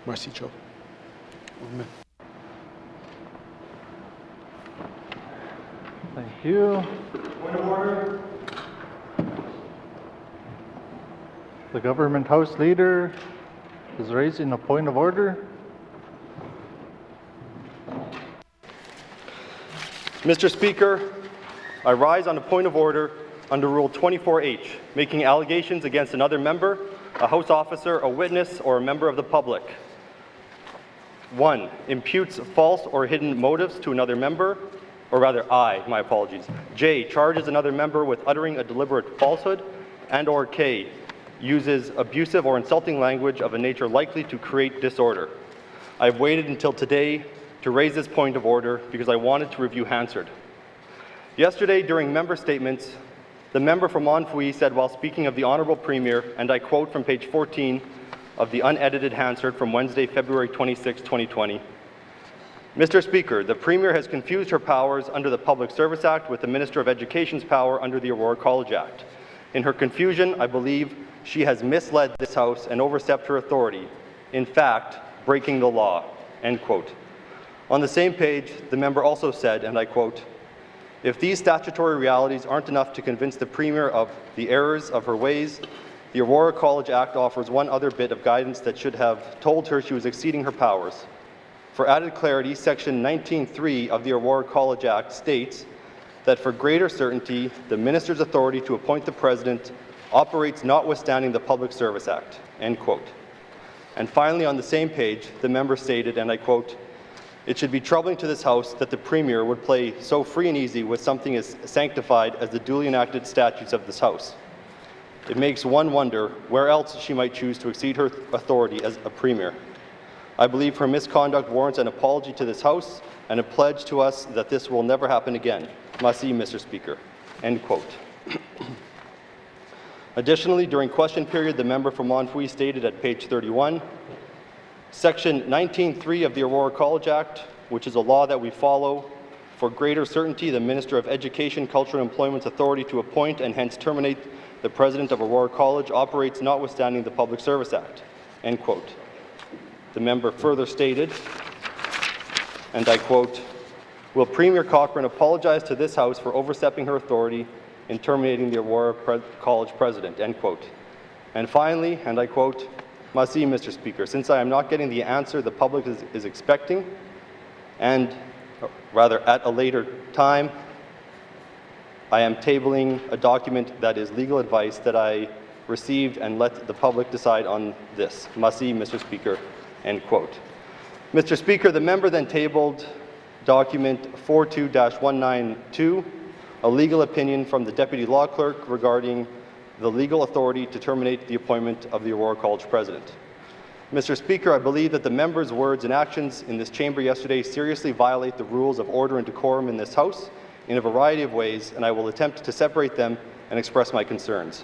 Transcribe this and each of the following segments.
Merci, Joe. Amen. Thank you. Point of order. The Government House Leader is raising a point of order. Mr. Speaker, I rise on a point of order under Rule 24H, making allegations against another member, a House officer, a witness, or a member of the public. 1. Imputes false or hidden motives to another member, or rather my apologies. J. Charges another member with uttering a deliberate falsehood, and or K. Uses abusive or insulting language of a nature likely to create disorder. I've waited until today to raise this point of order because I wanted to review Hansard. Yesterday, during member statements, the member from Monfouille said while speaking of the Honourable Premier, and I quote from page 14 of the unedited Hansard from Wednesday, February 26, 2020, Mr. Speaker, the Premier has confused her powers under the Public Service Act with the Minister of Education's power under the Aurora College Act. In her confusion, I believe she has misled this House and overstepped her authority, in fact, breaking the law, end quote. On the same page, the member also said, and I quote, if these statutory realities aren't enough to convince the Premier of the errors of her ways, the Aurora College Act offers one other bit of guidance that should have told her she was exceeding her powers. For added clarity, Section 19.3 of the Aurora College Act states that for greater certainty, the Minister's authority to appoint the President operates notwithstanding the Public Service Act, end quote. And finally, on the same page, the member stated, and I quote, it should be troubling to this House that the Premier would play so free and easy with something as sanctified as the duly enacted statutes of this House. It makes one wonder where else she might choose to exceed her authority as a Premier. I believe her misconduct warrants an apology to this House and a pledge to us that this will never happen again. Merci, Mr. Speaker. End quote. Additionally, during question period, the member from Monfouille stated at page 31, Section 19.3 of the Aurora College Act, which is a law that we follow, for greater certainty, the Minister of Education, Culture and Employment's authority to appoint and hence terminate the President of Aurora College operates notwithstanding the Public Service Act, end quote. The member further stated, and I quote, will Premier Cochrane apologize to this House for overstepping her authority in terminating the Aurora College President, end quote. And finally, and I quote, merci, Mr. Speaker, since I am not getting the answer the public is expecting, and rather at a later time, I am tabling a document that is legal advice that I received and let the public decide on this. Merci, Mr. Speaker, end quote. Mr. Speaker, the member then tabled document 42-192, a legal opinion from the Deputy Law Clerk regarding the legal authority to terminate the appointment of the Aurora College President. Mr. Speaker, I believe that the member's words and actions in this chamber yesterday seriously violate the rules of order and decorum in this House in a variety of ways, and I will attempt to separate them and express my concerns.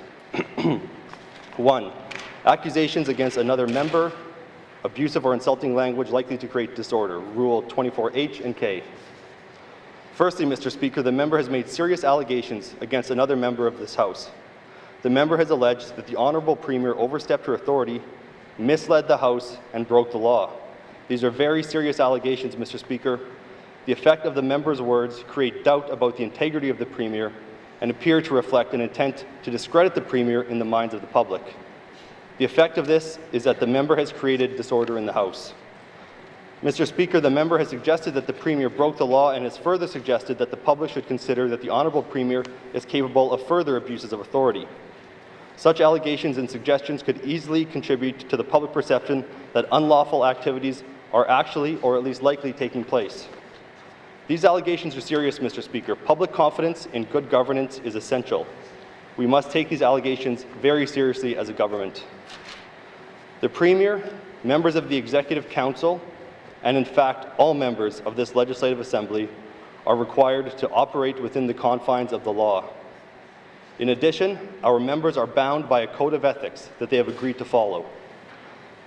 1. Accusations against another member, abusive or insulting language likely to create disorder, Rule 24H and K. Firstly, Mr. Speaker, the member has made serious allegations against another member of this House. The member has alleged that the Honourable Premier overstepped her authority, misled the House, and broke the law. These are very serious allegations, Mr. Speaker. The effect of the member's words create doubt about the integrity of the Premier and appear to reflect an intent to discredit the Premier in the minds of the public. The effect of this is that the member has created disorder in the House. Mr. Speaker, the member has suggested that the Premier broke the law and has further suggested that the public should consider that the Honourable Premier is capable of further abuses of authority. Such allegations and suggestions could easily contribute to the public perception that unlawful activities are actually, or at least likely, taking place. These allegations are serious, Mr. Speaker. Public confidence in good governance is essential. We must take these allegations very seriously as a government. The Premier, members of the Executive Council, and in fact all members of this Legislative Assembly are required to operate within the confines of the law. In addition, our members are bound by a code of ethics that they have agreed to follow.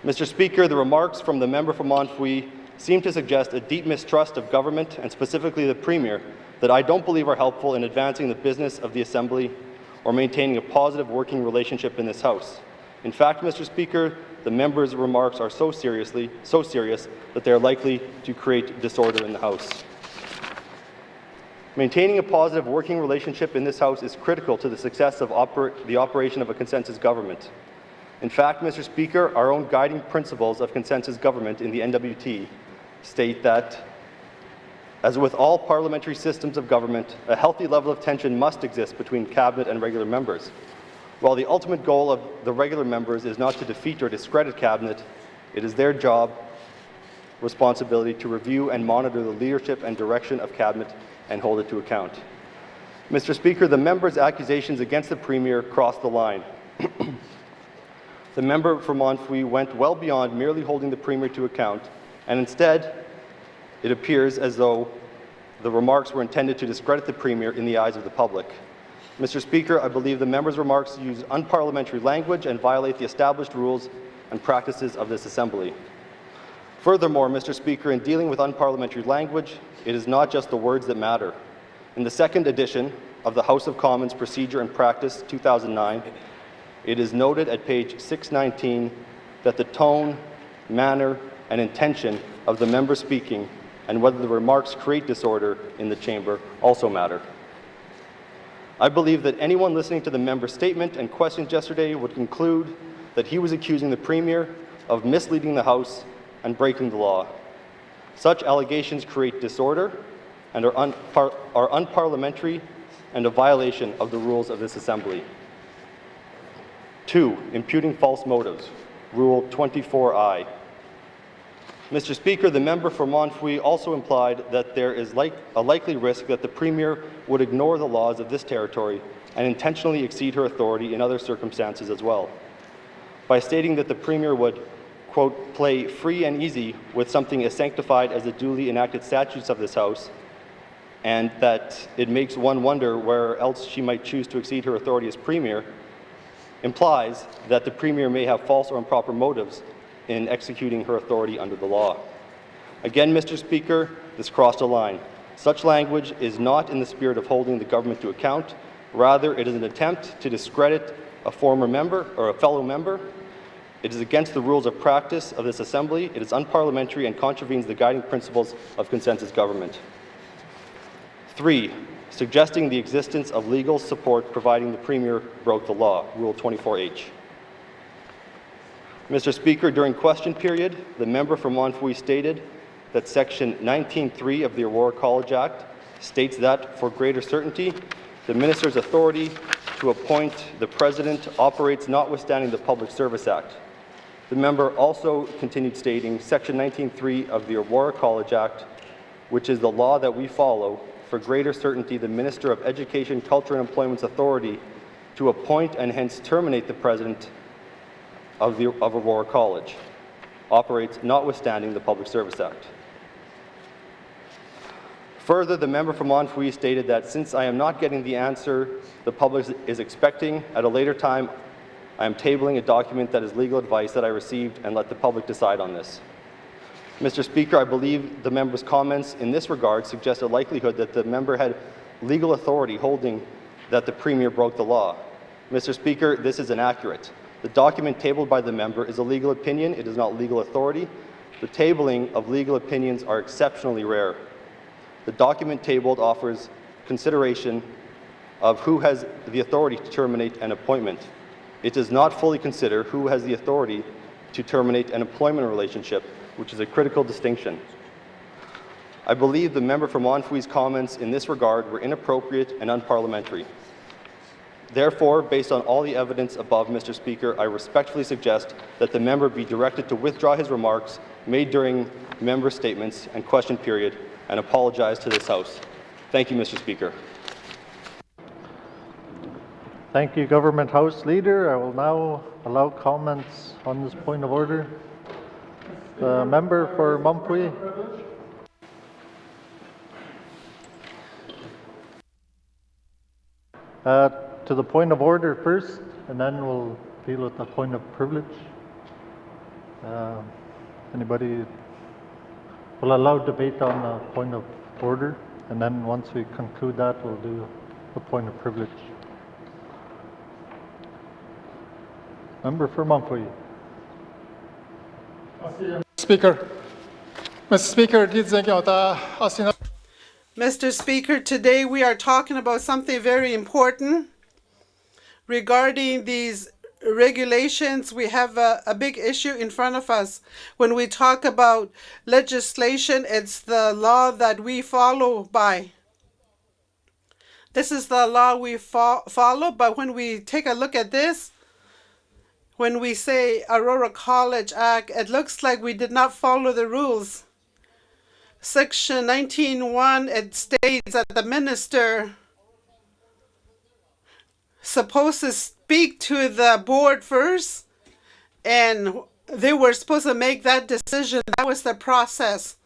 Mr. Speaker, the remarks from the member from Monfouille seem to suggest a deep mistrust of government and specifically the Premier that I don't believe are helpful in advancing the business of the Assembly or maintaining a positive working relationship in this House. In fact, Mr. Speaker, the members' remarks are so serious that they are likely to create disorder in the House. Maintaining a positive working relationship in this House is critical to the success of the operation of a consensus government. In fact, Mr. Speaker, our own guiding principles of consensus government in the N.W.T state that, as with all parliamentary systems of government, a healthy level of tension must exist between Cabinet and regular members. While the ultimate goal of the regular members is not to defeat or discredit Cabinet, it is their job, responsibility to review and monitor the leadership and direction of Cabinet and hold it to account. Mr. Speaker, the members' accusations against the Premier crossed the line. The member for Montfouille went well beyond merely holding the Premier to account, and instead, it appears as though the remarks were intended to discredit the Premier in the eyes of the public. Mr. Speaker, I believe the member's remarks use unparliamentary language and violate the established rules and practices of this Assembly. Furthermore, Mr. Speaker, in dealing with unparliamentary language, it is not just the words that matter. In the second edition of the House of Commons Procedure and Practice 2009, it is noted at page 619 that the tone, manner, and intention of the member speaking and whether the remarks create disorder in the chamber also matter. I believe that anyone listening to the member's statement and questions yesterday would conclude that he was accusing the Premier of misleading the House and breaking the law. Such allegations create disorder and are unparliamentary and a violation of the rules of this Assembly. 2. Imputing false motives. Rule 24I. Mr. Speaker, the member for Montfouille also implied that there is a likely risk that the Premier would ignore the laws of this territory and intentionally exceed her authority in other circumstances as well. By stating that the Premier would, quote, play free and easy with something as sanctified as the duly enacted statutes of this House, and that it makes one wonder where else she might choose to exceed her authority as Premier, implies that the Premier may have false or improper motives in executing her authority under the law. Again, Mr. Speaker, this crossed a line. Such language is not in the spirit of holding the government to account. Rather, it is an attempt to discredit a former member or a fellow member. It is against the rules of practice of this Assembly. It is unparliamentary and contravenes the guiding principles of consensus government. 3. Suggesting the existence of legal support providing the Premier broke the law. Rule 24H. Mr. Speaker, during question period, the member for Montfouille stated that Section 19.3 of the Aurora College Act states that, for greater certainty, the minister's authority to appoint the president operates notwithstanding the Public Service Act. The member also continued stating Section 19.3 of the Aurora College Act, which is the law that we follow, for greater certainty, the Minister of Education, Culture and Employment's authority to appoint and hence terminate the president of Aurora College operates notwithstanding the Public Service Act. Further, the member from Montfouille stated that since I am not getting the answer the public is expecting, at a later time I am tabling a document that is legal advice that I received and let the public decide on this. Mr. Speaker, I believe the member's comments in this regard suggest a likelihood that the member had legal authority holding that the Premier broke the law. Mr. Speaker, this is inaccurate. The document tabled by the member is a legal opinion. It is not legal authority. The tabling of legal opinions are exceptionally rare. The document tabled offers consideration of who has the authority to terminate an appointment. It does not fully consider who has the authority to terminate an employment relationship, which is a critical distinction. I believe the member from Montfouille's comments in this regard were inappropriate and unparliamentary. Therefore, based on all the evidence above, Mr. Speaker, I respectfully suggest that the member be directed to withdraw his remarks made during member statements and question period and apologize to this House. Thank you, Mr. Speaker. Thank you, Government House Leader. I will now allow comments on this point of order. The member for Montfouille. To the point of order first, and then we'll deal with the point of privilege. Anybody will allow debate on the point of order, and then once we conclude that, we'll do the point of privilege. Member for Moncrief. Speaker. Mr. Speaker, Mr. Speaker, today we are talking about something very important regarding these regulations. We have a big issue in front of us. When we talk about legislation, it's the law that we follow by. This is the law we follow, but when we take a look at this, when we say Aurora College Act, it looks like we did not follow the rules. Section 19.1, it states that the minister supposed to speak to the board first, and they were supposed to make that decision. That was the process.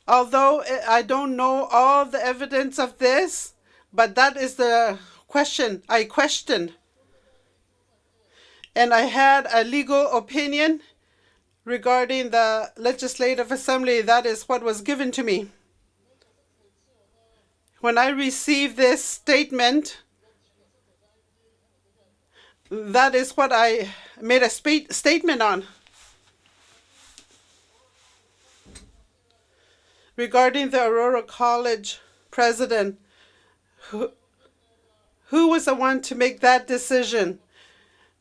Although I don't know all the evidence of this, but that is the question I questioned. And I had a legal opinion regarding the Legislative Assembly. That is what was given to me. When I received this statement, that is what I made a statement on. Regarding the Aurora College president, who was the one to make that decision?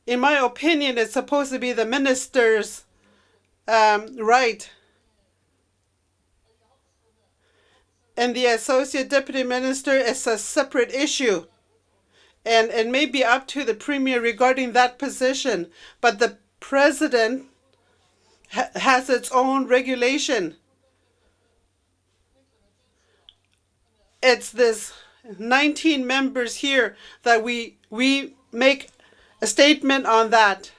In my opinion, it's supposed to be the minister's right. And the associate deputy minister is a separate issue. And it may be up to the premier regarding that position. But the president has its own regulation. It's this 19 members here that we make a statement on that.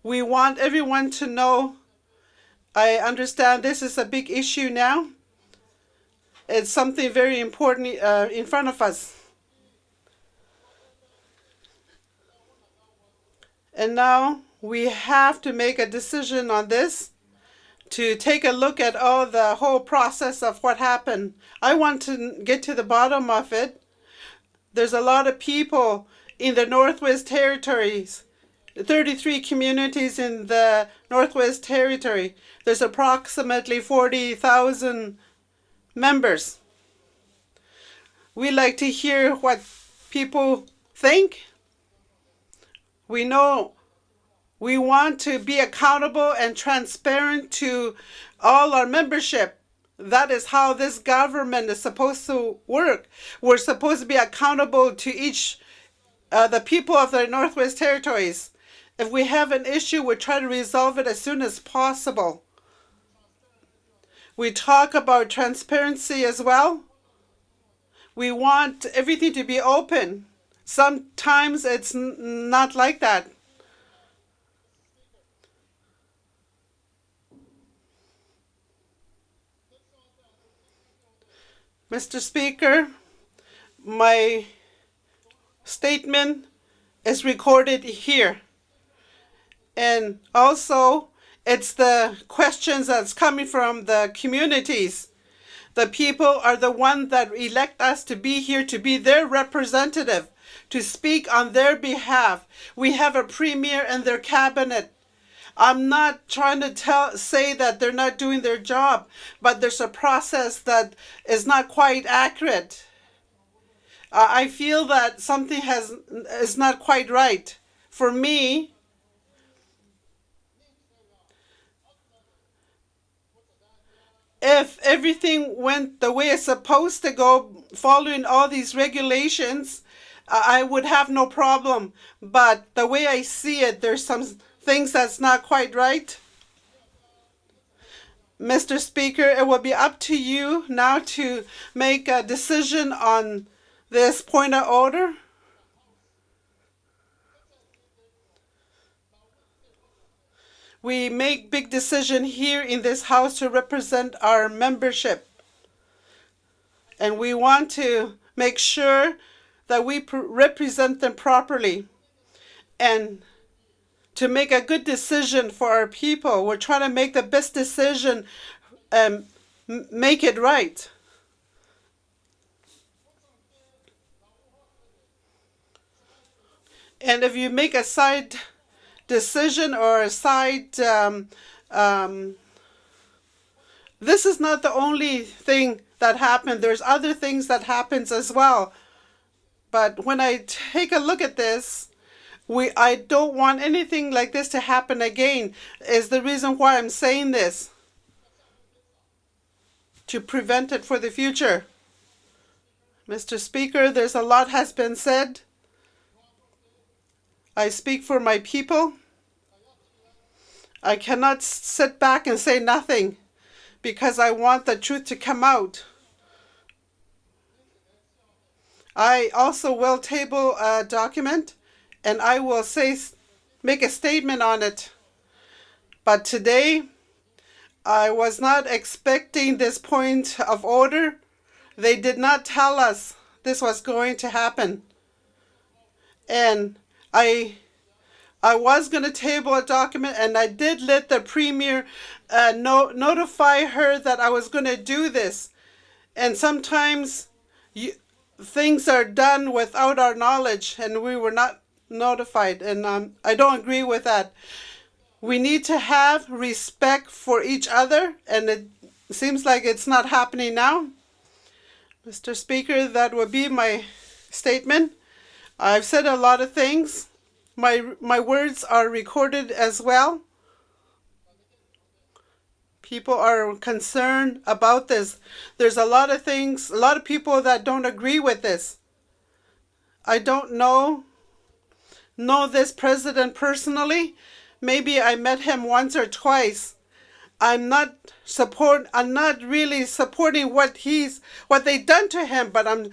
We want everyone to know. I understand this is a big issue now. It's something very important in front of us. And now we have to make a decision on this, to take a look at all the whole process of what happened. I want to get to the bottom of it. There's a lot of people in the Northwest Territories, 33 communities in the Northwest Territory. There's approximately 40,000 members. We like to hear what people think. We know we want to be accountable and transparent to all our membership. That is how this government is supposed to work. We're supposed to be accountable to each the people of the Northwest Territories. If we have an issue, we try to resolve it as soon as possible. We talk about transparency as well. We want everything to be open. Sometimes it's not like that. Mr. Speaker, my statement is recorded here. And also, it's the questions that's coming from the communities. The people are the ones that elect us to be here, to be their representative, to speak on their behalf. We have a premier and their cabinet. I'm not trying to say that they're not doing their job, but there's a process that is not quite accurate. I feel that something is not quite right. For me, if everything went the way it's supposed to go, following all these regulations, I would have no problem. But the way I see it, there's some things that's not quite right. Mr. Speaker, it will be up to you now to make a decision on this point of order. We make big decisions here in this house to represent our membership. And we want to make sure that we represent them properly. And to make a good decision for our people, we're trying to make the best decision and make it right. And if you make a side decision or a side, this is not the only thing that happened. There's other things that happens as well. But when I take a look at this, I don't want anything like this to happen again, is the reason why I'm saying this. To prevent it for the future. Mr. Speaker, there's a lot has been said. I speak for my people. I cannot sit back and say nothing because I want the truth to come out. I also will table a document and I will make a statement on it. But today, I was not expecting this point of order. They did not tell us this was going to happen. And I was going to table a document, and I did let the Premier notify her that I was going to do this. And sometimes things are done without our knowledge, and we were not notified, and I don't agree with that. We need to have respect for each other, and it seems like it's not happening now. Mr. Speaker, that would be my statement. I've said a lot of things. My words are recorded as well. People are concerned about this. There's a lot of things, a lot of people that don't agree with this. I don't know this president personally. Maybe I met him once or twice. I'm not really supporting what they done to him, but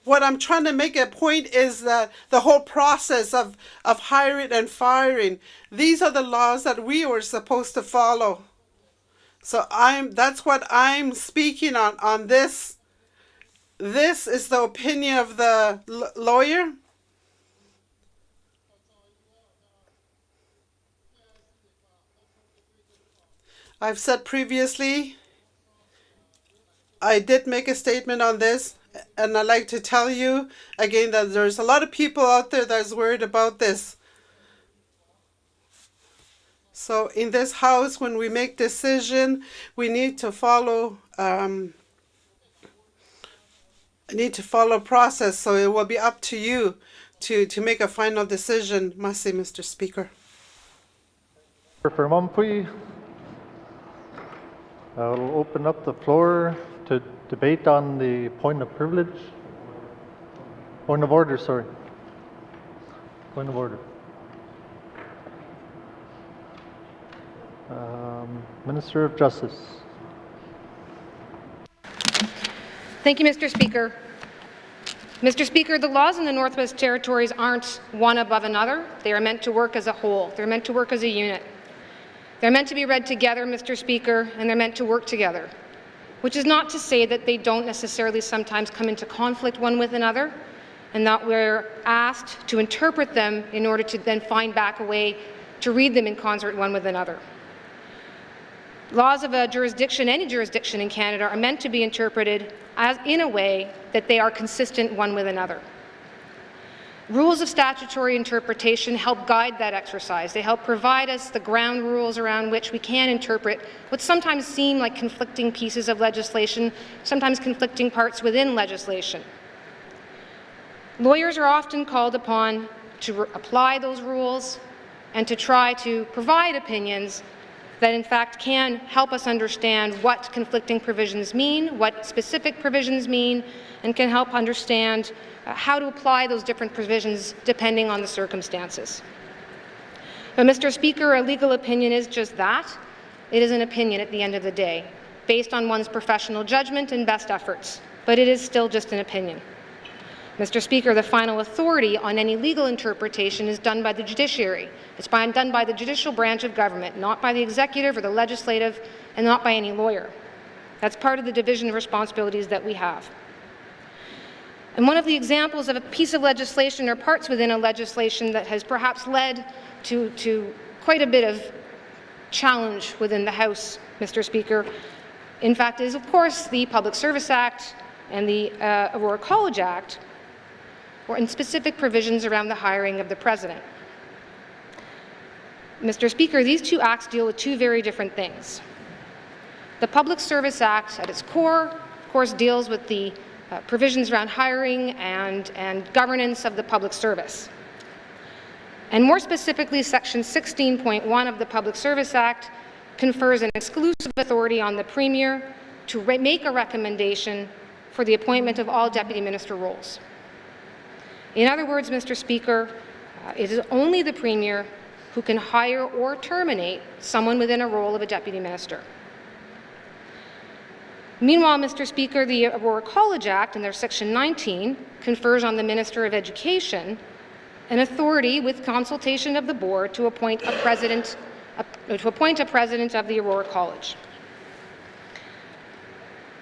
what I'm trying to make a point is that the whole process of hiring and firing, these are the laws that we were supposed to follow. So that's what I'm speaking on this. This is the opinion of the lawyer. I've said previously, I did make a statement on this, and I'd like to tell you again that there's a lot of people out there that's worried about this. So in this house, when we make decision, we need to follow process. So it will be up to you to make a final decision. Merci, Mr. Speaker. For Mumfree, I'll open up the floor to debate on the point of privilege. Point of order, sorry. Point of order. Minister of Justice. Thank you, Mr. Speaker. Mr. Speaker, the laws in the Northwest Territories aren't one above another. They are meant to work as a whole. They're meant to work as a unit. They're meant to be read together, Mr. Speaker, and they're meant to work together, which is not to say that they don't necessarily sometimes come into conflict one with another, and that we're asked to interpret them in order to then find back a way to read them in concert one with another. Laws of a jurisdiction, any jurisdiction in Canada, are meant to be interpreted in a way that they are consistent one with another. Rules of statutory interpretation help guide that exercise. They help provide us the ground rules around which we can interpret what sometimes seem like conflicting pieces of legislation, sometimes conflicting parts within legislation. Lawyers are often called upon to apply those rules and to try to provide opinions that in fact can help us understand what conflicting provisions mean, what specific provisions mean, and can help understand how to apply those different provisions depending on the circumstances. But Mr. Speaker, a legal opinion is just that. It is an opinion at the end of the day, based on one's professional judgment and best efforts, but it is still just an opinion. Mr. Speaker, the final authority on any legal interpretation is done by the judiciary. It's done by the judicial branch of government, not by the executive or the legislative, and not by any lawyer. That's part of the division of responsibilities that we have. And one of the examples of a piece of legislation or parts within a legislation that has perhaps led to quite a bit of challenge within the House, Mr. Speaker, in fact, is of course the Public Service Act and the Aurora College Act, or in specific provisions around the hiring of the President. Mr. Speaker, these two acts deal with two very different things. The Public Service Act, at its core, of course, deals with the provisions around hiring and governance of the public service. And more specifically, Section 16.1 of the Public Service Act confers an exclusive authority on the Premier to make a recommendation for the appointment of all Deputy Minister roles. In other words, Mr. Speaker, it is only the Premier who can hire or terminate someone within a role of a Deputy Minister. Meanwhile, Mr. Speaker, the Aurora College Act, in their Section 19, confers on the Minister of Education an authority with consultation of the board to appoint a president of the Aurora College.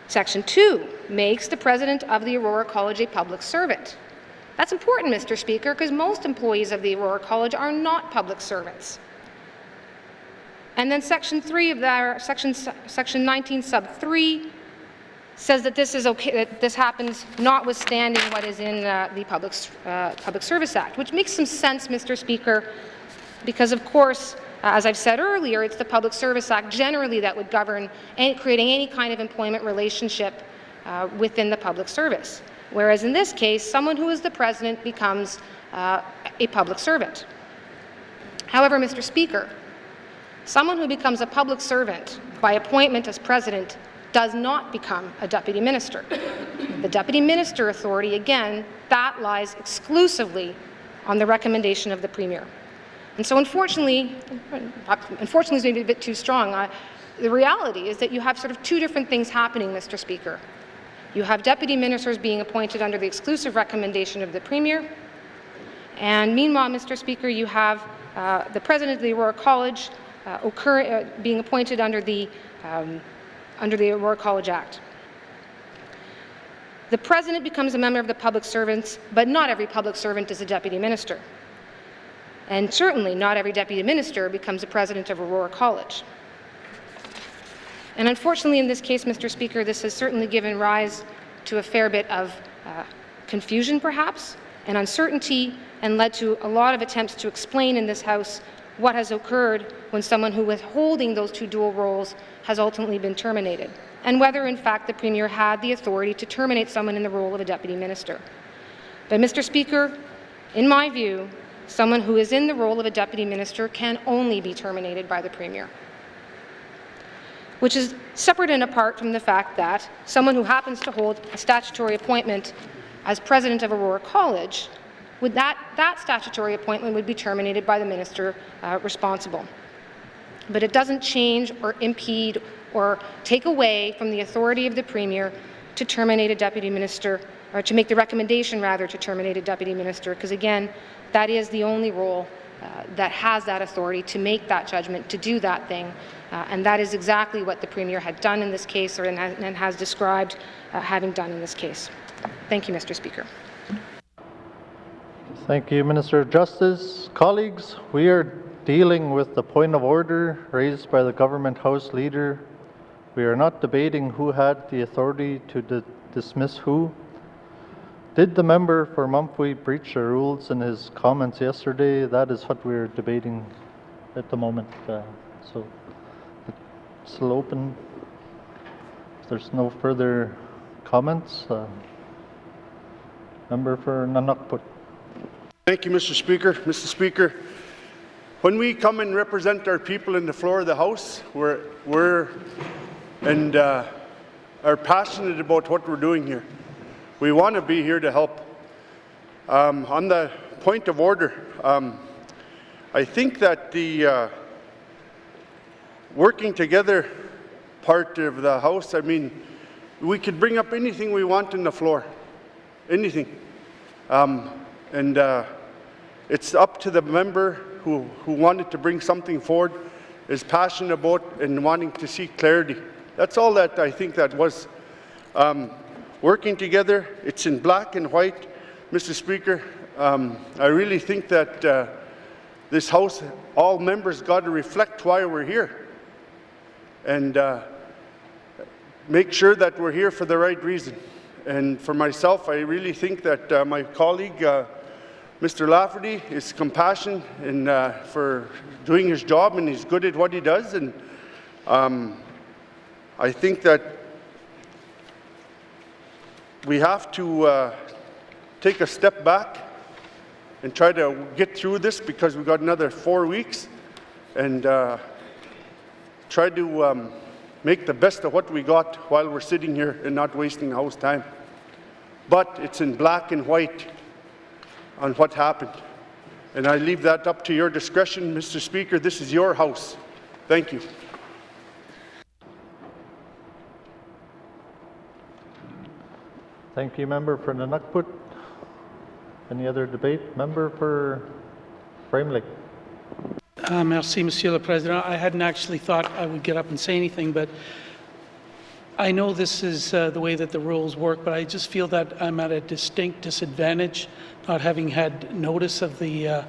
Section 2 makes the president of the Aurora College a public servant. That's important, Mr. Speaker, because most employees of the Aurora College are not public servants. And then Section 3 of that, Section 19 sub 3 says that this is okay, that this happens notwithstanding what is in the Public Service Act, which makes some sense, Mr. Speaker, because of course, as I've said earlier, it's the Public Service Act generally that would govern creating any kind of employment relationship within the public service. Whereas in this case, someone who is the President becomes a public servant. However, Mr. Speaker, someone who becomes a public servant by appointment as President does not become a Deputy Minister. The Deputy Minister authority, again, that lies exclusively on the recommendation of the Premier. And so unfortunately is maybe a bit too strong, the reality is that you have sort of two different things happening, Mr. Speaker. You have Deputy Ministers being appointed under the exclusive recommendation of the Premier, and meanwhile, Mr. Speaker, you have the President of the Aurora College being appointed under the Aurora College Act. The President becomes a member of the public servants, but not every public servant is a Deputy Minister. And certainly not every Deputy Minister becomes a President of Aurora College. And unfortunately in this case, Mr. Speaker, this has certainly given rise to a fair bit of confusion perhaps, and uncertainty, and led to a lot of attempts to explain in this House what has occurred when someone who was holding those two dual roles has ultimately been terminated, and whether in fact the Premier had the authority to terminate someone in the role of a Deputy Minister. But Mr. Speaker, in my view, someone who is in the role of a Deputy Minister can only be terminated by the Premier, which is separate and apart from the fact that someone who happens to hold a statutory appointment as President of Aurora College, that statutory appointment would be terminated by the Minister responsible. But it doesn't change or impede or take away from the authority of the Premier to terminate a Deputy Minister, or to make the recommendation rather to terminate a Deputy Minister, because again, that is the only role that has that authority to make that judgment, to do that thing, and that is exactly what the Premier had done in this case, and has described having done in this case. Thank you, Mr. Speaker. Thank you, Minister of Justice. Colleagues, we are dealing with the point of order raised by the Government House Leader. We are not debating who had the authority to dismiss who. Did the member for Mumphy breach the rules in his comments yesterday? That is what we're debating at the moment. So it's still open. If there's no further comments, member for N.W.T. Thank you, Mr. Speaker. Mr. Speaker, when we come and represent our people in the floor of the House, we're are passionate about what we're doing here. We want to be here to help. On the point of order, I think that the working together part of the House, I mean, we could bring up anything we want in the floor, anything. It's up to the member who wanted to bring something forward, is passionate about and wanting to see clarity. That's all that I think that was. Working together, it's in black and white, Mr. Speaker. I really think that this House, all members got to reflect why we're here and make sure that we're here for the right reason. And for myself, I really think that my colleague, Mr. Lafferty, is compassionate in, for doing his job, and he's good at what he does. And I think that we have to take a step back and try to get through this, because we've got another 4 weeks, and try to make the best of what we got while we're sitting here and not wasting the House time. But it's in black and white on what happened. And I leave that up to your discretion, Mr. Speaker. This is your House. Thank you. Thank you, Member for N.W.T. Any other debate? Member for Frame Lake. Merci, Monsieur le Président. I hadn't actually thought I would get up and say anything, but I know this is the way that the rules work, but I just feel that I'm at a distinct disadvantage not having had notice of the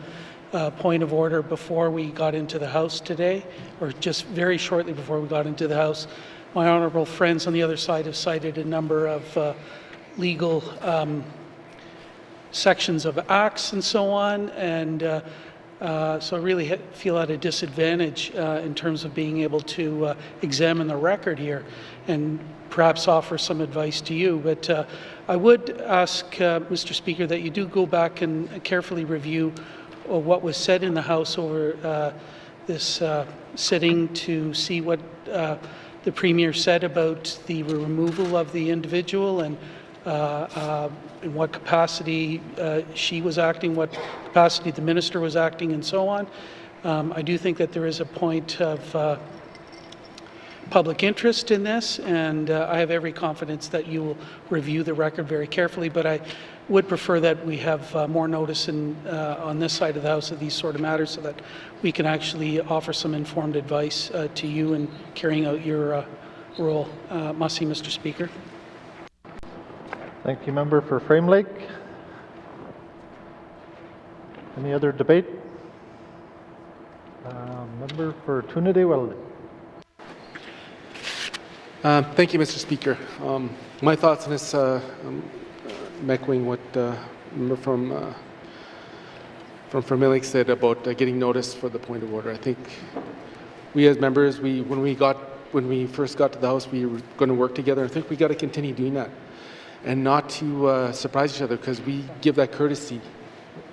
point of order before we got into the House today, or just very shortly before we got into the House. My honourable friends on the other side have cited a number of legal sections of acts and so on, and so I really feel at a disadvantage in terms of being able to examine the record here and perhaps offer some advice to you. But I would ask, Mr. Speaker, that you do go back and carefully review what was said in the House over this sitting to see what the Premier said about the removal of the individual, and in what capacity she was acting, what capacity the Minister was acting, and so on. I do think that there is a point of public interest in this, and I have every confidence that you will review the record very carefully, but I would prefer that we have more notice on this side of the House of these sort of matters, so that we can actually offer some informed advice to you in carrying out your role. Merci, Mr. Speaker. Thank you, Member for Frame Lake. Any other debate? Member for Untitled Chapter. Thank you, Mr. Speaker. My thoughts on this, echoing what member from Lake said about getting notice for the point of order. I think we as members, when we first got to the House, we were going to work together. I think we got to continue doing that, and not to surprise each other, because we give that courtesy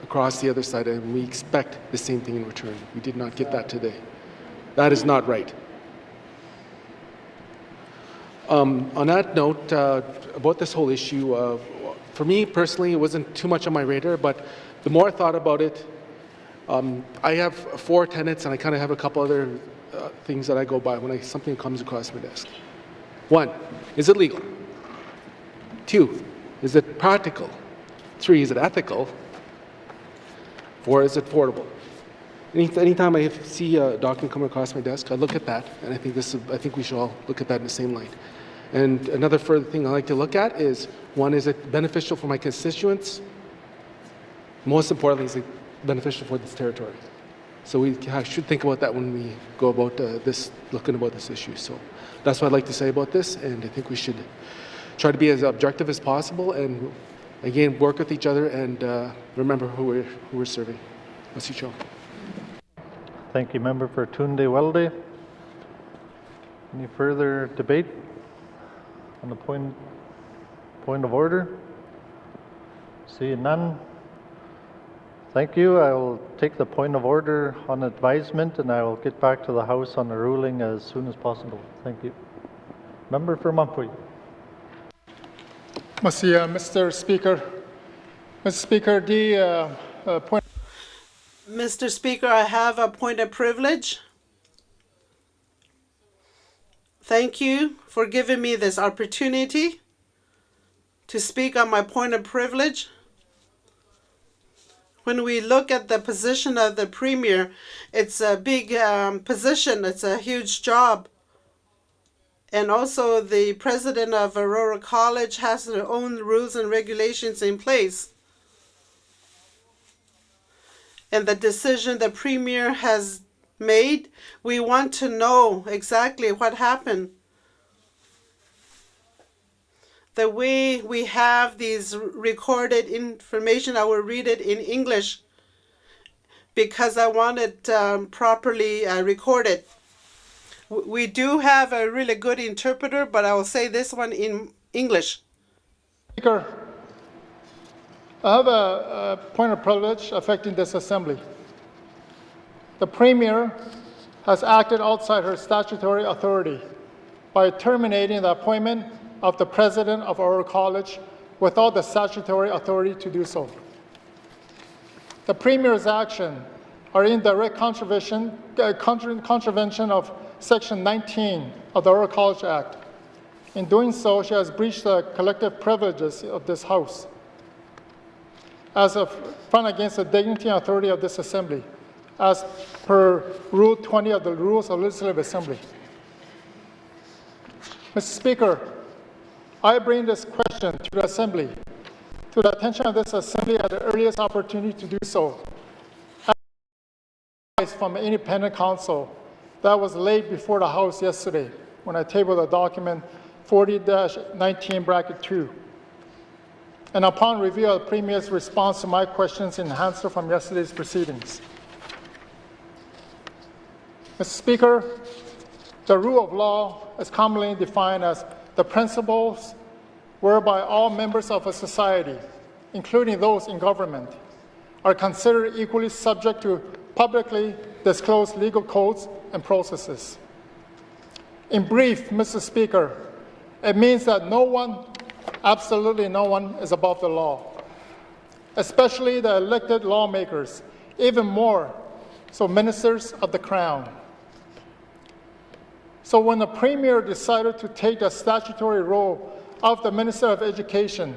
across the other side, and we expect the same thing in return. We did not get that today. That is not right. On that note, about this whole issue, for me personally, it wasn't too much on my radar, but the more I thought about it, I have 4 tenets, and I kind of have a couple other things that I go by when something comes across my desk. 1, is it legal? 2, is it practical? 3, is it ethical? 4, is it affordable? Anytime I see a document come across my desk, I look at that, and I think we should all look at that in the same light. And another further thing I like to look at is, 1, is it beneficial for my constituents? Most importantly, is it beneficial for this territory? So we should think about that when we go about looking about this issue. So that's what I'd like to say about this, and I think we should try to be as objective as possible, and again, work with each other, and remember who we're serving. Merci, Chair. Thank you, Member for Untitled. Any further debate on the point of order? Seeing none. Thank you. I will take the point of order on advisement, and I will get back to the House on the ruling as soon as possible. Thank you. Member for Mumpuy. Merci, Mr. Speaker. Mr. Speaker, the point. Mr. Speaker, I have a point of privilege. Thank you for giving me this opportunity to speak on my point of privilege. When we look at the position of the Premier, it's a big position. It's a huge job. And also the President of Aurora College has their own rules and regulations in place. And the decision the Premier has made, we want to know exactly what happened. the way we have these recorded information, I will read it in English because I want it properly recorded. We do have a really good interpreter, but I will say this one in English. Speaker, I have a point of privilege affecting this assembly. The Premier has acted outside her statutory authority by terminating the appointment of the President of our college without the statutory authority to do so. The Premier's actions are in direct contravention of Section 19 of the Our College Act. In doing so, she has breached the collective privileges of this House as a front against the dignity and authority of this Assembly, as per Rule 20 of the Rules of Legislative Assembly. Mr. Speaker, I bring this question to the Assembly, to the attention of this Assembly at the earliest opportunity to do so, as from an independent counsel that was laid before the House yesterday when I tabled the document 40-19(2). And upon review of the Premier's response to my questions in answer from yesterday's proceedings. Mr. Speaker, the rule of law is commonly defined as the principles whereby all members of a society, including those in government, are considered equally subject to publicly disclosed legal codes and processes. In brief, Mr. Speaker, it means that no one, absolutely no one, is above the law, especially the elected lawmakers, even more so ministers of the Crown. So when the Premier decided to take the statutory role of the Minister of Education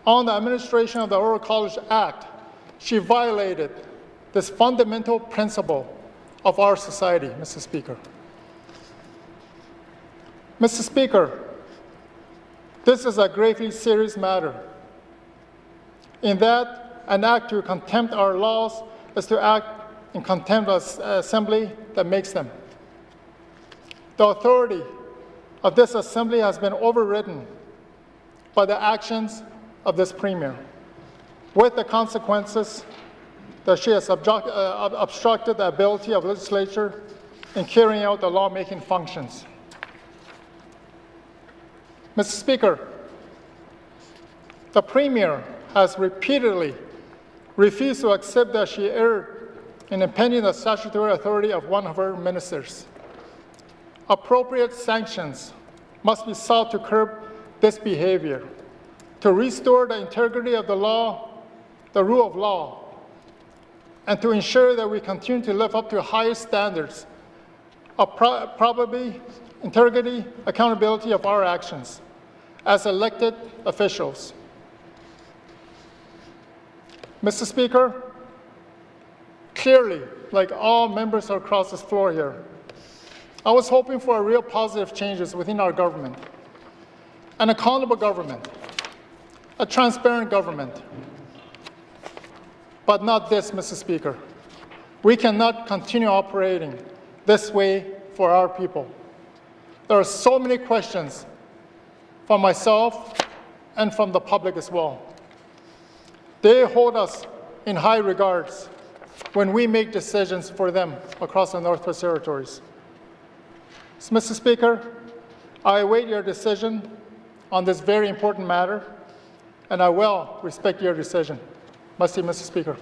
on the administration of the Our College Act, she violated this fundamental principle of our society, Mr. Speaker. Mr. Speaker, this is a gravely serious matter, in that an act to contempt our laws is to act in contempt of the Assembly that makes them. The authority of this Assembly has been overridden by the actions of this Premier, with the consequences that she has obstructed the ability of the legislature in carrying out the lawmaking functions. Mr. Speaker, the Premier has repeatedly refused to accept that she erred in impeding the statutory authority of one of her ministers. Appropriate sanctions must be sought to curb this behavior, to restore the integrity of the law, the rule of law, and to ensure that we continue to live up to highest standards of probability, integrity, accountability of our actions as elected officials. Mr. Speaker, clearly, like all members across this floor here, I was hoping for a real positive changes within our government, an accountable government, a transparent government. But not this, Mr. Speaker. We cannot continue operating this way for our people. There are so many questions from myself and from the public as well. They hold us in high regards when we make decisions for them across the Northwest Territories. So, Mr. Speaker, I await your decision on this very important matter, and I will respect your decision. Mr. Speaker.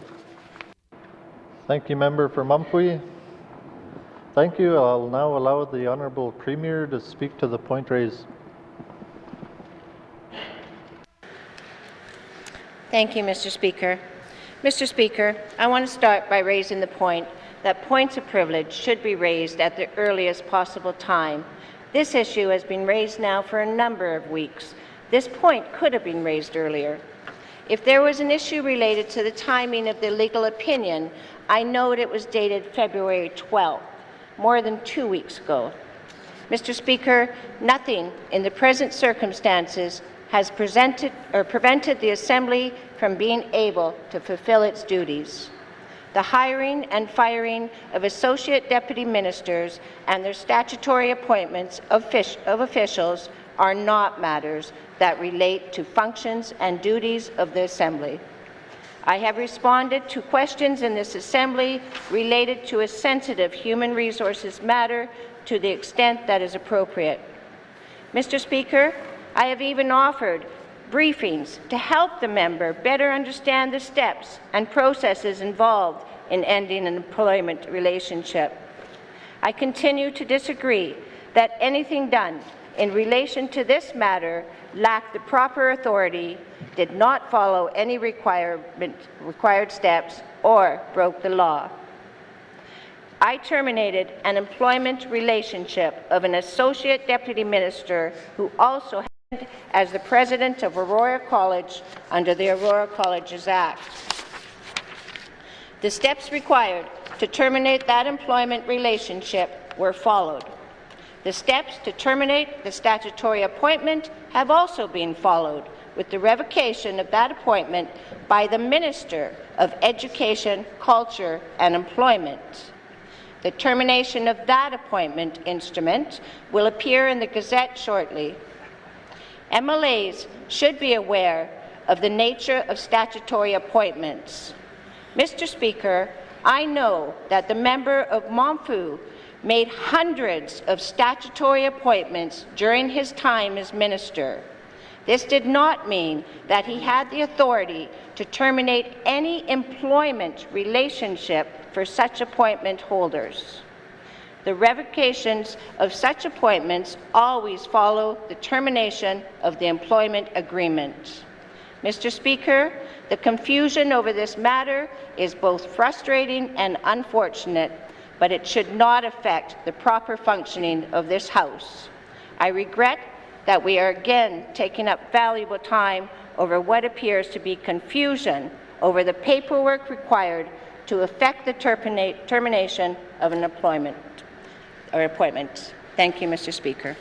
Thank you, Member for Mumpwy. Thank you. I'll now allow the Honourable Premier to speak to the point raised. Thank you, Mr. Speaker. Mr. Speaker, I want to start by raising the point that points of privilege should be raised at the earliest possible time. This issue has been raised now for a number of weeks. This point could have been raised earlier. If there was an issue related to the timing of the legal opinion, I note it was dated February 12th, more than 2 weeks ago. Mr. Speaker, nothing in the present circumstances has prevented the Assembly from being able to fulfill its duties. The hiring and firing of Associate Deputy Ministers and their statutory appointments of officials are not matters that relate to functions and duties of the Assembly. I have responded to questions in this Assembly related to a sensitive human resources matter to the extent that is appropriate. Mr. Speaker, I have even offered briefings to help the member better understand the steps and processes involved in ending an employment relationship. I continue to disagree that anything done in relation to this matter lacked the proper authority, did not follow any required steps, or broke the law. I terminated an employment relationship of an Associate Deputy Minister who also had as the President of Aurora College under the Aurora Colleges Act. The steps required to terminate that employment relationship were followed. The steps to terminate the statutory appointment have also been followed, with the revocation of that appointment by the Minister of Education, Culture and Employment. The termination of that appointment instrument will appear in the Gazette shortly. MLAs should be aware of the nature of statutory appointments. Mr. Speaker, I know that the member of Montfou made hundreds of statutory appointments during his time as minister. This did not mean that he had the authority to terminate any employment relationship for such appointment holders. The revocations of such appointments always follow the termination of the employment agreement. Mr. Speaker, the confusion over this matter is both frustrating and unfortunate, but it should not affect the proper functioning of this House. I regret that we are again taking up valuable time over what appears to be confusion over the paperwork required to effect the termination of an employment or appointment. Thank you, Mr. Speaker.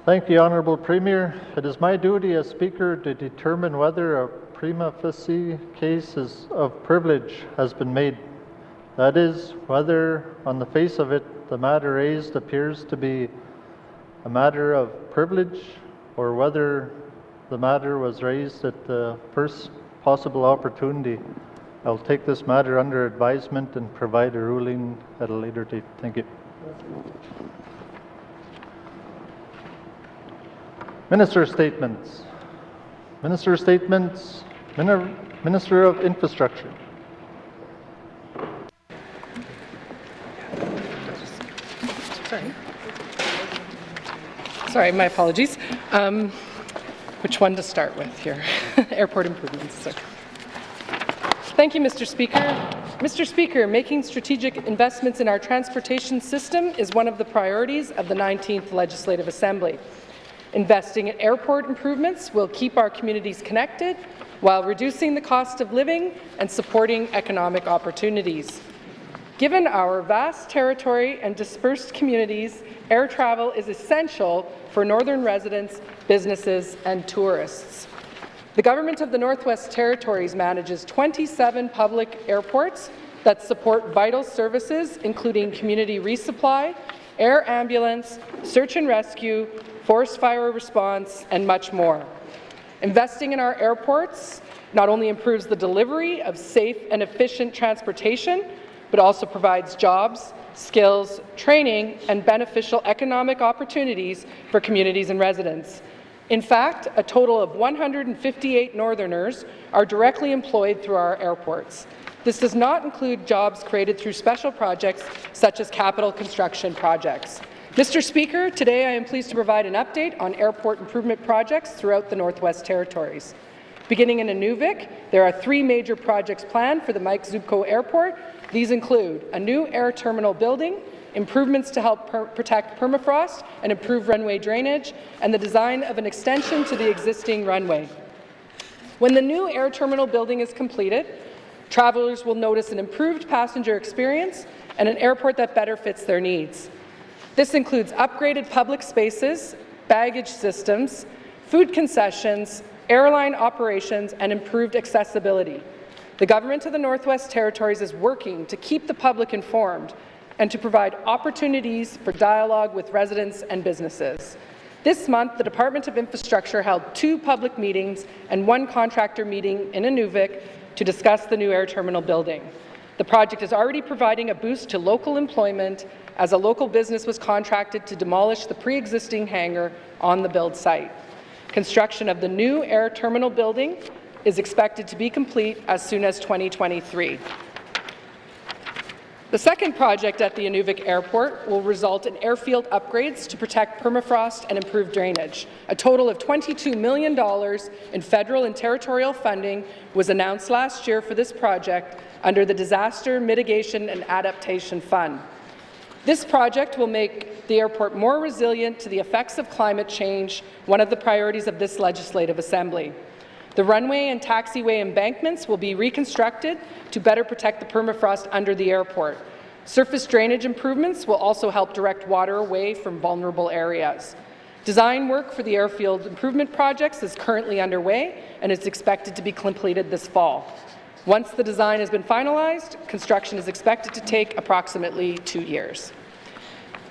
Thank you, Honourable Premier. It is my duty as Speaker to determine whether a prima facie case of privilege has been made. That is, whether on the face of it the matter raised appears to be a matter of privilege, or whether the matter was raised at the first possible opportunity. I'll take this matter under advisement and provide a ruling at a later date. Thank you. Minister statements. Minister statements. Minister of Infrastructure. Sorry, my apologies. Which one to start with here? Airport improvements. Sorry. Thank you, Mr. Speaker. Mr. Speaker, making strategic investments in our transportation system is one of the priorities of the 19th Legislative Assembly. Investing in airport improvements will keep our communities connected while reducing the cost of living and supporting economic opportunities. Given our vast territory and dispersed communities, air travel is essential for Northern residents, businesses, and tourists. The Government of the Northwest Territories manages 27 public airports that support vital services, including community resupply, air ambulance, search and rescue, forest fire response, and much more. Investing in our airports not only improves the delivery of safe and efficient transportation, but also provides jobs, skills, training, and beneficial economic opportunities for communities and residents. In fact, a total of 158 Northerners are directly employed through our airports. This does not include jobs created through special projects such as capital construction projects. Mr. Speaker, today I am pleased to provide an update on airport improvement projects throughout the Northwest Territories. Beginning in Inuvik, there are 3 major projects planned for the Mike Zubko Airport. These include a new air terminal building, improvements to help protect permafrost and improve runway drainage, and the design of an extension to the existing runway. When the new air terminal building is completed, travelers will notice an improved passenger experience and an airport that better fits their needs. This includes upgraded public spaces, baggage systems, food concessions, airline operations, and improved accessibility. The Government of the Northwest Territories is working to keep the public informed and to provide opportunities for dialogue with residents and businesses. This month, the Department of Infrastructure held 2 public meetings and 1 contractor meeting in Inuvik to discuss the new air terminal building. The project is already providing a boost to local employment as a local business was contracted to demolish the pre-existing hangar on the build site. Construction of the new air terminal building is expected to be complete as soon as 2023. The second project at the Inuvik Airport will result in airfield upgrades to protect permafrost and improve drainage. A total of $22 million in federal and territorial funding was announced last year for this project under the Disaster Mitigation and Adaptation Fund. This project will make the airport more resilient to the effects of climate change, one of the priorities of this Legislative Assembly. The runway and taxiway embankments will be reconstructed to better protect the permafrost under the airport. Surface drainage improvements will also help direct water away from vulnerable areas. Design work for the airfield improvement projects is currently underway and is expected to be completed this fall. Once the design has been finalized, construction is expected to take approximately 2 years.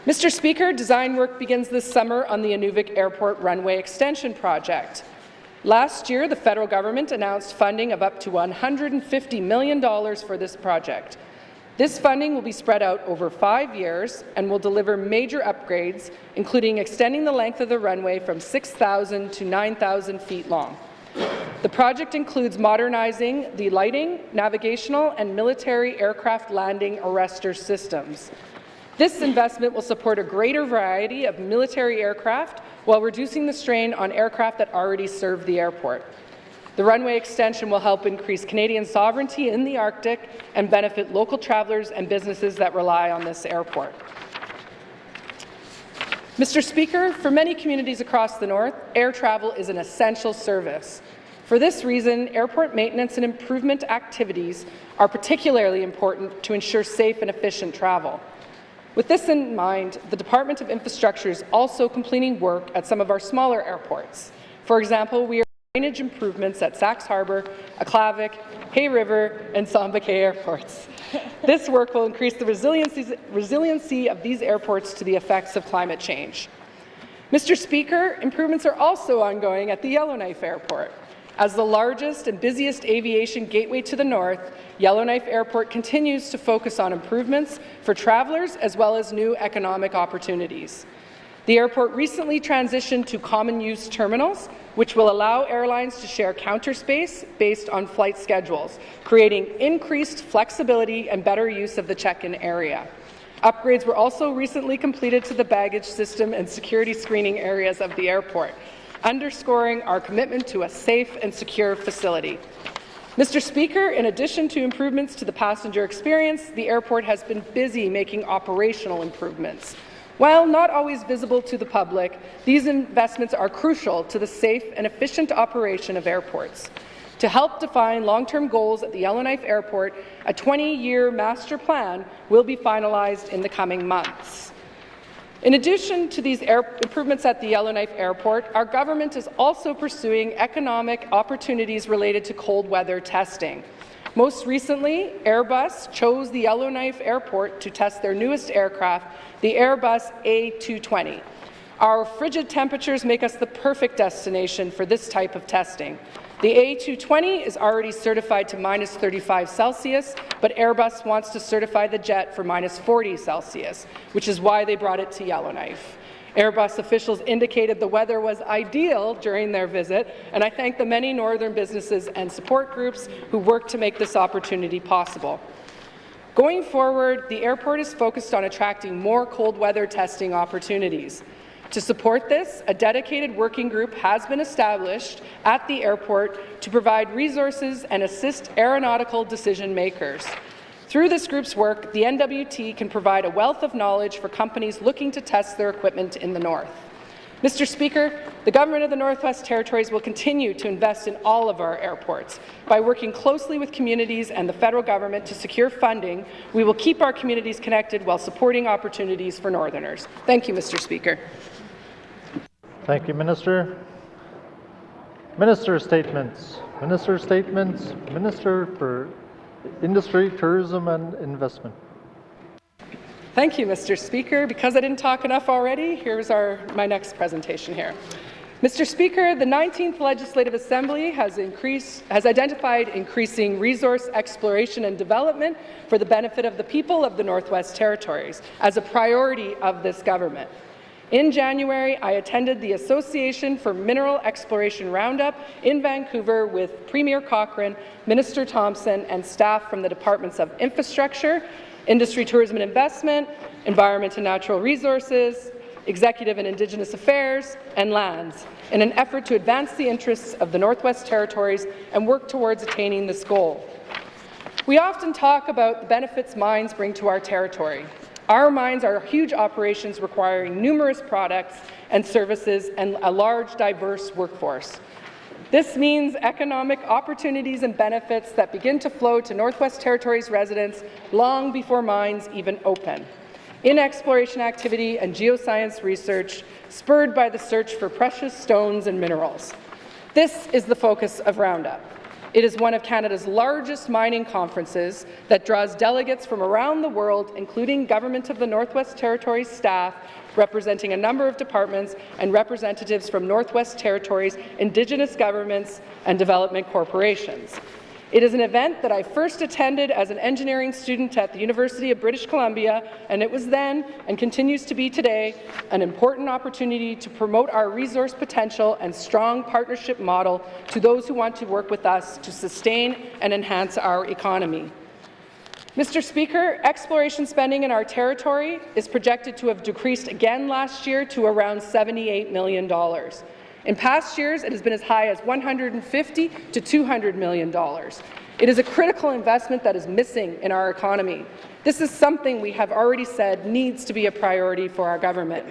Mr. Speaker, design work begins this summer on the Inuvik Airport runway extension project. Last year, the federal government announced funding of up to $150 million for this project. This funding will be spread out over 5 years and will deliver major upgrades, including extending the length of the runway from 6,000 to 9,000 feet long. The project includes modernizing the lighting, navigational, and military aircraft landing arrestor systems. This investment will support a greater variety of military aircraft while reducing the strain on aircraft that already serve the airport. The runway extension will help increase Canadian sovereignty in the Arctic and benefit local travelers and businesses that rely on this airport. Mr. Speaker, for many communities across the North, air travel is an essential service. For this reason, airport maintenance and improvement activities are particularly important to ensure safe and efficient travel. With this in mind, the Department of Infrastructure is also completing work at some of our smaller airports. For example, we are doing drainage improvements at Sax Harbour, Aklavik, Hay River, and Samba Cay airports. This work will increase the resiliency of these airports to the effects of climate change. Mr. Speaker, improvements are also ongoing at the Yellowknife Airport. As the largest and busiest aviation gateway to the north, Yellowknife Airport continues to focus on improvements for travelers as well as new economic opportunities. The airport recently transitioned to common-use terminals, which will allow airlines to share counter space based on flight schedules, creating increased flexibility and better use of the check-in area. Upgrades were also recently completed to the baggage system and security screening areas of the airport, underscoring our commitment to a safe and secure facility. Mr. Speaker, in addition to improvements to the passenger experience, the airport has been busy making operational improvements. While not always visible to the public, these investments are crucial to the safe and efficient operation of airports. To help define long-term goals at the Yellowknife Airport, a 20-year master plan will be finalized in the coming months. In addition to these improvements at the Yellowknife Airport, our government is also pursuing economic opportunities related to cold weather testing. Most recently, Airbus chose the Yellowknife Airport to test their newest aircraft, the Airbus A220. Our frigid temperatures make us the perfect destination for this type of testing. The A220 is already certified to -35 Celsius, but Airbus wants to certify the jet for -40 Celsius, which is why they brought it to Yellowknife. Airbus officials indicated the weather was ideal during their visit, and I thank the many northern businesses and support groups who worked to make this opportunity possible. Going forward, the airport is focused on attracting more cold weather testing opportunities. To support this, a dedicated working group has been established at the airport to provide resources and assist aeronautical decision makers. Through this group's work, the N.W.T can provide a wealth of knowledge for companies looking to test their equipment in the north. Mr. Speaker, the Government of the Northwest Territories will continue to invest in all of our airports. By working closely with communities and the federal government to secure funding, we will keep our communities connected while supporting opportunities for Northerners. Thank you, Mr. Speaker. Thank you, Minister. Minister statements. Minister statements. Minister for Industry, Tourism and Investment. Thank you, Mr. Speaker. Because I didn't talk enough already, here's my next presentation here. Mr. Speaker, the 19th Legislative Assembly has identified increasing resource exploration and development for the benefit of the people of the Northwest Territories as a priority of this government. In January, I attended the Association for Mineral Exploration Roundup in Vancouver with Premier Cochrane, Minister Thompson, and staff from the Departments of Infrastructure, Industry, Tourism and Investment, Environment and Natural Resources, Executive and Indigenous Affairs, and Lands, in an effort to advance the interests of the Northwest Territories and work towards attaining this goal. We often talk about the benefits mines bring to our territory. Our mines are huge operations requiring numerous products and services and a large, diverse workforce. This means economic opportunities and benefits that begin to flow to Northwest Territories residents long before mines even open. In exploration activity and geoscience research, spurred by the search for precious stones and minerals. This is the focus of Roundup. It is one of Canada's largest mining conferences that draws delegates from around the world, including Government of the Northwest Territories staff, representing a number of departments, and representatives from Northwest Territories, Indigenous governments, and development corporations. It is an event that I first attended as an engineering student at the University of British Columbia, and it was then, and continues to be today, an important opportunity to promote our resource potential and strong partnership model to those who want to work with us to sustain and enhance our economy. Mr. Speaker, exploration spending in our territory is projected to have decreased again last year to around $78 million. In past years, it has been as high as $150 to $200 million. It is a critical investment that is missing in our economy. This is something we have already said needs to be a priority for our government.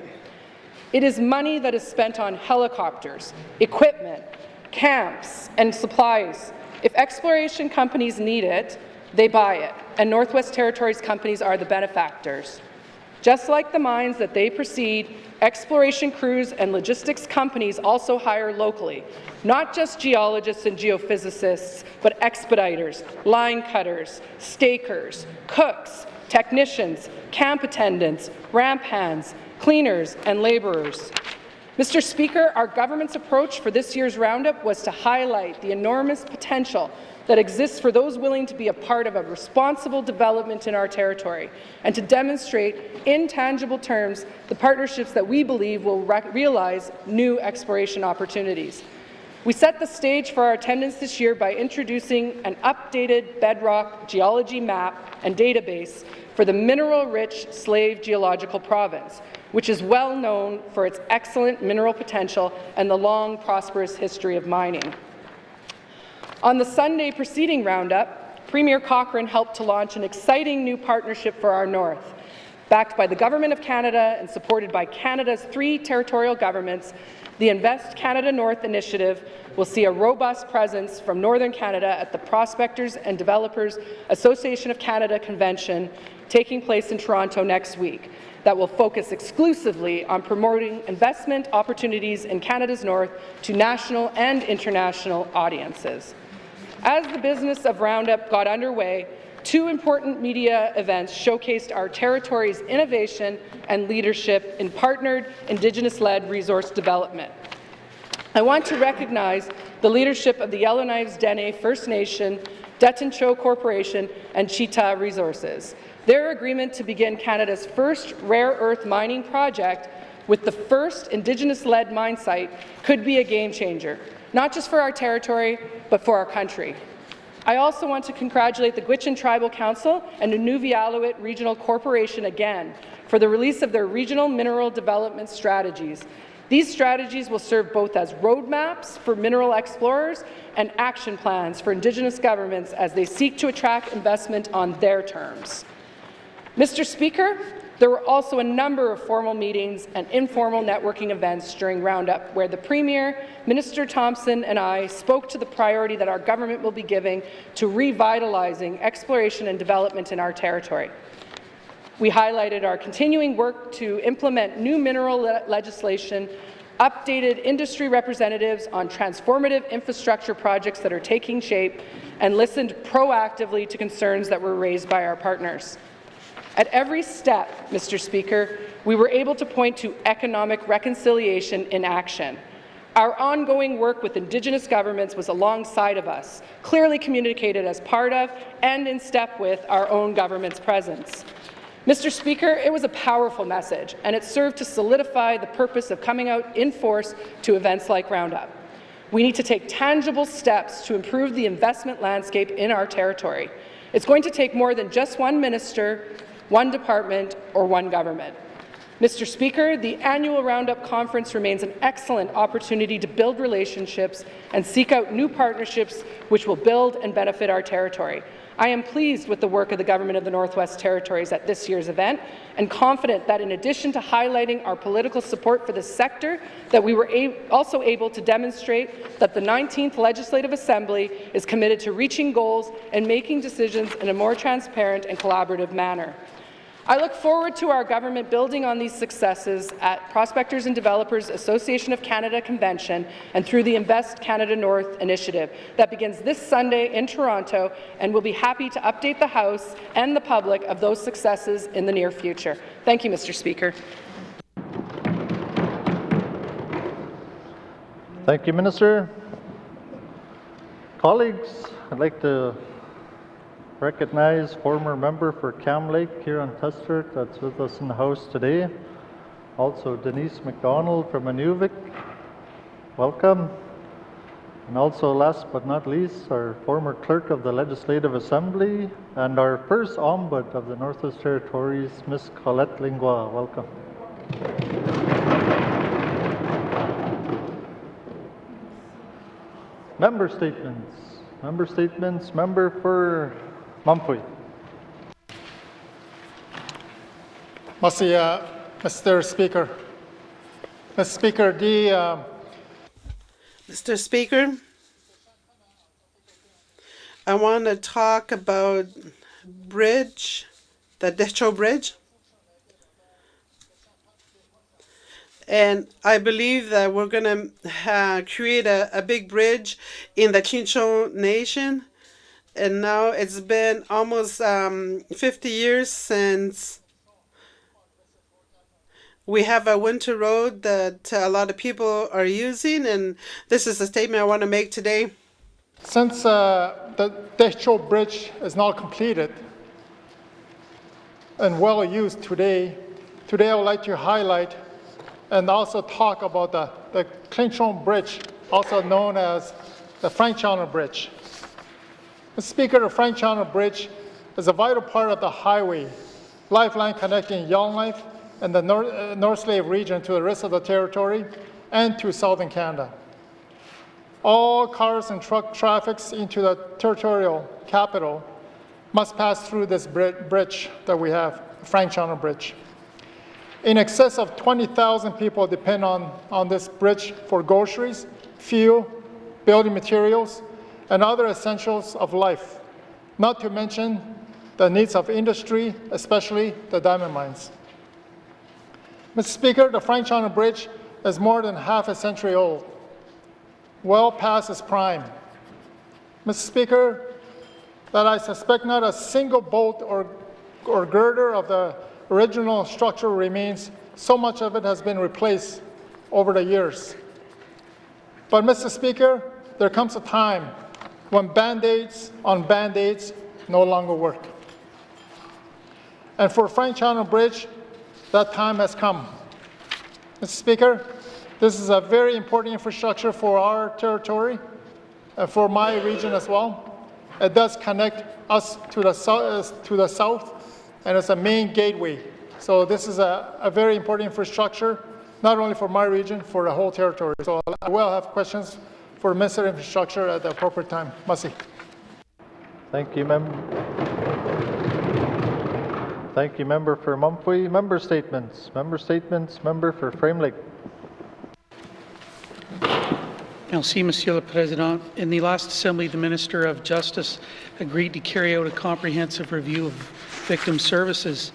It is money that is spent on helicopters, equipment, camps, and supplies. If exploration companies need it, they buy it, and Northwest Territories companies are the benefactors. Just like the mines that they precede, exploration crews and logistics companies also hire locally, not just geologists and geophysicists, but expediters, line cutters, stakers, cooks, technicians, camp attendants, ramp hands, cleaners, and labourers. Mr. Speaker, our government's approach for this year's roundup was to highlight the enormous potential that exists for those willing to be a part of a responsible development in our territory, and to demonstrate in tangible terms the partnerships that we believe will realize new exploration opportunities. We set the stage for our attendance this year by introducing an updated bedrock geology map and database for the mineral-rich Slave Geological Province, which is well known for its excellent mineral potential and the long, prosperous history of mining. On the Sunday preceding Roundup, Premier Cochrane helped to launch an exciting new partnership for our North. Backed by the Government of Canada and supported by Canada's 3 territorial governments, the Invest Canada North initiative will see a robust presence from Northern Canada at the Prospectors and Developers Association of Canada Convention taking place in Toronto next week, that will focus exclusively on promoting investment opportunities in Canada's North to national and international audiences. As the business of Roundup got underway, 2 important media events showcased our territory's innovation and leadership in partnered Indigenous-led resource development. I want to recognize the leadership of the Yellowknife's Dene First Nation, Detencho Corporation, and Cheetah Resources. Their agreement to begin Canada's first rare earth mining project with the first Indigenous-led mine site could be a game-changer, not just for our territory, but for our country. I also want to congratulate the Gwich'in Tribal Council and the Nunavut Regional Corporation again for the release of their regional mineral development strategies. These strategies will serve both as roadmaps for mineral explorers and action plans for Indigenous governments as they seek to attract investment on their terms. Mr. Speaker, there were also a number of formal meetings and informal networking events during Roundup where the Premier, Minister Thompson, and I spoke to the priority that our government will be giving to revitalizing exploration and development in our territory. We highlighted our continuing work to implement new mineral legislation, updated industry representatives on transformative infrastructure projects that are taking shape, and listened proactively to concerns that were raised by our partners. At every step, Mr. Speaker, we were able to point to economic reconciliation in action. Our ongoing work with Indigenous governments was alongside of us, clearly communicated as part of and in step with our own government's presence. Mr. Speaker, it was a powerful message, and it served to solidify the purpose of coming out in force to events like Roundup. We need to take tangible steps to improve the investment landscape in our territory. It's going to take more than just one minister, one department, or one government. Mr. Speaker, the annual Roundup Conference remains an excellent opportunity to build relationships and seek out new partnerships which will build and benefit our territory. I am pleased with the work of the Government of the Northwest Territories at this year's event and confident that in addition to highlighting our political support for this sector, that we were also able to demonstrate that the 19th Legislative Assembly is committed to reaching goals and making decisions in a more transparent and collaborative manner. I look forward to our government building on these successes at Prospectors and Developers Association of Canada Convention and through the Invest Canada North initiative that begins this Sunday in Toronto, and will be happy to update the House and the public of those successes in the near future. Thank you, Mr. Speaker. Thank you, Minister. Colleagues, I'd like to recognize former member for Cam Lake, Kieran Testert, that's with us in the House today. Also Denise McDonald from Inuvik, welcome. And also last but not least, our former clerk of the Legislative Assembly and our first Ombud of the Northwest Territories, Ms. Colette Lingua, welcome. Member statements. Member statements. Member for Mumfui. Mr. Speaker. Mr. Speaker, Mr. Speaker, I want to talk about bridge, the Decho Bridge. And I believe that we're going to create a big bridge in the Chinchon Nation. And now it's been almost 50 years since we have a winter road that a lot of people are using, and this is a statement I want to make today. Since the Decho Bridge is now completed and well used today I would like to highlight and also talk about the Clinchon Bridge, also known as the Frank Chandler Bridge. Mr. Speaker, the Frank Chandler Bridge is a vital part of the highway, lifeline connecting Yellowknife and the North Slave region to the rest of the territory and to southern Canada. All cars and truck traffics into the territorial capital must pass through this bridge that we have, Frank Chandler Bridge. In excess of 20,000 people depend on this bridge for groceries, fuel, building materials, and other essentials of life, not to mention the needs of industry, especially the diamond mines. Mr. Speaker, the Frank Chandler Bridge is more than half a century old, well past its prime. Mr. Speaker, that I suspect not a single bolt or girder of the original structure remains. So much of it has been replaced over the years. But Mr. Speaker, there comes a time when Band-Aids on Band-Aids no longer work. And for Frank Chandler Bridge, that time has come. Mr. Speaker, this is a very important infrastructure for our territory and for my region as well. It does connect us to the south, and it's a main gateway. So this is a very important infrastructure, not only for my region, for the whole territory. So I will have questions for Minister of Infrastructure at the appropriate time. Masi. Thank you, Member. Thank you, Member for Mumfui. Member statements. Member statements. Member for Frame Lake. Merci, Monsieur le Président. In the last Assembly, the Minister of Justice agreed to carry out a comprehensive review of victim services.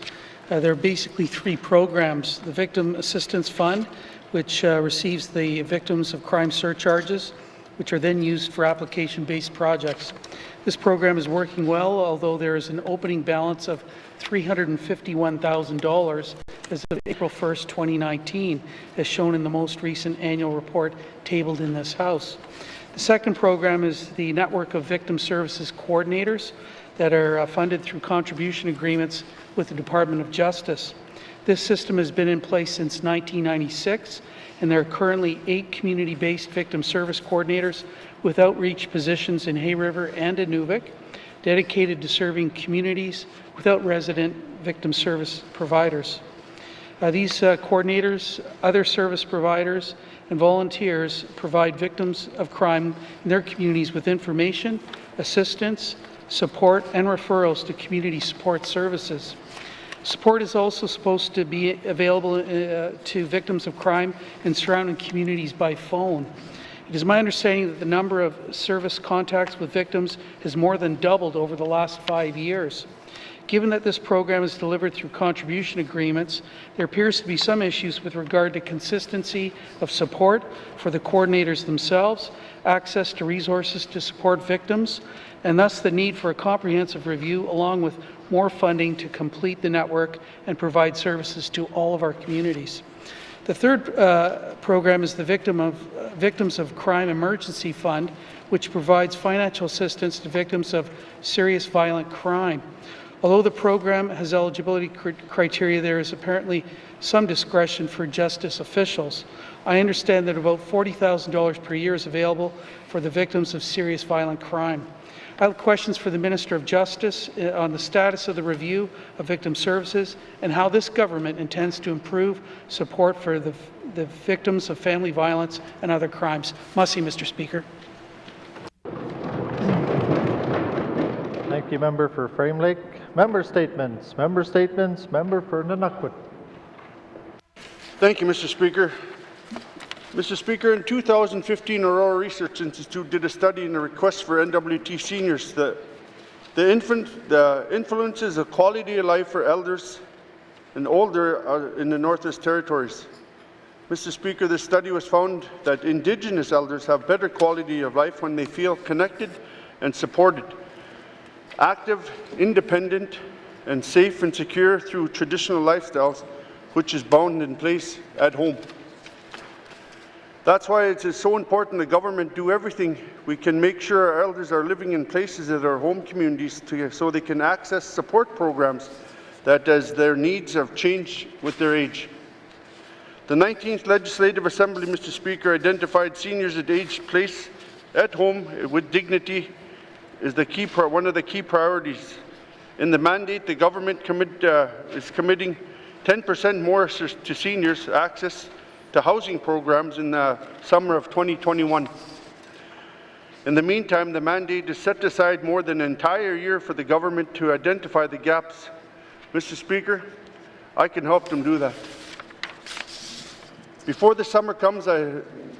There are basically three programs. The Victim Assistance Fund, which receives the victims of crime surcharges which are then used for application-based projects. This program is working well, although there is an opening balance of $351,000 as of April 1st, 2019, as shown in the most recent annual report tabled in this House. The second program is the network of victim services coordinators that are funded through contribution agreements with the Department of Justice. This system has been in place since 1996, and there are currently 8 community-based victim service coordinators with outreach positions in Hay River and Inuvik, dedicated to serving communities without resident victim service providers. These coordinators, other service providers, and volunteers provide victims of crime in their communities with information, assistance, support, and referrals to community support services. Support is also supposed to be available to victims of crime in surrounding communities by phone. It is my understanding that the number of service contacts with victims has more than doubled over the last 5 years. Given that this program is delivered through contribution agreements, there appears to be some issues with regard to consistency of support for the coordinators themselves, access to resources to support victims, and thus the need for a comprehensive review along with more funding to complete the network and provide services to all of our communities. The third program is the Victims of Crime Emergency Fund, which provides financial assistance to victims of serious violent crime. Although the program has eligibility criteria, there is apparently some discretion for justice officials. I understand that about $40,000 per year is available for the victims of serious violent crime. I have questions for the Minister of Justice on the status of the review of victim services and how this government intends to improve support for the victims of family violence and other crimes. Mussy, Mr. Speaker. Thank you, Member for Frame Lake. Member statements. Member statements. Member for N.W.T. Thank you, Mr. Speaker. Mr. Speaker, in 2015, Aurora Research Institute did a study in a request for N.W.T seniors. The influences of quality of life for elders and older in the Northwest Territories. Mr. Speaker, this study was found that Indigenous elders have better quality of life when they feel connected and supported, active, independent, and safe and secure through traditional lifestyles, which is bound in place at home. That's why it is so important the government do everything we can make sure our elders are living in places at our home communities so they can access support programs that as their needs have changed with their age. The 19th Legislative Assembly, Mr. Speaker, identified seniors at aged place at home with dignity is one of the key priorities. In the mandate, the government is committing 10% more to seniors access to housing programs in the summer of 2021. In the meantime, the mandate is set aside more than an entire year for the government to identify the gaps. Mr. Speaker, I can help them do that. Before the summer comes,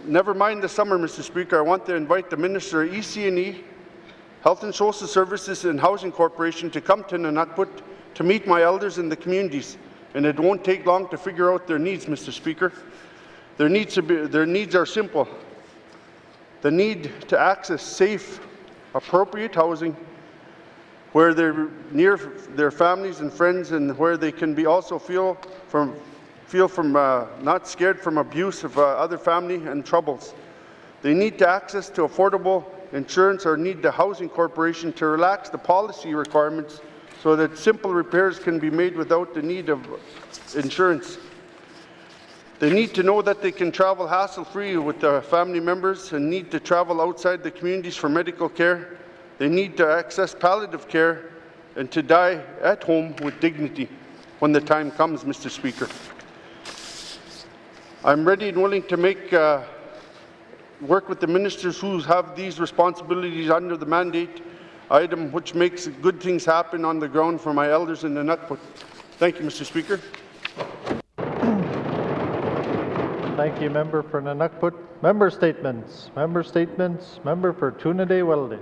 never mind the summer, Mr. Speaker, I want to invite the Minister of EC&E, Health and Social Services and Housing Corporation to come to N.W.T to meet my elders in the communities, and it won't take long to figure out their needs, Mr. Speaker. Their needs are simple. The need to access safe, appropriate housing where they're near their families and friends and where they can be also feel not scared from abuse of other family and troubles. They need to access to affordable insurance or need the Housing Corporation to relax the policy requirements so that simple repairs can be made without the need of insurance. They need to know that they can travel hassle-free with their family members and need to travel outside the communities for medical care. They need to access palliative care and to die at home with dignity when the time comes, Mr. Speaker. I'm ready and willing to work with the ministers who have these responsibilities under the mandate item, which makes good things happen on the ground for my elders in the N.W.T. Thank you, Mr. Speaker. Thank you, Member for N.W.T. Member statements. Member statements. Member for Tunaday-Welleday.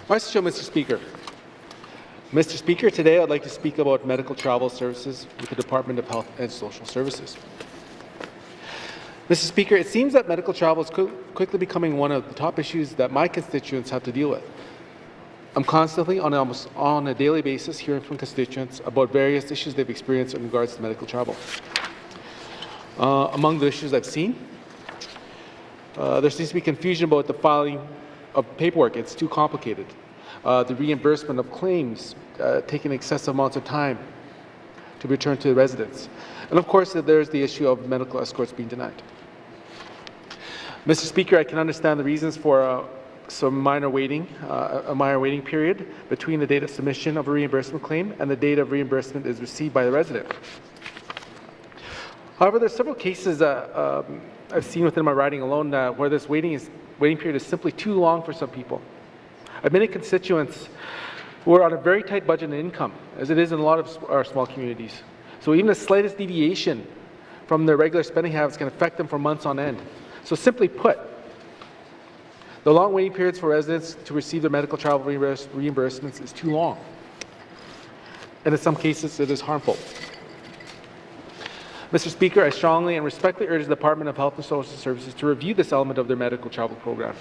Mr. Speaker. Mr. Speaker, today I'd like to speak about medical travel services with the Department of Health and Social Services. Mr. Speaker, it seems that medical travel is quickly becoming one of the top issues that my constituents have to deal with. I'm constantly, almost on a daily basis, hearing from constituents about various issues they've experienced in regards to medical travel. Among the issues I've seen, there seems to be confusion about the filing of paperwork. It's too complicated. The reimbursement of claims taking excessive amounts of time to return to the residents. And of course, there's the issue of medical escorts being denied. Mr. Speaker, I can understand the reasons for a minor waiting period between the date of submission of a reimbursement claim and the date of reimbursement is received by the resident. However, there's several cases I've seen within my riding alone where this waiting period is simply too long for some people. I have many constituents who are on a very tight budget and income, as it is in a lot of our small communities. So even the slightest deviation from their regular spending habits can affect them for months on end. So simply put, the long waiting periods for residents to receive their medical travel reimbursements is too long. And in some cases, it is harmful. Mr. Speaker, I strongly and respectfully urge the Department of Health and Social Services to review this element of their medical travel program.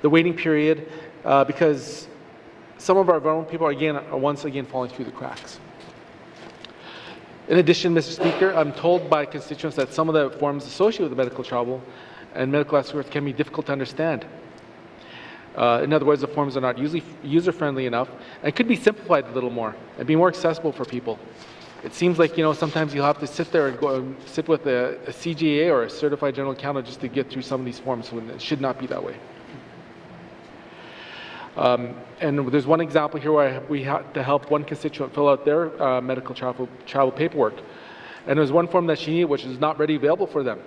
The waiting period, because some of our vulnerable people are once again falling through the cracks. In addition, Mr. Speaker, I'm told by constituents that some of the forms associated with medical travel and medical escorts can be difficult to understand. In other words, the forms are not usually user-friendly enough and could be simplified a little more and be more accessible for people. It seems like, sometimes you'll have to sit there and go and sit with a CGA or a certified general accountant just to get through some of these forms when it should not be that way. And there's one example here where we had to help one constituent fill out their medical travel paperwork. And there's one form that she needed which is not ready available for them.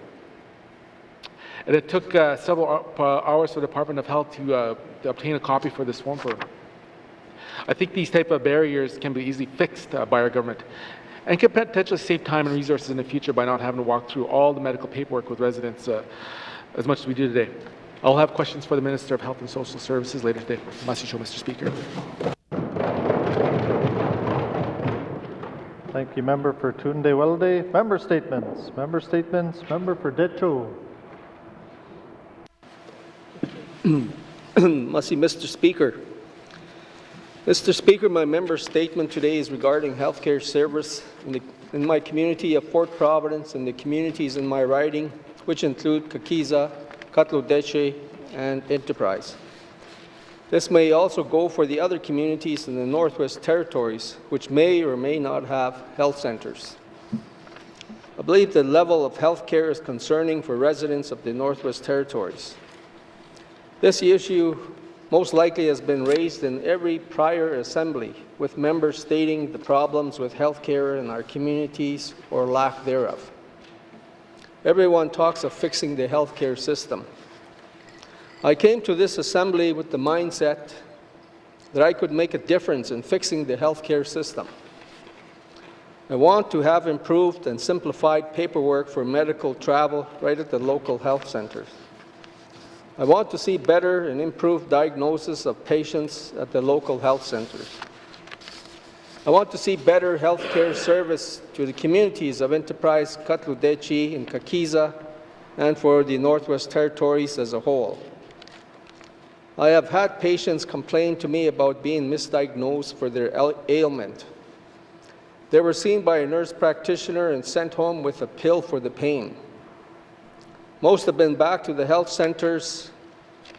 And it took several hours for the Department of Health to obtain a copy for this form for her. I think these type of barriers can be easily fixed by our government and can potentially save time and resources in the future by not having to walk through all the medical paperwork with residents as much as we do today. I'll have questions for the Minister of Health and Social Services later today. Mr. Speaker. Thank you, Member for Tunde Welde. Member statements. Member for Decho. Mr. Speaker. Mr. Speaker, my member statement today is regarding healthcare service in my community of Port Providence and the communities in my riding, which include Kakiza, Katludeche, and Enterprise. This may also go for the other communities in the Northwest Territories, which may or may not have health centres. I believe the level of health care is concerning for residents of the Northwest Territories. This issue most likely has been raised in every prior assembly, with members stating the problems with health care in our communities or lack thereof. Everyone talks of fixing the health care system. I came to this assembly with the mindset that I could make a difference in fixing the health care system. I want to have improved and simplified paperwork for medical travel right at the local health centers. I want to see better and improved diagnosis of patients at the local health centers. I want to see better health care service to the communities of Enterprise, Katludechi, and Kakiza, and for the Northwest Territories as a whole. I have had patients complain to me about being misdiagnosed for their ailment. They were seen by a nurse practitioner and sent home with a pill for the pain. Most have been back to the health centers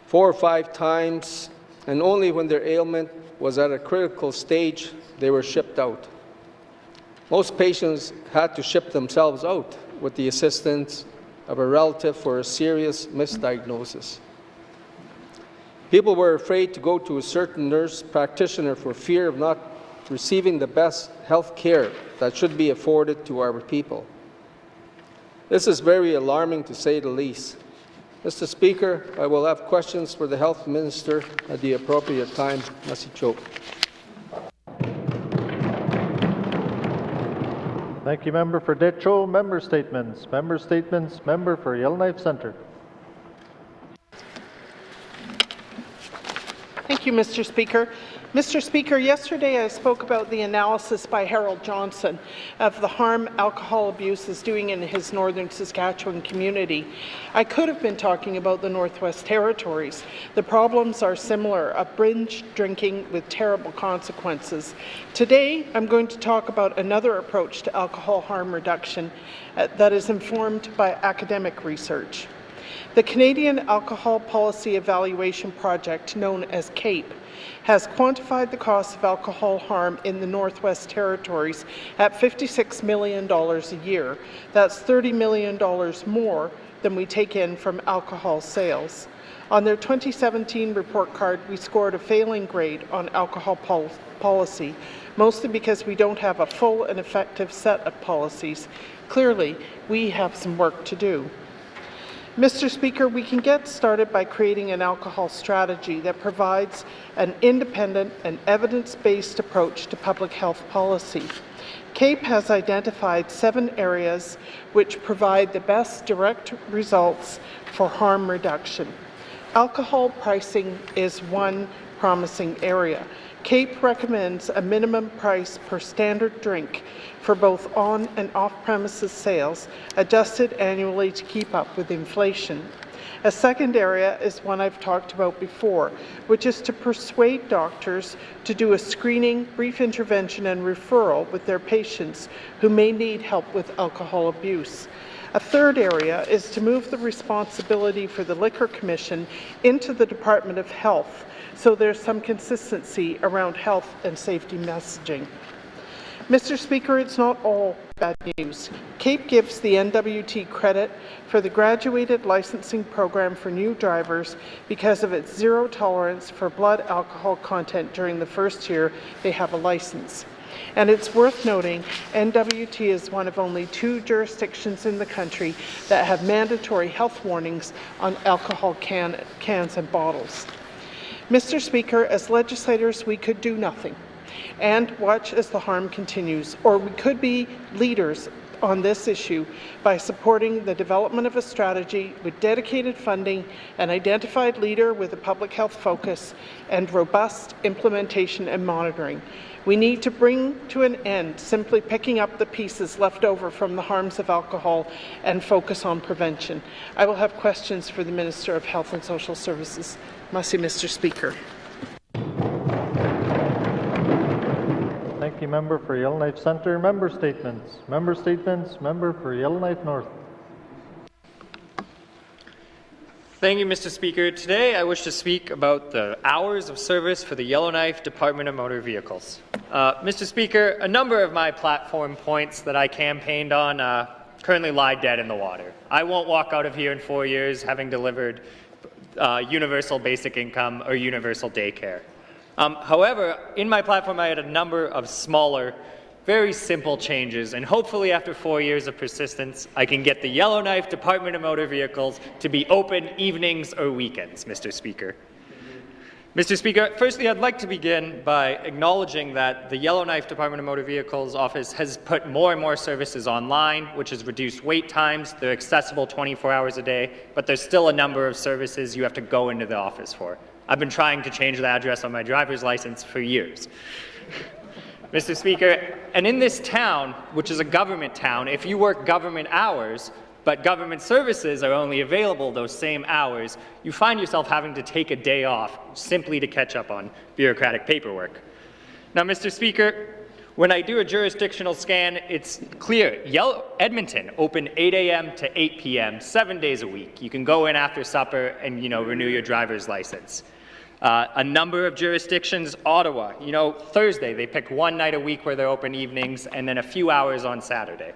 4 or 5 times, and only when their ailment was at a critical stage, they were shipped out. Most patients had to ship themselves out with the assistance of a relative for a serious misdiagnosis. People were afraid to go to a certain nurse practitioner for fear of not receiving the best health care that should be afforded to our people. This is very alarming, to say the least. Mr. Speaker, I will have questions for the Health Minister at the appropriate time. Masicho. Thank you, Member for Decho. Member statements. Member for Yellowknife Centre. Thank you, Mr. Speaker. Mr. Speaker, yesterday I spoke about the analysis by Harold Johnson of the harm alcohol abuse is doing in his northern Saskatchewan community. I could have been talking about the Northwest Territories. The problems are similar, of binge drinking with terrible consequences. Today, I'm going to talk about another approach to alcohol harm reduction that is informed by academic research. The Canadian Alcohol Policy Evaluation Project, known as CAPE, has quantified the cost of alcohol harm in the Northwest Territories at $56 million a year. That's $30 million more than we take in from alcohol sales. On their 2017 report card, we scored a failing grade on alcohol policy, mostly because we don't have a full and effective set of policies. Clearly, we have some work to do. Mr. Speaker, we can get started by creating an alcohol strategy that provides an independent and evidence-based approach to public health policy. CAPE has identified 7 areas which provide the best direct results for harm reduction. Alcohol pricing is one promising area. CAPE recommends a minimum price per standard drink for both on and off-premises sales, adjusted annually to keep up with inflation. A second area is one I've talked about before, which is to persuade doctors to do a screening, brief intervention and referral with their patients who may need help with alcohol abuse. A third area is to move the responsibility for the Liquor Commission into the Department of Health, so there's some consistency around health and safety messaging. Mr. Speaker, it's not all bad news. CAPE gives the N.W.T credit for the graduated licensing program for new drivers because of its zero tolerance for blood alcohol content during the first year they have a license. And it's worth noting, N.W.T is one of only 2 jurisdictions in the country that have mandatory health warnings on alcohol cans and bottles. Mr. Speaker, as legislators, we could do nothing and watch as the harm continues, or we could be leaders on this issue by supporting the development of a strategy with dedicated funding, an identified leader with a public health focus, and robust implementation and monitoring. We need to bring to an end simply picking up the pieces left over from the harms of alcohol and focus on prevention. I will have questions for the Minister of Health and Social Services. Merci, Mr. Speaker. Thank you, Member for Yellowknife Centre. Member Statements. Member Statements. Member for Yellowknife North. Thank you, Mr. Speaker. Today I wish to speak about the hours of service for the Yellowknife Department of Motor Vehicles. Mr. Speaker, a number of my platform points that I campaigned on currently lie dead in the water. I won't walk out of here in 4 years having delivered universal basic income or universal daycare. However, in my platform I had a number of smaller, very simple changes, and hopefully after 4 years of persistence, I can get the Yellowknife Department of Motor Vehicles to be open evenings or weekends, Mr. Speaker. Mr. Speaker, firstly, I'd like to begin by acknowledging that the Yellowknife Department of Motor Vehicles office has put more and more services online, which has reduced wait times. They're accessible 24 hours a day, but there's still a number of services you have to go into the office for. I've been trying to change the address on my driver's license for years. Mr. Speaker, and in this town, which is a government town, if you work government hours, but government services are only available those same hours, you find yourself having to take a day off simply to catch up on bureaucratic paperwork. Now, Mr. Speaker, when I do a jurisdictional scan, it's clear. Edmonton, open 8 a.m. to 8 p.m., 7 days a week. You can go in after supper and, renew your driver's license. A number of jurisdictions, Ottawa, Thursday, they pick one night a week where they're open evenings and then a few hours on Saturday.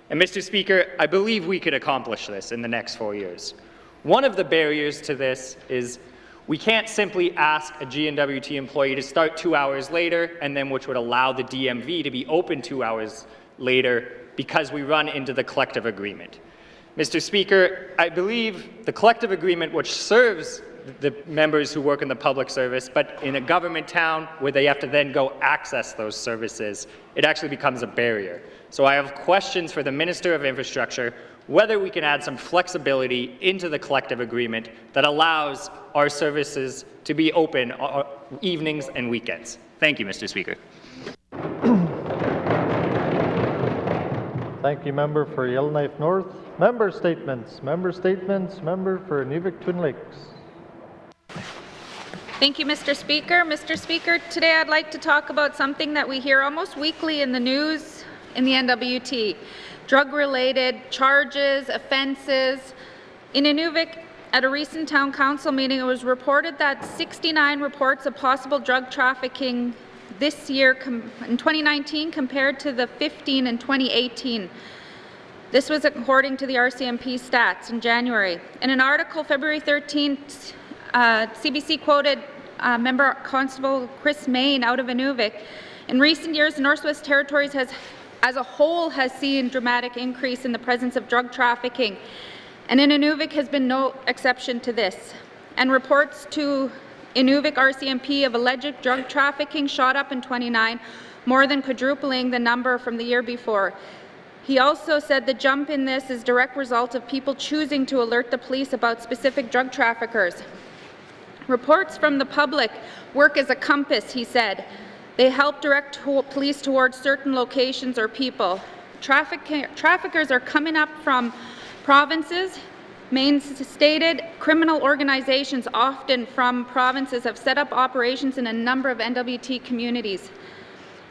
And Mr. Speaker, I believe we could accomplish this in the next 4 years. One of the barriers to this is we can't simply ask a N.W.T employee to start 2 hours later, and then which would allow the DMV to be open 2 hours later because we run into the collective agreement. Mr. Speaker, I believe the collective agreement which serves the members who work in the public service, but in a government town where they have to then go access those services, it actually becomes a barrier. So I have questions for the Minister of Infrastructure whether we can add some flexibility into the collective agreement that allows our services to be open evenings and weekends. Thank you, Mr. Speaker. Thank you, member for Yellowknife North. Member statements. Member statements. Member for Inuvik-Twin Lakes. Thank you, Mr. Speaker. Mr. Speaker, today I'd like to talk about something that we hear almost weekly in the news in the N.W.T. Drug-related charges, offences. In Inuvik, at a recent town council meeting, it was reported that 69 reports of possible drug trafficking this year in 2019 compared to the 15 in 2018. This was according to the RCMP stats in January. In an article February 13th, CBC quoted Member Constable Chris Main out of Inuvik. In recent years, the Northwest Territories as a whole has seen dramatic increase in the presence of drug trafficking, and in Inuvik has been no exception to this. And reports to Inuvik RCMP of alleged drug trafficking shot up in 29, more than quadrupling the number from the year before. He also said the jump in this is a direct result of people choosing to alert the police about specific drug traffickers. Reports from the public work as a compass, he said. They help direct police towards certain locations or people. Traffickers are coming up from provinces. Main stated criminal organizations, often from provinces, have set up operations in a number of N.W.T communities.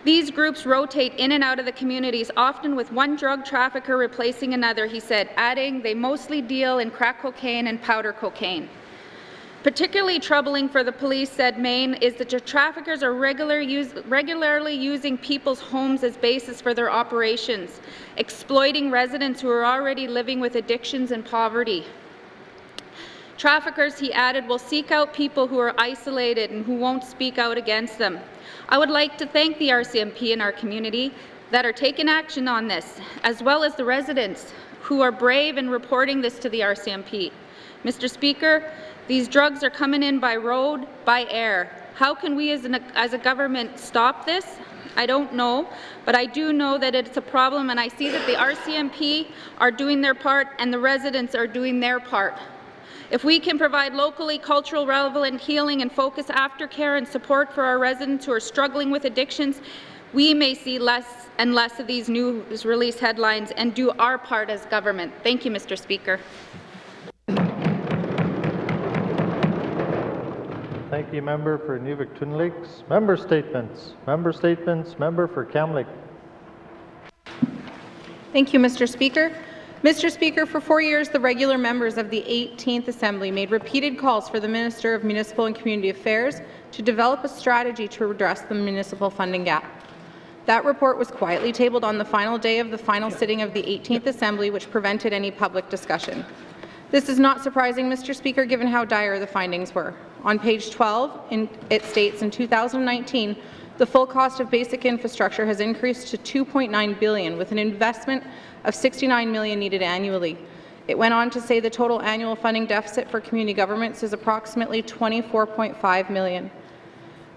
These groups rotate in and out of the communities, often with one drug trafficker replacing another, he said, adding they mostly deal in crack cocaine and powder cocaine. Particularly troubling for the police, said Main, is that the traffickers are regularly using people's homes as bases for their operations, exploiting residents who are already living with addictions and poverty. Traffickers, he added, will seek out people who are isolated and who won't speak out against them. I would like to thank the RCMP in our community that are taking action on this, as well as the residents who are brave in reporting this to the RCMP. Mr. Speaker, these drugs are coming in by road, by air. How can we as a government stop this? I don't know, but I do know that it's a problem, and I see that the RCMP are doing their part and the residents are doing their part. If we can provide locally cultural relevant healing and focus aftercare and support for our residents who are struggling with addictions, we may see less and less of these news release headlines and do our part as government. Thank you, Mr. Speaker. Thank you, member for Inuvik-Twin Lakes. Member statements. Member statements. Member for Kamloops. Thank you, Mr. Speaker. Mr. Speaker, for 4 years, the regular members of the 18th Assembly made repeated calls for the Minister of Municipal and Community Affairs to develop a strategy to address the municipal funding gap. That report was quietly tabled on the final day of the final sitting of the 18th Assembly, which prevented any public discussion. This is not surprising, Mr. Speaker, given how dire the findings were. On page 12, it states in 2019, the full cost of basic infrastructure has increased to $2.9 billion, with an investment of $69 million needed annually. It went on to say the total annual funding deficit for community governments is approximately $24.5 million.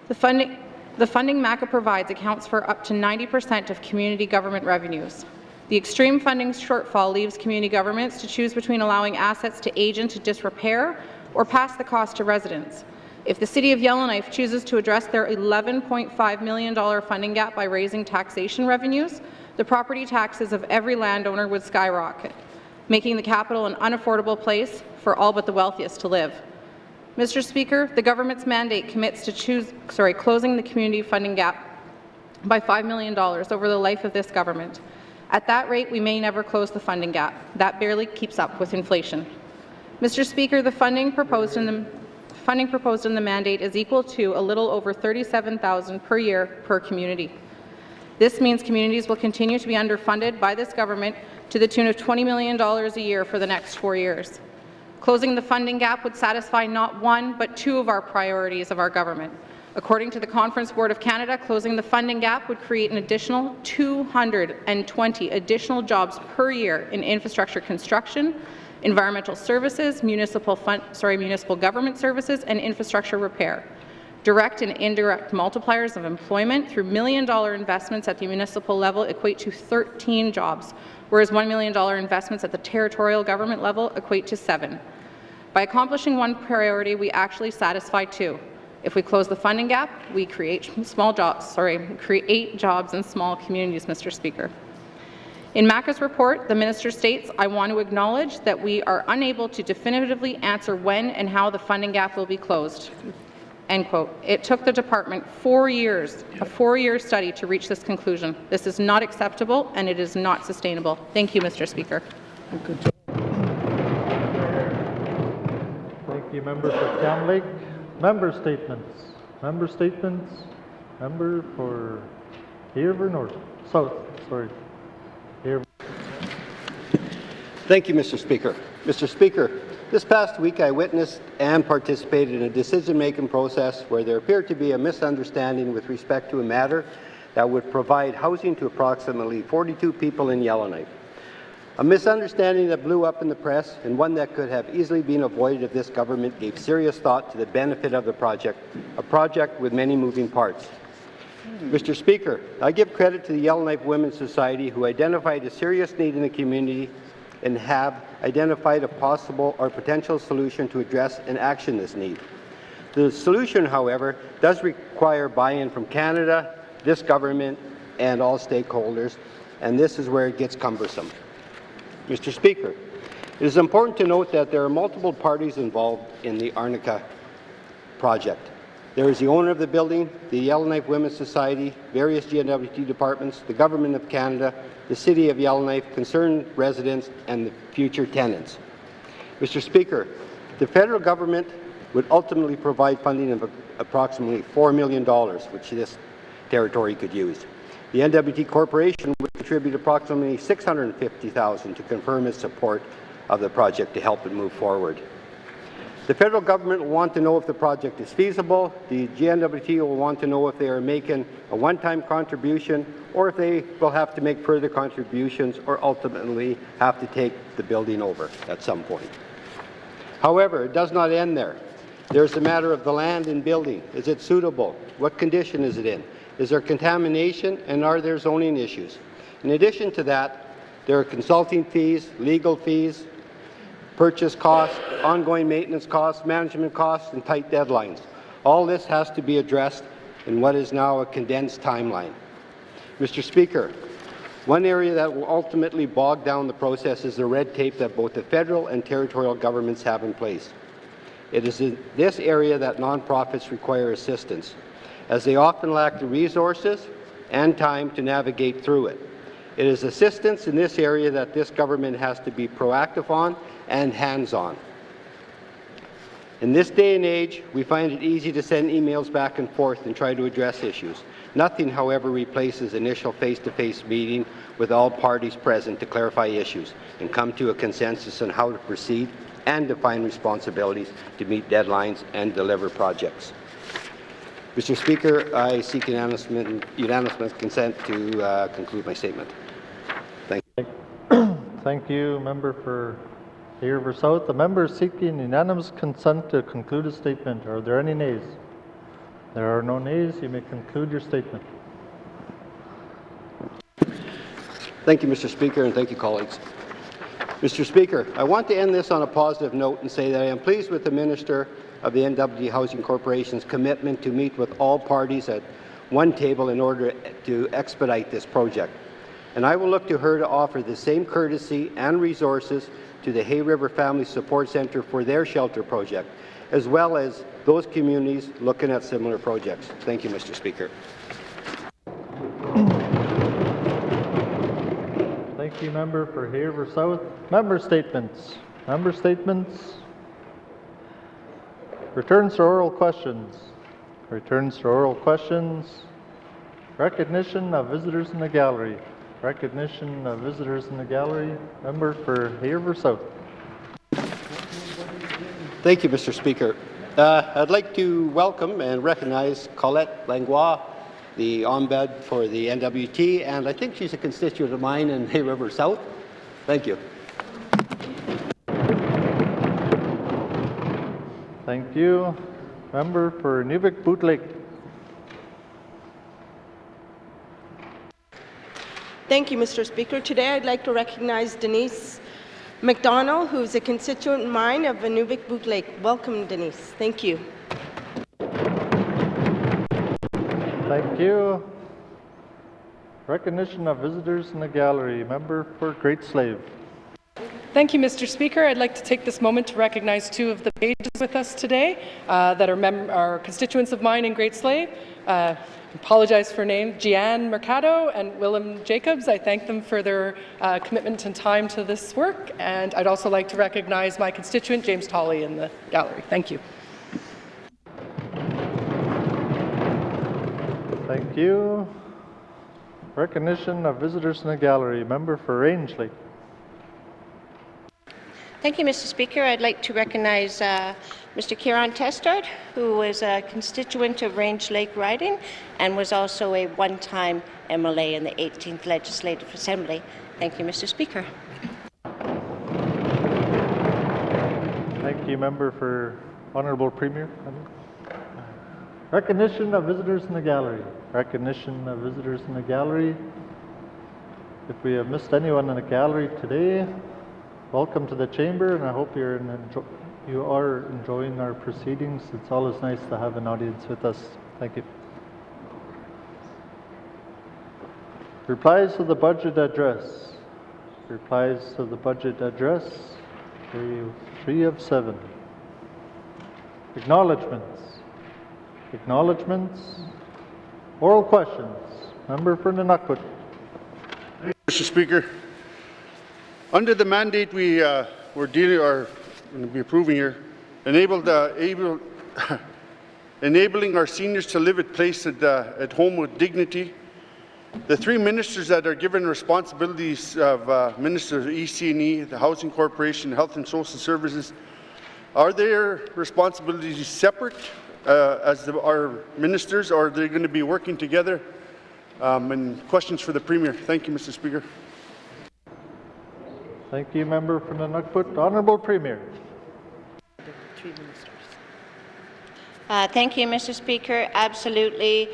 The funding MACA provides accounts for up to 90% of community government revenues. The extreme funding shortfall leaves community governments to choose between allowing assets to age into disrepair or pass the cost to residents. If the City of Yellowknife chooses to address their $11.5 million funding gap by raising taxation revenues, the property taxes of every landowner would skyrocket, making the capital an unaffordable place for all but the wealthiest to live. Mr. Speaker, the government's mandate commits to closing the community funding gap by $5 million over the life of this government. At that rate, we may never close the funding gap. That barely keeps up with inflation. Mr. Speaker, the funding proposed in the mandate is equal to a little over $37,000 per year per community. This means communities will continue to be underfunded by this government to the tune of $20 million a year for the next 4 years. Closing the funding gap would satisfy not one, but two of our priorities of our government. According to the Conference Board of Canada, closing the funding gap would create an additional 220 additional jobs per year in infrastructure construction, environmental services, municipal government services, and infrastructure repair. Direct and indirect multipliers of employment through million-dollar investments at the municipal level equate to 13 jobs, whereas $1 million investments at the territorial government level equate to 7. By accomplishing one priority, we actually satisfy two. If we close the funding gap, we create jobs in small communities, Mr. Speaker. In MACA's report, the minister states, "I want to acknowledge that we are unable to definitively answer when and how the funding gap will be closed." End quote. It took the department 4 years, a 4-year study to reach this conclusion. This is not acceptable and it is not sustainable. Thank you, Mr. Speaker. Thank you, member for Cam Lake. Member statements. Member statements. Member for Heerver North. South. Sorry. Heerver. Thank you, Mr. Speaker. Mr. Speaker, this past week I witnessed and participated in a decision-making process where there appeared to be a misunderstanding with respect to a matter that would provide housing to approximately 42 people in Yellowknife. A misunderstanding that blew up in the press and one that could have easily been avoided if this government gave serious thought to the benefit of the project, a project with many moving parts. Mr. Speaker, I give credit to the Yellowknife Women's Society who identified a serious need in the community and have identified a possible or potential solution to address and action this need. The solution, however, does require buy-in from Canada, this government, and all stakeholders, and this is where it gets cumbersome. Mr. Speaker, it is important to note that there are multiple parties involved in the Arnica project. There is the owner of the building, the Yellowknife Women's Society, various N.W.T departments, the Government of Canada, the City of Yellowknife, concerned residents, and the future tenants. Mr. Speaker, the federal government would ultimately provide funding of approximately $4 million, which this territory could use. The N.W.T Corporation would contribute approximately $650,000 to confirm its support of the project to help it move forward. The federal government will want to know if the project is feasible. The N.W.T will want to know if they are making a one-time contribution or if they will have to make further contributions or ultimately have to take the building over at some point. However, it does not end there. There's the matter of the land and building. Is it suitable? What condition is it in? Is there contamination, and are there zoning issues? In addition to that, there are consulting fees, legal fees, purchase costs, ongoing maintenance costs, management costs, and tight deadlines. All this has to be addressed in what is now a condensed timeline. Mr. Speaker, one area that will ultimately bog down the process is the red tape that both the federal and territorial governments have in place. It is in this area that nonprofits require assistance, as they often lack the resources and time to navigate through it. It is assistance in this area that this government has to be proactive on and hands-on. In this day and age, we find it easy to send emails back and forth and try to address issues. Nothing, however, replaces initial face-to-face meeting with all parties present to clarify issues and come to a consensus on how to proceed and define responsibilities to meet deadlines and deliver projects. Mr. Speaker, I seek unanimous consent to conclude my statement. Thank you. Thank you, member for Heerver South. The member is seeking unanimous consent to conclude his statement. Are there any nays? There are no nays. You may conclude your statement. Thank you, Mr. Speaker, and thank you, colleagues. Mr. Speaker, I want to end this on a positive note and say that I am pleased with the Minister of the N.W.T Housing Corporation's commitment to meet with all parties at one table in order to expedite this project. And I will look to her to offer the same courtesy and resources to the Hay River Family Support Centre for their shelter project, as well as those communities looking at similar projects. Thank you, Mr. Speaker. Thank you, member for Hay River South. Member statements. Member statements. Returns to oral questions. Returns to oral questions. Recognition of visitors in the gallery. Recognition of visitors in the gallery. Member for Hay River South. Thank you, Mr. Speaker. I'd like to welcome and recognize Colette Langlois, the ombud for the N.W.T, and I think she's a constituent of mine in Hay River South. Thank you. Thank you. Member for Nuvik-Boot Lake. Thank you, Mr. Speaker. Today I'd like to recognize Denise McDonald, who's a constituent of mine of Inuvik-Boot Lake. Welcome, Denise. Thank you. Thank you. Recognition of visitors in the gallery. Member for Great Slave. Thank you, Mr. Speaker. I'd like to take this moment to recognize two of the pages with us today that are constituents of mine in Great Slave. Apologize for name, Jeanne Mercado and Willem Jacobs. I thank them for their commitment and time to this work. And I'd also like to recognize my constituent, James Tolley, in the gallery. Thank you. Thank you. Recognition of visitors in the gallery. Member for Rangeley. Thank you, Mr. Speaker. I'd like to recognize Mr. Kieran Testard, who was a constituent of Range Lake Riding and was also a one-time MLA in the 18th Legislative Assembly. Thank you, Mr. Speaker. Thank you, Member for Honourable Premier. Recognition of visitors in the gallery. Recognition of visitors in the gallery. If we have missed anyone in the gallery today, welcome to the chamber, and I hope you are enjoying our proceedings. It's always nice to have an audience with us. Thank you. Replies to the budget address. Replies to the budget address. 3 of 7. Acknowledgments. Acknowledgments. Oral questions. Member for N.W.T. Mr. Speaker, under the mandate we're going to be approving here, enabling our seniors to live at place at home with dignity, the 3 ministers that are given responsibilities of Minister of EC&E, the Housing Corporation, Health and Social Services, are their responsibilities separate as our ministers, or are they going to be working together? And questions for the Premier. Thank you, Mr. Speaker. Thank you, Member for N.W.T. Honourable Premier. Thank you, Mr. Speaker. Absolutely.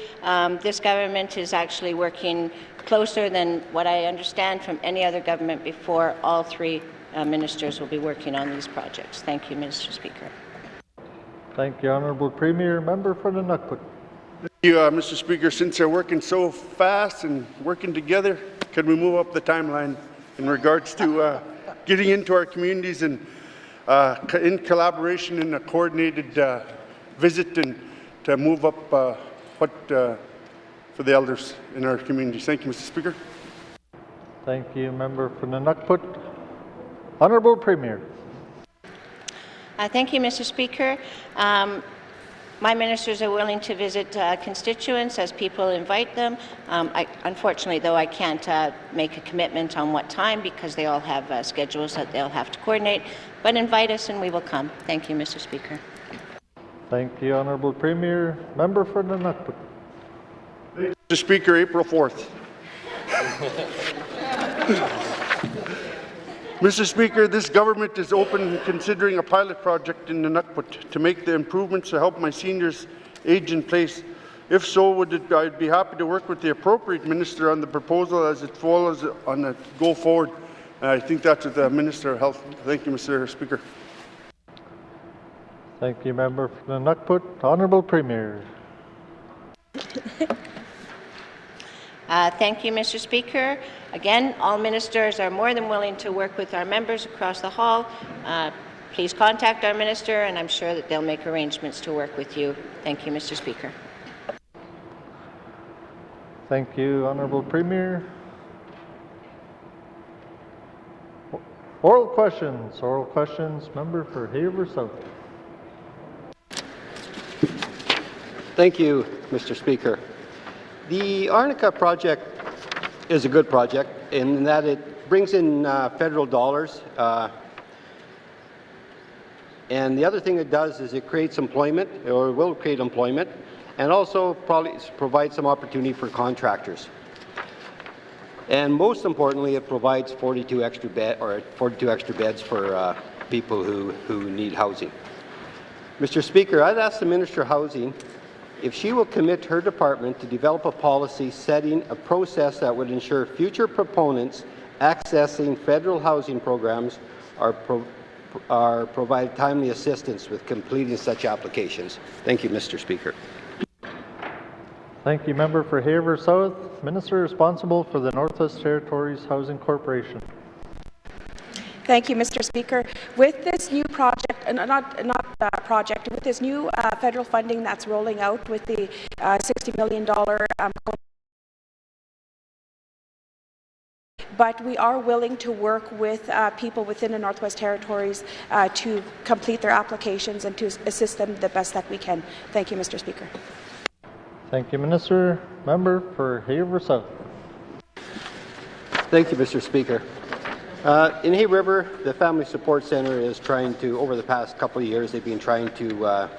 This government is actually working closer than what I understand from any other government before. All 3 ministers will be working on these projects. Thank you, Mr. Speaker. Thank you, Honourable Premier. Member for N.W.T. Thank you, Mr. Speaker. Since they're working so fast and working together, can we move up the timeline in regards to getting into our communities and in collaboration in a coordinated visit and to move up for the elders in our communities. Thank you, Mr. Speaker. Thank you, Member for N.W.T. Honourable Premier. Thank you, Mr. Speaker. My ministers are willing to visit constituents as people invite them. Unfortunately, though, I can't make a commitment on what time because they all have schedules that they'll have to coordinate. But invite us and we will come. Thank you, Mr. Speaker. Thank you, Honourable Premier. Member for N.W.T. Mr. Speaker, April 4th. Mr. Speaker, this government is open considering a pilot project in N.W.T. to make the improvements to help my seniors age in place. If so, I'd be happy to work with the appropriate minister on the proposal as it follows on a go forward. I think that's with the Minister of Health. Thank you, Mr. Speaker. Thank you, Member for N.W.T. Honourable Premier. Thank you, Mr. Speaker. Again, all ministers are more than willing to work with our members across the hall. Please contact our minister, and I'm sure that they'll make arrangements to work with you. Thank you, Mr. Speaker. Thank you, Honourable Premier. Oral questions. Oral questions. Member for Haver South. Thank you, Mr. Speaker. The Arnica project is a good project in that it brings in federal dollars. And the other thing it does is it creates employment, or will create employment, and also probably provide some opportunity for contractors. And most importantly, it provides 42 extra beds for people who need housing. Mr. Speaker, I'd ask the Minister of Housing if she will commit her department to develop a policy setting a process that would ensure future proponents accessing federal housing programs provide timely assistance with completing such applications. Thank you, Mr. Speaker. Thank you, Member for Haver South. Minister responsible for the Northwest Territories Housing Corporation. Thank you, Mr. Speaker. With this new project, with this new federal funding that's rolling out with the $60 million but we are willing to work with people within the Northwest Territories to complete their applications and to assist them the best that we can. Thank you, Mr. Speaker. Thank you, Minister. Member for Haver South. Thank you, Mr. Speaker. In Hay River, the Family Support Centre is trying to, over the past couple of years, they've been trying to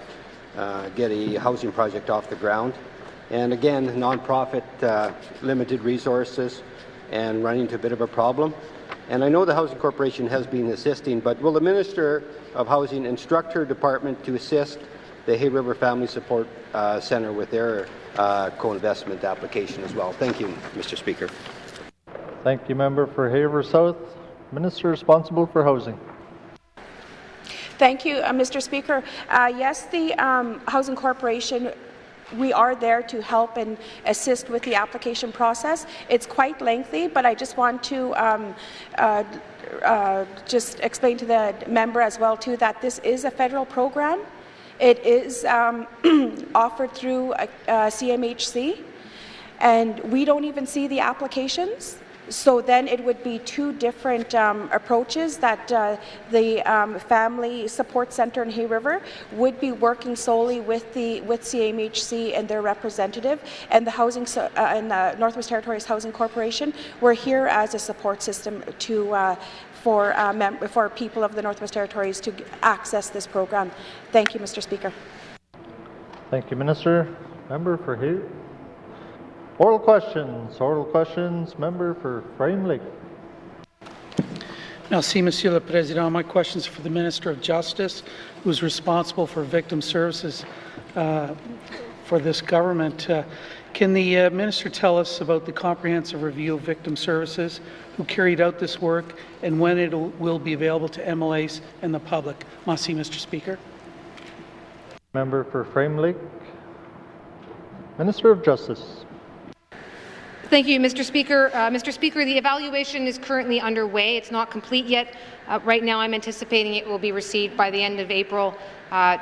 get a housing project off the ground. And again, nonprofit, limited resources, and running into a bit of a problem. And I know the Housing Corporation has been assisting, but will the Minister of Housing instruct her department to assist the Hay River Family Support Centre with their co-investment application as well? Thank you, Mr. Speaker. Thank you, Member for Haver South. Minister responsible for housing. Thank you, Mr. Speaker. Yes, the Housing Corporation, we are there to help and assist with the application process. It's quite lengthy, but I just want to just explain to the member as well too that this is a federal program. It is offered through CMHC, and we don't even see the applications. So then it would be two different approaches that the Family Support Centre in Hay River would be working solely with CMHC and their representative, and the Northwest Territories Housing Corporation. We're here as a support system to for people of the Northwest Territories to access this program. Thank you, Mr. Speaker. Thank you, Minister. Member for Hay. Oral questions. Oral questions. Member for Frame Lake. Merci, Monsieur le Président. My questions are for the Minister of Justice, who is responsible for victim services for this government. Can the Minister tell us about the comprehensive review of victim services, who carried out this work, and when it will be available to MLAs and the public? Merci, Mr. Speaker. Member for Frame Lake. Minister of Justice. Thank you, Mr. Speaker. Mr. Speaker, the evaluation is currently underway. It's not complete yet. Right now, I'm anticipating it will be received by the end of April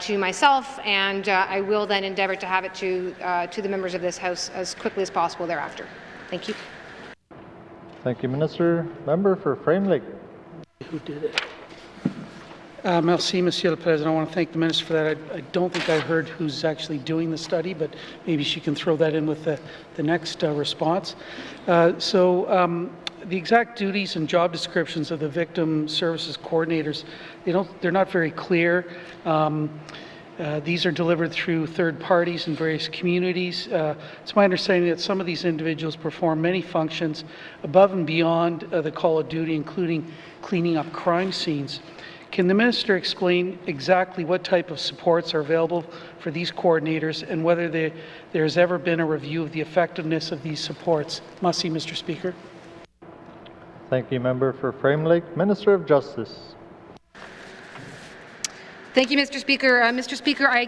to myself, and I will then endeavour to have it to the members of this House as quickly as possible thereafter. Thank you. Thank you, Minister. Member for Frame Lake. Who did it? Merci, Monsieur le Président. I want to thank the Minister for that. I don't think I heard who's actually doing the study, but maybe she can throw that in with the next response. The exact duties and job descriptions of the victim services coordinators, they're not very clear. These are delivered through third parties in various communities. It's my understanding that some of these individuals perform many functions above and beyond the call of duty, including cleaning up crime scenes. Can the Minister explain exactly what type of supports are available for these coordinators and whether there has ever been a review of the effectiveness of these supports? Merci, Mr. Speaker. Thank you, Member for Frame Lake. Minister of Justice. Thank you, Mr. Speaker. Mr. Speaker, I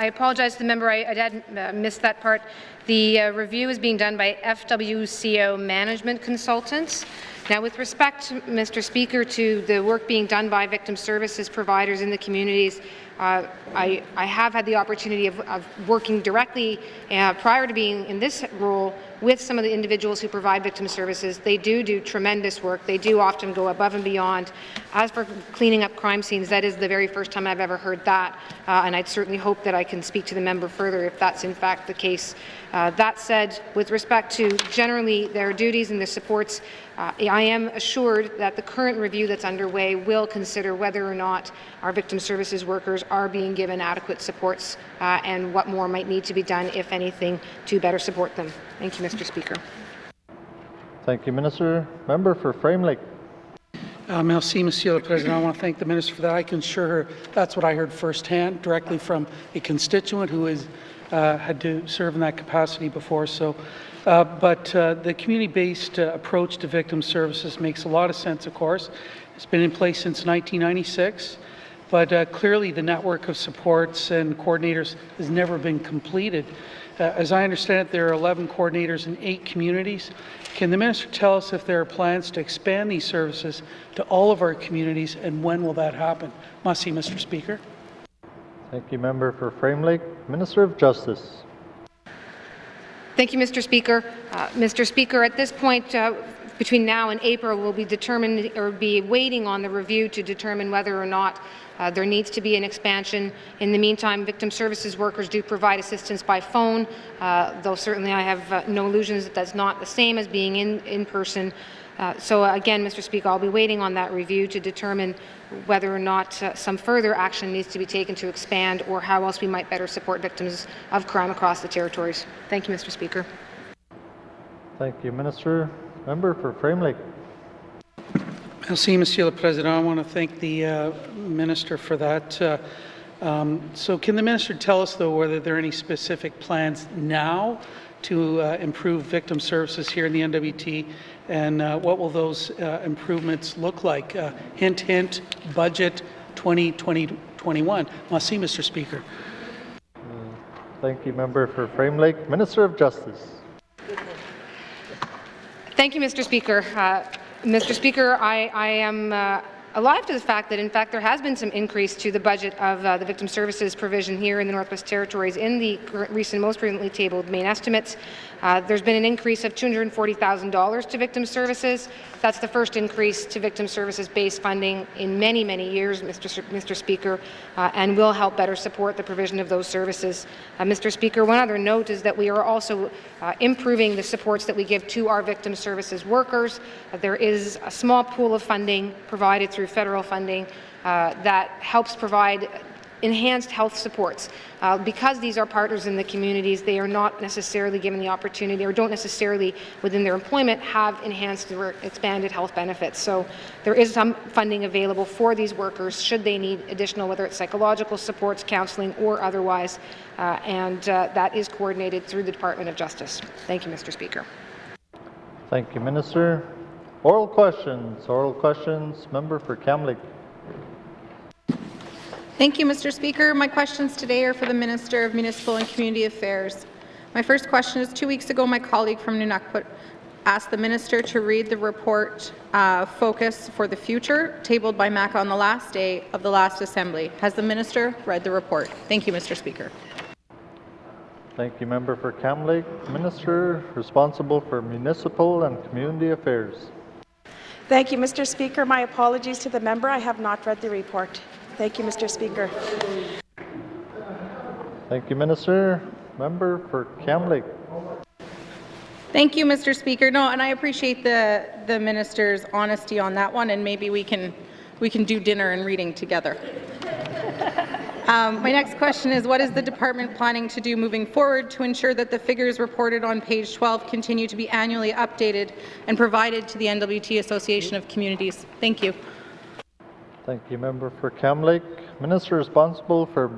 apologize to the member, I did miss that part. The review is being done by FWCO Management Consultants. Now, with respect, Mr. Speaker, to the work being done by victim services providers in the communities, I have had the opportunity of working directly prior to being in this role with some of the individuals who provide victim services. They do tremendous work. They do often go above and beyond. As for cleaning up crime scenes, that is the very first time I've ever heard that, and I'd certainly hope that I can speak to the member further if that's in fact the case. That said, with respect to generally their duties and their supports, I am assured that the current review that's underway will consider whether or not our victim services workers are being given adequate supports and what more might need to be done, if anything, to better support them. Thank you, Mr. Speaker. Thank you, Minister. Member for Frame Lake. Merci, Monsieur le Président. I want to thank the Minister for that. I can assure her that's what I heard firsthand, directly from a constituent who is had to serve in that capacity before. So, but the community-based approach to victim services makes a lot of sense, of course. It's been in place since 1996, but clearly the network of supports and coordinators has never been completed. As I understand it, there are 11 coordinators in 8 communities. Can the minister tell us if there are plans to expand these services to all of our communities, and when will that happen? Merci, Mr. Speaker. Thank you, Member for Frame Lake. Minister of Justice. Thank you, Mr. Speaker. Mr. Speaker, at this point, between now and April, we'll be determined or be waiting on the review to determine whether or not there needs to be an expansion. In the meantime, victim services workers do provide assistance by phone, though certainly I have no illusions that that's not the same as being in person. So again, Mr. Speaker, I'll be waiting on that review to determine whether or not some further action needs to be taken to expand, or how else we might better support victims of crime across the territories. Thank you, Mr. Speaker. Thank you, Minister. Member for Frame Lake. Merci, Monsieur le Président. I want to thank the Minister for that. So can the Minister tell us, though, whether there are any specific plans now to improve victim services here in the N.W.T, and what will those improvements look like? Hint, hint, budget 2020-21. Merci, Mr. Speaker. Thank you, Member for Frame Lake. Minister of Justice. Thank you, Mr. Speaker. Mr. Speaker, I am alive to the fact that, in fact, there has been some increase to the budget of the victim services provision here in the Northwest Territories in the most recently tabled main estimates. There's been an increase of $240,000 to victim services. That's the first increase to victim services base funding in many, many years, Mr. Speaker, and will help better support the provision of those services. Mr. Speaker, one other note is that we are also improving the supports that we give to our victim services workers. There is a small pool of funding provided through federal funding that helps provide enhanced health supports. Because these are partners in the communities, they are not necessarily given the opportunity, or don't necessarily within their employment have enhanced or expanded health benefits. So there is some funding available for these workers should they need additional, whether it's psychological supports, counseling, or otherwise, and that is coordinated through the Department of Justice. Thank you, Mr. Speaker. Thank you, Minister. Oral questions. Oral questions. Member for Kamloops. Thank you, Mr. Speaker. My questions today are for the Minister of Municipal and Community Affairs. My first question is, 2 weeks ago, my colleague from N.W.T asked the Minister to read the report Focus for the Future, tabled by MAC on the last day of the last Assembly. Has the Minister read the report? Thank you, Mr. Speaker. Thank you, Member for Kamloops. Minister responsible for Municipal and Community Affairs. Thank you, Mr. Speaker. My apologies to the member. I have not read the report. Thank you, Mr. Speaker. Thank you, Minister. Member for Kamloops. Thank you, Mr. Speaker. No, and I appreciate the Minister's honesty on that one, and maybe we can do dinner and reading together. My next question is, what is the department planning to do moving forward to ensure that the figures reported on page 12 continue to be annually updated and provided to the N.W.T Association of Communities? Thank you. Thank you, Member for Kamloops. Minister responsible for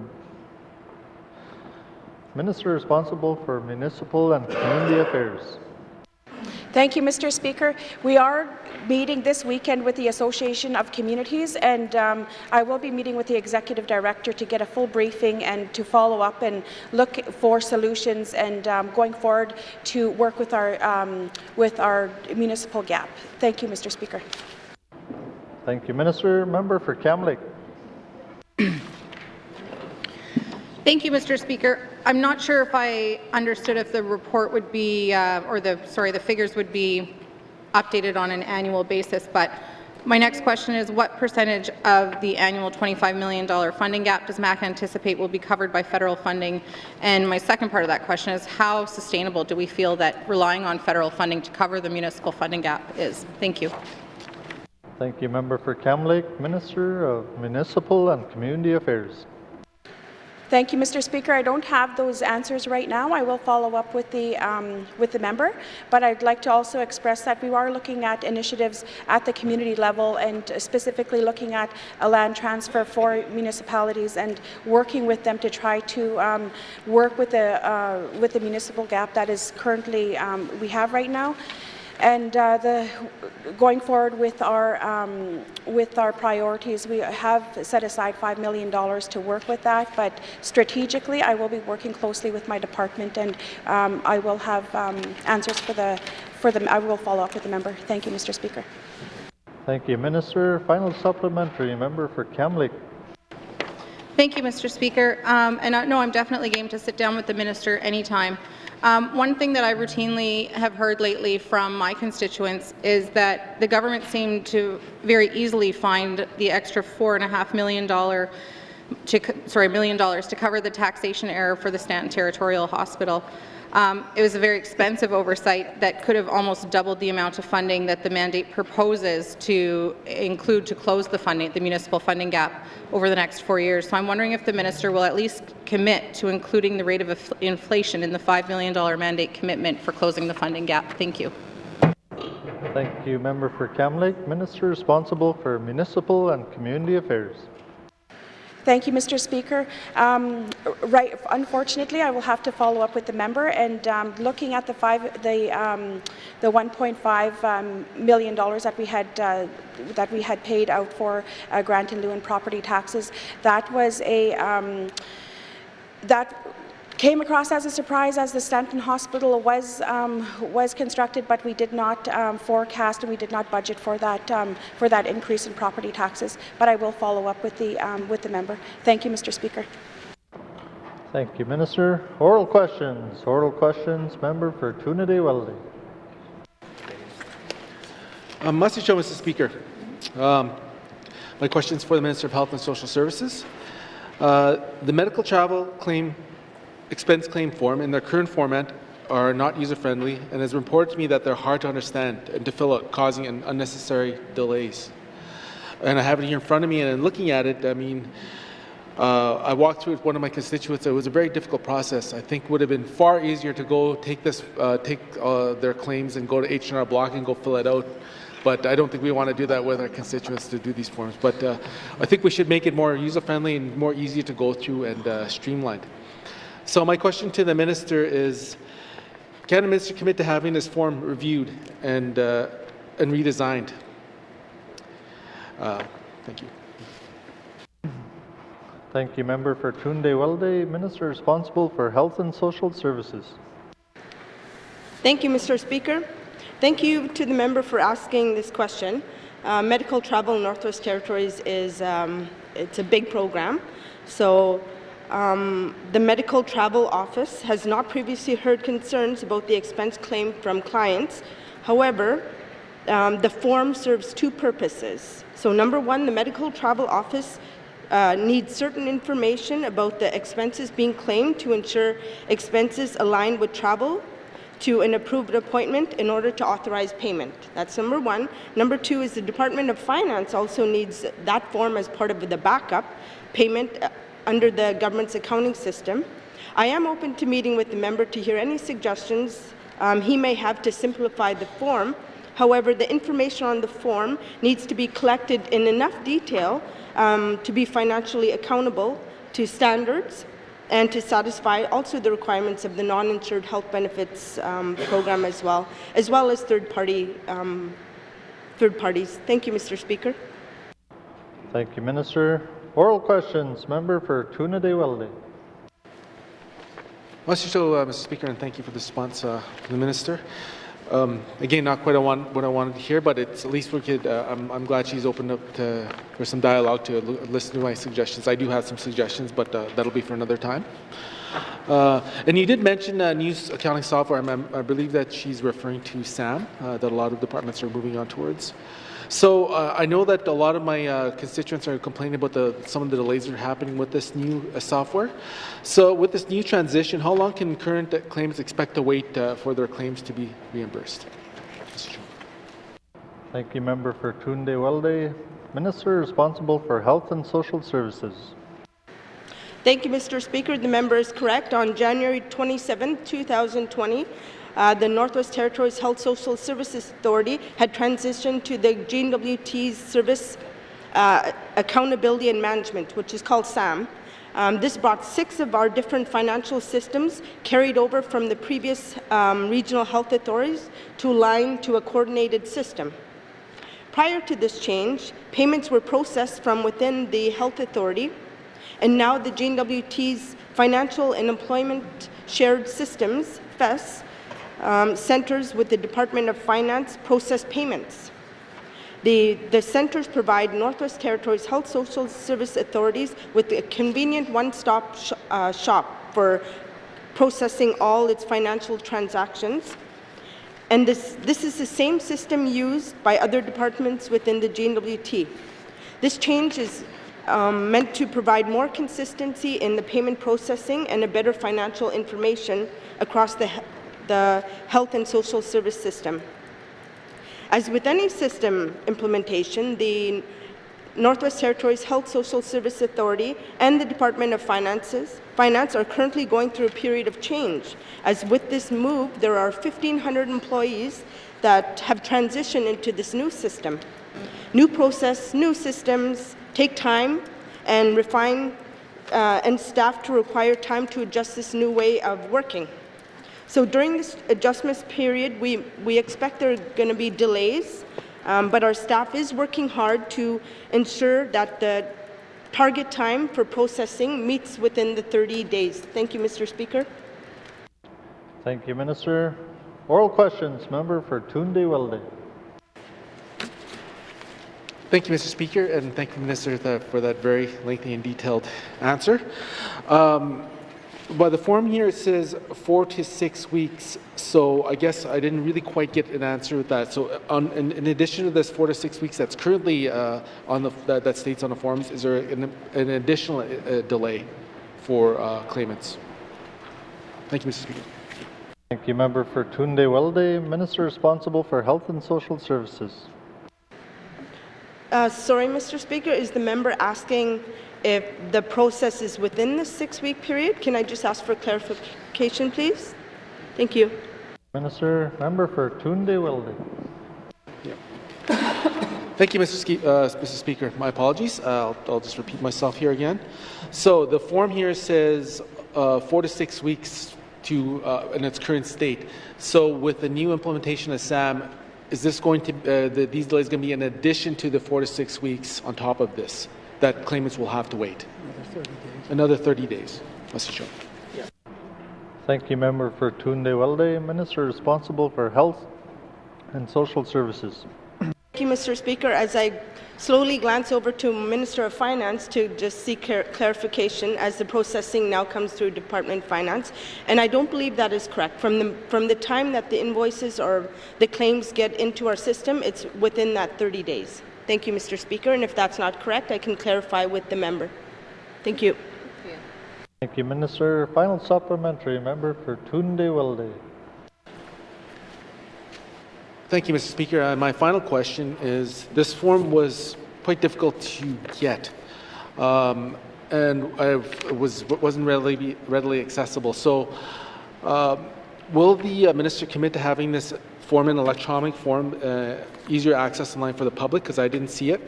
Municipal and Community Affairs. Thank you, Mr. Speaker. We are meeting this weekend with the Association of Communities, and I will be meeting with the Executive Director to get a full briefing and to follow up and look for solutions and going forward to work with our municipal gap. Thank you, Mr. Speaker. Thank you, Minister. Member for Kamloops. Thank you, Mr. Speaker. I'm not sure if I understood if the report would be, the figures would be updated on an annual basis, but my next question is, what percentage of the annual $25 million funding gap does MAC anticipate will be covered by federal funding? And my second part of that question is, how sustainable do we feel that relying on federal funding to cover the municipal funding gap is? Thank you. Thank you, Member for Kamloops. Minister of Municipal and Community Affairs. Thank you, Mr. Speaker. I don't have those answers right now. I will follow up with the member, but I'd like to also express that we are looking at initiatives at the community level and specifically looking at a land transfer for municipalities and working with them to try to work with the municipal gap that is currently we have right now. And going forward with our priorities, we have set aside $5 million to work with that. But strategically, I will be working closely with my department, and I will have answers for the. I will follow up with the member. Thank you, Mr. Speaker. Thank you, Minister. Final supplementary, member for Kamloops. Thank you, Mr. Speaker. No, I'm definitely game to sit down with the minister anytime. One thing that I routinely have heard lately from my constituents is that the government seemed to very easily find the extra $4.5 million to cover the taxation error for the Stanton Territorial Hospital. It was a very expensive oversight that could have almost doubled the amount of funding that the mandate proposes to include to close the municipal funding gap over the next 4 years. So I'm wondering if the minister will at least commit to including the rate of inflation in the $5 million mandate commitment for closing the funding gap. Thank you. Thank you, member for Kamloops. Minister responsible for municipal and community affairs. Thank you, Mr. Speaker. Unfortunately, I will have to follow up with the member, and looking at the $1.5 million that we had paid out for grant in lieu and property taxes, that was that came across as a surprise as the Stanton Hospital was constructed, but we did not forecast and we did not budget for that increase in property taxes. But I will follow up with the member. Thank you, Mr. Speaker. Thank you, Minister. Oral questions. Oral questions. Member for Tunadee-Wellesley. Mr. Speaker. My question is for the Minister of Health and Social Services. The medical travel expense claim form in their current format are not user-friendly, and has reported to me that they're hard to understand and to fill out, causing unnecessary delays. And I have it here in front of me, and in looking at it, I mean, I walked through with one of my constituents. It was a very difficult process. I think it would have been far easier to go take their claims and go to H&R Block and go fill it out. But I don't think we want to do that with our constituents to do these forms. But I think we should make it more user-friendly and more easy to go through and streamlined. So my question to the minister is, can the minister commit to having this form reviewed and redesigned? Thank you. Thank you, member for Tunadee-Wellesley. Minister responsible for Health and Social Services. Thank you, Mr. Speaker. Thank you to the member for asking this question. Medical travel in Northwest Territories is it's a big program. So the Medical Travel Office has not previously heard concerns about the expense claim from clients. However, the form serves two purposes. So number one, the Medical Travel Office needs certain information about the expenses being claimed to ensure expenses align with travel to an approved appointment in order to authorize payment. That's number one. Number two is the Department of Finance also needs that form as part of the backup payment under the government's accounting system. I am open to meeting with the member to hear any suggestions he may have to simplify the form. However, the information on the form needs to be collected in enough detail to be financially accountable to standards and to satisfy also the requirements of the non-insured health benefits program as well as third parties. Thank you, Mr. Speaker. Thank you, Minister. Oral questions. Member for Tunadee-Wellesley. Mr. Speaker, and thank you for the response from the Minister. Again, not quite what I wanted to hear, but it's at least we could. I'm glad she's opened up for some dialogue to listen to my suggestions. I do have some suggestions, but that'll be for another time. And you did mention new accounting software. I believe that she's referring to SAM, that a lot of departments are moving on towards. So I know that a lot of my constituents are complaining about some of the delays that are happening with this new software. So with this new transition, how long can current claimants expect to wait for their claims to be reimbursed? Thank you, member for Tunadee-Wellesley. Minister responsible for Health and Social Services. Thank you, Mr. Speaker. The member is correct. On January 27, 2020, the Northwest Territories Health Social Services Authority had transitioned to the N.W.T's Service Accountability and Management, which is called SAM. This brought 6 of our different financial systems carried over from the previous regional health authorities to align to a coordinated system. Prior to this change, payments were processed from within the health authority, and now the N.W.T's Financial and Employment Shared Systems, FES, centers with the Department of Finance process payments. The centers provide Northwest Territories Health Social Service Authorities with a convenient one-stop shop for processing all its financial transactions. And this is the same system used by other departments within the N.W.T. This change is meant to provide more consistency in the payment processing and a better financial information across the health and social service system. As with any system implementation, the Northwest Territories Health Social Service Authority and the Department of Finance are currently going through a period of change. As with this move, there are 1,500 employees that have transitioned into this new system. New process, new systems take time and refine, and staff to require time to adjust this new way of working. So during this adjustment period, we expect there are going to be delays, but our staff is working hard to ensure that the target time for processing meets within the 30 days. Thank you, Mr. Speaker. Thank you, Minister. Oral questions, member for Tunde Welde. Thank you, Mr. Speaker, and thank you, Minister, for that very lengthy and detailed answer. By the form here, it says 4 to 6 weeks, so I guess I didn't really quite get an answer with that. So in addition to this 4 to 6 weeks that's currently that states on the forms, is there an additional delay for claimants? Thank you, Mr. Speaker. Thank you, member for Tunde Welde. Minister responsible for Health and Social Services. Sorry, Mr. Speaker, is the member asking if the process is within the 6-week period? Can I just ask for clarification, please? Thank you. Minister, member for Tunde Welde. Yeah. Thank you, Mr. Speaker. My apologies. I'll just repeat myself here again. So the form here says 4 to 6 weeks to in its current state. So with the new implementation of SAM, is this going to these delays going to be in addition to the 4 to 6 weeks on top of this that claimants will have to wait? Another 30 days. Mr. Chair. Yeah. Thank you, member for Tunde Welde. Minister responsible for Health and Social Services. Thank you, Mr. Speaker. As I slowly glance over to Minister of Finance to just seek clarification, as the processing now comes through Department of Finance, and I don't believe that is correct. From the time that the invoices or the claims get into our system, it's within that 30 days. Thank you, Mr. Speaker, and if that's not correct, I can clarify with the member. Thank you. Thank you, Minister. Final supplementary, member for Tunde Welde. Thank you, Mr. Speaker. My final question is, this form was quite difficult to get, and it wasn't readily accessible. So will the Minister commit to having this form in electronic form, easier access online for the public, because I didn't see it,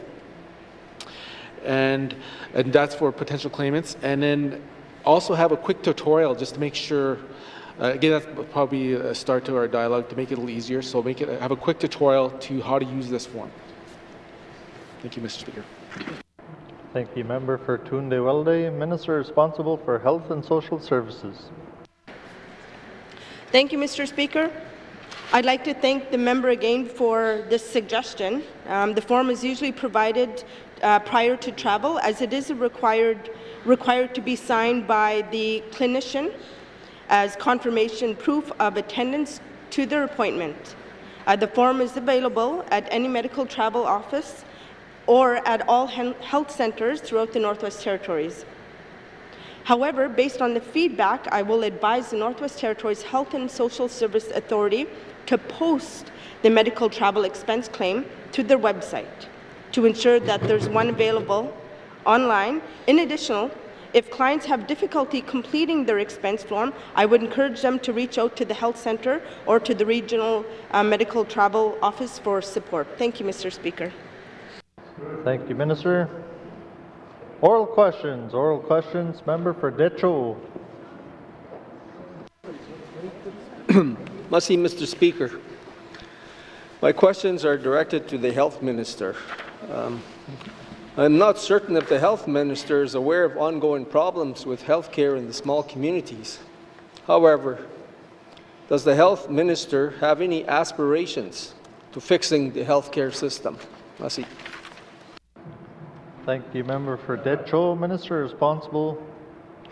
and that's for potential claimants, and then also have a quick tutorial just to make sure. Again, that's probably a start to our dialogue to make it a little easier. So have a quick tutorial to how to use this form. Thank you, Mr. Speaker. Thank you, member for Tunde Welde. Minister responsible for Health and Social Services. Thank you, Mr. Speaker. I'd like to thank the member again for this suggestion. The form is usually provided prior to travel, as it is required to be signed by the clinician as confirmation proof of attendance to their appointment. The form is available at any medical travel office or at all health centers throughout the Northwest Territories. However, based on the feedback, I will advise the Northwest Territories Health and Social Service Authority to post the medical travel expense claim to their website to ensure that there's one available online. In addition, If clients have difficulty completing their expense form, I would encourage them to reach out to the health centre or to the regional medical travel office for support. Thank you, Mr. Speaker. Thank you, Minister. Oral questions. Oral questions. Member for Decho. Merci, Mr. Speaker. My questions are directed to the Health Minister. I'm not certain if the Health Minister is aware of ongoing problems with healthcare in the small communities. However, does the Health Minister have any aspirations to fixing the healthcare system? Merci. Thank you, Member for Decho. Minister responsible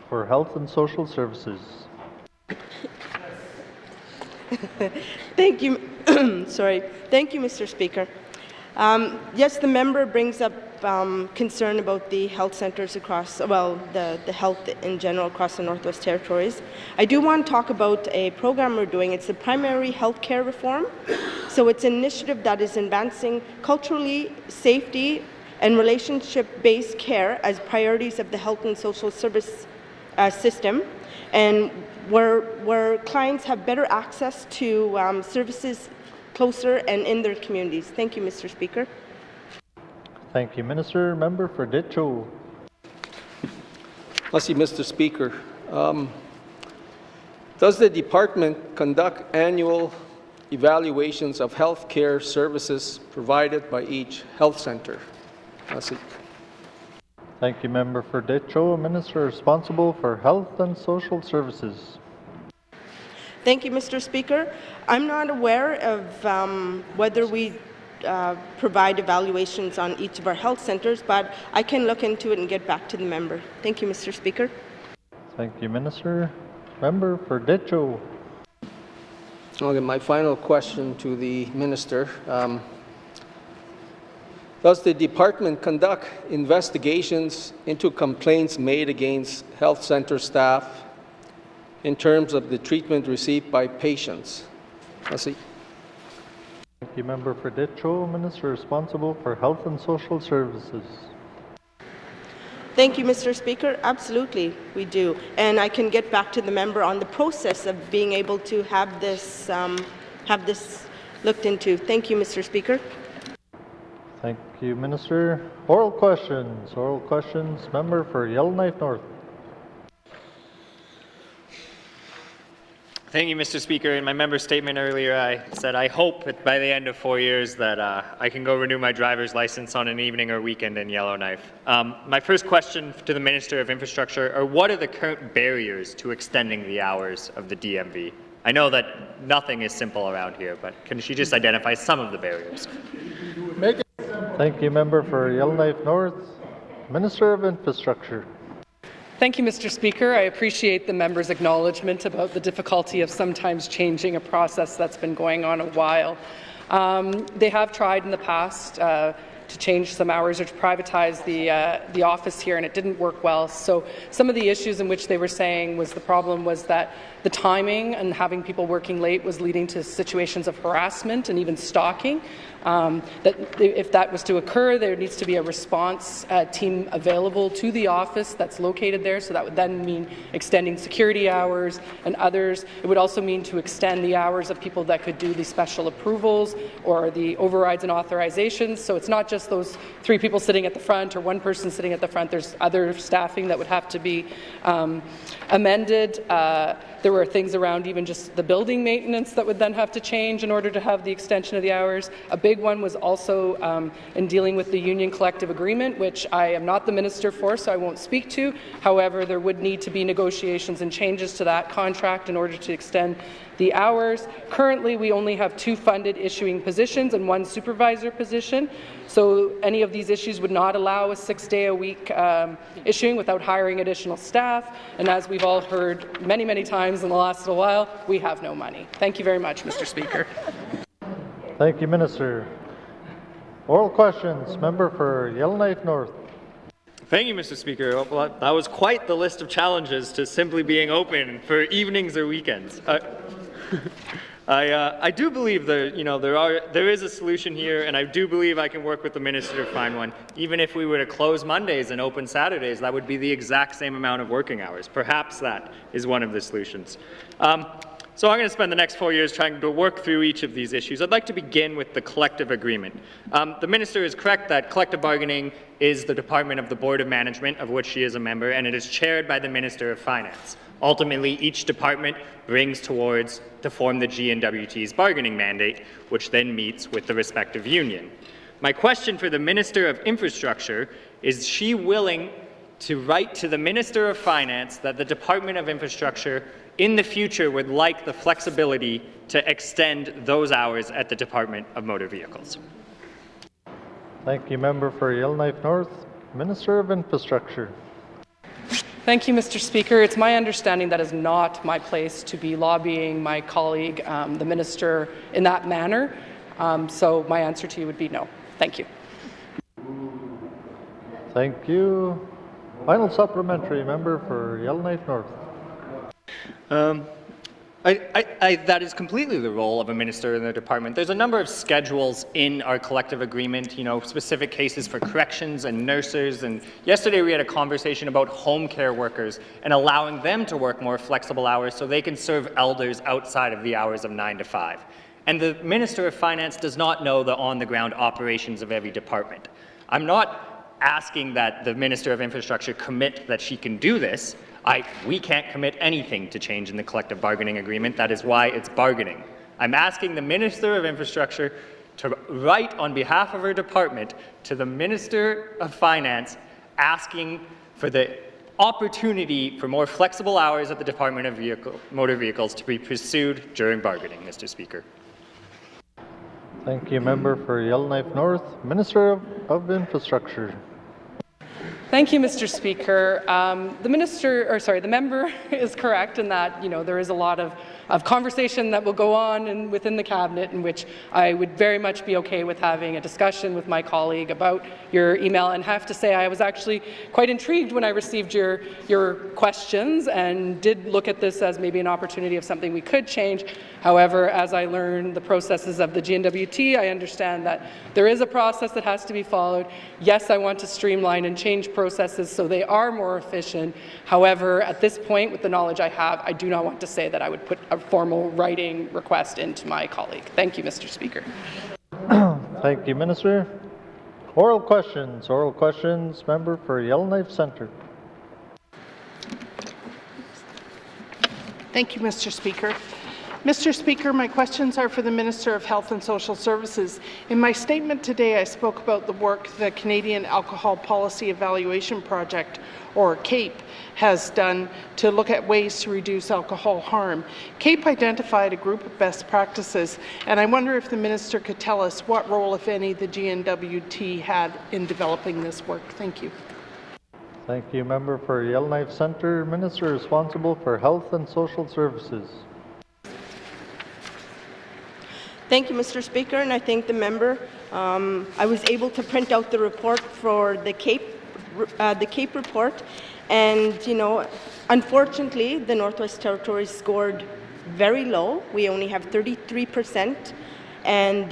for Health and Social Services. Thank you. Sorry. Thank you, Mr. Speaker. Yes, the member brings up concern about the health centres across, well, the health in general across the Northwest Territories. I do want to talk about a program we're doing. It's the primary health care reform. So it's an initiative that is advancing culturally, safety, and relationship-based care as priorities of the health and social service system, and where clients have better access to services closer and in their communities. Thank you, Mr. Speaker. Thank you, Minister. Member for Decho. Merci, Mr. Speaker. Does the department conduct annual evaluations of health care services provided by each health centre? Merci. Thank you, Member for Decho. Minister responsible for Health and Social Services. Thank you, Mr. Speaker. I'm not aware of whether we provide evaluations on each of our health centres, but I can look into it and get back to the member. Thank you, Mr. Speaker. Thank you, Minister. Member for Decho. Okay, my final question to the Minister. Does the department conduct investigations into complaints made against health centre staff in terms of the treatment received by patients? Merci. Thank you, Member for Decho. Minister responsible for Health and Social Services. Thank you, Mr. Speaker. Absolutely, we do. And I can get back to the member on the process of being able to have this looked into. Thank you, Mr. Speaker. Thank you, Minister. Oral questions. Oral questions. Member for Yellowknife North. Thank you, Mr. Speaker. In my member statement earlier, I said I hope that by the end of 4 years that I can go renew my driver's license on an evening or weekend in Yellowknife. My first question to the Minister of Infrastructure are what are the current barriers to extending the hours of the DMV? I know that nothing is simple around here, but can she just identify some of the barriers? Thank you, Member for Yellowknife North. Minister of Infrastructure. Thank you, Mr. Speaker. I appreciate the member's acknowledgement about the difficulty of sometimes changing a process that's been going on a while. They have tried in the past to change some hours or to privatize the office here, and it didn't work well. So some of the issues in which they were saying was the problem was that the timing and having people working late was leading to situations of harassment and even stalking. That if that was to occur, there needs to be a response team available to the office that's located there, so that would then mean extending security hours and others. It would also mean to extend the hours of people that could do the special approvals or the overrides and authorizations. So it's not just those 3 people sitting at the front or 1 person sitting at the front. There's other staffing that would have to be amended. There were things around even just the building maintenance that would then have to change in order to have the extension of the hours. A big one was also in dealing with the union collective agreement, which I am not the minister for, so I won't speak to. However, there would need to be negotiations and changes to that contract in order to extend the hours. Currently, we only have 2 funded issuing positions and 1 supervisor position. So any of these issues would not allow a 6-day-a-week issuing without hiring additional staff. And as we've all heard many, many times in the last little while, we have no money. Thank you very much, Mr. Speaker. Thank you, Minister. Oral questions. Member for Yellowknife North. Thank you, Mr. Speaker. Well, that was quite the list of challenges to simply being open for evenings or weekends. I do believe there is a solution here, and I do believe I can work with the minister to find one. Even if we were to close Mondays and open Saturdays, that would be the exact same amount of working hours. Perhaps that is one of the solutions. So I'm going to spend the next 4 years trying to work through each of these issues. I'd like to begin with the collective agreement. The minister is correct that collective bargaining is the department of the Board of Management, of which she is a member, and it is chaired by the Minister of Finance. Ultimately, each department brings towards to form the N.W.T's bargaining mandate, which then meets with the respective union. My question for the Minister of Infrastructure is she willing to write to the Minister of Finance that the Department of Infrastructure in the future would like the flexibility to extend those hours at the Department of Motor Vehicles? Thank you, Member for Yellowknife North. Minister of Infrastructure. Thank you, Mr. Speaker. It's my understanding that is not my place to be lobbying my colleague, the minister, in that manner. So my answer to you would be no. Thank you. Thank you. Final supplementary, member for Yellowknife North. That is completely the role of a minister in the department. There's a number of schedules in our collective agreement, specific cases for corrections and nurses. And yesterday we had a conversation about home care workers and allowing them to work more flexible hours so they can serve elders outside of the hours of 9 to 5. And the Minister of Finance does not know the on-the-ground operations of every department. I'm not asking that the Minister of Infrastructure commit that she can do this. We can't commit anything to change in the collective bargaining agreement. That is why it's bargaining. I'm asking the Minister of Infrastructure to write on behalf of her department to the Minister of Finance asking for the opportunity for more flexible hours at the Department of Motor Vehicles to be pursued during bargaining, Mr. Speaker. Thank you, member for Yellowknife North. Minister of Infrastructure. Thank you, Mr. Speaker. The member is correct in that there is a lot of conversation that will go on within the cabinet, in which I would very much be okay with having a discussion with my colleague about your email. And have to say, I was actually quite intrigued when I received your questions and did look at this as maybe an opportunity of something we could change. However, as I learned the processes of the N.W.T, I understand that there is a process that has to be followed. Yes, I want to streamline and change processes so they are more efficient. However, at this point, with the knowledge I have, I do not want to say that I would put a formal writing request into my colleague. Thank you, Mr. Speaker. Thank you, Minister. Oral questions. Oral questions. Member for Yellowknife Centre. Thank you, Mr. Speaker. Mr. Speaker, my questions are for the Minister of Health and Social Services. In my statement today, I spoke about the work the Canadian Alcohol Policy Evaluation Project, or CAPE, has done to look at ways to reduce alcohol harm. CAPE identified a group of best practices, and I wonder if the Minister could tell us what role, if any, the N.W.T had in developing this work. Thank you. Thank you, member for Yellowknife Centre. Minister responsible for Health and Social Services. Thank you, Mr. Speaker, and I thank the member. I was able to print out the report for the CAPE report, and unfortunately, the Northwest Territories scored very low. We only have 33%, and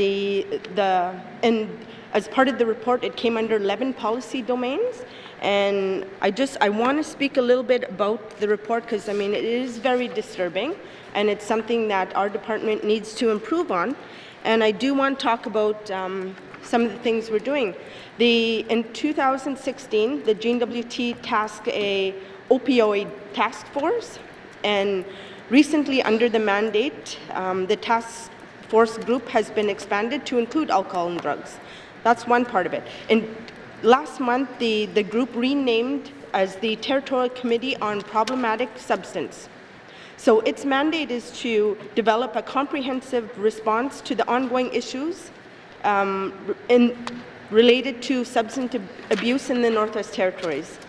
as part of the report, it came under 11 policy domains. And I want to speak a little bit about the report because it is very disturbing, and it's something that our department needs to improve on. And I do want to talk about some of the things we're doing. In 2016, the N.W.T tasked a opioid task force, and recently under the mandate, the task force group has been expanded to include alcohol and drugs. That's one part of it. Last month, the group renamed as the Territorial Committee on Problematic Substance. So its mandate is to develop a comprehensive response to the ongoing issues related to substance abuse in the Northwest Territories.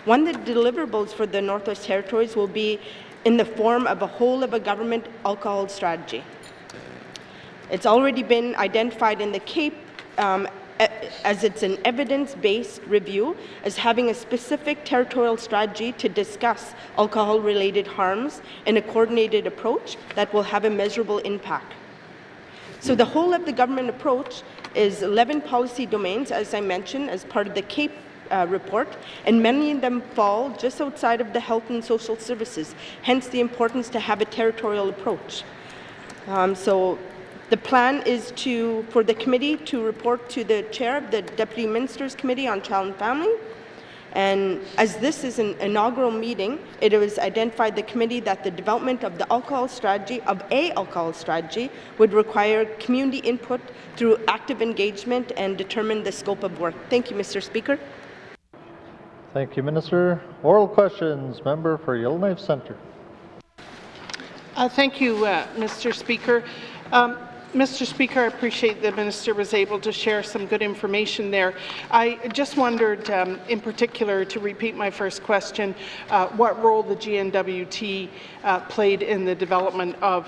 One of the deliverables for the Northwest Territories will be in the form of a whole-of-a-government alcohol strategy. It's already been identified in the CAPE as it's an evidence-based review, as having a specific territorial strategy to discuss alcohol-related harms in a coordinated approach that will have a measurable impact. So the whole of the government approach is 11 policy domains, as I mentioned, as part of the CAPE report, and many of them fall just outside of the health and social services, hence the importance to have a territorial approach. So the plan is for the committee to report to the chair of the Deputy Ministers Committee on Child and Family. And as this is an inaugural meeting, it was identified the committee that the development of the alcohol strategy, would require community input through active engagement and determine the scope of work. Thank you, Mr. Speaker. Thank you, Minister. Oral questions. Member for Yellowknife Centre. Thank you, Mr. Speaker. Mr. Speaker, I appreciate the Minister was able to share some good information there. I just wondered, in particular, to repeat my first question, what role the N.W.T played in the development of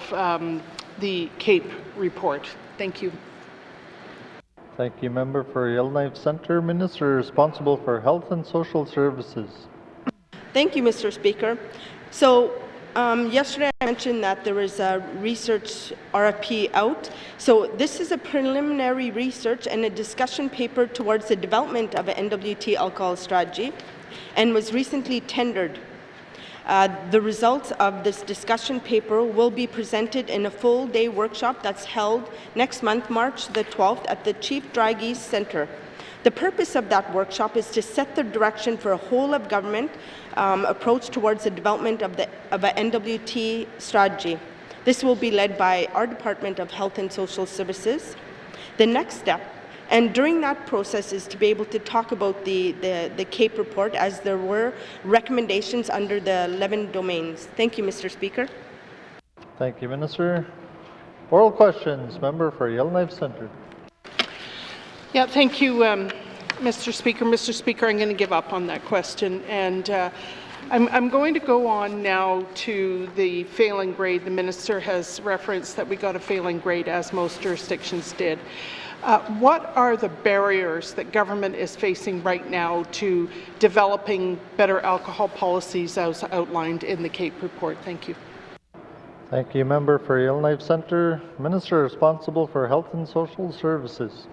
the CAPE report. Thank you. Thank you, Member for Yellowknife Centre. Minister responsible for Health and Social Services. Thank you, Mr. Speaker. So, yesterday I mentioned that there was a research RFP out. So this is a preliminary research and a discussion paper towards the development of an N.W.T alcohol strategy and was recently tendered. The results of this discussion paper will be presented in a full-day workshop that's held next month, March the 12th, at the Chief Dry Geese Centre. The purpose of that workshop is to set the direction for a whole-of-government approach towards the development of an N.W.T strategy. This will be led by our Department of Health and Social Services. The next step, and during that process, is to be able to talk about the CAPE report, as there were recommendations under the 11 domains. Thank you, Mr. Speaker. Thank you, Minister. Oral questions. Member for Yellowknife Centre. Yeah, thank you, Mr. Speaker. Mr. Speaker, I'm going to give up on that question, and I'm going to go on now to the failing grade. The Minister has referenced that we got a failing grade, as most jurisdictions did. What are the barriers that government is facing right now to developing better alcohol policies as outlined in the CAPE report? Thank you. Thank you, Member for Yellowknife Centre. Minister responsible for Health and Social Services.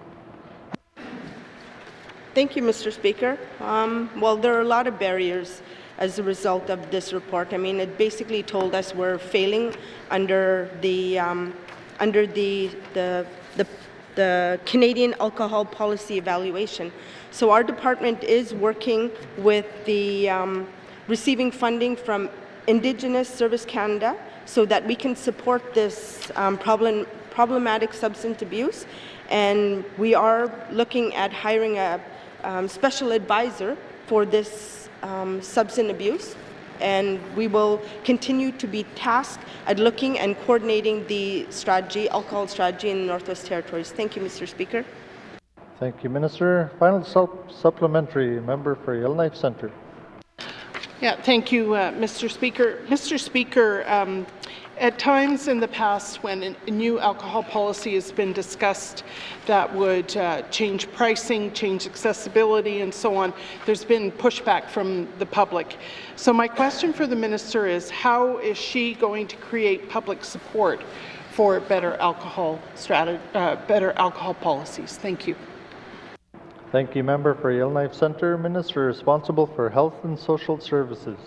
Thank you, Mr. Speaker. Well, there are a lot of barriers as a result of this report. I mean, it basically told us we're failing under the Canadian Alcohol Policy Evaluation. So our department is working with the receiving funding from Indigenous Service Canada so that we can support this problematic substance abuse. And we are looking at hiring a special advisor for this substance abuse, and we will continue to be tasked at looking and coordinating the alcohol strategy in the Northwest Territories. Thank you, Mr. Speaker. Thank you, Minister. Final supplementary. Member for Yellowknife Centre. Yeah, thank you, Mr. Speaker. Mr. Speaker, at times in the past when a new alcohol policy has been discussed that would change pricing, change accessibility, and so on, there's been pushback from the public. So my question for the Minister is, how is she going to create public support for better alcohol policies? Thank you. Thank you, Member for Yellowknife Centre. Minister responsible for Health and Social Services.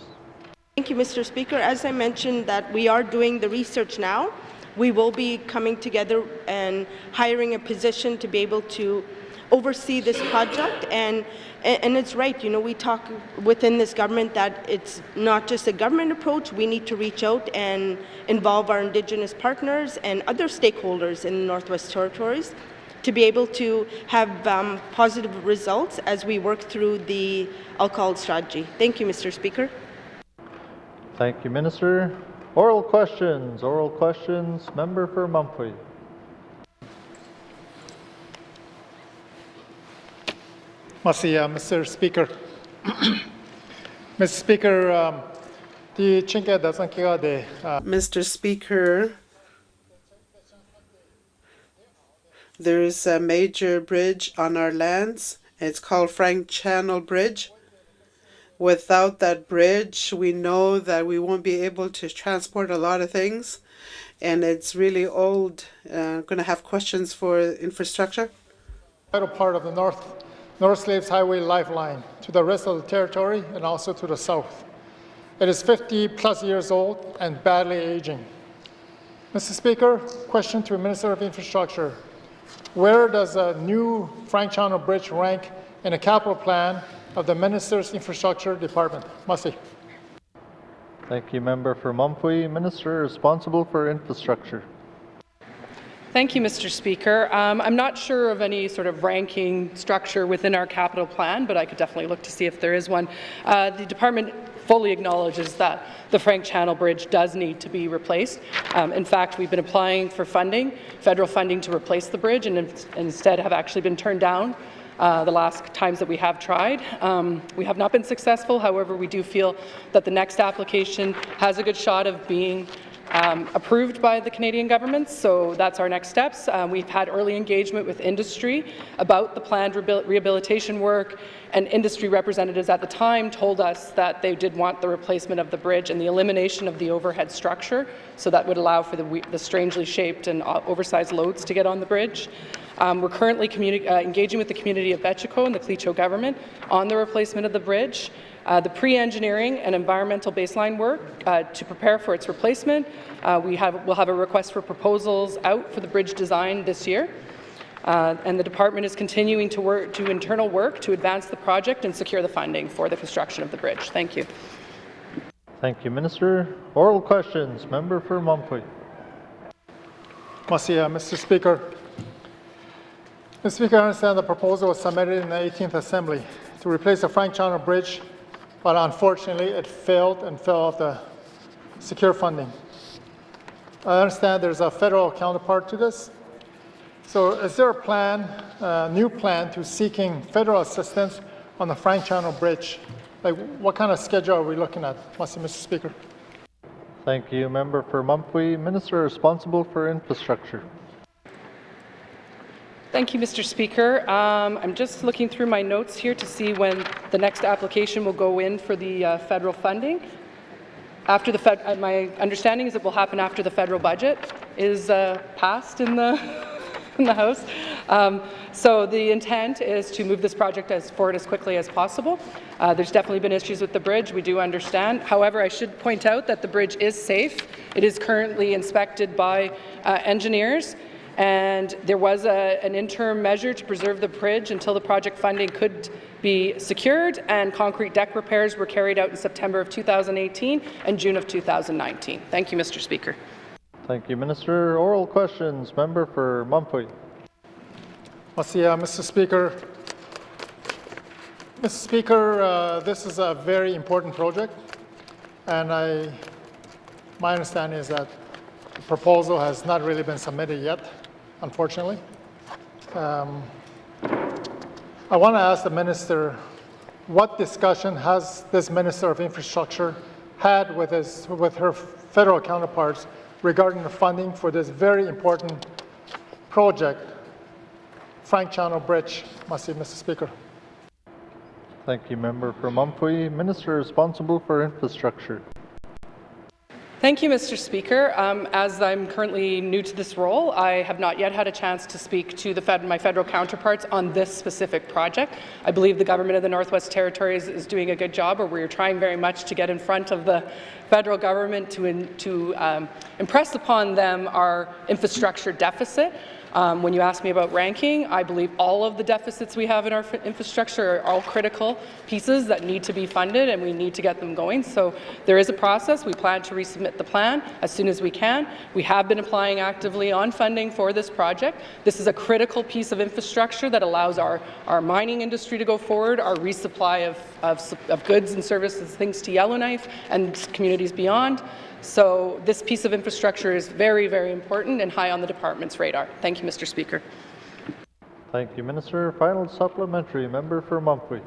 Thank you, Mr. Speaker. As I mentioned that we are doing the research now, we will be coming together and hiring a position to be able to oversee this project. And it's right, you know, we talk within this government that it's not just a government approach. We need to reach out and involve our Indigenous partners and other stakeholders in the Northwest Territories to be able to have positive results as we work through the alcohol strategy. Thank you, Mr. Speaker. Thank you, Minister. Oral questions. Oral questions. Member for Mumfree. Mr. Speaker. Mr. Speaker, Mr. Speaker, there is a major bridge on our lands. It's called Frank Channel Bridge. Without that bridge, we know that we won't be able to transport a lot of things. and it's really old. Going to have questions for infrastructure. Vital part of the North Slaves Highway lifeline to the rest of the territory and also to the south. It is 50+ years old and badly aging. Mr. Speaker, question to Minister of Infrastructure. Where does a new Frank Channel Bridge rank in the capital plan of the Minister's Infrastructure Department? Mussey. Thank you, Member for Mumfui. Minister responsible for infrastructure. Thank you, Mr. Speaker. I'm not sure of any sort of ranking structure within our capital plan, but I could definitely look to see if there is one. The department fully acknowledges that the Frank Channel Bridge does need to be replaced. In fact, we've been applying for funding, federal funding to replace the bridge, and instead have actually been turned down the last times that we have tried. We have not been successful. However, we do feel that the next application has a good shot of being approved by the Canadian government, so that's our next steps. We've had early engagement with industry about the planned rehabilitation work, and industry representatives at the time told us that they did want the replacement of the bridge and the elimination of the overhead structure, so that would allow for the strangely shaped and oversized loads to get on the bridge. We're currently engaging with the community of Betchico and the Clecho government on the replacement of the bridge. The pre-engineering and environmental baseline work to prepare for its replacement. We'll have a request for proposals out for the bridge design this year. And the department is continuing to do internal work to advance the project and secure the funding for the construction of the bridge. Thank you. Thank you, Minister. Oral questions. Member for Mumfui. Mr. Speaker. Mr. Speaker, I understand the proposal was submitted in the 18th Assembly to replace the Frank Channel Bridge, but unfortunately it failed and fell off the secure funding. I understand there's a federal counterpart to this. So is there a plan, new plan to seeking federal assistance on the Frank Channel Bridge? Like, what kind of schedule are we looking at, Mr. Speaker? Thank you, Member for Mumfui. Minister responsible for infrastructure. Thank you, Mr. Speaker. I'm just looking through my notes here to see when the next application will go in for the federal funding. After the my understanding is it will happen after the federal budget is passed in the in the House. So the intent is to move this project forward as quickly as possible. There's definitely been issues with the bridge. We do understand. However, I should point out that the bridge is safe. It is currently inspected by engineers. And there was an interim measure to preserve the bridge until the project funding could be secured, and concrete deck repairs were carried out in September of 2018 and June of 2019. Thank you, Mr. Speaker. Thank you, Minister. Oral questions. Member for Mumfui. Mr. Speaker. Mr. Speaker, this is a very important project, and my understanding is that the proposal has not really been submitted yet, unfortunately. I want to ask the Minister, what discussion has this Minister of Infrastructure had with her federal counterparts regarding the funding for this very important project, Frank Channel Bridge? Mr. Speaker. Thank you, Member for Mumfui. Minister responsible for infrastructure. Thank you, Mr. Speaker. As I'm currently new to this role, I have not yet had a chance to speak to my federal counterparts on this specific project. I believe the government of the Northwest Territories is doing a good job, or we're trying very much to get in front of the federal government to impress upon them our infrastructure deficit. When you ask me about ranking, I believe all of the deficits we have in our infrastructure are all critical pieces that need to be funded, and we need to get them going. So there is a process. We plan to resubmit the plan as soon as we can. We have been applying actively on funding for this project. This is a critical piece of infrastructure that allows our mining industry to go forward, our resupply of goods and services, things to Yellowknife and communities beyond. So this piece of infrastructure is very, very important and high on the department's radar. Thank you, Mr. Speaker. Thank you, Minister. Final supplementary. Member for Mumfui.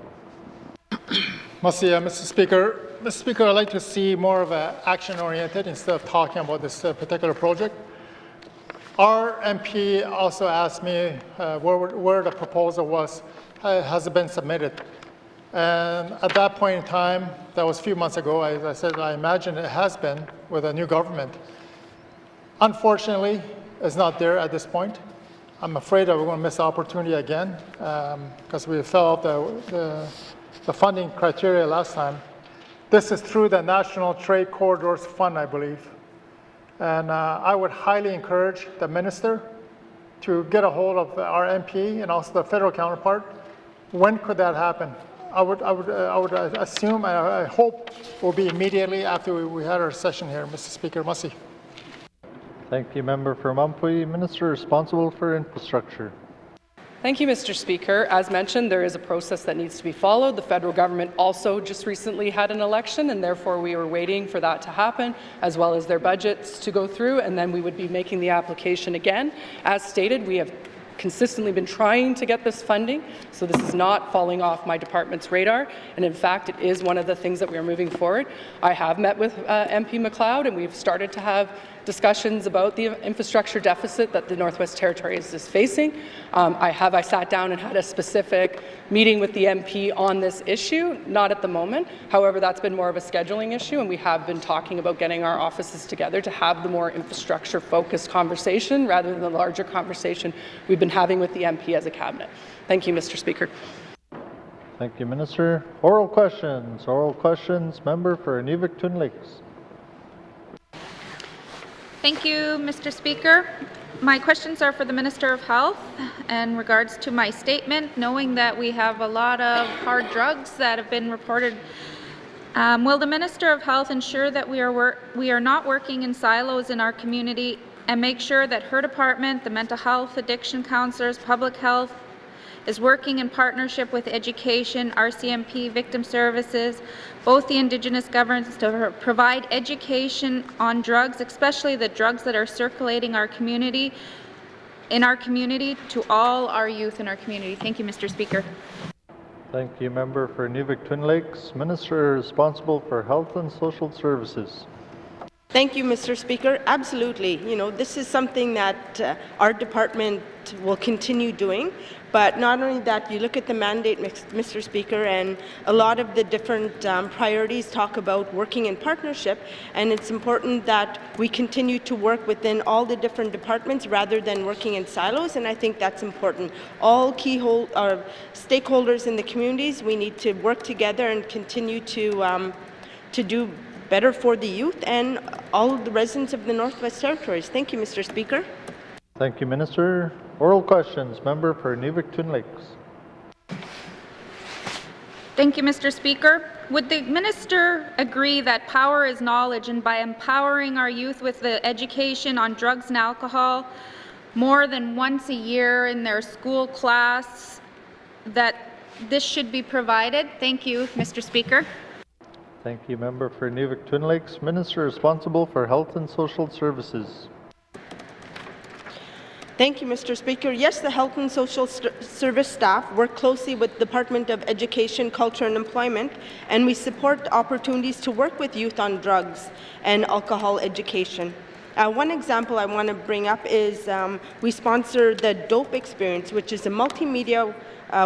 Mr. Speaker. Mr. Speaker, I'd like to see more of an action-oriented instead of talking about this particular project. Our MP also asked me where the proposal was, has it been submitted? And at that point in time, that was a few months ago, I said I imagine it has been with a new government. unfortunately, is not there at this point. I'm afraid that we're going to miss the opportunity again because we fell out the funding criteria last time. This is through the National Trade Corridors Fund, I believe. And I would highly encourage the minister to get a hold of our MP and also the federal counterpart. When could that happen? I would assume, I hope will be immediately after we had our session here, Mr. Speaker. Mussy. Thank you, Member for Mumfwee. Minister responsible for infrastructure. Thank you, Mr. Speaker. As mentioned, there is a process that needs to be followed. The federal government also just recently had an election, and therefore we were waiting for that to happen, as well as their budgets to go through, and then we would be making the application again. As stated, we have consistently been trying to get this funding, so this is not falling off my department's radar, and in fact it is one of the things that we are moving forward. I have met with MP MacLeod, and we've started to have discussions about the infrastructure deficit that the Northwest Territories is facing. I sat down and had a specific meeting with the MP on this issue, not at the moment. However, that's been more of a scheduling issue, and we have been talking about getting our offices together to have the more infrastructure-focused conversation rather than the larger conversation we've been having with the MP as a cabinet. Thank you, Mr. Speaker. Thank you, Minister. Oral questions. Oral questions. Member for Inuvik-Twin Lakes. Thank you, Mr. Speaker. My questions are for the Minister of Health in regards to my statement, knowing that we have a lot of hard drugs that have been reported. Will the Minister of Health ensure that we are not working in silos in our community and make sure that her department, the mental health, addiction counselors, public health, is working in partnership with education, RCMP, victim services, both the Indigenous governments to provide education on drugs, especially the drugs that are circulating in our community to all our youth in our community. Thank you, Mr. Speaker. Thank you, Member for Inuvik-Twin Lakes. Minister responsible for Health and Social Services. Thank you, Mr. Speaker. Absolutely. You know, this is something that our department will continue doing. But not only that, you look at the mandate, Mr. Speaker, and a lot of the different priorities talk about working in partnership, and it's important that we continue to work within all the different departments rather than working in silos, and I think that's important. All stakeholders in the communities, we need to work together and continue to do better for the youth and all of the residents of the Northwest Territories. Thank you, Mr. Speaker. Thank you, Minister. Oral questions. Member for Inuvik-Twin Lakes. Thank you, Mr. Speaker. Would the Minister agree that power is knowledge, and by empowering our youth with the education on drugs and alcohol more than once a year in their school class, that this should be provided? Thank you, Mr. Speaker. Thank you, Member for Inuvik-Twin Lakes. Minister responsible for Health and Social Services. Thank you, Mr. Speaker. Yes, the Health and Social Service staff work closely with the Department of Education, Culture and Employment, and we support opportunities to work with youth on drugs and alcohol education. One example I want to bring up is we sponsor the DOPE Experience, which is a multimedia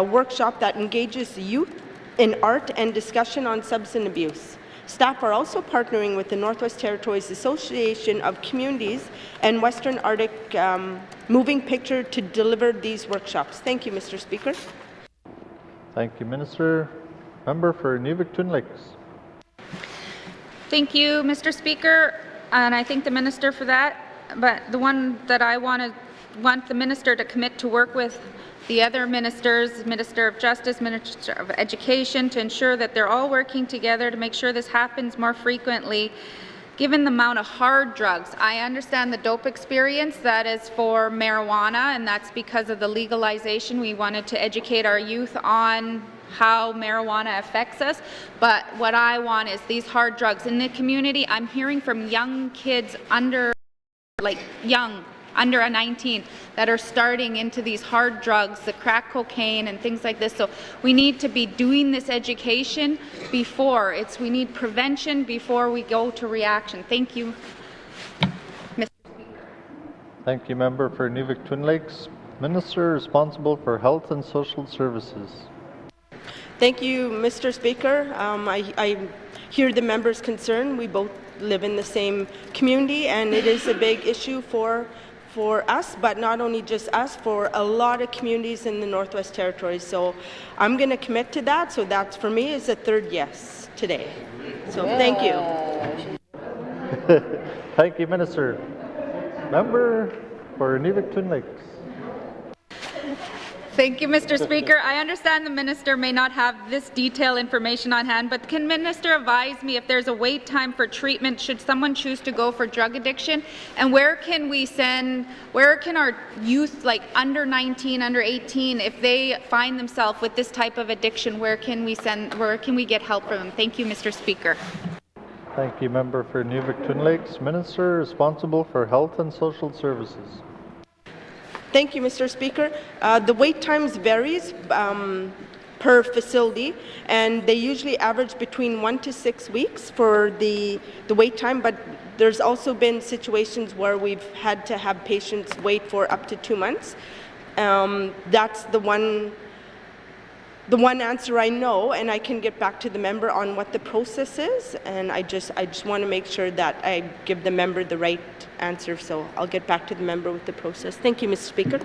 workshop that engages youth in art and discussion on substance abuse. Staff are also partnering with the Northwest Territories Association of Communities and Western Arctic Moving Picture to deliver these workshops. Thank you, Mr. Speaker. Thank you, Minister. Member for Inuvik-Twin Lakes. Thank you, Mr. Speaker, and I thank the Minister for that. But the one that I want the Minister to commit to work with the other ministers, Minister of Justice, Minister of Education, to ensure that they're all working together to make sure this happens more frequently. Given the amount of hard drugs, I understand the DOPE experience, that is for marijuana, and that's because of the legalization. We wanted to educate our youth on how marijuana affects us, but what I want is these hard drugs. In the community, I'm hearing from young kids under 19 that are starting into these hard drugs, the crack cocaine and things like this. So we need to be doing this education before. We need prevention before we go to reaction. Thank you, Mr. Speaker. Thank you, Member for Inuvik-Twin Lakes. Minister responsible for Health and Social Services. Thank you, Mr. Speaker. I hear the member's concern. We both live in the same community, and it is a big issue for us, but not only just us, for a lot of communities in the Northwest Territories. So I'm going to commit to that. So that, for me, is a third yes today. So thank you. Thank you, Minister. Member for Untitled Lakes. Thank you, Mr. Speaker. I understand the minister may not have this detailed information on hand, but can minister advise me if there's a wait time for treatment should someone choose to go for drug addiction? And where can our youth, like under 19, under 18, if they find themselves with this type of addiction, where can we get help from them? Thank you, Mr. Speaker. Thank you, Member for Nuvik-Twin Lakes. Minister responsible for Health and Social Services. Thank you, Mr. Speaker. The wait times varies per facility, and they usually average between 1 to 6 weeks for the wait time, but there's also been situations where we've had to have patients wait for up to 2 months. That's the one answer I know, and I can get back to the member on what the process is, and I just want to make sure that I give the member the right answer, so I'll get back to the member with the process. Thank you, Mr. Speaker.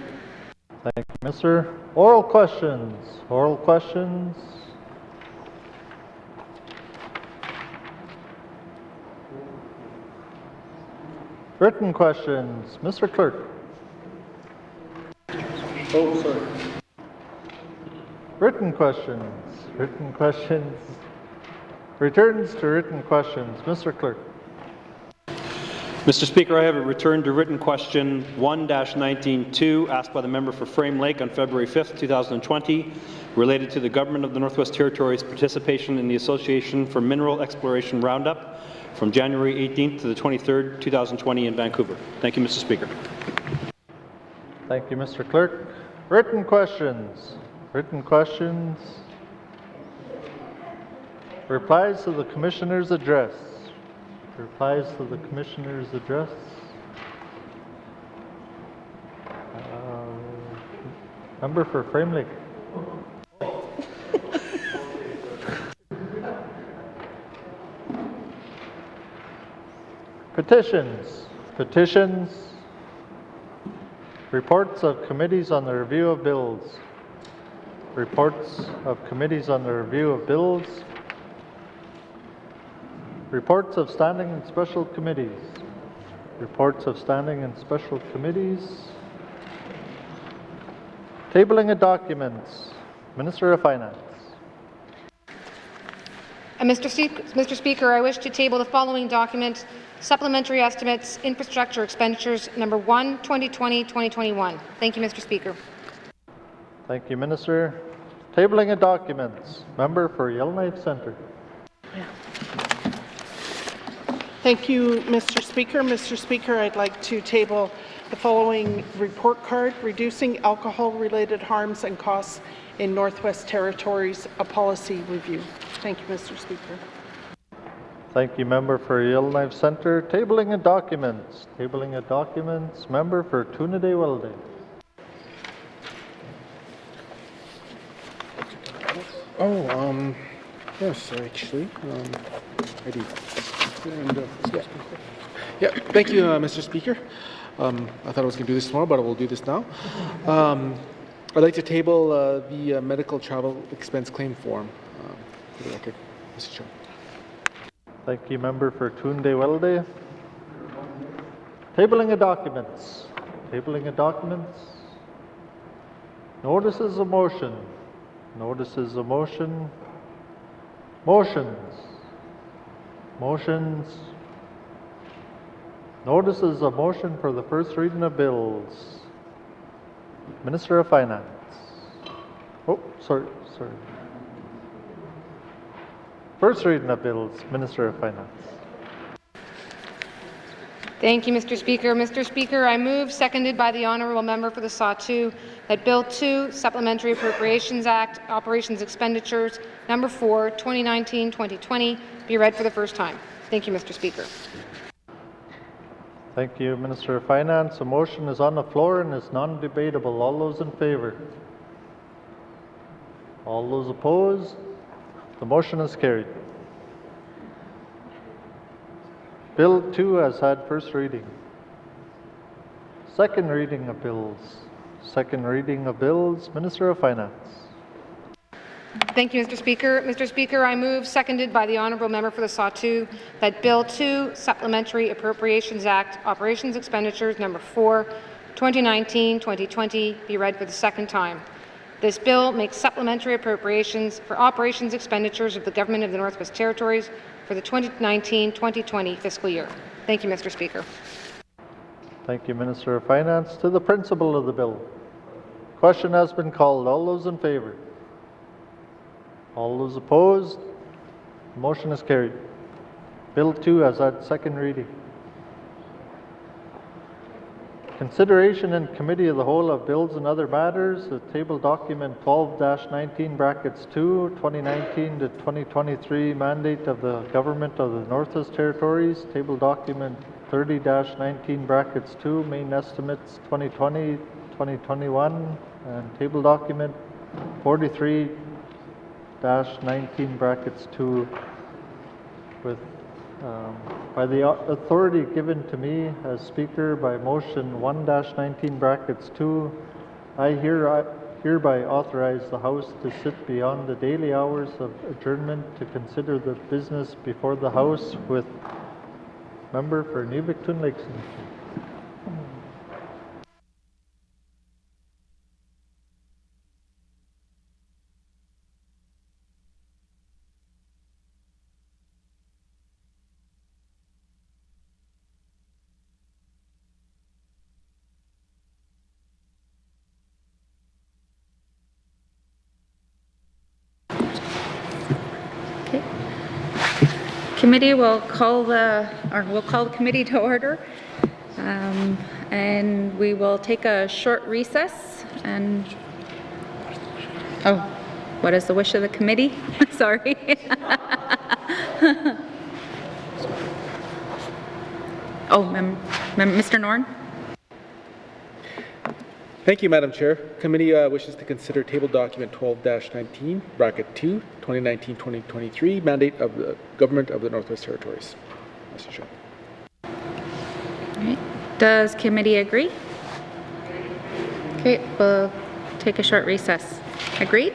Thank you, Mr. Oral questions. Oral questions. Written questions. Mr. Clerk. Oh, sorry. Written questions. Written questions. Returns to written questions. Mr. Clerk. Mr. Speaker, I have a return to written question 1-19-2 asked by the member for Frame Lake on February 5th, 2020, related to the Government of the Northwest Territories' participation in the Association for Mineral Exploration Roundup from January 18th to the 23rd, 2020 in Vancouver. Thank you, Mr. Speaker. Thank you, Mr. Clerk. Written questions. Written questions. Replies to the Commissioner's address. Replies to the Commissioner's address. Member for Frame Lake. Petitions. Petitions. Reports of committees on the review of bills. Reports of committees on the review of bills. Reports of standing and special committees. Reports of standing and special committees. Tabling of documents. Minister of Finance. Mr. Speaker, I wish to table the following document: Supplementary Estimates, Infrastructure Expenditures, number 1, 2020-2021. Thank you, Mr. Speaker. Thank you, Minister. Tabling of documents. Member for Yellowknife Centre. Thank you, Mr. Speaker. Mr. Speaker, I'd like to table the following report card: Reducing Alcohol-Related Harms and Costs in Northwest Territories, a Policy Review. Thank you, Mr. Speaker. Thank you, Member for Yellowknife Centre. Tabling of documents. Tabling of documents. Member for Tunadee-Welde. Yes, actually, I do. Yeah, thank you, Mr. Speaker. I thought I was going to do this tomorrow, but I will do this now. I'd like to table the medical travel expense claim form for the record, Mr. Chair. Thank you, Member for Tunadee-Welde. Tabling of documents. Tabling of documents. Notices of motion. Notices of motion. Motions. Motions. Notices of motion for the first reading of bills. Minister of Finance. Oh, sorry. First reading of bills. Minister of Finance. Thank you, Mr. Speaker. Mr. Speaker, I move, seconded by the Honourable Member for the Saw-2, that Bill 2, Supplementary Appropriations Act, Operations Expenditures, number 4, 2019-2020, be read for the first time. Thank you, Mr. Speaker. Thank you, Minister of Finance. A motion is on the floor and is non-debatable. All those in favour? All those opposed? The motion is carried. Bill 2 has had first reading. Second reading of bills. Second reading of bills. Minister of Finance. Thank you, Mr. Speaker. Mr. Speaker, I move, seconded by the Honourable Member for the Sawtooth, that Bill 2, Supplementary Appropriations Act, Operations Expenditures Number 4, 2019-2020, be read for the second time. This bill makes supplementary appropriations for operations expenditures of the Government of the Northwest Territories for the 2019-2020 fiscal year. Thank you, Mr. Speaker. Thank you, Minister of Finance. To the principle of the bill. Question has been called. All those in favour? All those opposed? The motion is carried. Bill 2 has had second reading. Consideration in Committee of the Whole of Bills and Other Matters, the table document 12-19 brackets 2, 2019 to 2023 mandate of the Government of the Northwest Territories, table document 30-19 brackets 2, main estimates 2020-2021, and table document 43-19 brackets 2 with by the authority given to me as Speaker by motion 1-19 brackets 2, I hereby authorize the House to sit beyond the daily hours of adjournment to consider the business before the House with member for Nuvik-Tunlakeson. Committee will call the committee to order, and we will take a short recess. And what is the wish of the committee? Sorry. Mr. Norn. Thank you, Madam Chair. Committee wishes to consider table document 12-19, bracket 2, 2019-2023, mandate of the Government of the Northwest Territories. Mr. Chair. All right. Does committee agree? Okay, we'll take a short recess. Agreed?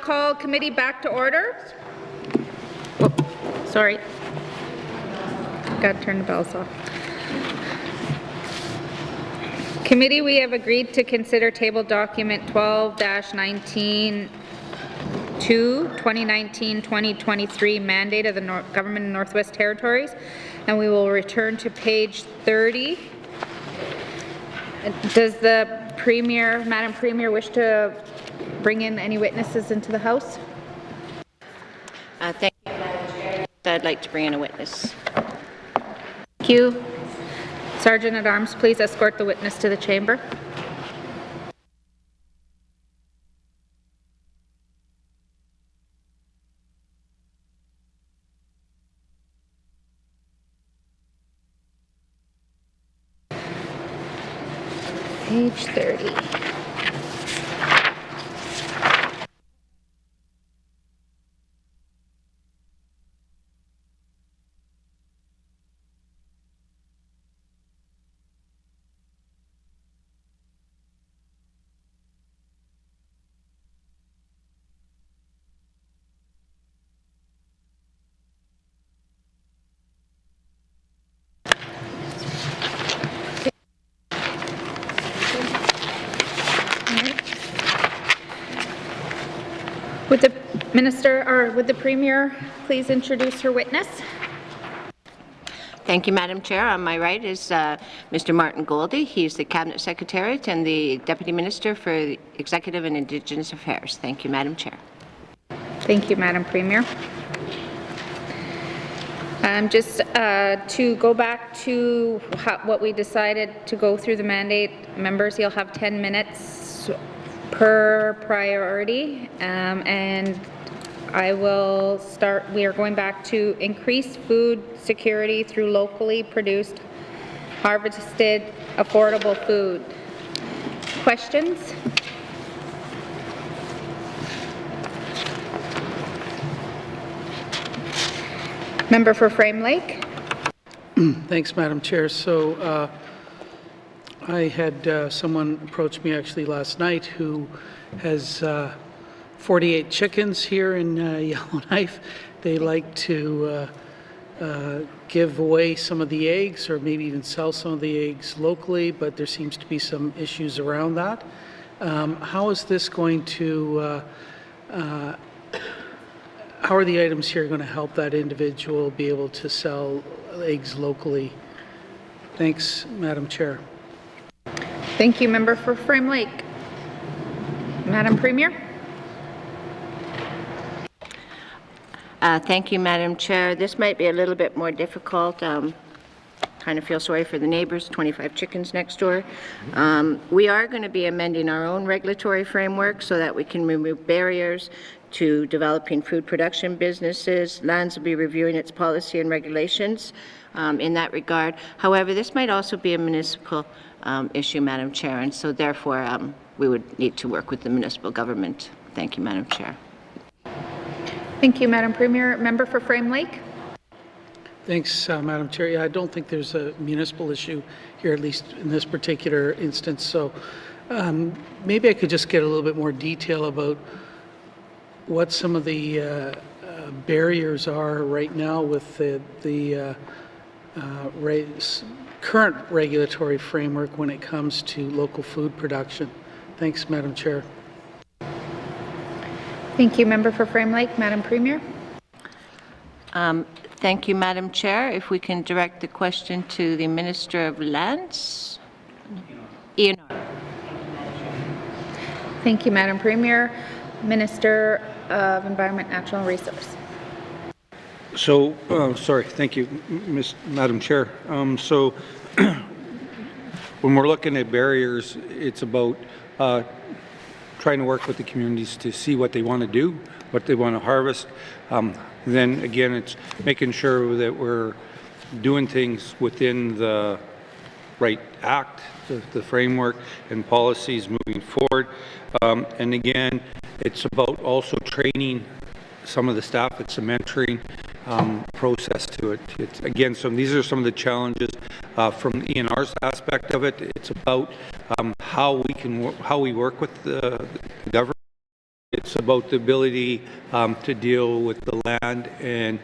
call committee back to order. Oh, sorry. Got to turn the bells off. Committee, we have agreed to consider table document 12-19 2019-2023 mandate of the Government of Northwest Territories, and we will return to page 30. Does the Premier, Madam Premier, wish to bring in any witnesses into the House? Thank you, Madam Chair. I'd like to bring in a witness. Thank you. Sergeant at Arms, please escort the witness to the chamber. Page 30. Would the Minister, or would the Premier please introduce her witness? Thank you, Madam Chair. On my right is Mr. Martin Goldie. He's the Cabinet Secretary and the Deputy Minister for Executive and Indigenous Affairs. Thank you, Madam Chair. Thank you, Madam Premier. Just to go back to what we decided to go through the mandate, members, you'll have 10 minutes per priority, and I will start. We are going back to increase food security through locally produced, harvested, affordable food. Questions? Member for Frame Lake. Thanks, Madam Chair. So I had someone approach me actually last night who has 48 chickens here in Yellowknife. They like to give away some of the eggs or maybe even sell some of the eggs locally, but there seems to be some issues around that. How is this going to, how are the items here going to help that individual be able to sell eggs locally? Thanks, Madam Chair. Thank you, Member for Frame Lake. Madam Premier. Thank you, Madam Chair. This might be a little bit more difficult. Kind of feel sorry for the neighbors, 25 chickens next door. We are going to be amending our own regulatory framework so that we can remove barriers to developing food production businesses. Lands will be reviewing its policy and regulations in that regard. However, this might also be a municipal issue, Madam Chair, and so therefore we would need to work with the municipal government. Thank you, Madam Chair. Thank you, Madam Premier. Member for Frame Lake. Thanks, Madam Chair. Yeah, I don't think there's a municipal issue here, at least in this particular instance. So maybe I could just get a little bit more detail about what some of the barriers are right now with the current regulatory framework when it comes to local food production. Thanks, Madam Chair. Thank you, Member for Frame Lake. Madam Premier. Thank you, Madam Chair. If we can direct the question to the Minister of Lands. Ian. Thank you, Madam Premier. Minister of Environment, Natural Resource. So, sorry, thank you, Madam Chair. So, when we're looking at barriers, it's about trying to work with the communities to see what they want to do, what they want to harvest. Then again, it's making sure that we're doing things within the right act, the framework and policies moving forward. And again, it's about also training some of the staff. It's a mentoring process to it. It's, again, these are some of the challenges from the ENR's aspect of it. It's about how we work with the government. It's it's about the ability to deal with the land. And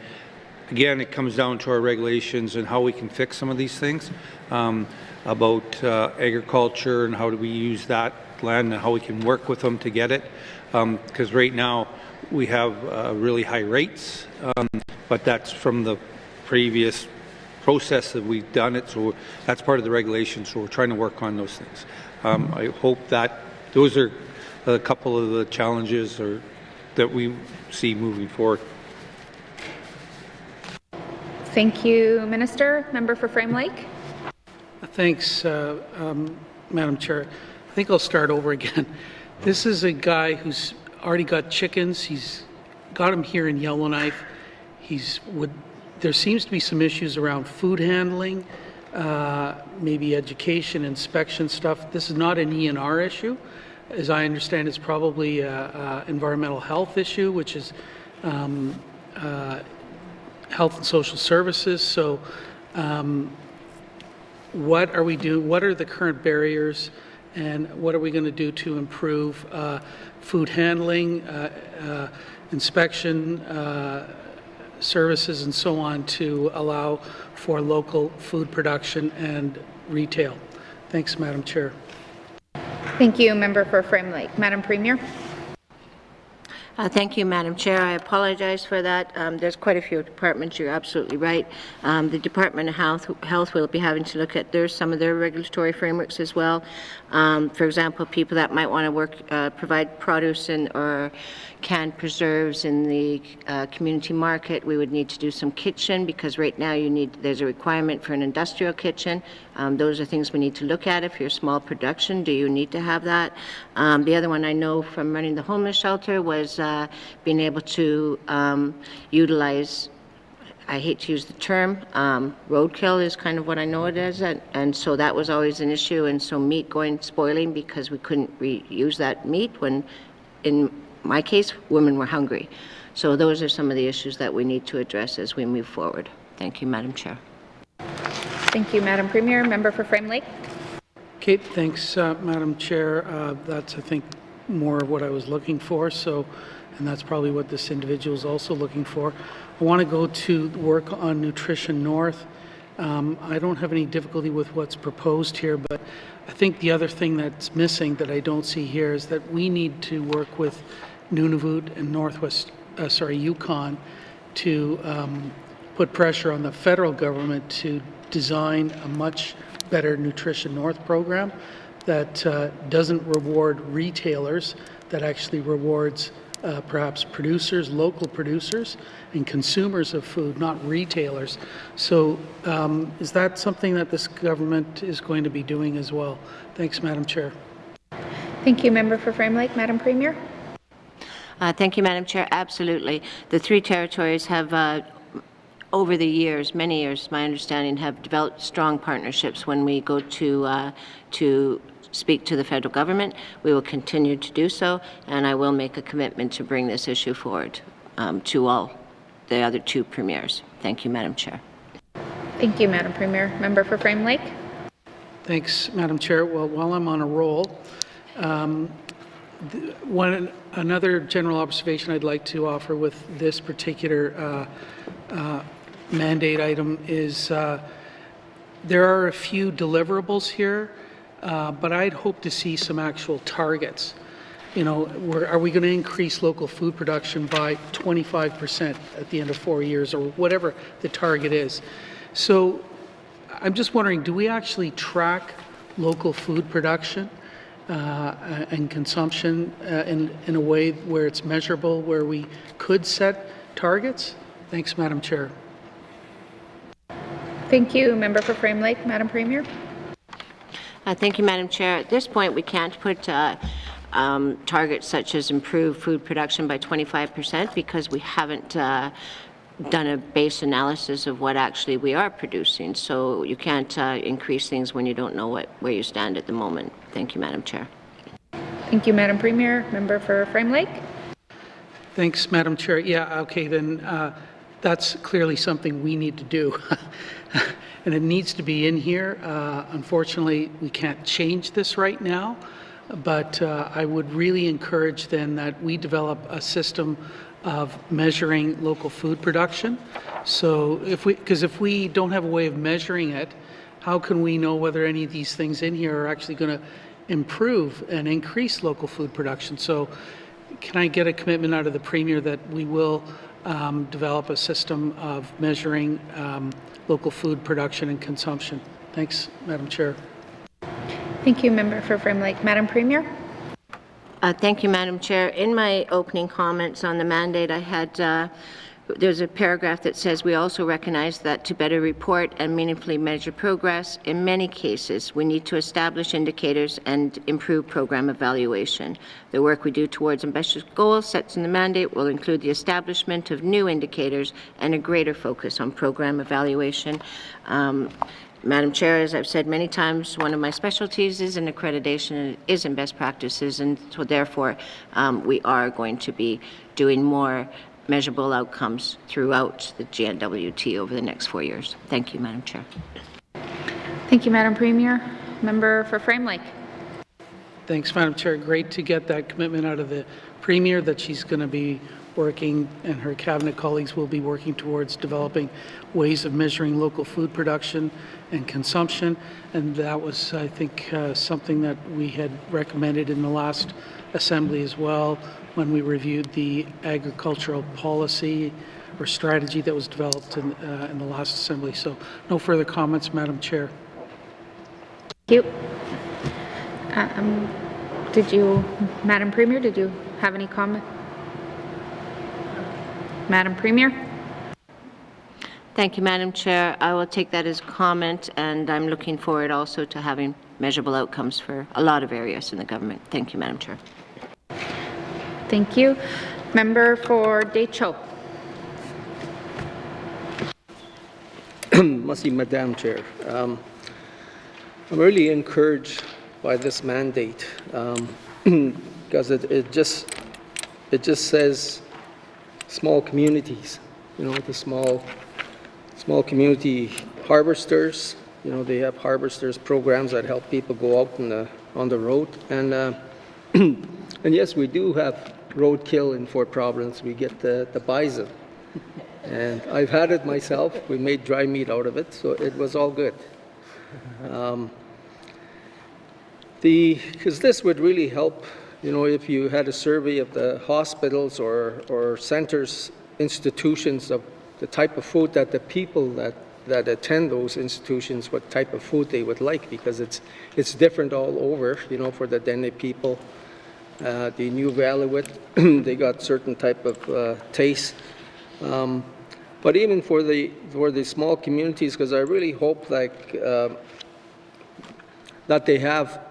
again, it comes down to our regulations and how we can fix some of these things about agriculture and how do we use that land and how we can work with them to get it. Because right now we have really high rates, but that's from the previous process that we've done it, so that's part of the regulation, so we're trying to work on those things. I hope that those are a couple of the challenges that we see moving forward. Thank you, Minister. Member for Frame Lake. Thanks, Madam Chair. I think I'll start over again. This is a guy who's already got chickens. He's got them here in Yellowknife. There seems to be some issues around food handling, maybe education, inspection stuff. This is not an ENR issue. As I understand, it's probably an environmental health issue, which is health and social services. So what are we doing? What are the current barriers? And what are we going to do to improve food handling, inspection, services, and so on to allow for local food production and retail? Thanks, Madam Chair. Thank you, Member for Frame Lake. Madam Premier. Thank you, Madam Chair. I apologize for that. There's quite a few departments. You're absolutely right. The Department of Health will be having to look at some of their regulatory frameworks as well. For example, people that might want to provide produce or canned preserves in the community market, we would need to do some kitchen, because right now there's a requirement for an industrial kitchen. Those are things we need to look at. If you're small production, do you need to have that? The other one I know from running the homeless shelter was being able to utilize, I hate to use the term, roadkill is kind of what I know it as, and so that was always an issue, and so meat spoiling because we couldn't reuse that meat when, in my case, women were hungry. So those are some of the issues that we need to address as we move forward. Thank you, Madam Chair. Thank you, Madam Premier. Member for Frame Lake. Okay, thanks, Madam Chair. That's, I think, more of what I was looking for. And that's probably what this individual is also looking for. I want to go to work on Nutrition North. I don't have any difficulty with what's proposed here, but I think the other thing that's missing that I don't see here is that we need to work with Nunavut and Yukon to put pressure on the federal government to design a much better Nutrition North program that doesn't reward retailers, that actually rewards perhaps producers, local producers, and consumers of food, not retailers. So is that something that this government is going to be doing as well? Thanks, Madam Chair. Thank you, Member for Frame Lake. Madam Premier. Thank you, Madam Chair. Absolutely. The three territories have over the years, many years, my understanding, have developed strong partnerships. When we go to speak to the federal government, we will continue to do so, and I will make a commitment to bring this issue forward to all the other two premiers. Thank you, Madam Chair. Thank you, Madam Premier. Member for Frame Lake. Thanks, Madam Chair. Well, while I'm on a roll, another general observation I'd like to offer with this particular mandate item is there are a few deliverables here, but I'd hope to see some actual targets. You know, are we going to increase local food production by 25% at the end of 4 years, or whatever the target is? So I'm just wondering, do we actually track local food production and consumption in a way where it's measurable, where we could set targets? Thanks, Madam Chair. Thank you, Member for Frame Lake. Madam Premier. Thank you, Madam Chair. At this point, we can't put targets such as improve food production by 25% because we haven't done a base analysis of what actually we are producing. So you can't increase things when you don't know where you stand at the moment. Thank you, Madam Chair. Thank you, Madam Premier. Member for Frame Lake. Thanks, Madam Chair. Yeah, okay, then that's clearly something we need to do. And it needs to be in here. Unfortunately, we can't change this right now. but I would really encourage then that we develop a system of measuring local food production. So because if we don't have a way of measuring it, how can we know whether any of these things in here are actually going to improve and increase local food production? So can I get a commitment out of the Premier that we will develop a system of measuring local food production and consumption? Thanks, Madam Chair. Thank you, Member for Frame Lake. Madam Premier. Thank you, Madam Chair. In my opening comments on the mandate, I had there's a paragraph that says we also recognize that to better report and meaningfully measure progress, in many cases, we need to establish indicators and improve program evaluation. The work we do towards ambitious goals set in the mandate will include the establishment of new indicators and a greater focus on program evaluation. Madam Chair, as I've said many times, one of my specialties is in accreditation, is in best practices, and so therefore we are going to be doing more measurable outcomes throughout the N.W.T over the next 4 years. Thank you, Madam Chair. Thank you, Madam Premier. Member for Frame Lake. Thanks, Madam Chair. Great to get that commitment out of the Premier that she's going to be working, and her cabinet colleagues will be working towards developing ways of measuring local food production and consumption. And that was, I think, something that we had recommended in the last Assembly as well, when we reviewed the agricultural policy or strategy that was developed in the last Assembly. So no further comments, Madam Chair. Thank you. Madam Premier, did you have any comment? Madam Premier. Thank you, Madam Chair. I will take that as comment, and I'm looking forward also to having measurable outcomes for a lot of areas in the government. Thank you, Madam Chair. Thank you. Member for Decho. Merci, Madam Chair. I'm really encouraged by this mandate because it just says small communities, you know, the small community harvesters. You know, they have harvesters programs that help people go out on the road, and and yes, we do have roadkill in Fort Providence. We get the bison, and I've had it myself. We made dry meat out of it, so it was all good. Because this would really help, you know, if you had a survey of the hospitals or centers, institutions, of the type of food that the people that attend those institutions, what type of food they would like, because it's different all over, you know, for the Dene people. The New Valuit, they got certain type of taste. But even for the small communities, because I really hope that they have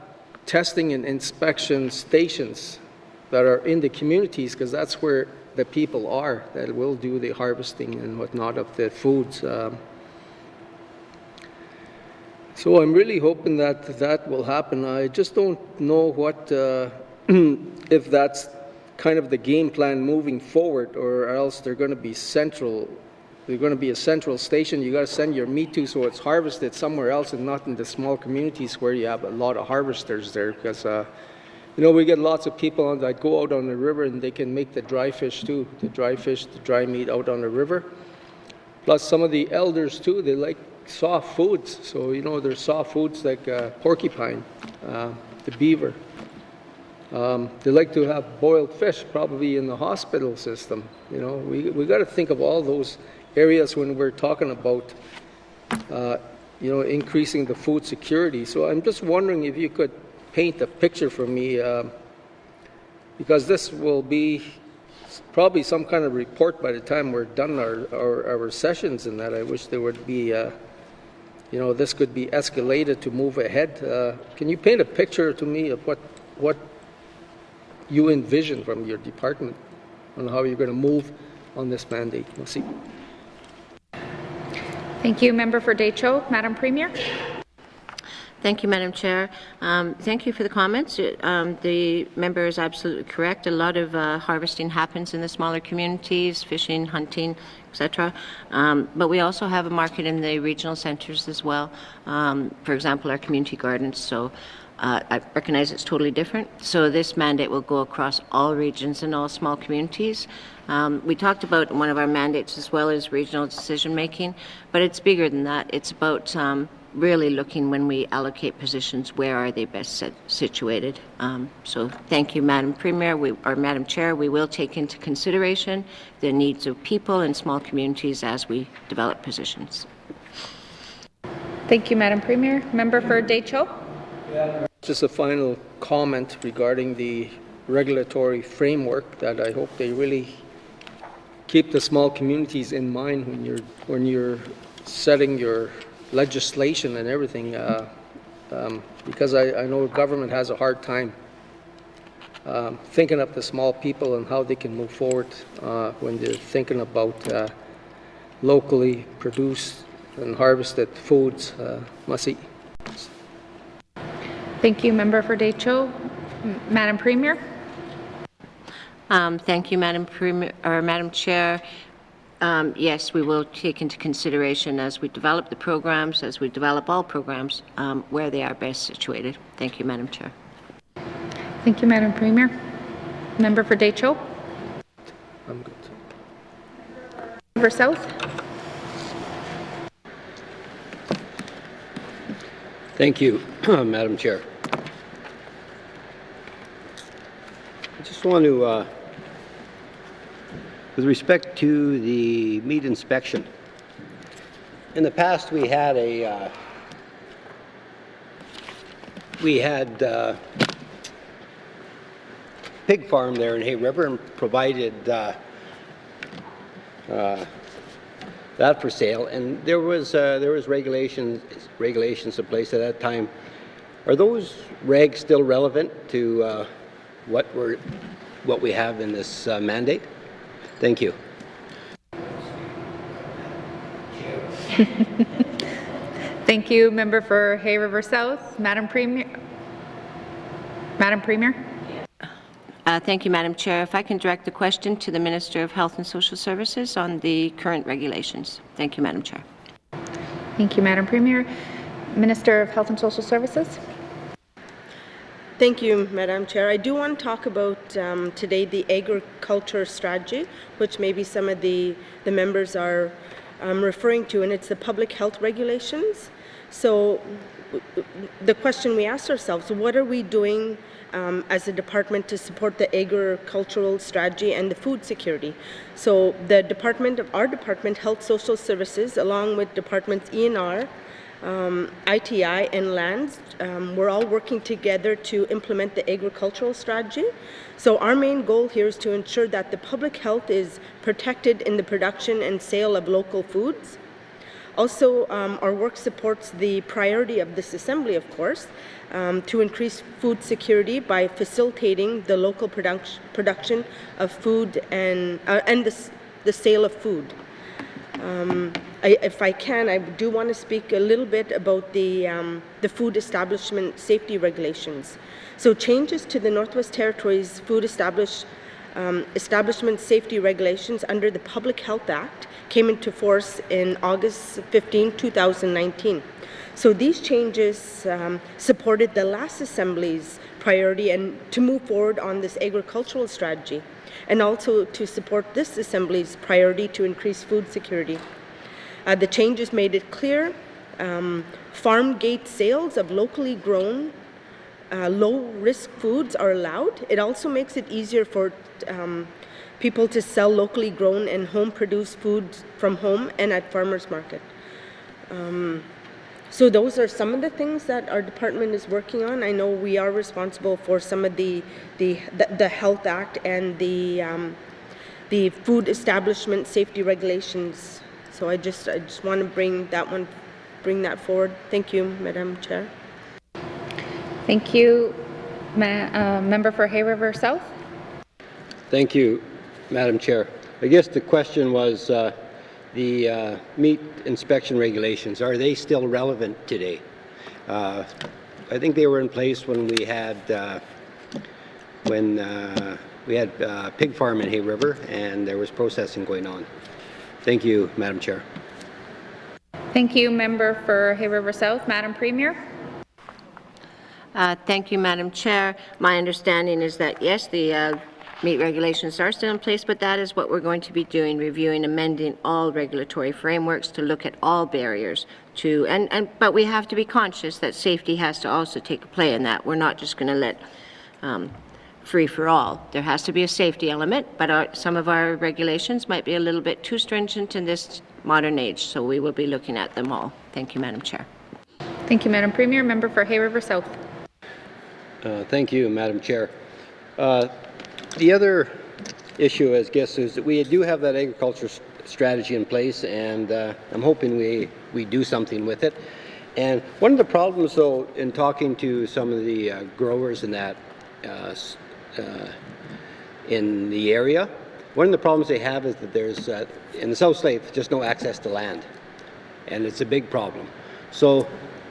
testing and inspection stations that are in the communities, because that's where the people are that will do the harvesting and whatnot of the foods. So I'm really hoping that will happen. I just don't know what if that's kind of the game plan moving forward, or else they're going to be central. They're going to be a central station you got to send your meat to, so it's harvested somewhere else and not in the small communities where you have a lot of harvesters there. Because you know, we get lots of people that go out on the river and they can make the dry fish too, the dry meat out on the river. Plus some of the elders too, they like soft foods. So you know, there's soft foods like porcupine, the beaver. They like to have boiled fish, probably in the hospital system. You know, we got to think of all those areas when we're talking about, you know, increasing the food security. So I'm just wondering if you could paint a picture for me, because this will be probably some kind of report by the time we're done our sessions, and that I wish there would be, you know, this could be escalated to move ahead. Can you paint a picture to me of what you envision from your department on how you're going to move on this mandate? We'll see. Thank you. Member for Decho. Madam Premier. Thank you, Madam Chair. Thank you for the comments. The member is absolutely correct. A lot of harvesting happens in the smaller communities, fishing, hunting, etc. But we also have a market in the regional centres as well. For example, our community gardens. So I recognize it's totally different. So this mandate will go across all regions and all small communities. We talked about one of our mandates as well as regional decision making, but it's bigger than that. It's about really looking when we allocate positions, where are they best situated. So thank you, Madam Premier, or Madam Chair. We will take into consideration the needs of people in small communities as we develop positions. Thank you, Madam Premier. Member for Decho. Just a final comment regarding the regulatory framework that I hope they really keep the small communities in mind when you're setting your legislation and everything, because I know government has a hard time thinking of the small people and how they can move forward when they're thinking about locally produced and harvested foods. Must eat. Thank you, Member for Decho. Madam Premier. Thank you, Madam Premier, or Madam Chair. Yes, we will take into consideration as we develop the programs, as we develop all programs, where they are best situated. Thank you, Madam Chair. Thank you, Madam Premier. Member for Decho. I'm good. Member South. Thank you, Madam Chair. I just want to, with respect to the meat inspection, in the past we had a pig farm there in Hay River and provided that for sale, and there was regulations in place at that time. Are those regs still relevant to what we have in this mandate? Thank you. Thank you, Member for Hay River South. Madam Premier. Madam Premier. Thank you, Madam Chair. If I can direct the question to the Minister of Health and Social Services on the current regulations. Thank you, Madam Chair. Thank you, Madam Premier. Minister of Health and Social Services. Thank you, Madam Chair. I do want to talk about today the agriculture strategy, which maybe some of the members are referring to, and it's the public health regulations. So the question we asked ourselves, what are we doing as a department to support the agricultural strategy and the food security? So the our department, Health Social Services, along with departments E&R, ITI and Lands, we're all working together to implement the agricultural strategy. So our main goal here is to ensure that the public health is protected in the production and sale of local foods. Also, our work supports the priority of this assembly, of course, to increase food security by facilitating the local production of food and the sale of food. If I can, I do want to speak a little bit about the food establishment safety regulations. So changes to the Northwest Territories food establishment safety regulations under the Public Health Act came into force in August 15, 2019. So these changes supported the last Assembly's priority and to move forward on this agricultural strategy, and also to support this Assembly's priority to increase food security. The changes made it clear farm gate sales of locally grown low-risk foods are allowed. It also makes it easier for people to sell locally grown and home-produced foods from home and at farmers market. So those are some of the things that our department is working on. I know we are responsible for some of the Health Act and the food establishment safety regulations. So I just want to bring that forward. Thank you, Madam Chair. Thank you, Member for Hay River South. Thank you, Madam Chair. I guess the question was the meat inspection regulations. Are they still relevant today? I think they were in place when we had pig farm in Hay River, and there was processing going on. Thank you, Madam Chair. Thank you, member for Hay River South. Madam Premier. Thank you, Madam Chair. My understanding is that, yes, the meat regulations are still in place, but that is what we're going to be doing, reviewing, amending all regulatory frameworks to look at all barriers to, but we have to be conscious that safety has to also take a play in that. We're not just going to let free for all. There has to be a safety element, but some of our regulations might be a little bit too stringent in this modern age, so we will be looking at them all. Thank you, Madam Chair. Thank you, Madam Premier. Member for Hay River South. Thank you, Madam Chair. The other issue, I guess, is that we do have that agriculture strategy in place, and I'm hoping we do something with it. And one of the problems, though, in talking to some of the growers in that in the area, one of the problems they have is that there's in the South Slave just no access to land, and it's a big problem. So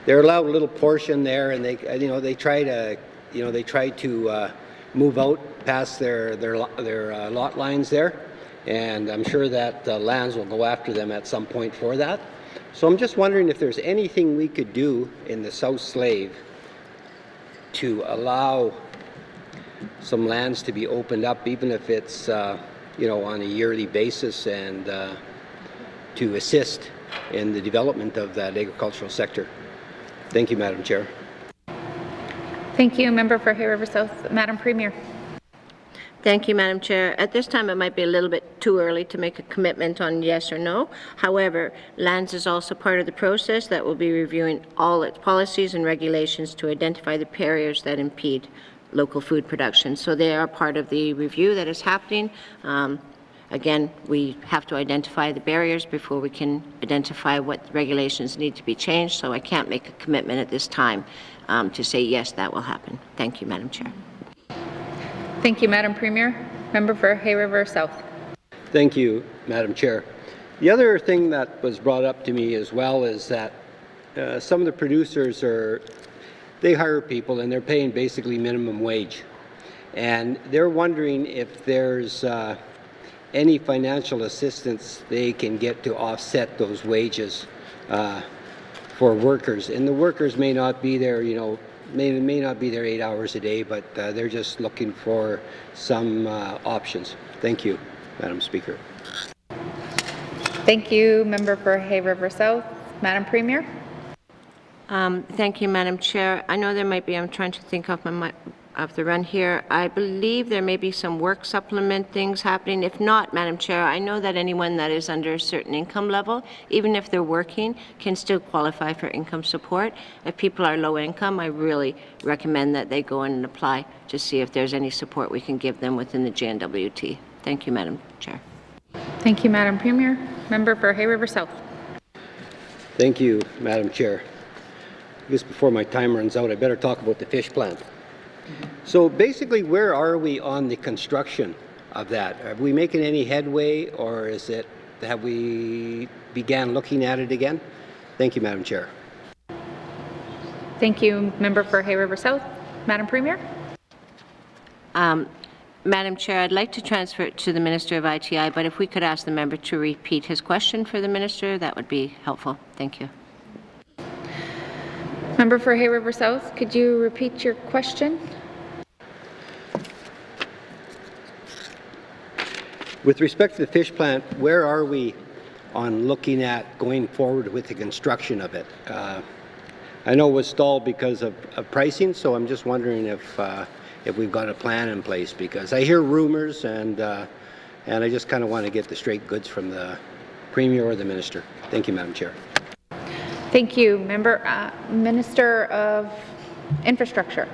they're allowed a little portion there, and they try to move out past their lot lines there, and I'm sure that lands will go after them at some point for that. So I'm just wondering if there's anything we could do in the South Slave to allow some lands to be opened up, even if it's on a yearly basis, and to assist in the development of that agricultural sector. Thank you, Madam Chair. Thank you, member for Hay River South. Madam Premier. Thank you, Madam Chair. At this time, it might be a little bit too early to make a commitment on yes or no. However, lands is also part of the process that will be reviewing all its policies and regulations to identify the barriers that impede local food production. So they are part of the review that is happening. Again, we have to identify the barriers before we can identify what regulations need to be changed, so I can't make a commitment at this time to say yes, that will happen. Thank you, Madam Chair. Thank you, Madam Premier. Member for Hay River South. Thank you, Madam Chair. The other thing that was brought up to me as well is that some of the producers they hire people and they're paying basically minimum wage. And they're wondering if there's any financial assistance they can get to offset those wages for workers. And the workers may not be there, may not be there 8 hours a day, but they're just looking for some options. Thank you, Madam Speaker. Thank you, member for Hay River South. Madam Premier. Thank you, Madam Chair. I know there might be, I'm trying to think of the run here. I believe there may be some work supplement things happening. If not, Madam Chair, I know that anyone that is under a certain income level, even if they're working, can still qualify for income support. If people are low income, I really recommend that they go in and apply to see if there's any support we can give them within the N.W.T. Thank you, Madam Chair. Thank you, Madam Premier. Member for Hay River South. Thank you, Madam Chair. I guess before my time runs out, I better talk about the fish plant. So basically, where are we on the construction of that? Are we making any headway, or have we began looking at it again? Thank you, Madam Chair. Thank you, member for Hay River South. Madam Premier. Madam Chair, I'd like to transfer it to the Minister of ITI, but if we could ask the member to repeat his question for the Minister, that would be helpful. Thank you. Member for Hay River South, could you repeat your question? With respect to the fish plant, where are we on looking at going forward with the construction of it? I know it was stalled because of pricing, so I'm just wondering if we've got a plan in place, because I hear rumors and I just kind of want to get the straight goods from the Premier or the Minister. Thank you, Madam Chair. Thank you, member. Minister of Infrastructure.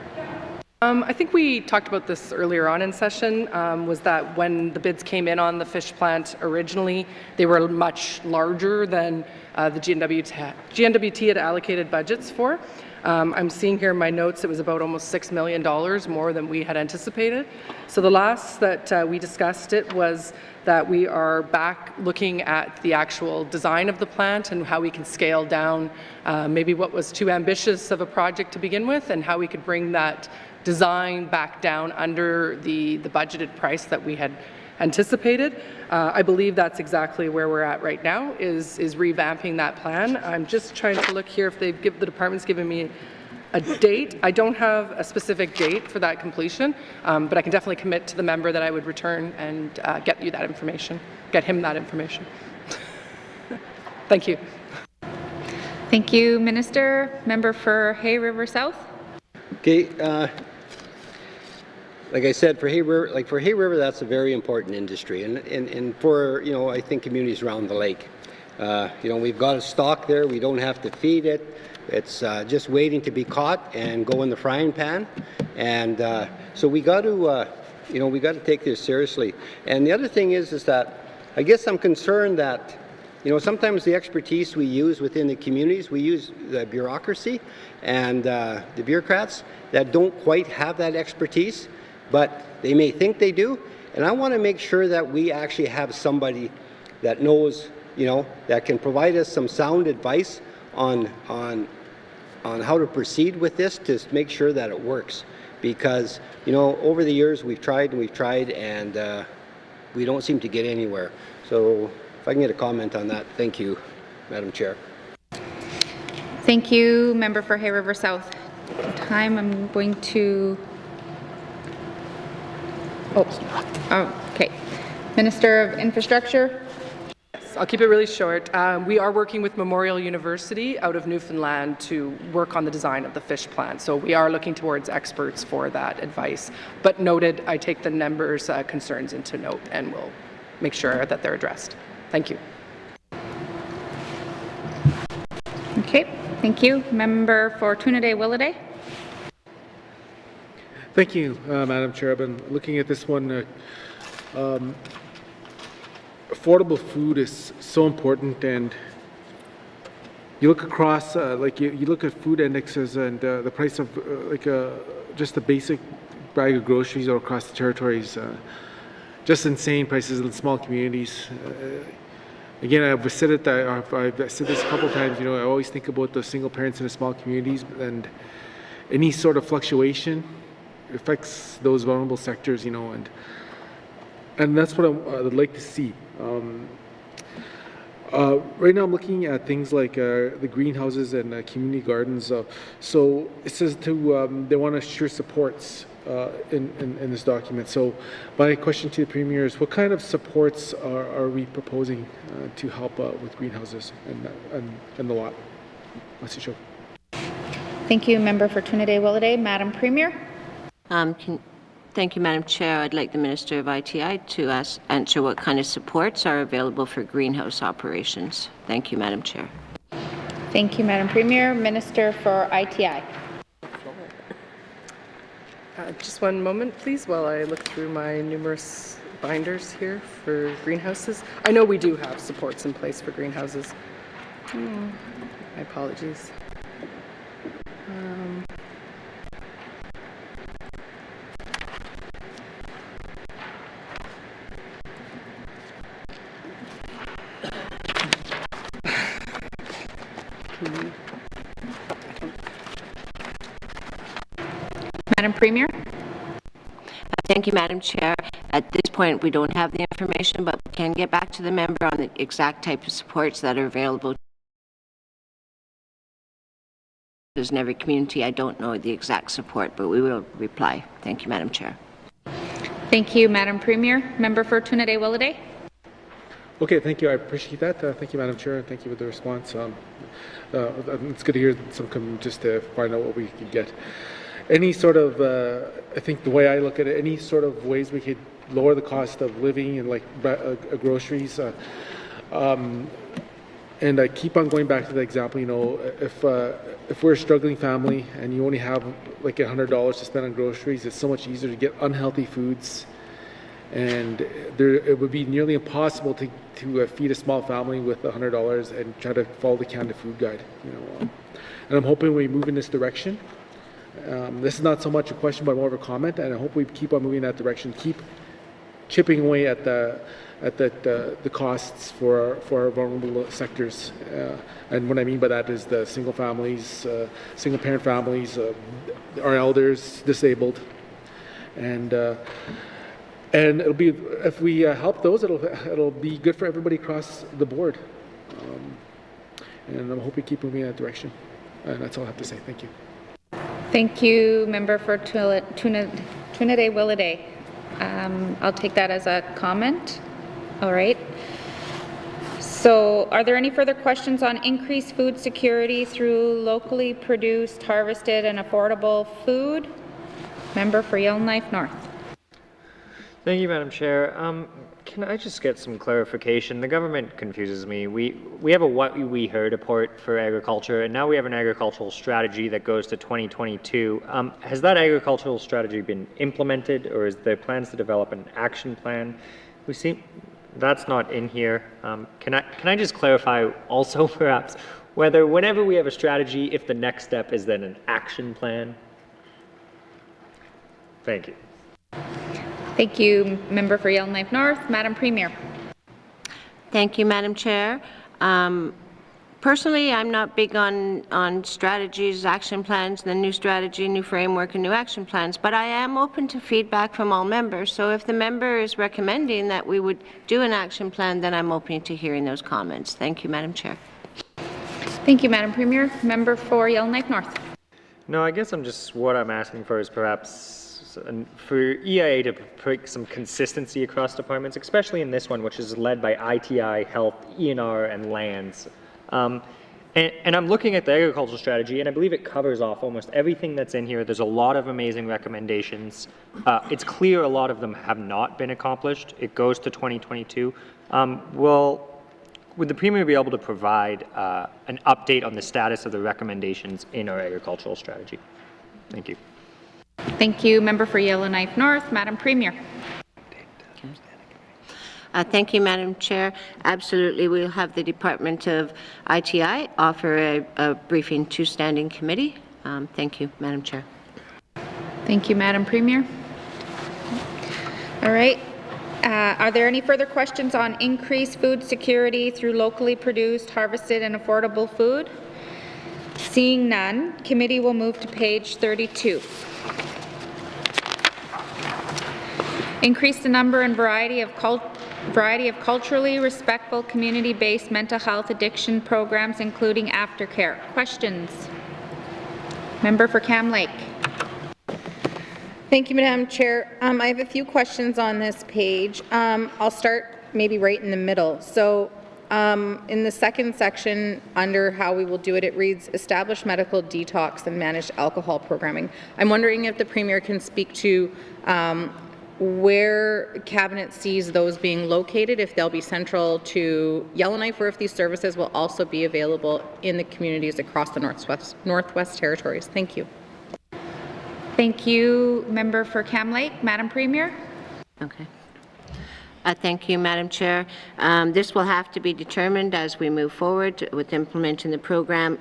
I think we talked about this earlier on in session, was that when the bids came in on the fish plant originally, they were much larger than the GNWT had allocated budgets for. I'm seeing here in my notes it was about almost $6 million more than we had anticipated. So the last that we discussed it was that we are back looking at the actual design of the plant and how we can scale down maybe what was too ambitious of a project to begin with, and how we could bring that design back down under the budgeted price that we had anticipated. I believe that's exactly where we're at right now, is revamping that plan. I'm just trying to look here if the department's given me a date. I don't have a specific date for that completion, but I can definitely commit to the member that I would return and get you that information, get him that information. Thank you. Thank you, Minister. Member for Hay River South. Okay. Like I said, for Hay River, that's a very important industry, and for I think communities around the lake. We've got a stock there. We don't have to feed it. It's just waiting to be caught and go in the frying pan, and so we got to we got to take this seriously. And the other thing is that I guess I'm concerned that sometimes the expertise we use within the communities, we use the bureaucracy and the bureaucrats that don't quite have that expertise, but they may think they do. And I want to make sure that we actually have somebody that knows, that can provide us some sound advice on how to proceed with this to make sure that it works. Because, over the years we've tried and we don't seem to get anywhere. So if I can get a comment on that, thank you, Madam Chair. Thank you, Member for Hay River South. Time I'm going to... okay. Minister of Infrastructure. I'll keep it really short. We are working with Memorial University out of Newfoundland to work on the design of the fish plant. So we are looking towards experts for that advice. But noted, I take the members' concerns into note and will make sure that they're addressed. Thank you. Okay, thank you. Member for Tunaday-Willaday. Thank you, Madam Chair. I've been looking at this one. Affordable food is so important, and you look across, you look at food indexes and the price of just a basic bag of groceries all across the territories, just insane prices in small communities. Again, I've said this a couple of times. I always think about the single parents in the small communities, and any sort of fluctuation affects those vulnerable sectors, and that's what I would like to see. Right now I'm looking at things like the greenhouses and community gardens. So it says they want to assure supports in this document. So my question to the Premier is, what kind of supports are we proposing to help with greenhouses and the lot? Merci. Thank you, Member for Tunaday-Willaday. Madam Premier. Thank you, Madam Chair. I'd like the Minister of ITI to answer what kind of supports are available for greenhouse operations. Thank you, Madam Chair. Thank you, Madam Premier. Minister for ITI. Just one moment, please, while I look through my numerous binders here for greenhouses. I know we do have supports in place for greenhouses. My apologies. Madam Premier. Thank you, Madam Chair. At this point, we don't have the information, but we can get back to the member on the exact type of supports that are available. There's in every community. I don't know the exact support, but we will reply. Thank you, Madam Chair. Thank you, Madam Premier. Member for Tunaday-Willaday. Okay, thank you. I appreciate that. Thank you, Madam Chair. Thank you for the response. It's good to hear some just to find out what we can get. Any sort of, I think the way I look at it, any sort of ways we could lower the cost of living and groceries. And I keep on going back to the example, if we're a struggling family and you only have like $100 to spend on groceries, it's so much easier to get unhealthy foods. And it would be nearly impossible to feed a small family with $100 and try to follow the canned food guide. and I'm hoping we move in this direction. This is not so much a question, but more of a comment, and I hope we keep on moving in that direction, keep chipping away at the costs for our vulnerable sectors. And what I mean by that is the single families, single parent families, our elders, disabled. And it'll be, if we help those, it'll be good for everybody across the board. And I hope we keep moving in that direction. And that's all I have to say. Thank you. Thank you, Member for Trinidad Willaday. I'll take that as a comment. All right. So, are there any further questions on increased food security through locally produced, harvested, and affordable food? Member for Yellowknife North. Thank you, Madam Chair. Can I just get some clarification? The government confuses me. We have a What We Heard report for agriculture, and now we have an agricultural strategy that goes to 2022. Has that agricultural strategy been implemented, or is there plans to develop an action plan? We see that's not in here. Can I just clarify also, perhaps, whether whenever we have a strategy, if the next step is then an action plan? Thank you. Thank you, Member for Yellowknife North. Madam Premier. Thank you, Madam Chair. Personally, I'm not big on strategies, action plans, the new strategy, new framework, and new action plans, but I am open to feedback from all members. So if the member is recommending that we would do an action plan, then I'm open to hearing those comments. Thank you, Madam Chair. Thank you, Madam Premier. Member for Yellowknife North. No, I guess what I'm asking for is perhaps for EIA to bring some consistency across departments, especially in this one, which is led by ITI, Health, ENR, and Lands. And I'm looking at the agricultural strategy, and I believe it covers off almost everything that's in here. There's a lot of amazing recommendations. It's clear a lot of them have not been accomplished. It goes to 2022. Would the Premier be able to provide an update on the status of the recommendations in our agricultural strategy? Thank you. Thank you, Member for Yellowknife North. Madam Premier. Thank you, Madam Chair. Absolutely, we'll have the Department of ITI offer a briefing to Standing Committee. Thank you, Madam Chair. Thank you, Madam Premier. All right. Are there any further questions on increased food security through locally produced, harvested, and affordable food? Seeing none, committee will move to page 32. Increase the number and variety of culturally respectful, community-based mental health addiction programs, including aftercare. Questions? Member for Cam Lake. Thank you, Madam Chair. I have a few questions on this page. I'll start maybe right in the middle. So in the second section, under how we will do it, it reads, establish medical detox and managed alcohol programming. I'm wondering if the Premier can speak to where Cabinet sees those being located, if they'll be central to Yellowknife, or if these services will also be available in the communities across the Northwest Territories. Thank you. Thank you, Member for Cam Lake. Madam Premier. Okay. Thank you, Madam Chair. This will have to be determined as we move forward with implementing the program.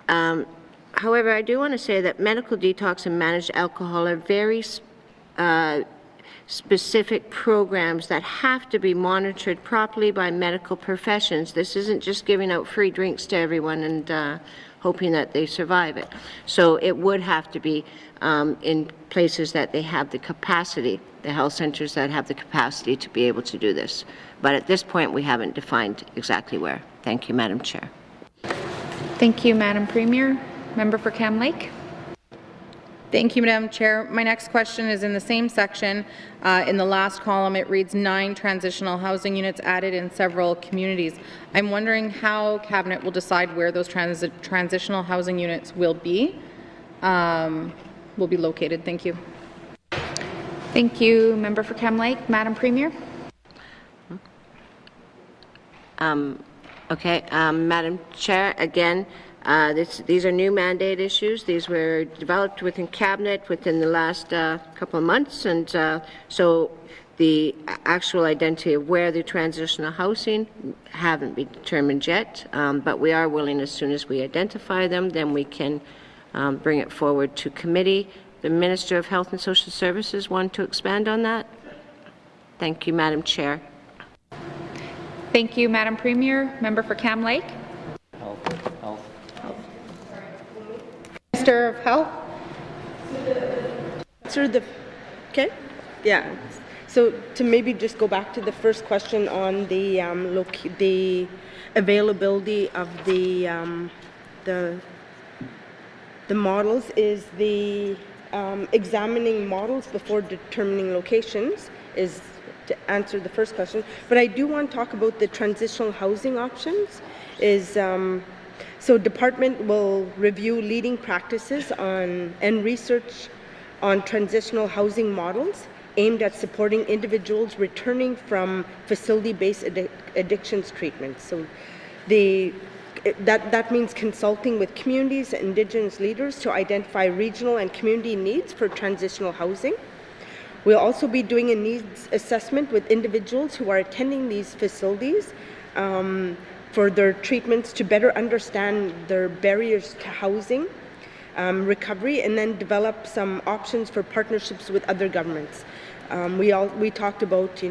However, I do want to say that medical detox and managed alcohol are very specific programs that have to be monitored properly by medical professions. This isn't just giving out free drinks to everyone and hoping that they survive it. So it would have to be in places that they have the capacity, the health centers that have the capacity to be able to do this. But at this point, we haven't defined exactly where. Thank you, Madam Chair. Thank you, Madam Premier. Member for Cam Lake. Thank you, Madam Chair. My next question is in the same section. In the last column, it reads 9 transitional housing units added in several communities. I'm wondering how Cabinet will decide where those transitional housing units will be located. Thank you. Thank you, Member for Cam Lake. Madam Premier. Okay, Madam Chair, again, these are new mandate issues. These were developed within Cabinet within the last couple of months, and so the actual identity of where the transitional housing haven't been determined yet, but we are willing, as soon as we identify them, then we can bring it forward to committee. The Minister of Health and Social Services want to expand on that? Thank you, Madam Chair. Thank you, Madam Premier. Member for Cam Lake. Minister of Health. Okay. Yeah. So to maybe just go back to the first question on the availability of the models, is the examining models before determining locations is to answer the first question. But I do want to talk about the transitional housing options. So department will review leading practices on and research on transitional housing models aimed at supporting individuals returning from facility-based addictions treatments. So that means consulting with communities and Indigenous leaders to identify regional and community needs for transitional housing. We'll also be doing a needs assessment with individuals who are attending these facilities for their treatments to better understand their barriers to housing recovery, and then develop some options for partnerships with other governments. We talked about,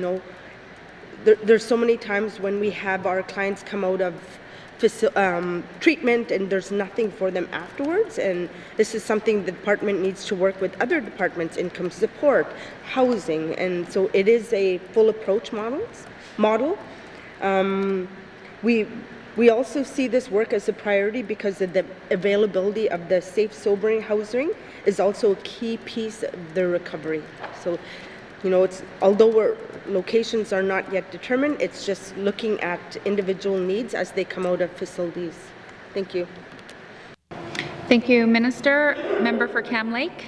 there's so many times when we have our clients come out of treatment and there's nothing for them afterwards, and this is something the department needs to work with other departments, income support, housing, and so it is a full approach model. We also see this work as a priority because of the availability of the safe sobering housing is also a key piece of the recovery. So, although locations are not yet determined, it's just looking at individual needs as they come out of facilities. Thank you. Thank you, Minister. Member for Cam Lake.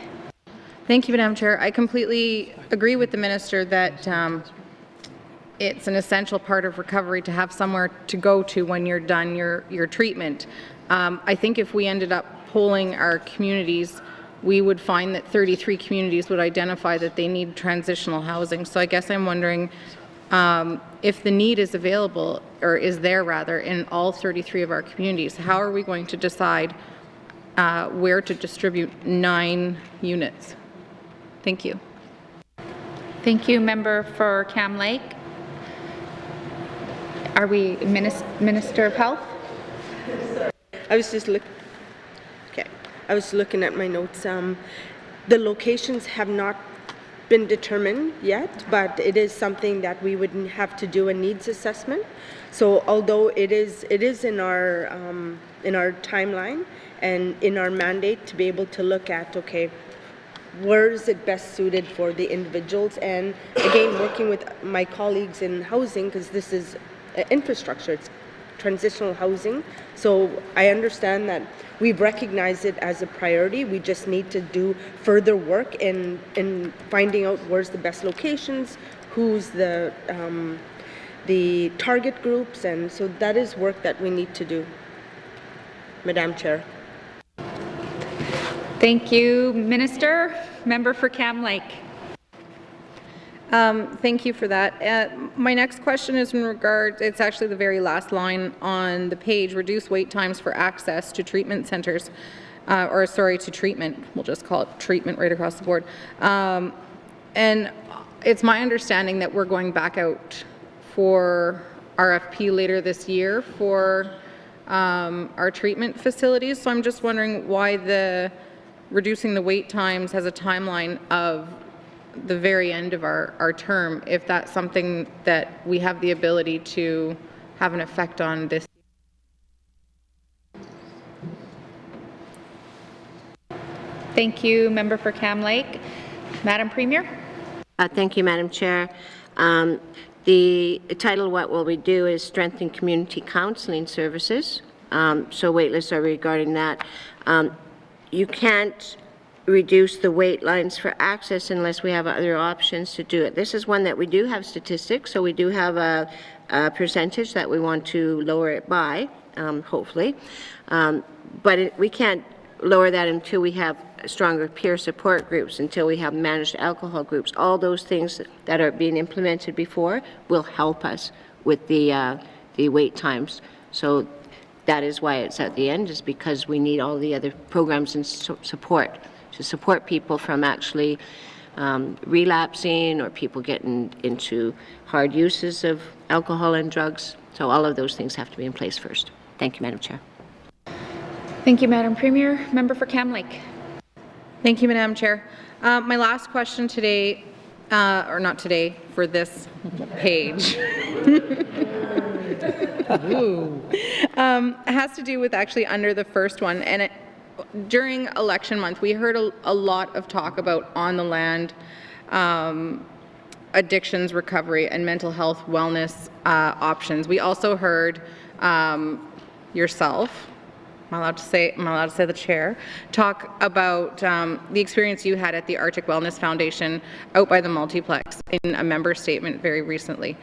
Thank you, Madam Chair. I completely agree with the Minister that it's an essential part of recovery to have somewhere to go to when you're done your treatment. I think if we ended up polling our communities, we would find that 33 communities would identify that they need transitional housing. So I guess I'm wondering if the need is available, or is there rather, in all 33 of our communities, how are we going to decide where to distribute 9 units? Thank you. Thank you, Member for Cam Lake. Are we Minister of Health? I was looking at my notes. The locations have not been determined yet, but it is something that we would have to do a needs assessment. So although it is in our timeline and in our mandate to be able to look at, okay, where is it best suited for the individuals, and again working with my colleagues in housing, because this is infrastructure, it's transitional housing. So I understand that we've recognized it as a priority. We just need to do further work in finding out where's the best locations, who's the target groups, and so that is work that we need to do, Madam Chair. Thank you, Minister. Member for Cam Lake. Thank you for that. My next question is in regards, it's actually the very last line on the page, reduce wait times for access to treatment centers, to treatment, we'll just call it treatment right across the board. And it's my understanding that we're going back out for RFP later this year for our treatment facilities. So I'm just wondering why reducing the wait times has a timeline of the very end of our term, if that's something that we have the ability to have an effect on this. Thank you, Member for Cam Lake. Madam Premier. Thank you, Madam Chair. The title, what will we do, is strengthen community counselling services. So waitlists are regarding that. You can't reduce the wait lines for access unless we have other options to do it. This is one that we do have statistics, so we do have a percentage that we want to lower it by, hopefully. But we can't lower that until we have stronger peer support groups, until we have managed alcohol groups. All those things that are being implemented before will help us with the wait times. So that is why it's at the end, is because we need all the other programs and support to support people from actually relapsing or people getting into hard uses of alcohol and drugs. So all of those things have to be in place first. Thank you, Madam Chair. Thank you, Madam Premier. Member for Cam Lake. Thank you, Madam Chair. My last question today, or not today, for this page, has to do with actually under the first one. And during election month, we heard a lot of talk about on-the-land addictions recovery and mental health wellness options. We also heard yourself, am I allowed to say the chair, talk about the experience you had at the Arctic Wellness Foundation out by the multiplex in a member statement very recently.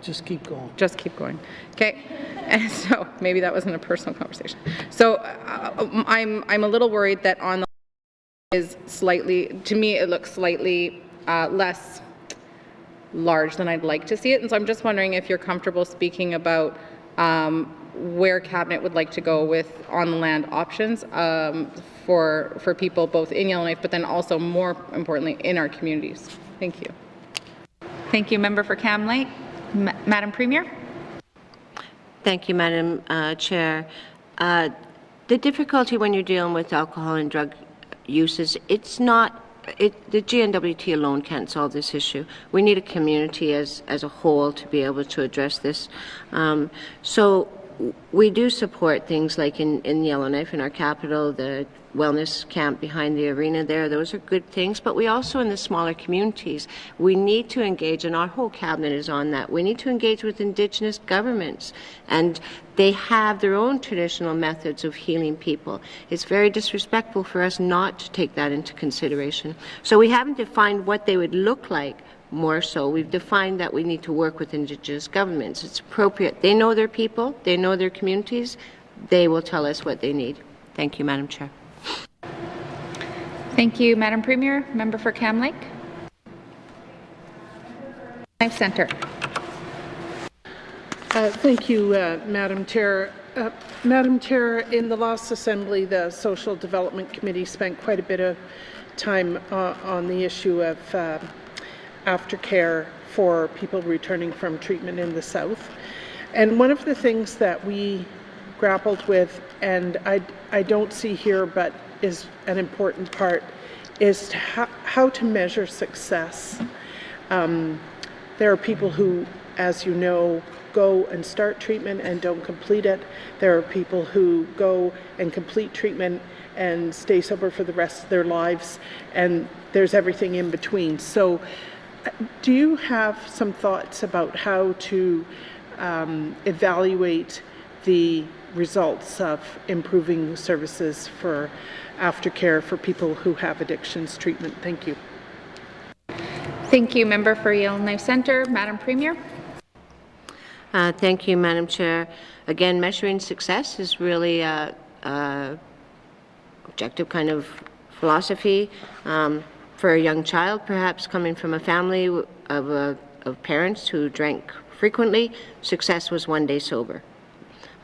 Just keep going. Just keep going. Okay. And so maybe that wasn't a personal conversation. So I'm a little worried that on the is slightly, to me it looks slightly less large than I'd like to see it. And so I'm just wondering if you're comfortable speaking about where Cabinet would like to go with on-the-land options for people both in Yellowknife, but then also more importantly in our communities. Thank you. Thank you, Member for Cam Lake. Madam Premier. Thank you, Madam Chair. The difficulty when you're dealing with alcohol and drug uses, it's not, the N.W.T alone can't solve this issue. We need a community as a whole to be able to address this. So we do support things like in Yellowknife, in our capital, the wellness camp behind the arena there. Those are good things, but we also in the smaller communities, we need to engage, and our whole cabinet is on that. We need to engage with Indigenous governments, and they have their own traditional methods of healing people. It's very disrespectful for us not to take that into consideration. So we haven't defined what they would look like. More so, we've defined that we need to work with Indigenous governments. It's appropriate. They know their people, they know their communities, they will tell us what they need. Thank you, Madam Chair. Thank you, Madam Premier. Member for Cam Lake. Knife Centre. Thank you, Madam Chair. Madam Chair, in the last Assembly, the Social Development Committee spent quite a bit of time on the issue of aftercare for people returning from treatment in the South. And one of the things that we grappled with, and I don't see here but is an important part, is how to measure success. There are people who, as you know, go and start treatment and don't complete it. There are people who go and complete treatment and stay sober for the rest of their lives, and there's everything in between. So do you have some thoughts about how to evaluate the results of improving services for aftercare for people who have addictions treatment? Thank you. Thank you, Member for Yellowknife Centre. Madam Premier. Thank you, Madam Chair. Again, measuring success is really a objective kind of philosophy. For a young child, perhaps coming from a family of parents who drank frequently, success was one day sober.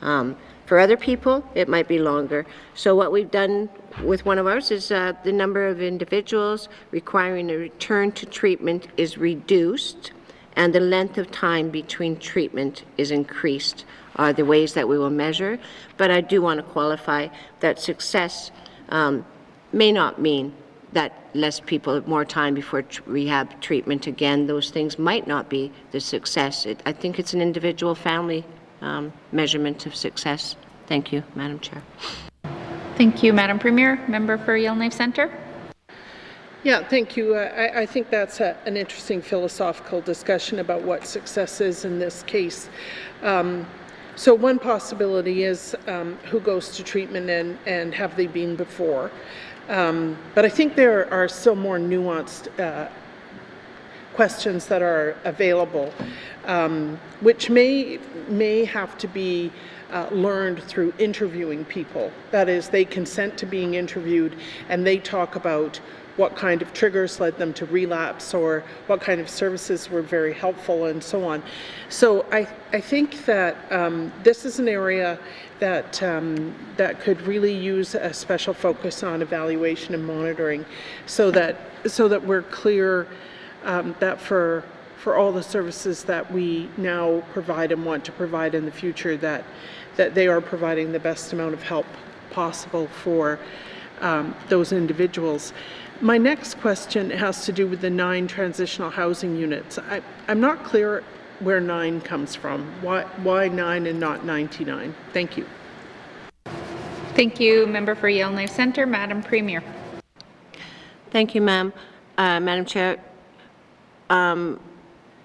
For other people, it might be longer. So what we've done with one of ours is the number of individuals requiring a return to treatment is reduced, and the length of time between treatment is increased, are the ways that we will measure. But I do want to qualify that success may not mean that less people have more time before rehab treatment. Again, those things might not be the success. I think it's an individual family measurement of success. Thank you, Madam Chair. Thank you, Madam Premier. Member for Yellowknife Centre. Yeah, thank you. I think that's an interesting philosophical discussion about what success is in this case. So one possibility is who goes to treatment and have they been before. But I think there are still more nuanced questions that are available, which may have to be learned through interviewing people. That is, they consent to being interviewed and they talk about what kind of triggers led them to relapse or what kind of services were very helpful and so on. So I think that this is an area that, that could really use a special focus on evaluation and monitoring so that we're clear that for all the services that we now provide and want to provide in the future, that they are providing the best amount of help possible for those individuals. My next question has to do with the 9 transitional housing units. I'm not clear where 9 comes from. Why 9 and not 99? Thank you. Thank you. Member for Yellowknife Centre, Madam Premier. Thank you, ma'am. Madam Chair, the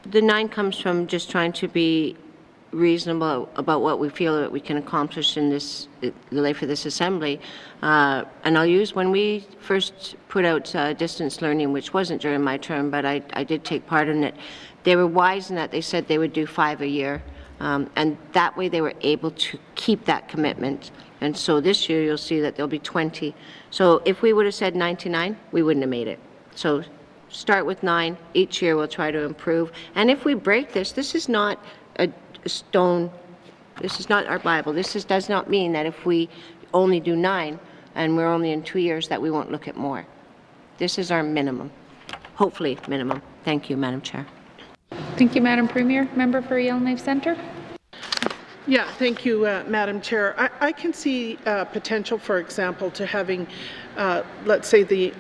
9 comes from just trying to be reasonable about what we feel that we can accomplish in this, the life of this assembly. And I'll use, when we first put out distance learning, which wasn't during my term, but I did take part in it, they were wise in that they said they would do 5 a year. And that way they were able to keep that commitment. And so this year you'll see that there'll be 20. So if we would have said 99, we wouldn't have made it. So start with 9. Each year we'll try to improve. And if we break this, this is not a stone, this is not our Bible. This does not mean that if we only do 9 and we're only in 2 years that we won't look at more. This is our minimum, hopefully minimum. Thank you, Madam Chair. Thank you, Madam Premier. Member for Yellowknife Centre. Yeah, thank you, Madam Chair. I can see potential, for example, to having, let's say, the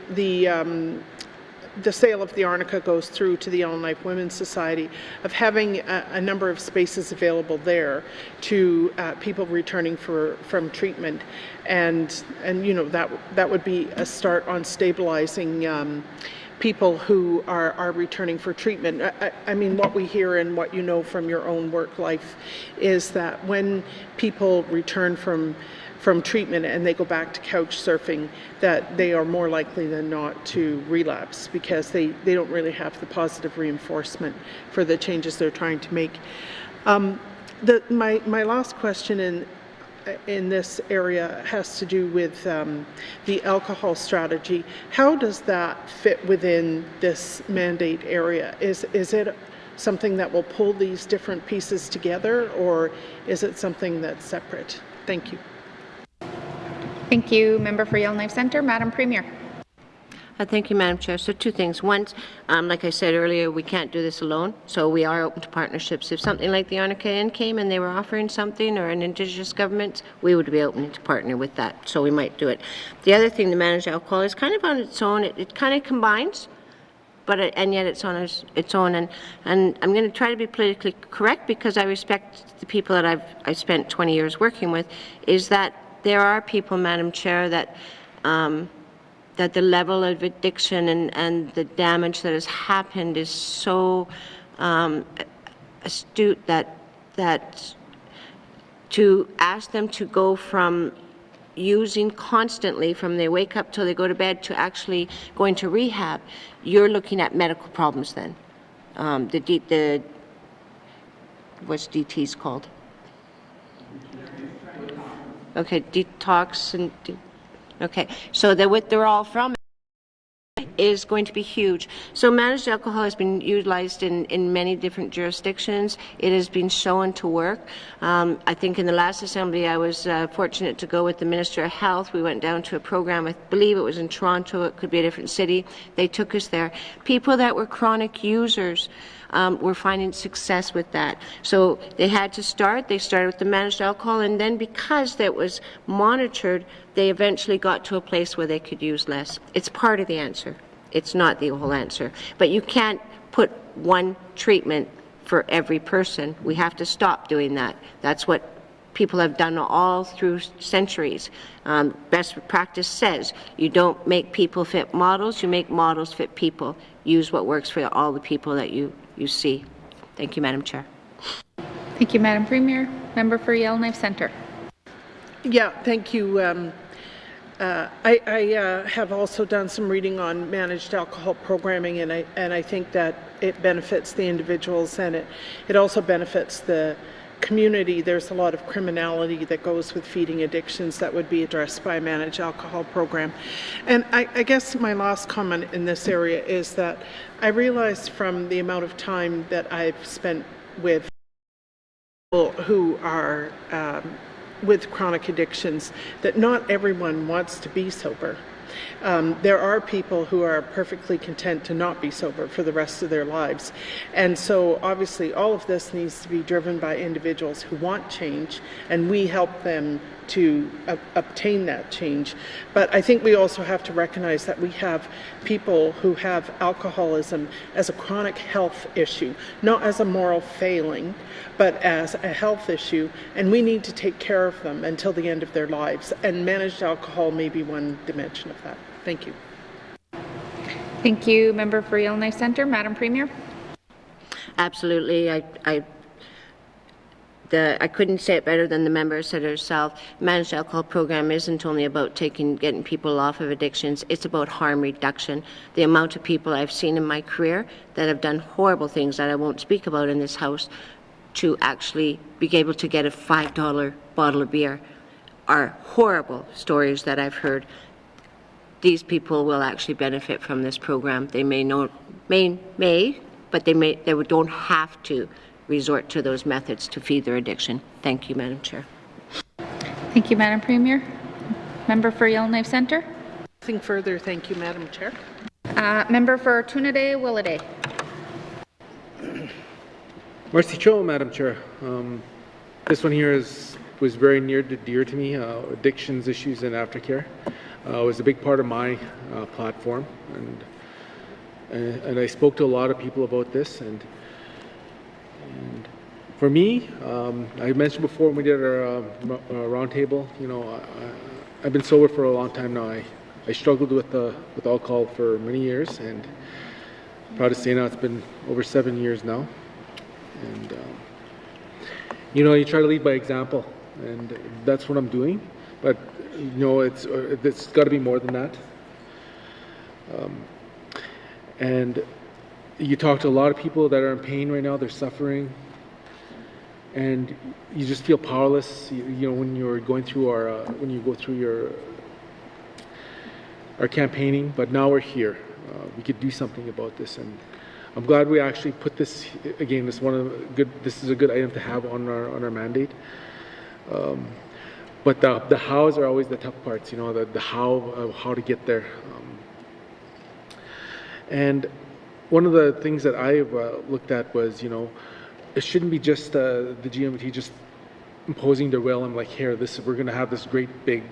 sale of the Arnica goes through to the Yellowknife Women's Society, of having a number of spaces available there to people returning from treatment, and you know, that would be a start on stabilizing people who are returning for treatment. I mean, what we hear and what you know from your own work life is that when people return from treatment and they go back to couch surfing, that they are more likely than not to relapse because they don't really have the positive reinforcement for the changes they're trying to make. My last question in this area has to do with the alcohol strategy. How does that fit within this mandate area? Is it something that will pull these different pieces together, or is it something that's separate? Thank you. Thank you. Member for Yellowknife Centre, Madam Premier. Thank you, Madam Chair. So 2 things. One, like I said earlier, we can't do this alone, so we are open to partnerships. If something like the Arnica Inn came and they were offering something, or an Indigenous government, we would be open to partner with that, so we might do it. The other thing, the managed alcohol, is kind of on its own. It kind of combines, but and yet it's on its own. And I'm going to try to be politically correct because I respect the people that I spent 20 years working with, is that there are people, Madam Chair, that that the level of addiction and the damage that has happened is so astute that to ask them to go from using constantly from they wake up till they go to bed to actually going to rehab, you're looking at medical problems then. What's DTs called? Okay, detox and okay, so the withdrawal from it is going to be huge. So managed alcohol has been utilized in many different jurisdictions. It has been shown to work. I think in the last assembly I was fortunate to go with the Minister of Health. We went down to a program, I believe it was in Toronto, it could be a different city. They took us there. People that were chronic users were finding success with that. So they had to start. They started with the managed alcohol, and then because that was monitored, they eventually got to a place where they could use less. It's part of the answer. It's not the whole answer. But you can't put one treatment for every person. We have to stop doing that. That's what people have done all through centuries. Best practice says you don't make people fit models, you make models fit people. Use what works for all the people that you see. Thank you, Madam Chair. Thank you, Madam Premier. Member for Yellowknife Centre. Yeah, thank you. I have also done some reading on managed alcohol programming, and I think that it benefits the individuals, and it also benefits the community, there's a lot of criminality that goes with feeding addictions that would be addressed by a managed alcohol program. And I guess my last comment in this area is that I realized from the amount of time that I've spent with people who are with chronic addictions that not everyone wants to be sober. There are people who are perfectly content to not be sober for the rest of their lives. And so obviously all of this needs to be driven by individuals who want change, and we help them to obtain that change. But I think we also have to recognize that we have people who have alcoholism as a chronic health issue, not as a moral failing, but as a health issue, and we need to take care of them until the end of their lives. And managed alcohol may be one dimension of that. Thank you. Thank you. Member for Yellowknife Centre, Madam Premier. Absolutely. I couldn't say it better than the member said herself. Managed alcohol program isn't only about getting people off of addictions, it's about harm reduction. The amount of people I've seen in my career that have done horrible things that I won't speak about in this House to actually be able to get a $5 bottle of beer are horrible stories that I've heard. These people will actually benefit from this program. They may, but they don't have to resort to those methods to feed their addiction. Thank you, Madam Chair. Thank you, Madam Premier. Member for Yellowknife Centre. Nothing further. Thank you, Madam Chair. Member for Tunaday, Willaday. Merci Cho, Madam Chair. This one here was very near to dear to me, addictions issues and aftercare. It was a big part of my platform, and I spoke to a lot of people about this. And for me, I mentioned before when we did our roundtable, I've been sober for a long time now. I struggled with alcohol for many years, and I'm proud to say now it's been over 7 years now. And you try to lead by example, and that's what I'm doing. But it's got to be more than that. And you talk to a lot of people that are in pain right now. They're suffering, and you just feel powerless. When you're going through when you go through our campaigning. But now we're here. We could do something about this, and I'm glad we actually put this again. This is a good item to have on our mandate. But the hows are always the tough parts. The how to get there. And one of the things that I looked at was, it shouldn't be just the GMT just imposing their will and like, here, we're going to have this great big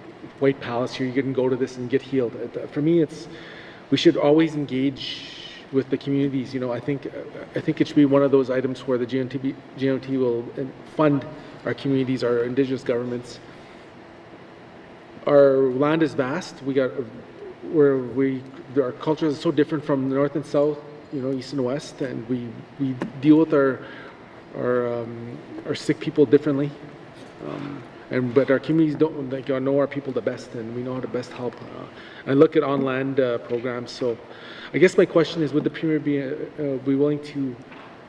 white palace here. You can go to this and get healed. For me, we should always engage with the communities. I think it should be one of those items where the GMT will fund our communities, our Indigenous governments. Our land is vast. Our culture is so different from the north and south, east and west, and we deal with our sick people differently. But our communities don't know our people the best, and we know how to best help. And look at on-land programs. So, I guess my question is: would the Premier be willing to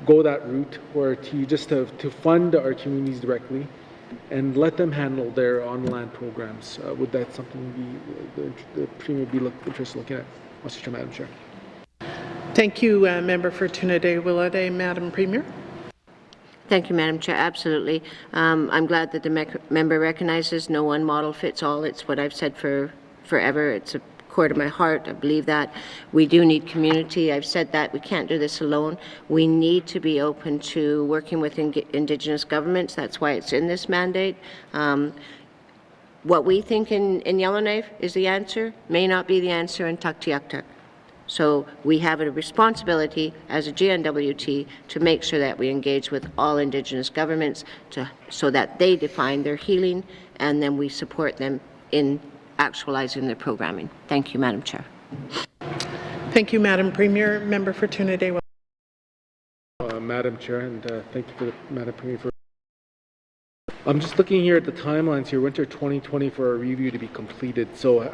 go that route, or to fund our communities directly, and let them handle their on-land programs? Would that something the Premier be interested in looking at? Madam Chair. Thank you, Member for Tunaday, Willaday. Madam Premier. Thank you, Madam Chair. Absolutely. I'm glad that the member recognizes no one model fits all. It's what I've said forever. It's a core to my heart. I believe that. We do need community. I've said that. We can't do this alone. We need to be open to working with Indigenous governments. That's why it's in this mandate. What we think in Yellowknife is the answer may not be the answer in Tuktoyaktuk. So we have a responsibility as a GNWT to make sure that we engage with all Indigenous governments so that they define their healing, and then we support them in actualizing their programming. Thank you, Madam Chair. Thank you, Madam Premier. Member for Tunaday. Madam Chair, and thank you for Madam Premier for. I'm just looking here at the timelines here, winter 2020 for a review to be completed. So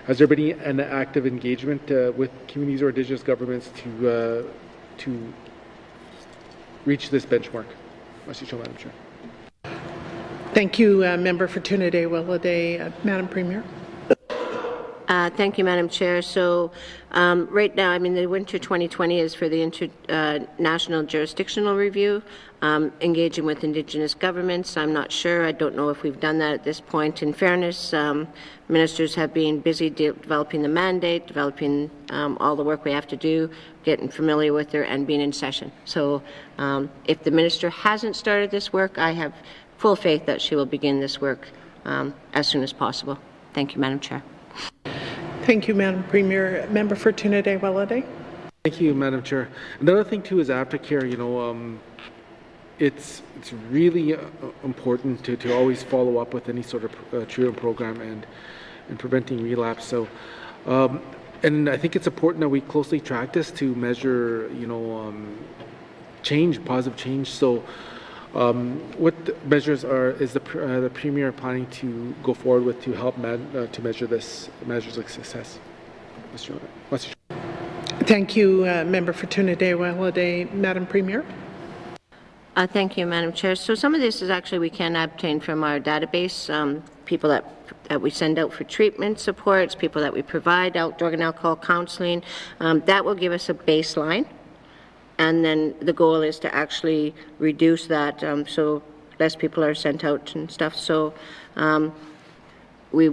has there been an active engagement with communities or Indigenous governments to reach this benchmark? Madam Chair. Thank you, Member for Trinidad-Willowday. Madam Premier. Thank you, Madam Chair. So right now, I mean, the winter 2020 is for the international jurisdictional review, engaging with Indigenous governments. I'm not sure. I don't know if we've done that at this point. In fairness, ministers have been busy developing the mandate, developing all the work we have to do, getting familiar with her, and being in session. So if the minister hasn't started this work, I have full faith that she will begin this work as soon as possible. Thank you, Madam Chair. Thank you, Madam Premier. Member for Trinidad-Willowday. Thank you, Madam Chair. Another thing too is aftercare. You know, it's really important to always follow up with any sort of treatment program and preventing relapse. So, and I think it's important that we closely track this to measure, you know, change, positive change. So. What measures is the Premier planning to go forward with to help to measure this measures of success? Thank you, Member for Trinidad-Willowday. Madam Premier. Thank you, Madam Chair. So some of this is actually we can obtain from our database, people that we send out for treatment supports, people that we provide out drug and alcohol counseling. That will give us a baseline. And then the goal is to actually reduce that so less people are sent out and stuff. So we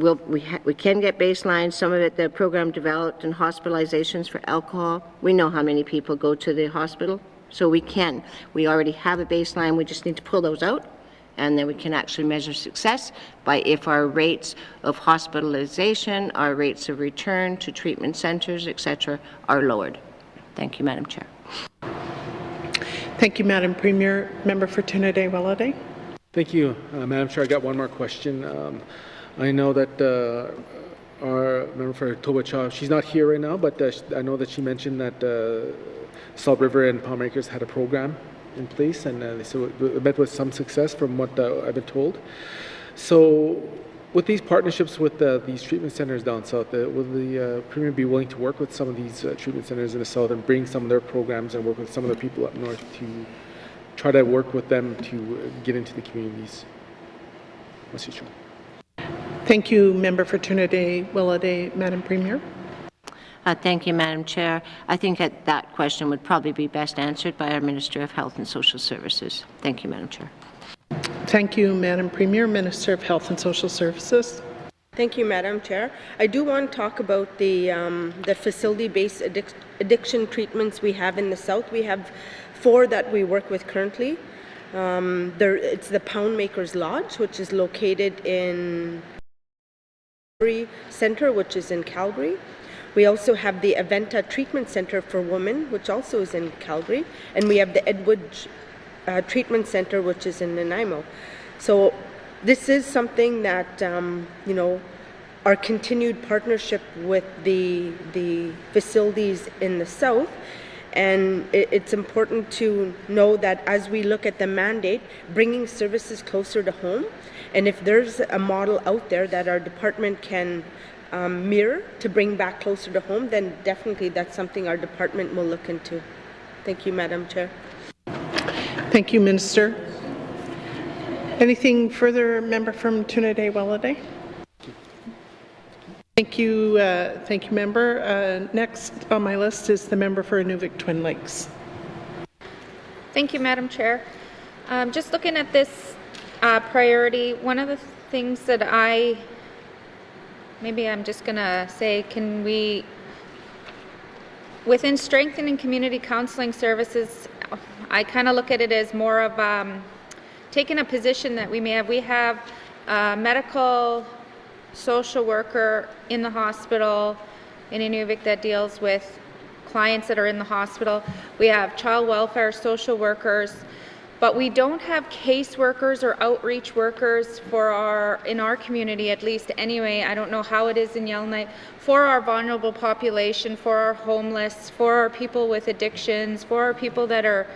can get baselines. Some of it the program developed in hospitalizations for alcohol. We know how many people go to the hospital, so we can. We already have a baseline. We just need to pull those out, and then we can actually measure success by if our rates of hospitalization, our rates of return to treatment centers, etc., are lowered. Thank you, Madam Chair. Thank you, Madam Premier. Member for Trinidad-Willowday. Thank you, Madam Chair. I got one more question. I know that our member for N.W.T, she's not here right now, but I know that she mentioned that Salt River and Palm Acres had a program in place, and so it met with some success from what I've been told. So with these partnerships with these treatment centers down south, will the Premier be willing to work with some of these treatment centers in the south and bring some of their programs and work with some of the people up north to try to work with them to get into the communities? Thank you, Member for Trinidad-Willowday. Madam Premier. Thank you, Madam Chair. I think that question would probably be best answered by our Minister of Health and Social Services. Thank you, Madam Chair. Thank you, Madam Premier. Minister of Health and Social Services. Thank you, Madam Chair. I do want to talk about the facility-based addiction treatments we have in the South. We have 4 that we work with currently. It's the Poundmakers Lodge, which is located in Center, which is in Calgary. We also have the Aventa Treatment Center for Women, which also is in Calgary, and we have the Edward Treatment Center, which is in Nanaimo. So this is something that, you know, our continued partnership with the facilities in the South, and it's important to know that as we look at the mandate, bringing services closer to home, and if there's a model out there that our department can mirror to bring back closer to home, then definitely that's something our department will look into. Thank you, Madam Chair. Thank you, Minister. Anything further, member from Trinidad-Willowday? Thank you, member. Next on my list is the member for Inuvik-Twin Lakes. Thank you, Madam Chair. Just looking at this priority, one of the things that maybe I'm just going to say, can we, within strengthening community counseling services, I kind of look at it as more of taking a position that we may have. We have a medical social worker in the hospital in Inuvik that deals with clients that are in the hospital. We have child welfare social workers, but we don't have caseworkers or outreach workers in our community, at least anyway. I don't know how it is in Yellowknife, for our vulnerable population, for our homeless, for our people with addictions, for our people that are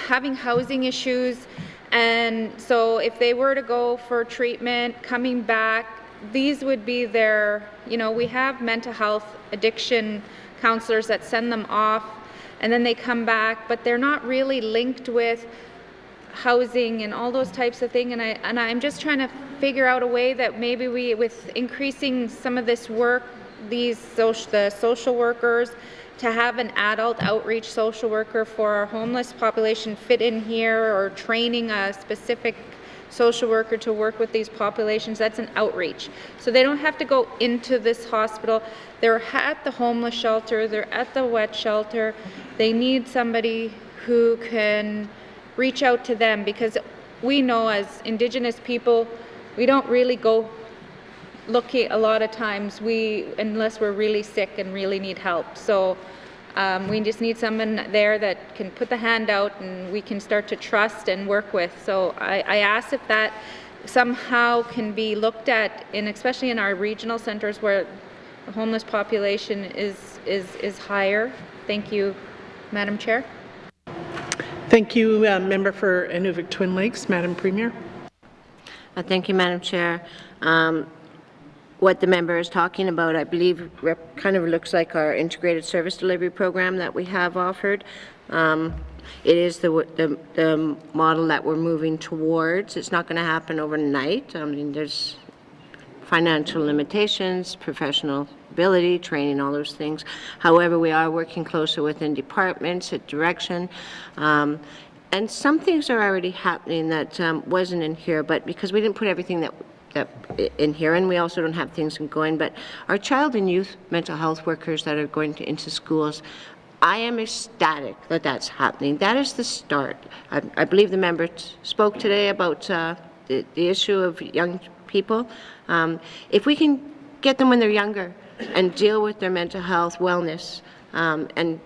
having housing issues. And so if they were to go for treatment, coming back, these would be their, we have mental health addiction counselors that send them off and then they come back, but they're not really linked with housing and all those types of things, and I'm just trying to figure out a way that maybe we, with increasing some of this work, the social workers, to have an adult outreach social worker for our homeless population fit in here, or training a specific social worker to work with these populations. That's an outreach. So they don't have to go into this hospital. They're at the homeless shelter, they're at the wet shelter. They need somebody who can reach out to them, because we know as Indigenous people, we don't really go looking a lot of times, unless we're really sick and really need help. So we just need someone there that can put the hand out and we can start to trust and work with. So I ask if that somehow can be looked at, especially in our regional centers where the homeless population is higher. Thank you, Madam Chair. Thank you, Member for Inuvik Twin Lakes. Madam Premier. Thank you, Madam Chair. What the member is talking about, I believe, kind of looks like our integrated service delivery program that we have offered. It is the model that we're moving towards. It's not going to happen overnight. I mean, there's financial limitations, professional ability, training, all those things. However, we are working closer within departments at direction. And some things are already happening that wasn't in here, but because we didn't put everything that in here, and we also don't have things going, but our child and youth mental health workers that are going into schools, I am ecstatic that that's happening. That is the start. I believe the member spoke today about the issue of young people. If we can get them when they're younger and deal with their mental health, wellness, and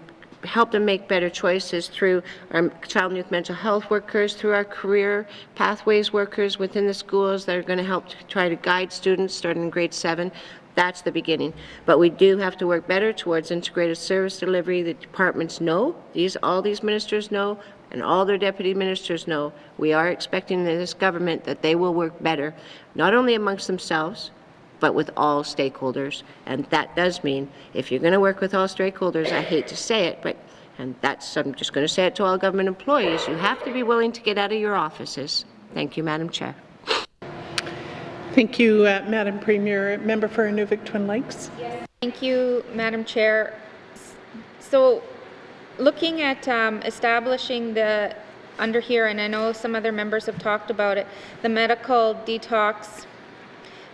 help them make better choices through our child and youth mental health workers, through our career pathways workers within the schools that are going to help try to guide students starting in grade 7. That's the beginning. But we do have to work better towards integrated service delivery. The departments know, all these ministers know, and all their deputy ministers know, we are expecting in this government that they will work better, not only amongst themselves, but with all stakeholders. And that does mean, if you're going to work with all stakeholders, I hate to say it, but I'm just going to say it to all government employees, you have to be willing to get out of your offices. Thank you, Madam Chair. Thank you, Madam Premier. Member for Inuvik Twin Lakes. Yes. Thank you, Madam Chair. So looking at establishing under here, and I know some other members have talked about it, the medical detox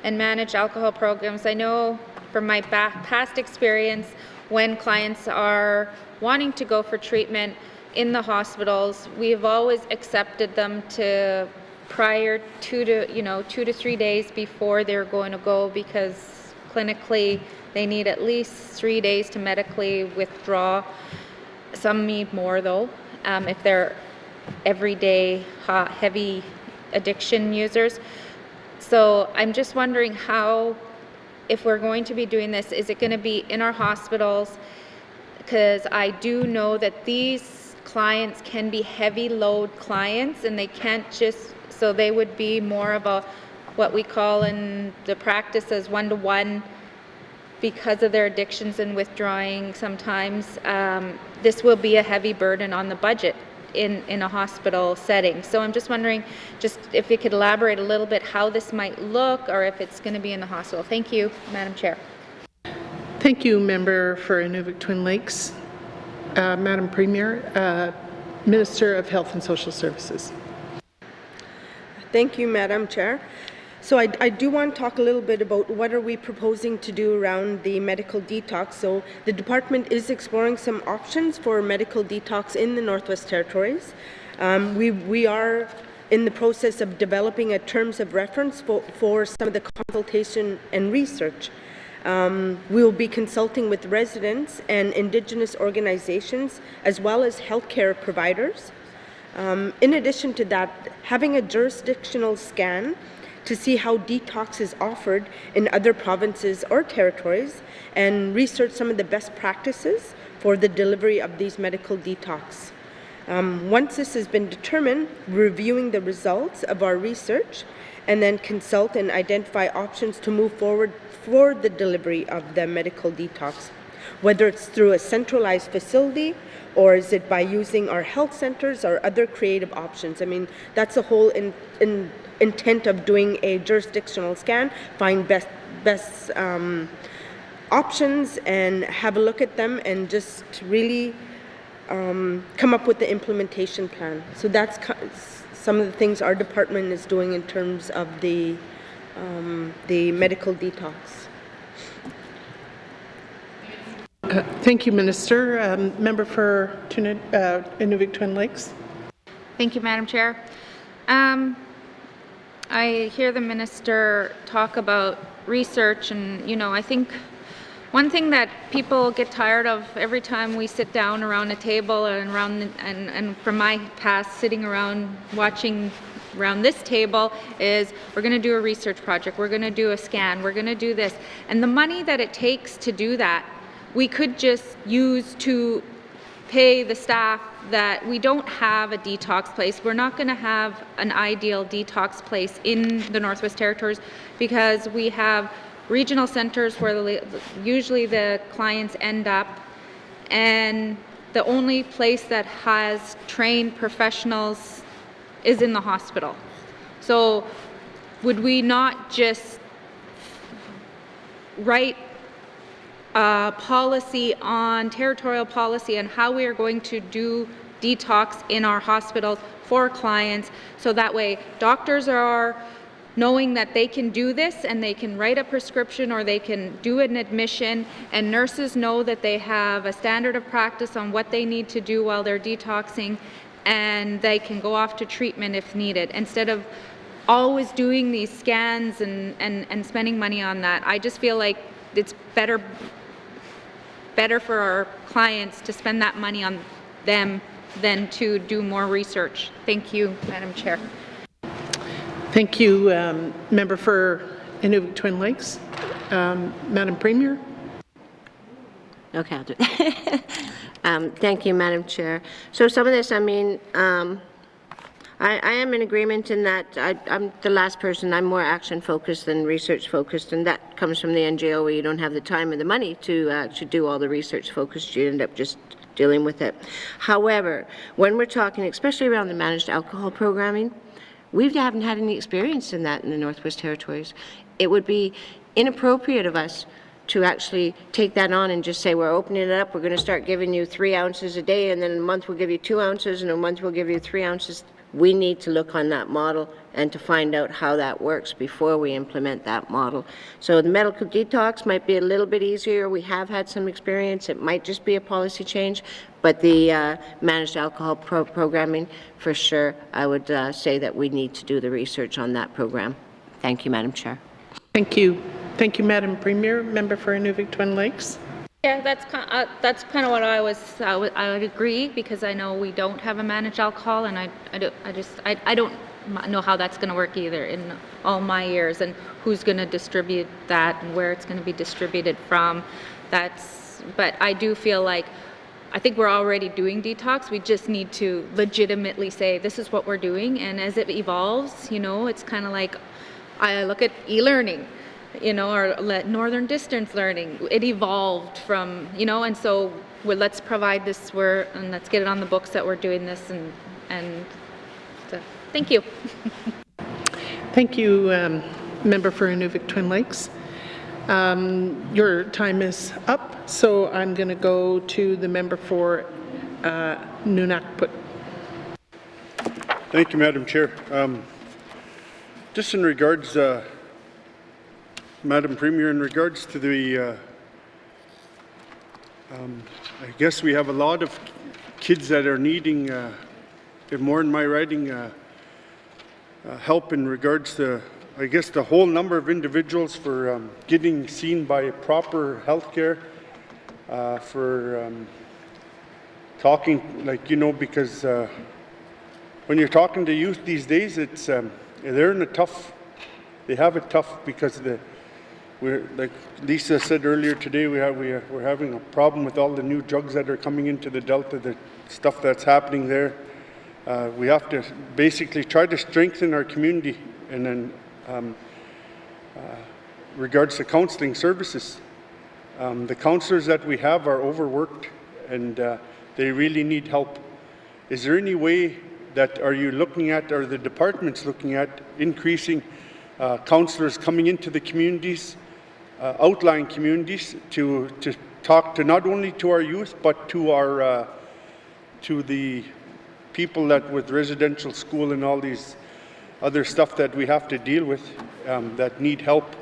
and managed alcohol programs. I know from my past experience, when clients are wanting to go for treatment in the hospitals, we've always accepted them to prior 2 to 3 days before they're going to go, because clinically they need at least 3 days to medically withdraw. Some need more though, if they're everyday heavy addiction users. So I'm just wondering how, if we're going to be doing this, is it going to be in our hospitals? Because I do know that these clients can be heavy load clients, and they can't just, so they would be more of what we call in the practice as one-to-one, because of their addictions and withdrawing sometimes. This will be a heavy burden on the budget in a hospital setting. So I'm just wondering, just if you could elaborate a little bit how this might look, or if it's going to be in the hospital. Thank you, Madam Chair. Thank you, Member for Inuvik Twin Lakes. Madam Premier, Minister of Health and Social Services. Thank you, Madam Chair. So I do want to talk a little bit about what are we proposing to do around the medical detox. So the department is exploring some options for medical detox in the Northwest Territories. We are in the process of developing a terms of reference for some of the consultation and research. We will be consulting with residents and Indigenous organizations, as well as healthcare providers. In addition to that, having a jurisdictional scan to see how detox is offered in other provinces or territories, and research some of the best practices for the delivery of these medical detox. Once this has been determined, reviewing the results of our research, and then consult and identify options to move forward for the delivery of the medical detox. whether it's through a centralized facility or is it by using our health centers or other creative options. I mean, that's the whole intent of doing a jurisdictional scan, find best options and have a look at them and just really come up with the implementation plan. So that's some of the things our department is doing in terms of the medical detox. Thank you, Minister. Member for Inuvik Twin Lakes. Thank you, Madam Chair. I hear the Minister talk about research, and I think one thing that people get tired of every time we sit down around a table and from my past sitting around watching around this table is we're going to do a research project, we're going to do a scan, we're going to do this. And the money that it takes to do that, we could just use to pay the staff that we don't have a detox place. We're not going to have an ideal detox place in the Northwest Territories because we have regional centers where usually the clients end up, and the only place that has trained professionals is in the hospital. So would we not just write a policy on territorial policy on how we are going to do detox in our hospitals for clients, so that way doctors are knowing that they can do this and they can write a prescription or they can do an admission, and nurses know that they have a standard of practice on what they need to do while they're detoxing, and they can go off to treatment if needed, instead of always doing these scans and spending money on that. I just feel like it's better for our clients to spend that money on them than to do more research. Thank you, Madam Chair. Thank you, Member for Inuvik Twin Lakes. Madam Premier. Okay, I'll do it. Thank you, Madam Chair. So some of this, I mean, I am in agreement in that I'm the last person. I'm more action-focused than research-focused, and that comes from the NGO where you don't have the time or the money to actually do all the research-focused. You end up just dealing with it. However, when we're talking, especially around the managed alcohol programming, we haven't had any experience in that in the Northwest Territories. It would be inappropriate of us to actually take that on and just say, we're opening it up, we're going to start giving you 3 ounces a day, and then in a month we'll give you 2 ounces, and in a month we'll give you 3 ounces. We need to look on that model and to find out how that works before we implement that model. So the medical detox might be a little bit easier. We have had some experience. It might just be a policy change, but the managed alcohol programming, for sure, I would say that we need to do the research on that program. Thank you, Madam Chair. Thank you. Thank you, Madam Premier. Member for Inuvik Twin Lakes. Yeah, that's kind of what I would agree, because I know we don't have a managed alcohol, and I don't know how that's going to work either in all my years, and who's going to distribute that and where it's going to be distributed from. But I do feel like I think we're already doing detox. We just need to legitimately say this is what we're doing, and as it evolves, it's kind of like I look at e-learning. Or northern distance learning. It evolved from, and so let's provide this, and let's get it on the books that we're doing this, and so, thank you. Thank you, Member for Inuvik Twin Lakes. Your time is up, so I'm going to go to the member for Nunakput. Thank you, Madam Chair. Just in regards, Madam Premier, in regards to the, I guess we have a lot of kids that are needing, more in my writing, help in regards to, I guess, the whole number of individuals for getting seen by proper health care, for talking, because when you're talking to youth these days, it's they're in a tough, they have it tough because we're, like Lisa said earlier today, we're having a problem with all the new drugs that are coming into the Delta, the stuff that's happening there. We have to basically try to strengthen our community, and then regards to counseling services. The councillors that we have are overworked, and they really need help. Is there any way that are you looking at, or the departments looking at, increasing councillors coming into the communities, outlying communities, to talk to not only to our youth but to our to the people that with residential school and all these other stuff that we have to deal with that need help?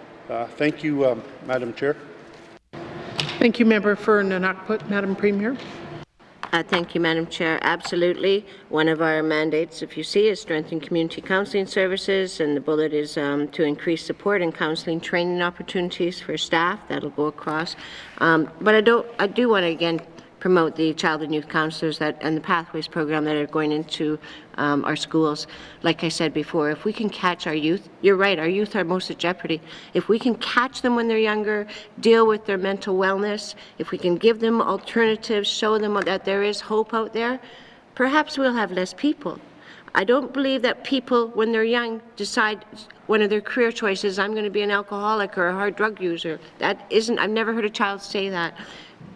Thank you, Madam Chair. Thank you, Member for Nanakput. Madam Premier. Thank you, Madam Chair. Absolutely. One of our mandates, if you see, is strengthen community counselling services, and the bullet is to increase support and counselling training opportunities for staff. That'll go across. But I do want to again promote the child and youth counselors and the Pathways program that are going into our schools. Like I said before, if we can catch our youth, you're right, our youth are most at jeopardy. If we can catch them when they're younger, deal with their mental wellness, if we can give them alternatives, show them that there is hope out there, perhaps we'll have less people. I don't believe that people, when they're young, decide one of their career choices, I'm going to be an alcoholic or a hard drug user. That isn't, I've never heard a child say that.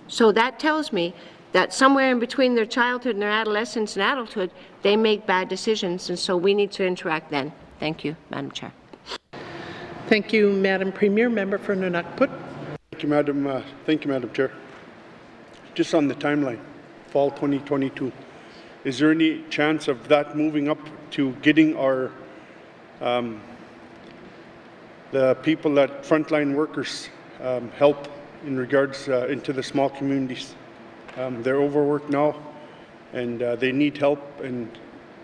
So that tells me that somewhere in between their childhood and their adolescence and adulthood, they make bad decisions, and so we need to interact then. Thank you, Madam Chair. Thank you, Madam Premier. Member for Nanakput. Thank you, Madam Chair. Just on the timeline, fall 2022, is there any chance of that moving up to getting our the people that frontline workers help in regards into the small communities? They're overworked now, and they need help, and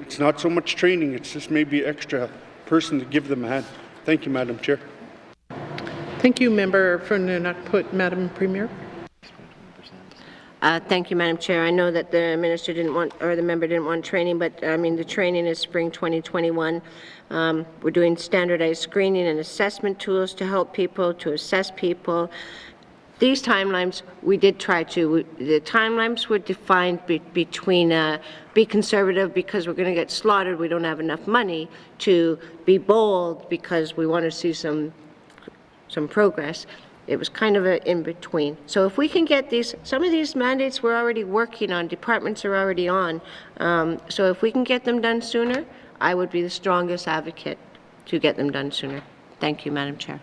it's not so much training, it's just maybe extra person to give them a hand. Thank you, Madam Chair. Thank you, Member for Nanakput. Madam Premier. Thank you, Madam Chair. I know that the minister didn't want, or the member didn't want training, but I mean the training is spring 2021. We're doing standardized screening and assessment tools to help people, to assess people. These timelines, we did try to, the timelines were defined between be conservative because we're going to get slaughtered, we don't have enough money, to be bold because we want to see some progress. It was kind of an in-between. So if we can get these, some of these mandates we're already working on, departments are already on, so if we can get them done sooner, I would be the strongest advocate to get them done sooner. Thank you, Madam Chair.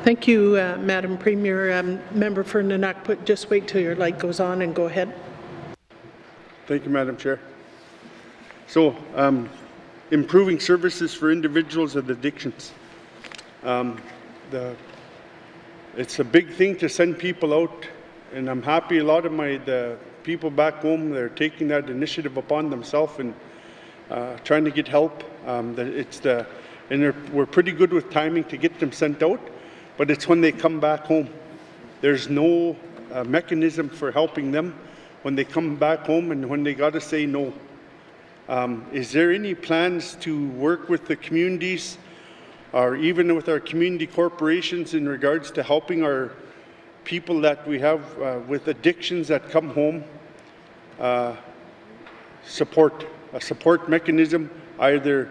Thank you, Madam Premier. Member for Nanakput, just wait till your light goes on and go ahead. Thank you, Madam Chair. So, improving services for individuals with addictions. It's a big thing to send people out, and I'm happy a lot of the people back home, they're taking that initiative upon themselves and trying to get help. We're pretty good with timing to get them sent out, but it's when they come back home. There's no mechanism for helping them when they come back home and when they got to say no. Is there any plans to work with the communities or even with our community corporations in regards to helping our people that we have with addictions that come home, a support mechanism either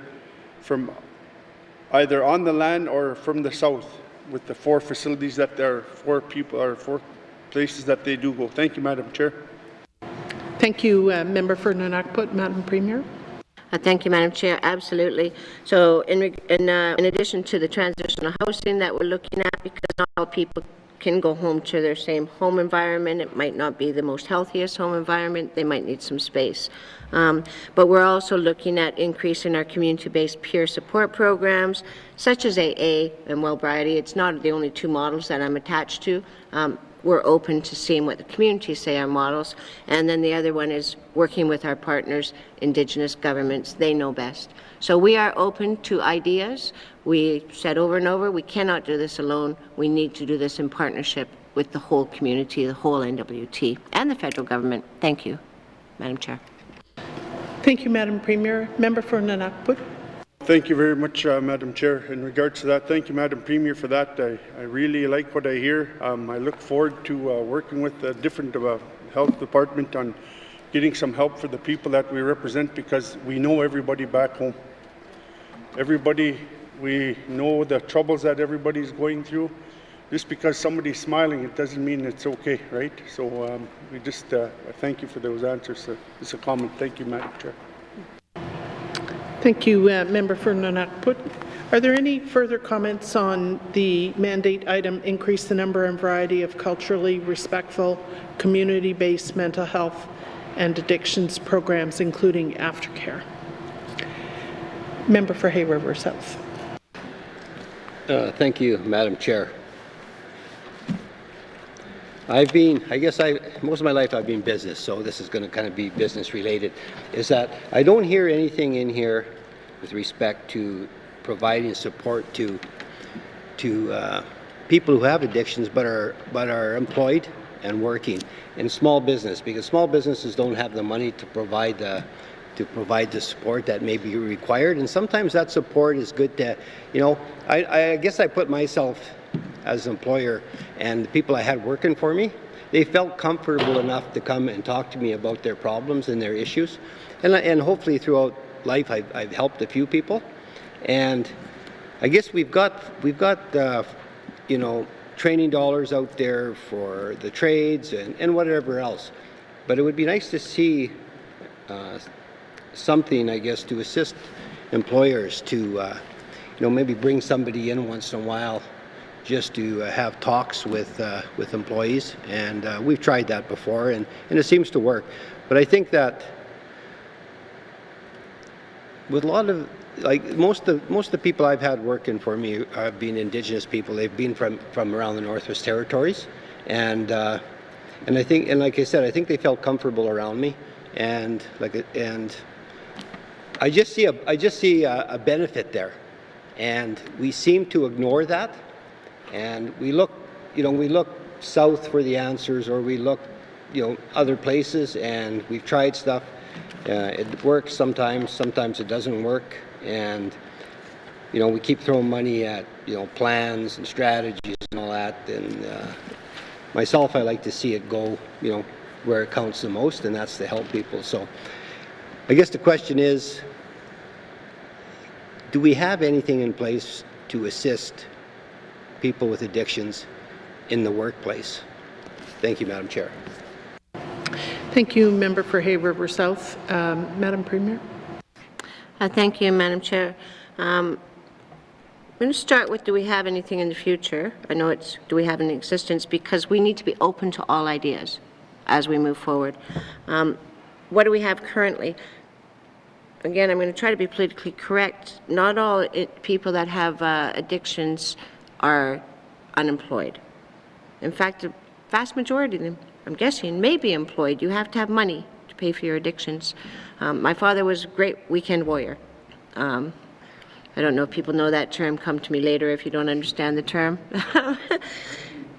on the land or from the south with the 4 facilities that there are 4 people or 4 places that they do go. Thank you, Madam Chair. Thank you, Member for Nanakput. Madam Premier. Thank you, Madam Chair. Absolutely. So in addition to the transitional housing that we're looking at, because not all people can go home to their same home environment. It might not be the most healthiest home environment. They might need some space. But we're also looking at increasing our community-based peer support programs, such as AA and Wellbriety. It's not the only 2 models that I'm attached to. We're open to seeing what the communities say are models. And then the other one is working with our partners, Indigenous governments. They know best. So we are open to ideas. We said over and over, we cannot do this alone. We need to do this in partnership with the whole community, the whole N.W.T, and the federal government. Thank you, Madam Chair. Thank you, Madam Premier. Member for Nanakput. Thank you very much, Madam Chair. In regards to that, thank you, Madam Premier, for that. I really like what I hear. I look forward to working with the different health department on getting some help for the people that we represent, because we know everybody back home. Everybody, we know the troubles that everybody's going through. just because somebody's smiling, it doesn't mean it's okay, right? So we just thank you for those answers. It's a comment. Thank you, Madam Chair. Thank you, Member for Nunakput. Are there any further comments on the mandate item, increase the number and variety of culturally respectful, community-based mental health and addictions programs, including aftercare? Member for Hay River South. Thank you, Madam Chair. Most of my life I've been business, so this is going to kind of be business related, is that I don't hear anything in here with respect to providing support to people who have addictions but are employed and working in small business, because small businesses don't have the money to provide the support that may be required, and sometimes that support is good to, I guess I put myself as an employer, and the people I had working for me, they felt comfortable enough to come and talk to me about their problems and their issues, and hopefully throughout life I've helped a few people, and I guess we've got training dollars out there for the trades and whatever else, but it would be nice to see something, I guess, to assist employers to maybe bring somebody in once in a while just to have talks with employees, and we've tried that before, and it seems to work. But I think that with a lot of, most of the people I've had working for me have been Indigenous people. They've been from around the Northwest Territories, and I think, and like I said, I think they felt comfortable around me, and I just see a benefit there, and we seem to ignore that. And we look south for the answers, or we look, other places, and we've tried stuff. It works sometimes it doesn't work, and we keep throwing money at plans and strategies and all that. And myself, I like to see it go where it counts the most, and that's to help people. So I guess the question is, do we have anything in place to assist people with addictions in the workplace? Thank you, Madam Chair. Thank you, Member for Hay River South. Madam Premier. Thank you, Madam Chair. I'm going to start with, do we have anything in the future? I know it's, do we have an existence? Because we need to be open to all ideas as we move forward. What do we have currently? Again, I'm going to try to be politically correct. Not all people that have addictions are unemployed. In fact, the vast majority of them, I'm guessing, may be employed. You have to have money to pay for your addictions. My father was a great weekend warrior. I don't know if people know that term. Come to me later if you don't understand the term.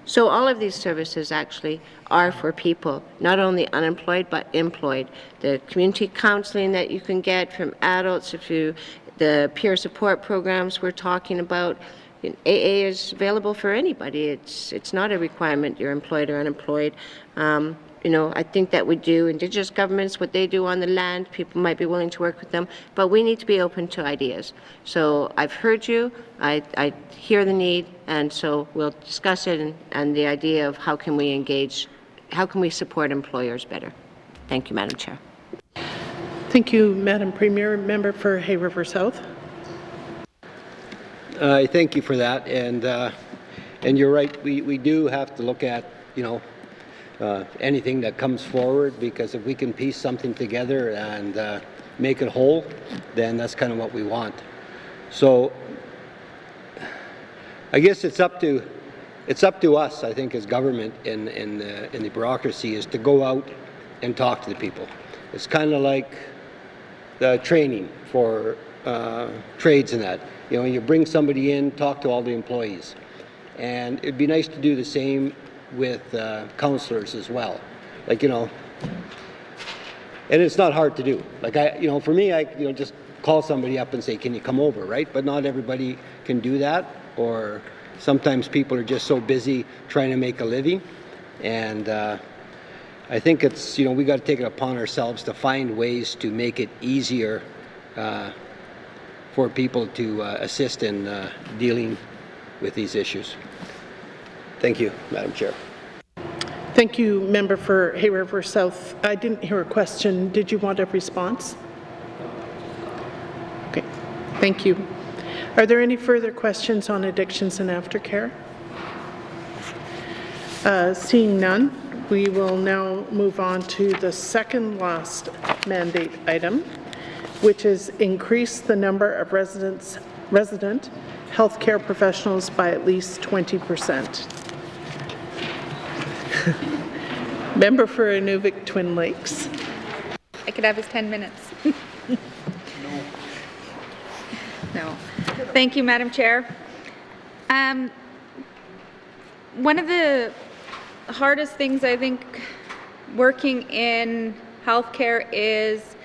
So all of these services actually are for people, not only unemployed but employed. The community counseling that you can get from adults, the peer support programs we're talking about, AA is available for anybody. It's not a requirement you're employed or unemployed. I think that we do Indigenous governments, what they do on the land, people might be willing to work with them, but we need to be open to ideas. So I've heard you, I hear the need, and so we'll discuss it and the idea of how can we engage, how can we support employers better. Thank you, Madam Chair. Thank you, Madam Premier. Member for Hay River South. I thank you for that, and you're right. We do have to look at anything that comes forward, because if we can piece something together and make it whole, then that's kind of what we want. So I guess it's up to us, I think, as government in the bureaucracy, is to go out and talk to the people. It's kind of like the training for trades and that. You bring somebody in, talk to all the employees. And it'd be nice to do the same with counselors as well. And it's not hard to do. For me, I just call somebody up and say, can you come over, right? But not everybody can do that, or sometimes people are just so busy trying to make a living. And I think it's, we got to take it upon ourselves to find ways to make it easier for people to assist in dealing with these issues. Thank you, Madam Chair. Thank you, member for Hay River South. I didn't hear a question. Did you want a response? Okay, thank you. Are there any further questions on addictions and aftercare? Seeing none, we will now move on to the second last mandate item, which is increase the number of resident healthcare professionals by at least 20%. Member for Inuvik Twin Lakes. I could have his 10 minutes. No. Thank you, Madam Chair. One of the hardest things I think working in healthcare is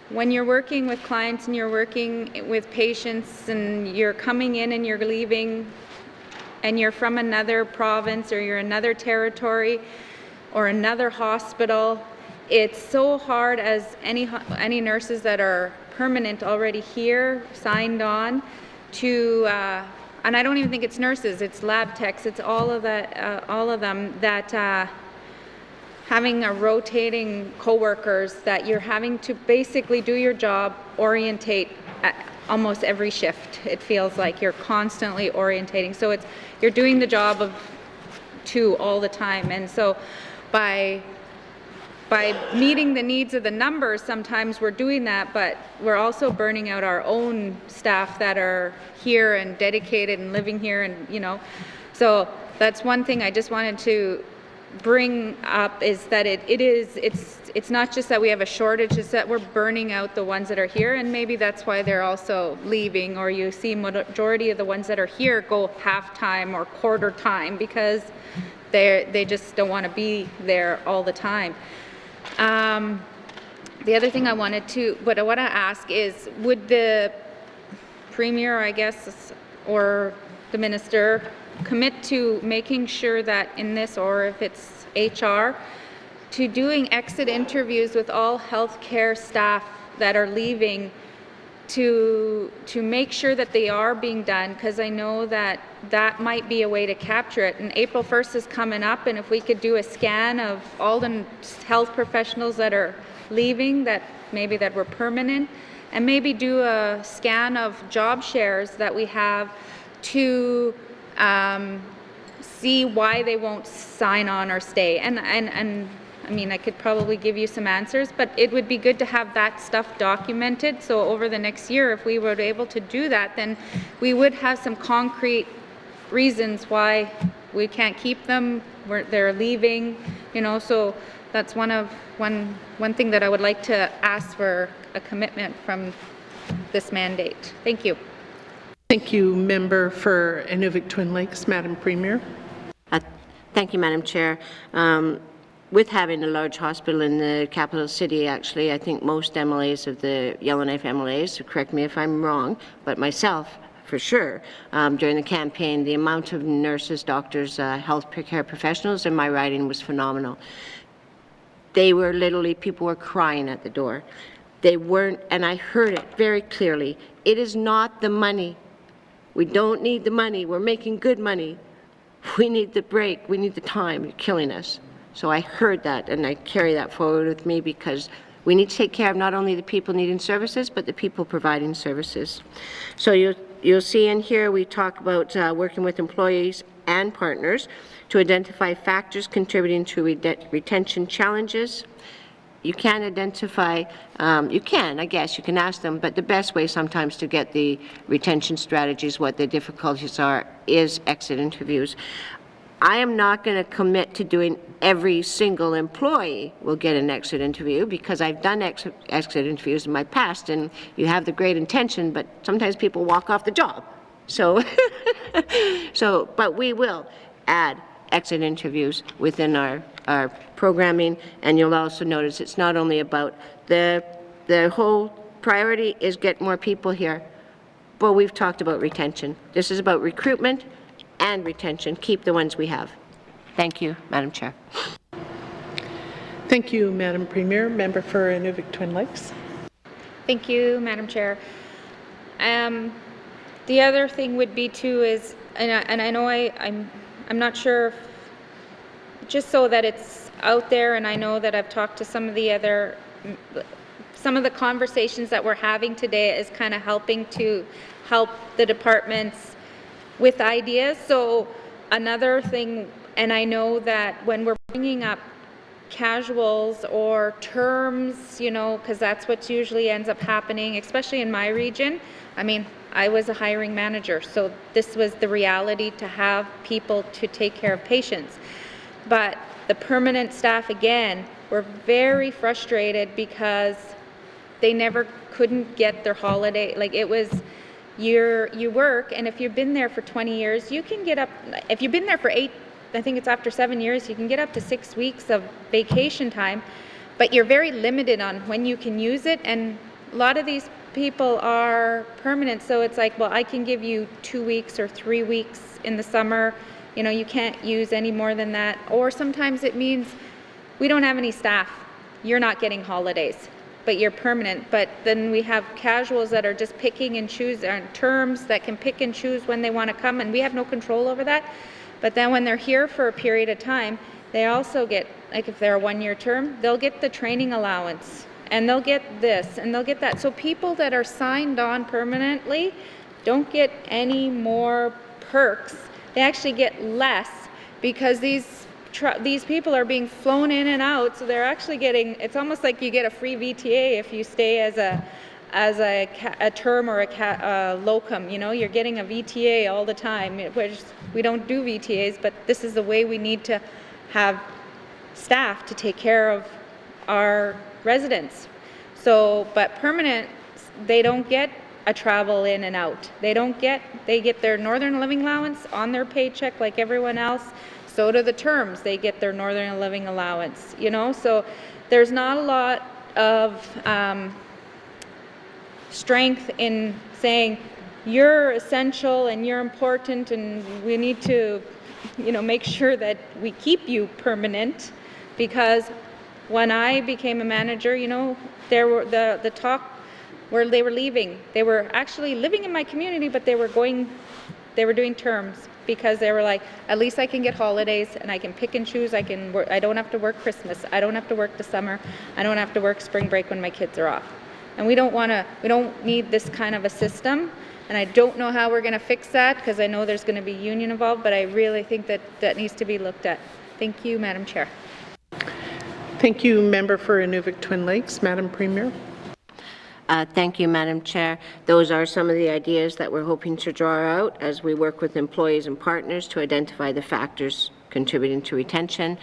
when you're working with clients and you're working with patients and you're coming in and you're leaving and you're from another province or you're another territory or another hospital, it's so hard as any nurses that are permanent already here, signed on to, and I don't even think it's nurses, it's lab techs, it's all of them that having a rotating co-workers that you're having to basically do your job, orientate at almost every shift. It feels like you're constantly orientating. So you're doing the job of two all the time. And so by meeting the needs of the numbers, sometimes we're doing that, but we're also burning out our own staff that are here and dedicated and living here, and so that's one thing I just wanted to bring up, is that it's not just that we have a shortage, it's that we're burning out the ones that are here, and maybe that's why they're also leaving, or you see majority of the ones that are here go half-time or quarter-time because they just don't want to be there all the time. The other thing I want to ask is, would the Premier, I guess, or the Minister commit to making sure that in this, or if it's HR, to doing exit interviews with all healthcare staff that are leaving to make sure that they are being done, because I know that might be a way to capture it. And April 1st is coming up, and if we could do a scan of all the health professionals that are leaving, that were permanent, and maybe do a scan of job shares that we have to see why they won't sign on or stay. And I mean, I could probably give you some answers, but it would be good to have that stuff documented. So over the next year, if we were able to do that, then we would have some concrete reasons why we can't keep them, they're leaving, so that's one thing that I would like to ask for a commitment from this mandate. Thank you. Thank you, member for Inuvik Twin Lakes. Madam Premier. Thank you, Madam Chair. With having a large hospital in the capital city, actually, I think most MLAs of the Yellowknife MLAs, correct me if I'm wrong, but myself, for sure, during the campaign, the amount of nurses, doctors, health care professionals in my riding was phenomenal. They were literally, people were crying at the door. They weren't, and I heard it very clearly, it is not the money. We don't need the money. We're making good money. We need the break. We need the time. You're killing us. So I heard that, and I carry that forward with me, because we need to take care of not only the people needing services, but the people providing services. So you'll see in here we talk about working with employees and partners to identify factors contributing to retention challenges. You can identify, you can ask them, but the best way sometimes to get the retention strategies, what the difficulties are, is exit interviews. I am not going to commit to doing every single employee will get an exit interview, because I've done exit interviews in my past, and you have the great intention, but sometimes people walk off the job. So, but we will add exit interviews within our programming, and you'll also notice it's not only about the whole priority is get more people here, but we've talked about retention. This is about recruitment and retention. Keep the ones we have. Thank you, Madam Chair. Thank you, Madam Premier. Member for Inuvik Twin Lakes. Thank you, Madam Chair. The other thing would be too is, and I know I'm not sure, just so that it's out there, and I know that I've talked to some of the conversations that we're having today is kind of helping to help the departments with ideas. So another thing, and I know that when we're bringing up casuals or terms, you know, because that's what usually ends up happening, especially in my region. I mean, I was a hiring manager, so this was the reality, to have people to take care of patients. But the permanent staff, again, were very frustrated because they never couldn't get their holiday. Like, it was, you work, and if you've been there for 20 years, you can get up, if you've been there for 8, I think it's after 7 years, you can get up to 6 weeks of vacation time, but you're very limited on when you can use it, and a lot of these people are permanent, so it's like, well, I can give you 2 weeks or 3 weeks in the summer, you know, you can't use any more than that. Or sometimes it means we don't have any staff, you're not getting holidays, but you're permanent. But then we have casuals that are just picking and choosing, terms that can pick and choose when they want to come, and we have no control over that. But then when they're here for a period of time, they also get, like if they're a 1-year term, they'll get the training allowance, and they'll get this, and they'll get that. So people that are signed on permanently don't get any more perks. They actually get less because these people are being flown in and out, so they're actually getting, it's almost like you get a free VTA if you stay as a term or a locum, you know, you're getting a VTA all the time, which we don't do VTAs, but this is the way we need to have staff to take care of our residents. So, but permanent, they don't get a travel in and out. They get their Northern Living Allowance on their paycheck like everyone else. So do the terms, they get their Northern Living Allowance, you know, so there's not a lot of strength in saying you're essential and you're important and we need to, you know, make sure that we keep you permanent. Because when I became a manager, you know, there were the talk where they were leaving. They were actually living in my community, but they were doing terms because they were like, at least I can get holidays and I can pick and choose. I can work, I don't have to work Christmas. I don't have to work the summer. I don't have to work spring break when my kids are off. And we don't need this kind of a system. And I don't know how we're going to fix that because I know there's going to be union involved, but I really think that needs to be looked at. Thank you, Madam Chair. Thank you, Member for Inuvik Twin Lakes. Madam Premier. Thank you, Madam Chair. Those are some of the ideas that we're hoping to draw out as we work with employees and partners to identify the factors contributing to retention.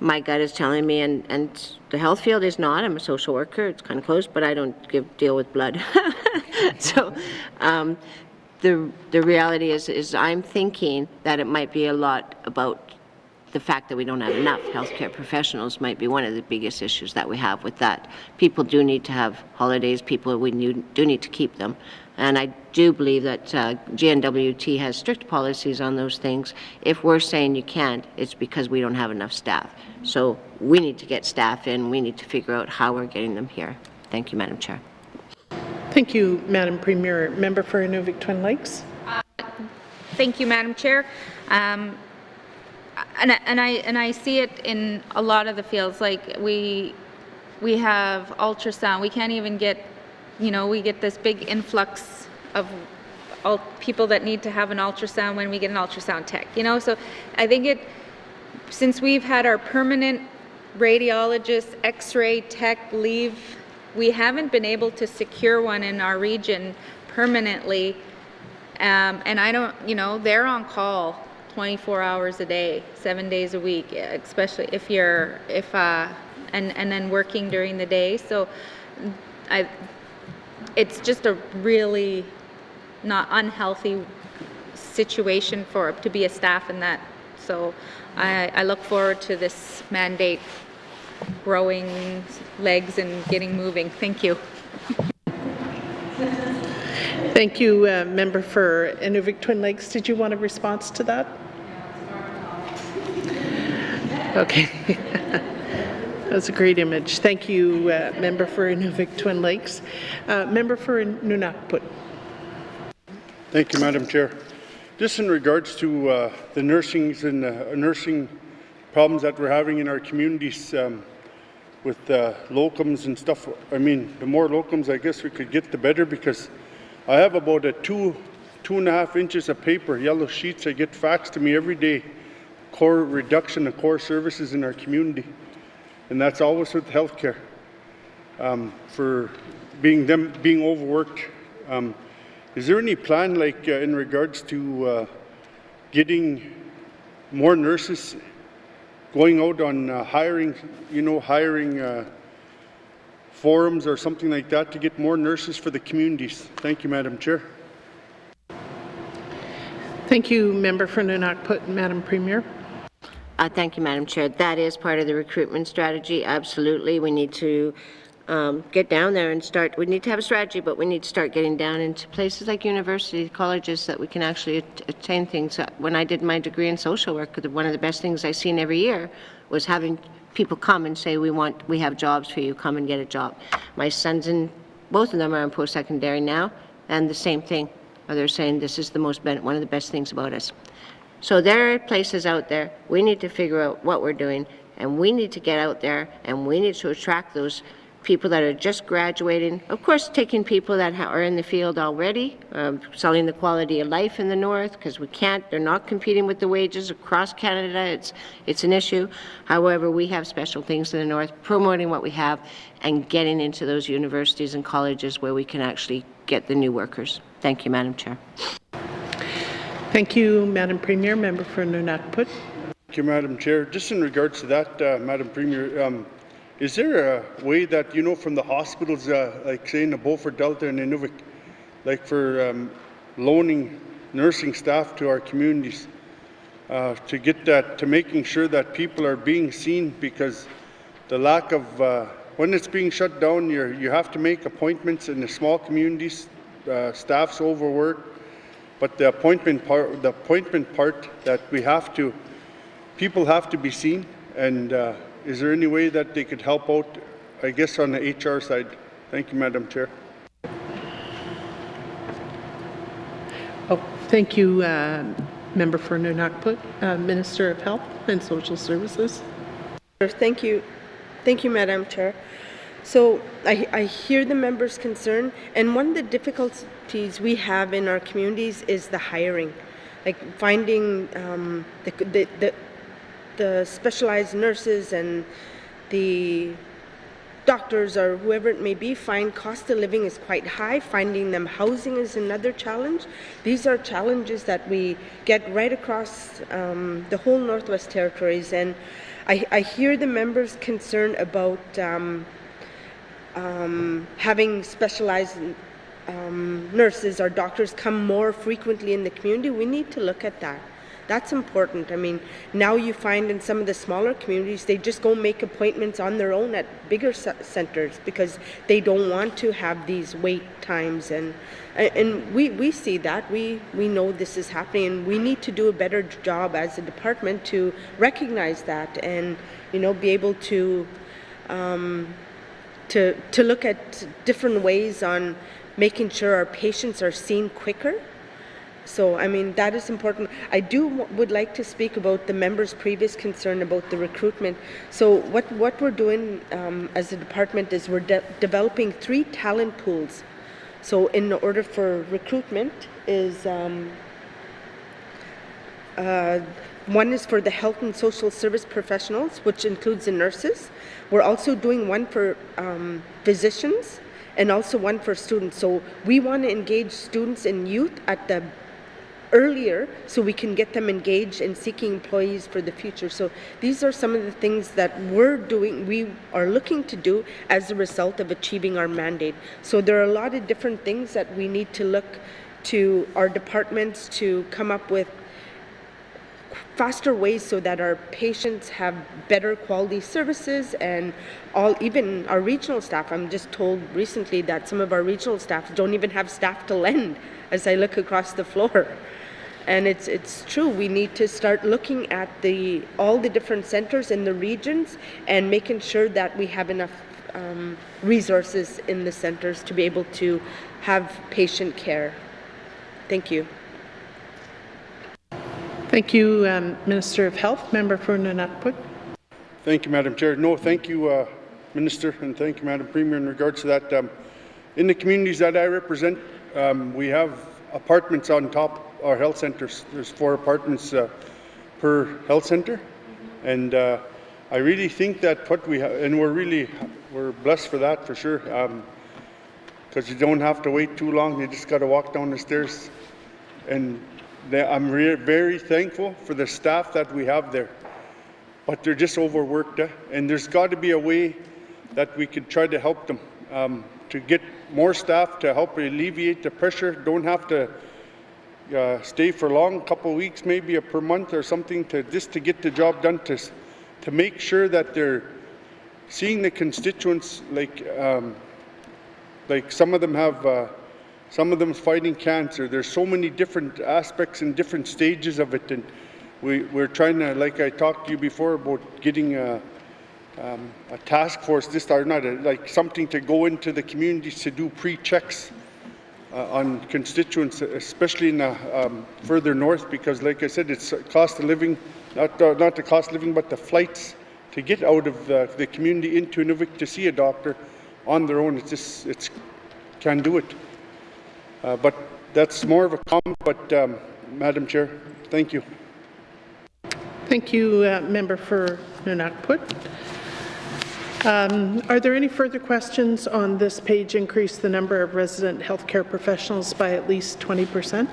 My gut is telling me, and the health field is not, I'm a social worker, it's kind of close, but I don't deal with blood. So the reality is I'm thinking that it might be a lot about the fact that we don't have enough healthcare professionals might be one of the biggest issues that we have with that. People do need to have holidays, we do need to keep them. And I do believe that N.W.T has strict policies on those things. If we're saying you can't, it's because we don't have enough staff. So we need to get staff in, we need to figure out how we're getting them here. Thank you, Madam Chair. Thank you, Madam Premier. Member for Inuvik Twin Lakes. Thank you, Madam Chair. And I see it in a lot of the fields. Like we have ultrasound. We can't even get, you know, we get this big influx of all people that need to have an ultrasound when we get an ultrasound tech. You know, so I think since we've had our permanent radiologist, X-ray tech leave, we haven't been able to secure one in our region permanently. And I don't, you know, they're on call 24 hours a day, 7 days a week, especially if and then working during the day. So it's just a really not unhealthy situation to be a staff in that. So I look forward to this mandate growing legs and getting moving. Thank you. Thank you, Member for Inuvik Twin Lakes. Did you want a response to that? Okay. That's a great image. Thank you, Member for Inuvik Twin Lakes. Member for Nunavut. Thank you, Madam Chair. Just in regards to the nursings and nursing problems that we're having in our communities with locums and stuff, I mean, the more locums I guess we could get, the better, because I have about a 2.5 inches of paper, yellow sheets I get faxed to me every day, core reduction of core services in our community, and that's always with healthcare for being overworked. Is there any plan, like in regards to getting more nurses, going out on hiring forums or something like that to get more nurses for the communities? Thank you, Madam Chair. Thank you, Member for Nunakput. Madam Premier. Thank you, Madam Chair. That is part of the recruitment strategy. Absolutely. We need to get down there and start. We need to have a strategy, but we need to start getting down into places like universities, colleges, that we can actually attain things. When I did my degree in social work, one of the best things I seen every year was having people come and say, we have jobs for you, come and get a job. My sons, both of them are in post-secondary now, and the same thing. They're saying this is one of the best things about us. So there are places out there. We need to figure out what we're doing, and we need to get out there, and we need to attract those people that are just graduating. Of course, taking people that are in the field already, selling the quality of life in the north, because they're not competing with the wages across Canada. It's an issue. However, we have special things in the north, promoting what we have and getting into those universities and colleges where we can actually get the new workers. Thank you, Madam Chair. Thank you, Madam Premier. Member for Nunakput. Thank you, Madam Chair. Just in regards to that, Madam Premier, is there a way that, from the hospitals, like say in the Beaufort Delta and Inuvik, like for loaning nursing staff to our communities, to get that, to making sure that people are being seen, because the lack of, when it's being shut down, you have to make appointments in the small communities, staff's overworked, but the appointment part that people have to be seen, and is there any way that they could help out, I guess, on the HR side? Thank you, Madam Chair. Thank you, Member for Nunakput. Minister of Health and Social Services. Thank you, Madam Chair. So I hear the member's concern, and one of the difficulties we have in our communities is the hiring, like finding the specialized nurses and the doctors or whoever it may be. Cost of living is quite high. Finding them housing is another challenge. These are challenges that we get right across the whole Northwest Territories, and I hear the members' concern about having specialized nurses or doctors come more frequently in the community. We need to look at that. That's important. I mean, now you find in some of the smaller communities, they just go make appointments on their own at bigger centers because they don't want to have these wait times. And we see that. We know this is happening, and we need to do a better job as a department to recognize that and, be able to look at different ways on making sure our patients are seen quicker. So, I mean, that is important. I would like to speak about the member's previous concern about the recruitment. So what we're doing as a department is we're developing 3 talent pools. So in order for recruitment is one is for the health and social service professionals, which includes the nurses. We're also doing one for physicians and also one for students. So we want to engage students and youth at the earlier so we can get them engaged in seeking employees for the future. So these are some of the things that we are looking to do as a result of achieving our mandate. So there are a lot of different things that we need to look to our departments to come up with faster ways so that our patients have better quality services, and even our regional staff. I'm just told recently that some of our regional staff don't even have staff to lend as I look across the floor. And it's true, we need to start looking at all the different centers in the regions and making sure that we have enough resources in the centers to be able to have patient care. Thank you. Thank you, Minister of Health. Member for Nunavut. Thank you, Madam Chair. No, thank you, Minister, and thank you, Madam Premier, in regards to that. In the communities that I represent, we have apartments on top our health centres. There's 4 apartments per health centre, and I really think that what we have, and we're blessed for that for sure, because you don't have to wait too long. You just got to walk down the stairs, and I'm very thankful for the staff that we have there, but they're just overworked, and there's got to be a way that we could try to help them to get more staff to help alleviate the pressure. Don't have to stay for long, a couple of weeks, maybe per month or something, to get the job done, to make sure that they're seeing the constituents, like some of them have. Some of them fighting cancer. There's so many different aspects and different stages of it, and we're trying to, like I talked to you before about getting a task force, like something to go into the communities to do pre-checks on constituents, especially in the further north, because, like I said, it's cost of living, not the cost of living, but the flights to get out of the community into Nunavut to see a doctor on their own. It's can't do it. But that's more of a comment, but Madam Chair, thank you. Thank you, Member for Nunavut. Are there any further questions on this page? Increase the number of resident healthcare professionals by at least 20%.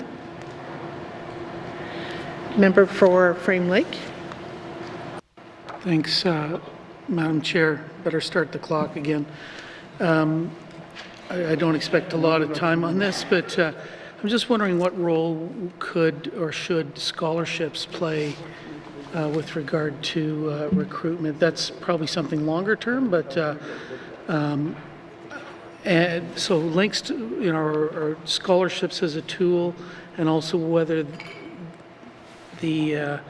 Member for Frame Lake. Thanks, Madam Chair. Better start the clock again. I don't expect a lot of time on this, but I'm just wondering what role could or should scholarships play with regard to recruitment. That's probably something longer term, but and so links to our scholarships as a tool, and also whether the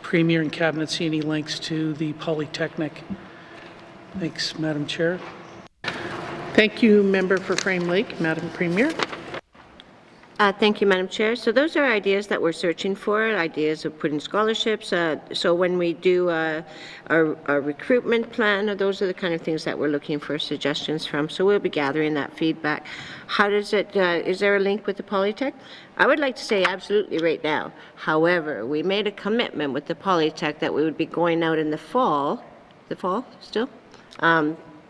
Premier and Cabinet see any links to the Polytechnic. Thanks, Madam Chair. Thank you, Member for Frame Lake. Madam Premier. Thank you, Madam Chair. So those are ideas that we're searching for, ideas of putting scholarships. So when we do our recruitment plan, those are the kind of things that we're looking for suggestions from. So we'll be gathering that feedback. How does it, is there a link with the Polytech? I would like to say absolutely right now. However, we made a commitment with the Polytech that we would be going out in the fall still,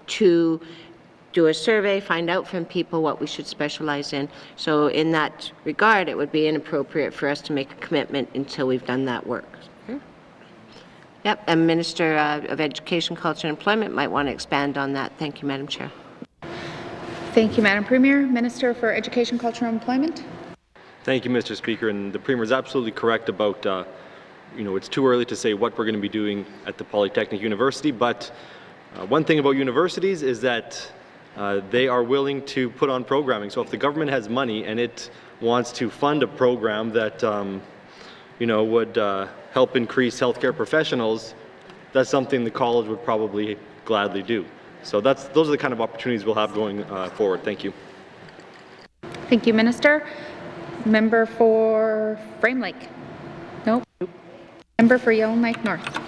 to do a survey, find out from people what we should specialize in. So in that regard, it would be inappropriate for us to make a commitment until we've done that work. Yep, and Minister of Education, Culture and Employment might want to expand on that. Thank you, Madam Chair. Thank you, Madam Premier. Minister for Education, Culture and Employment. Thank you, Mr. Speaker, and the Premier is absolutely correct about, it's too early to say what we're going to be doing at the Polytechnic University, but one thing about universities is that they are willing to put on programming. So if the government has money and it wants to fund a program that, would help increase healthcare professionals, that's something the college would probably gladly do. So those are the kind of opportunities we'll have going forward. Thank you. Thank you, Minister. Member for Frame Lake. Nope. Member for Yellowknife North.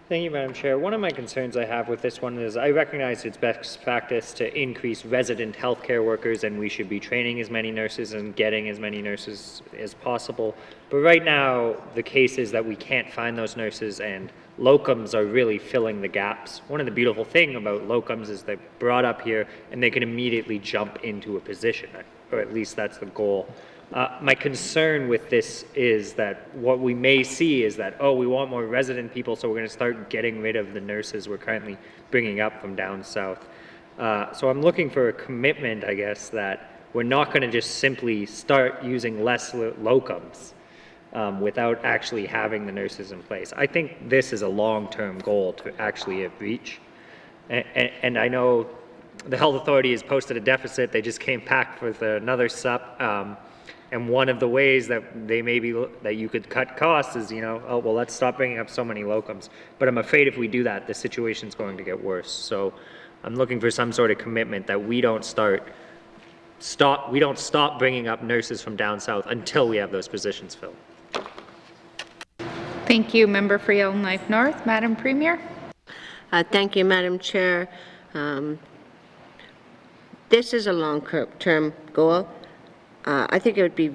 Thank you, Madam Chair. One of my concerns I have with this one is I recognize it's best practice to increase resident healthcare workers, and we should be training as many nurses and getting as many nurses as possible. But right now, the case is that we can't find those nurses, and locums are really filling the gaps. One of the beautiful things about locums is they're brought up here and they can immediately jump into a position, or at least that's the goal. My concern with this is that what we may see is that, we want more resident people, so we're going to start getting rid of the nurses we're currently bringing up from down south. So I'm looking for a commitment, I guess, that we're not going to just simply start using less locums without actually having the nurses in place. I think this is a long-term goal to actually reach. And I know the Health Authority has posted a deficit. They just came back with another SUP. And one of the ways that that you could cut costs is, let's stop bringing up so many locums. But I'm afraid if we do that, the situation's going to get worse. So I'm looking for some sort of commitment that we don't start don't stop bringing up nurses from down south until we have those positions filled. Thank you. Member for Yellowknife North. Madam Premier. Thank you, Madam Chair. This is a long-term goal. I think it would be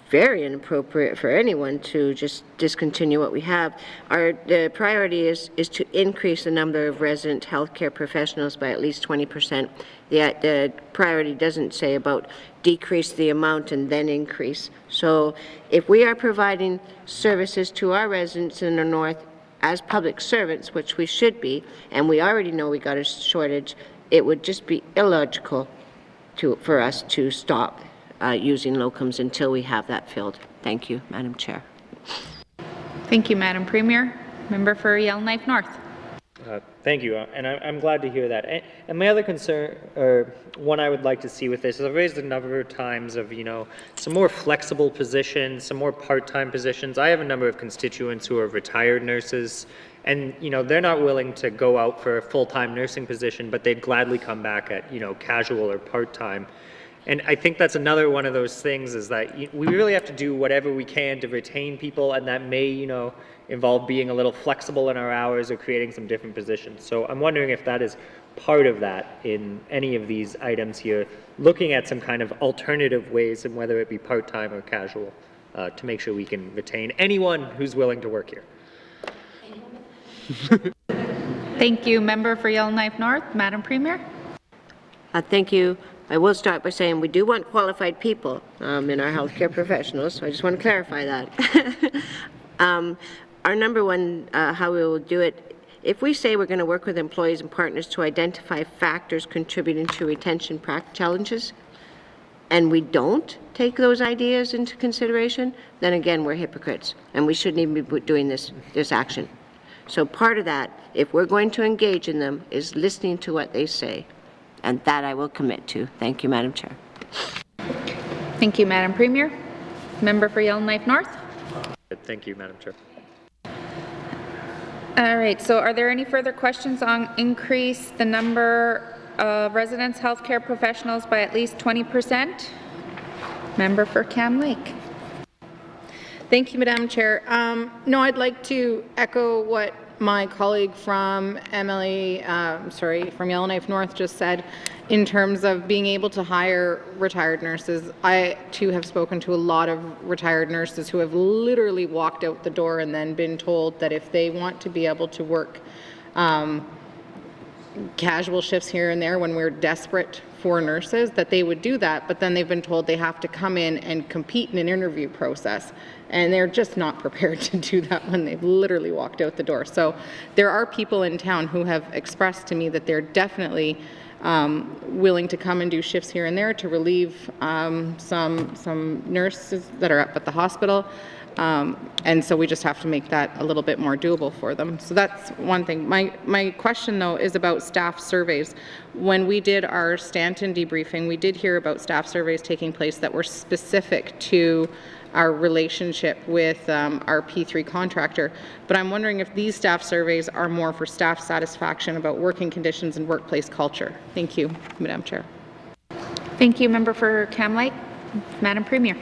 very inappropriate for anyone to just discontinue what we have. The priority is to increase the number of resident healthcare professionals by at least 20%. The priority doesn't say about decrease the amount and then increase. So if we are providing services to our residents in the north as public servants, which we should be, and we already know we got a shortage, it would just be illogical for us to stop using locums until we have that filled. Thank you, Madam Chair. Thank you, Madam Premier. Member for Yellowknife North. Thank you, and I'm glad to hear that. And my other concern, or one I would like to see with this, is I've raised a number of times of, some more flexible positions, some more part-time positions. I have a number of constituents who are retired nurses, and, they're not willing to go out for a full-time nursing position, but they'd gladly come back at, casual or part-time. And I think that's another one of those things is that we really have to do whatever we can to retain people, and that may, involve being a little flexible in our hours or creating some different positions. So I'm wondering if that is part of that in any of these items here, looking at some kind of alternative ways, and whether it be part-time or casual, to make sure we can retain anyone who's willing to work here. Thank you. Member for Yellowknife North. Madam Premier. Thank you. I will start by saying we do want qualified people in our healthcare professionals, so I just want to clarify that. Our number one, how we will do it, if we say we're going to work with employees and partners to identify factors contributing to retention challenges, and we don't take those ideas into consideration, then again, we're hypocrites, and we shouldn't even be doing this action. So part of that, if we're going to engage in them, is listening to what they say. And that I will commit to. Thank you, Madam Chair. Thank you, Madam Premier. Member for Yellowknife North. Thank you, Madam Chair. All right, so are there any further questions on increase the number of residents healthcare professionals by at least 20%? Member for Cam Lake. Thank you, Madam Chair. No, I'd like to echo what my colleague from from Yellowknife North just said in terms of being able to hire retired nurses. I too have spoken to a lot of retired nurses who have literally walked out the door and then been told that if they want to be able to work casual shifts here and there when we're desperate for nurses, that they would do that, but then they've been told they have to come in and compete in an interview process. And they're just not prepared to do that when they've literally walked out the door. So there are people in town who have expressed to me that they're definitely willing to come and do shifts here and there to relieve some nurses that are up at the hospital. And so we just have to make that a little bit more doable for them. So that's one thing. My question, though, is about staff surveys. When we did our Stanton debriefing, we did hear about staff surveys taking place that were specific to our relationship with our P3 contractor. But I'm wondering if these staff surveys are more for staff satisfaction about working conditions and workplace culture. Thank you, Madam Chair. Thank you, Member for Cam Lake. Madam Premier.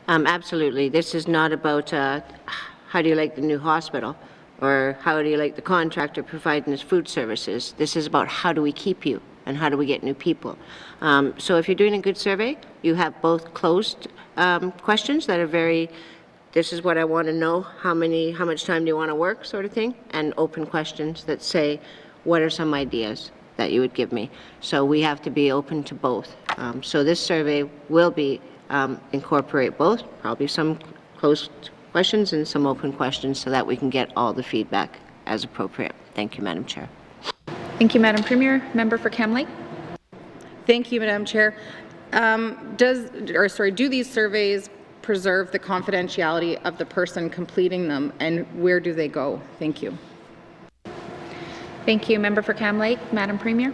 Absolutely. This is not about how do you like the new hospital or how do you like the contractor providing us food services. This is about how do we keep you and how do we get new people. So if you're doing a good survey, you have both closed questions that are very, this is what I want to know, how much time do you want to work sort of thing, and open questions that say, what are some ideas that you would give me? So we have to be open to both. So this survey will be incorporate both, probably some closed questions and some open questions so that we can get all the feedback as appropriate. Thank you, Madam Chair. Thank you, Madam Premier. Member for Cam Lake. Thank you, Madam Chair. Do these surveys preserve the confidentiality of the person completing them, and where do they go? Thank you. Thank you. Member for Cam Lake. Madam Premier.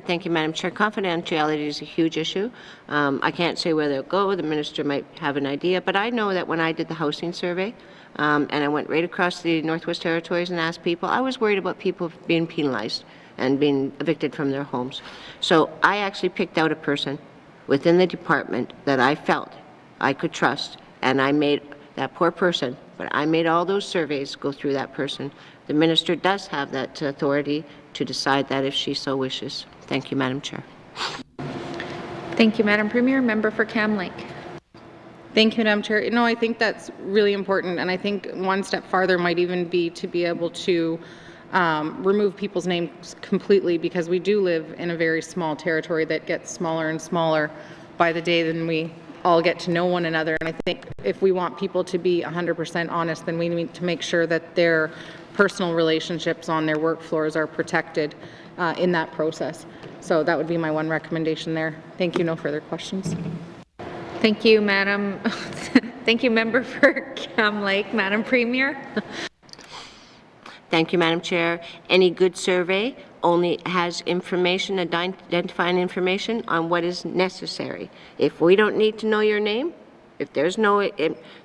Thank you, Madam Chair. Confidentiality is a huge issue. I can't say where they'll go. The minister might have an idea, but I know that when I did the housing survey, and I went right across the Northwest Territories and asked people, I was worried about people being penalized. and been evicted from their homes. So I actually picked out a person within the department that I felt I could trust, and I made that poor person, but I made all those surveys go through that person. The minister does have that authority to decide that if she so wishes. Thank you, Madam Chair. Thank you, Madam Premier. Member for Cam Lake. Thank you, Madam Chair. I think that's really important, and I think one step farther might even be to be able to remove people's names completely, because we do live in a very small territory that gets smaller and smaller by the day than we all get to know one another. And I think if we want people to be 100% honest, then we need to make sure that their personal relationships on their work floors are protected in that process. So that would be my one recommendation there. Thank you. No further questions. Thank you, Madam. Thank you, Member for Cam Lake. Madam Premier. Thank you, Madam Chair. Any good survey only has information, identifying information on what is necessary. If we don't need to know your name, if there's no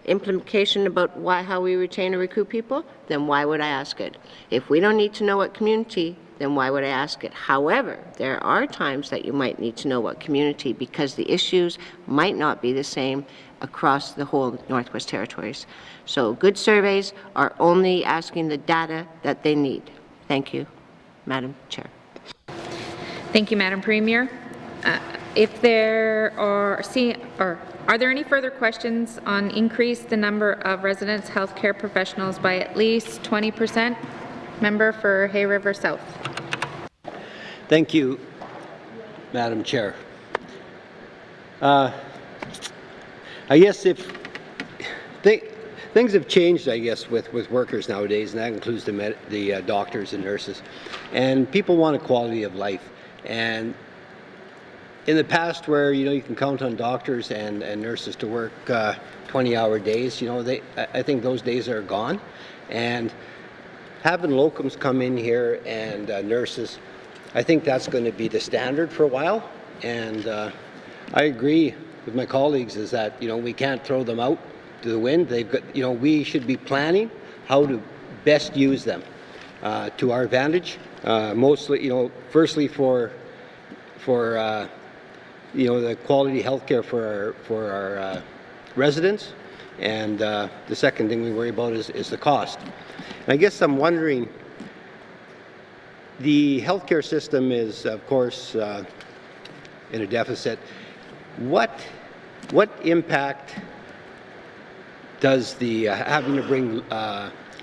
implication about how we retain or recruit people, then why would I ask it? If we don't need to know what community, then why would I ask it? However, there are times that you might need to know what community, because the issues might not be the same across the whole Northwest Territories. So good surveys are only asking the data that they need. Thank you, Madam Chair. Thank you, Madam Premier. If there are there any further questions on increase the number of residents healthcare professionals by at least 20%? Member for Hay River South. Thank you, Madam Chair. I guess if things have changed, I guess, with workers nowadays, and that includes the doctors and nurses, and people want a quality of life. And in the past, where you can count on doctors and nurses to work 20-hour days, I think those days are gone. And having locums come in here and nurses, I think that's going to be the standard for a while. And I agree with my colleagues is that we can't throw them out to the wind. They've got we should be planning how to best use them to our advantage. Mostly, firstly for the quality health care for our residents, and the second thing we worry about is the cost. And I guess I'm wondering, the healthcare system is, of course, in a deficit. What impact does the having to bring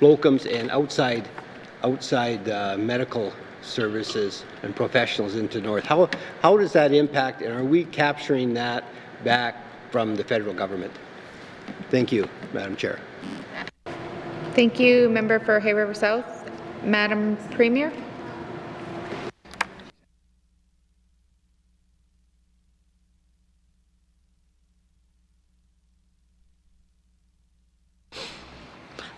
locums and outside medical services and professionals into North, how does that impact, and are we capturing that back from the federal government? Thank you, Madam Chair. Thank you, Member for Hay River South. Madam Premier.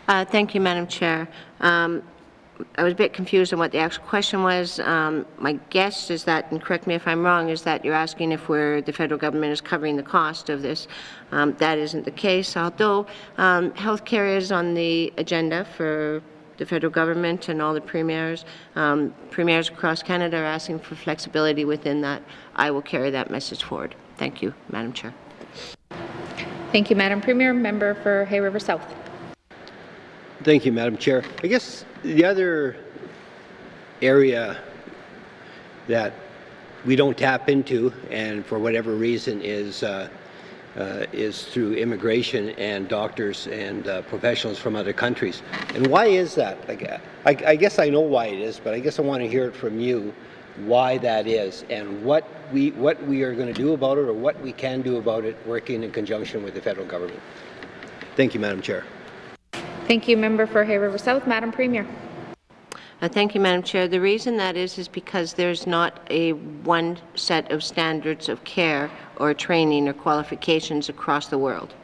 Thank you, Madam Chair. I was a bit confused on what the actual question was. My guess is that, and correct me if I'm wrong, is that you're asking if the federal government is covering the cost of this. That isn't the case, although healthcare is on the agenda for the federal government and all the premiers. Premiers across Canada are asking for flexibility within that. I will carry that message forward. Thank you, Madam Chair. Thank you, Madam Premier. Member for Hay River South. Thank you, Madam Chair. I guess the other area that we don't tap into, and for whatever reason, is through immigration and doctors and professionals from other countries. And why is that? I guess I know why it is, but I guess I want to hear it from you why that is, and what we are going to do about it, or what we can do about it, working in conjunction with the federal government. Thank you, Madam Chair. Thank you, Member for Hay River South. Madam Premier. Thank you, Madam Chair. The reason that is because there's not a one set of standards of care or training or qualifications across the world.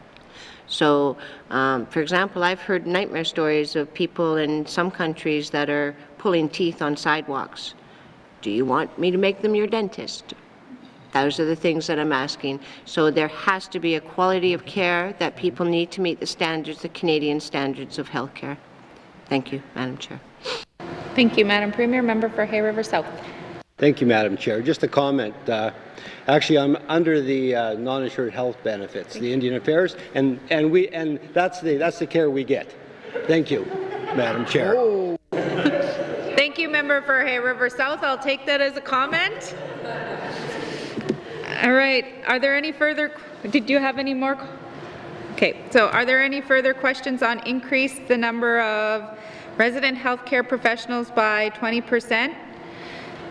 So, for example, I've heard nightmare stories of people in some countries that are pulling teeth on sidewalks. Do you want me to make them your dentist? Those are the things that I'm asking. So there has to be a quality of care that people need to meet the standards, the Canadian standards of healthcare. Thank you, Madam Chair. Thank you, Madam Premier. Member for Hay River South. Thank you, Madam Chair. Just a comment. Actually, I'm under the non-insured health benefits, the Indian Affairs, and that's the care we get. Thank you, Madam Chair. Oh. Thank you, Member for Hay River South. I'll take that as a comment. All right. Are there any further? Did you have any more? Okay. So, are there any further questions on increase the number of resident healthcare professionals by 20%?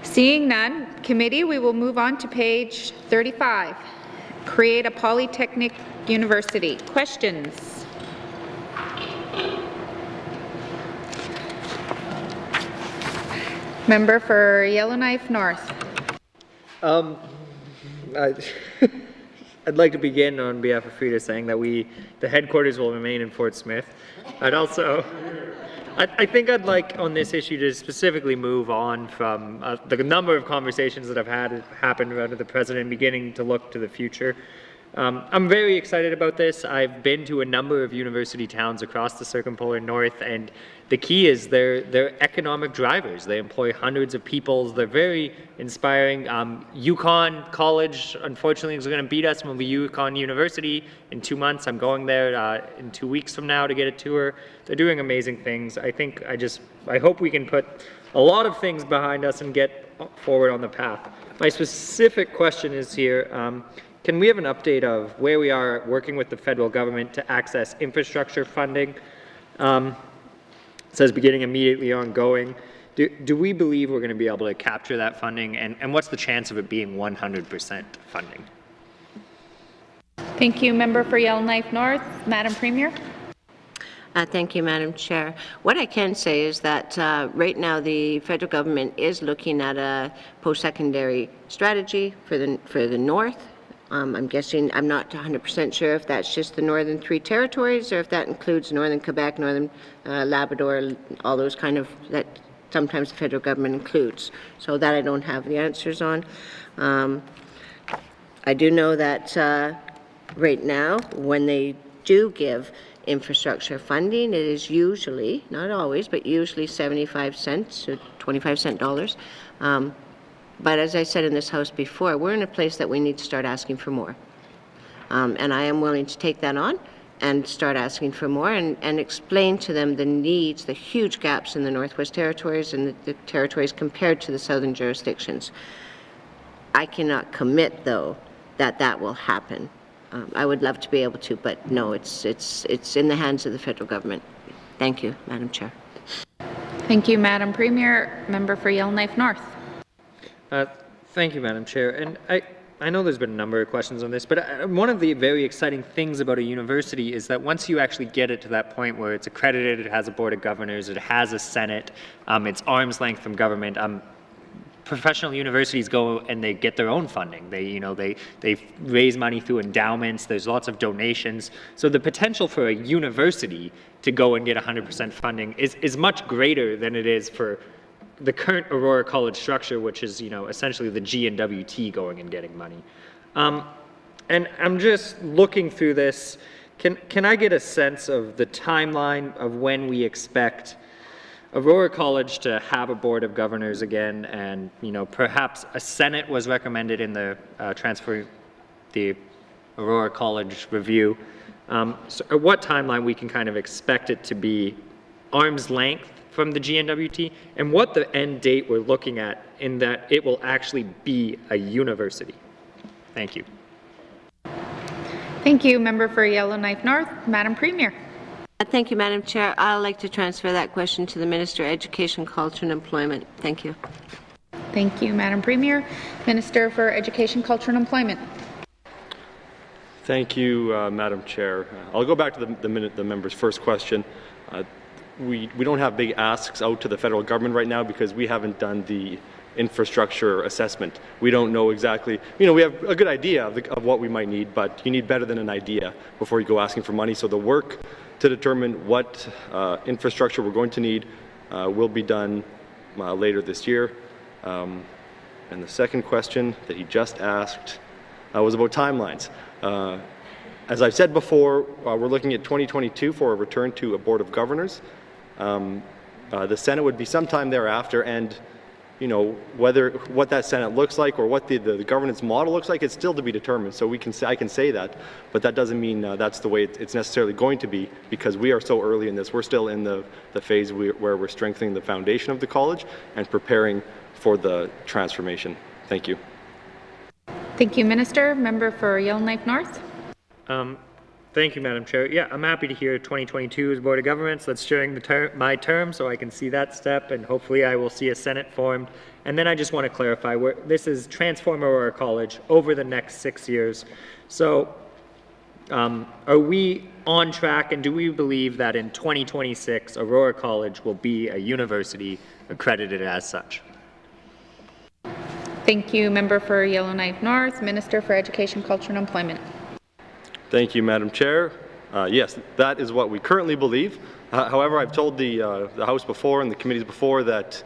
Seeing none, committee, we will move on to page 35. Create a polytechnic university. Questions? Member for Yellowknife North. I'd like to begin on behalf of Frida saying that the headquarters will remain in Fort Smith. I think I'd like on this issue to specifically move on from the number of conversations that have happened under the President beginning to look to the future. I'm very excited about this. I've been to a number of university towns across the circumpolar north, and the key is they're economic drivers. They employ hundreds of people. They're very inspiring. Yukon College, unfortunately, is going to beat us. We'll be Yukon University in 2 months. I'm going there in 2 weeks from now to get a tour. They're doing amazing things. I hope we can put a lot of things behind us and get forward on the path. My specific question is here. Can we have an update of where we are working with the federal government to access infrastructure funding? It says beginning immediately ongoing. Do we believe we're going to be able to capture that funding, and what's the chance of it being 100% funding? Thank you, Member for Yellowknife North. Madam Premier. Thank you, Madam Chair. What I can say is that right now the federal government is looking at a post-secondary strategy for the North. I'm guessing, I'm not 100% sure if that's just the northern 3 territories or if that includes northern Quebec, northern Labrador, all those kind of, that sometimes the federal government includes. So that I don't have the answers on. I do know that right now, when they do give infrastructure funding, it is usually, not always, but usually 75 cents or 25-cent dollars. But as I said in this House before, we're in a place that we need to start asking for more. And I am willing to take that on and start asking for more and explain to them the needs, the huge gaps in the Northwest Territories and the territories compared to the southern jurisdictions. I cannot commit, though, that will happen. I would love to be able to, but no, it's in the hands of the federal government. Thank you, Madam Chair. Thank you, Madam Premier. Member for Yellowknife North. Thank you, Madam Chair. And I know there's been a number of questions on this, but one of the very exciting things about a university is that once you actually get it to that point where it's accredited, it has a board of governors, it has a senate, it's arm's length from government. Professional universities go and they get their own funding. They raise money through endowments. There's lots of donations. So the potential for a university to go and get 100% funding is much greater than it is for the current Aurora College structure, which is essentially the N.W.T going and getting money. And I'm just looking through this. Can I get a sense of the timeline of when we expect Aurora College to have a board of governors again, and perhaps a senate was recommended in the the Aurora College review. So at what timeline we can kind of expect it to be arm's length from the N.W.T, and what the end date we're looking at in that it will actually be a university. Thank you. Thank you, Member for Yellowknife North. Madam Premier. Thank you, Madam Chair. I'd like to transfer that question to the Minister of Education, Culture and Employment. Thank you. Thank you, Madam Premier. Minister for Education, Culture and Employment. Thank you, Madam Chair. I'll go back to the member's first question. We don't have big asks out to the federal government right now because we haven't done the infrastructure assessment. We don't know exactly, we have a good idea of what we might need, but you need better than an idea before you go asking for money. So the work to determine what infrastructure we're going to need will be done later this year. And the second question that he just asked was about timelines. As I've said before, we're looking at 2022 for a return to a board of governors. The Senate would be sometime thereafter, and what that Senate looks like or what the governance model looks like, it's still to be determined. So I can say that, but that doesn't mean that's the way it's necessarily going to be, because we are so early in this. We're still in the phase where we're strengthening the foundation of the college and preparing for the transformation. Thank you. Thank you, Minister. Member for Yellowknife North. Thank you, Madam Chair. Yeah, I'm happy to hear 2022 is Board of Governments. That's during my term, so I can see that step, and hopefully I will see a Senate formed. And then I just want to clarify, this is transform Aurora College over the next 6 years. So are we on track, and do we believe that in 2026 Aurora College will be a university accredited as such? Thank you, Member for Yellowknife North. Minister for Education, Culture and Employment. Thank you, Madam Chair. Yes, that is what we currently believe. However, I've told the House before and the committees before that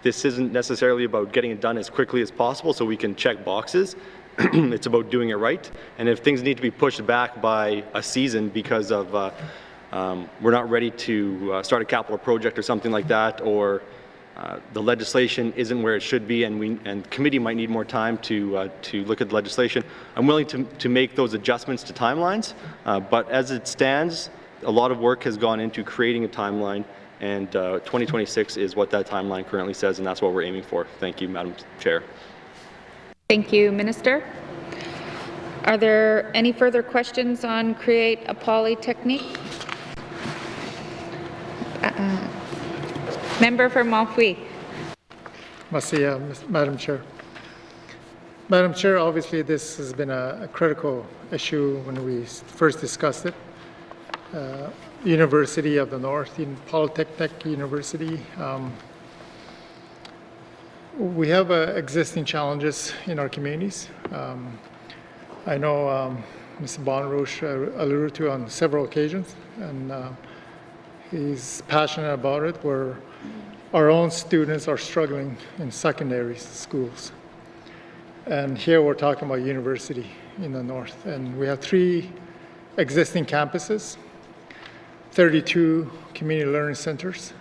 this isn't necessarily about getting it done as quickly as possible so we can check boxes. It's about doing it right. And if things need to be pushed back by a season because of we're not ready to start a capital project or something like that, or the legislation isn't where it should be, and the committee might need more time to look at the legislation, I'm willing to make those adjustments to timelines. But as it stands, a lot of work has gone into creating a timeline, and 2026 is what that timeline currently says, and that's what we're aiming for. Thank you, Madam Chair. Thank you, Minister. Are there any further questions on Create a Polytechnique? Member for Montfouille. Merci, Madam Chair. Madam Chair, obviously this has been a critical issue when we first discussed it. University of the North, in Polytechnic University. We have existing challenges in our communities. I know Mr. Bonroche alluded to on several occasions, and he's passionate about it, where our own students are struggling in secondary schools. And here we're talking about university in the North. And we have 3 existing campuses, 32 community learning centers.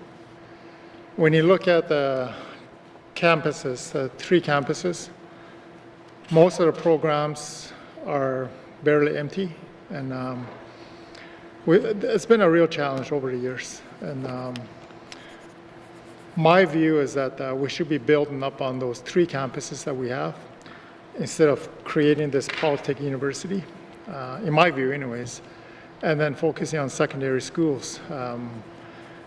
When you look at the campuses, the 3 campuses, most of the programs are barely empty. And it's been a real challenge over the years. And my view is that we should be building up on those 3 campuses that we have instead of creating this Polytech University, in my view anyways, and then focusing on secondary schools.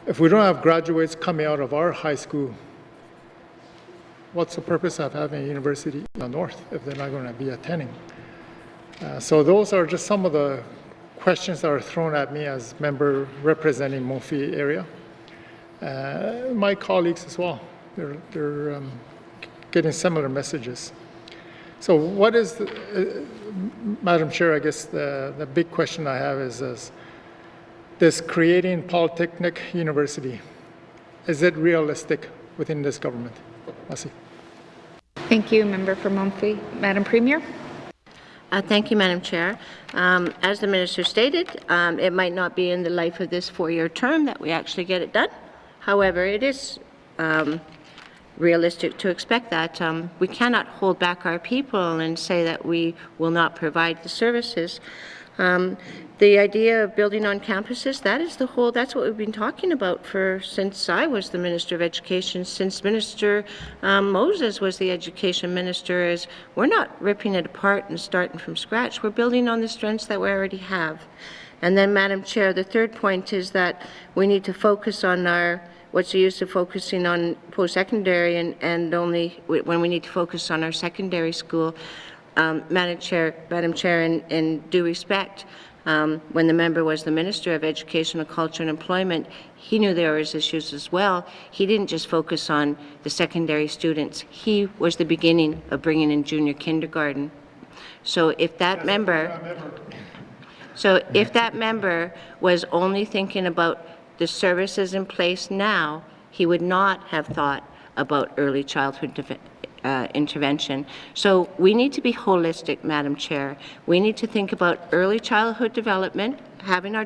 If we don't have graduates coming out of our high school, what's the purpose of having a university in the North if they're not going to be attending? So those are just some of the questions that are thrown at me as member representing Montfouille area. My colleagues as well, they're getting similar messages. So what is, Madam Chair, I guess the big question I have is this creating Polytechnic University, is it realistic within this government? Merci. Thank you, Member for Montfouille. Madam Premier. Thank you, Madam Chair. As the Minister stated, it might not be in the life of this 4-year term that we actually get it done. However, it is realistic to expect that. We cannot hold back our people and say that we will not provide the services. The idea of building on campuses, that's what we've been talking about since I was the Minister of Education, since Minister Moses was the Education Minister, is we're not ripping it apart and starting from scratch. We're building on the strengths that we already have. And then, Madam Chair, the third point is that we need to focus on what's the use of focusing on post-secondary and only when we need to focus on our secondary school. Madam Chair, in due respect, when the member was the Minister of Education, Culture and Employment, he knew there was issues as well. He didn't just focus on the secondary students. He was the beginning of bringing in junior kindergarten. So if that member was only thinking about the services in place now, he would not have thought about early childhood intervention. So we need to be holistic, Madam Chair. We need to think about early childhood development, having our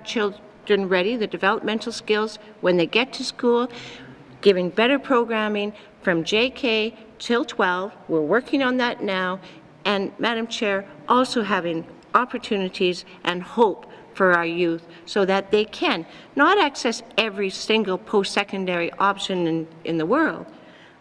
children ready, the developmental skills, when they get to school, giving better programming from JK till 12. We're working on that now. And, Madam Chair, also having opportunities and hope for our youth so that they can not access every single post-secondary option in the world,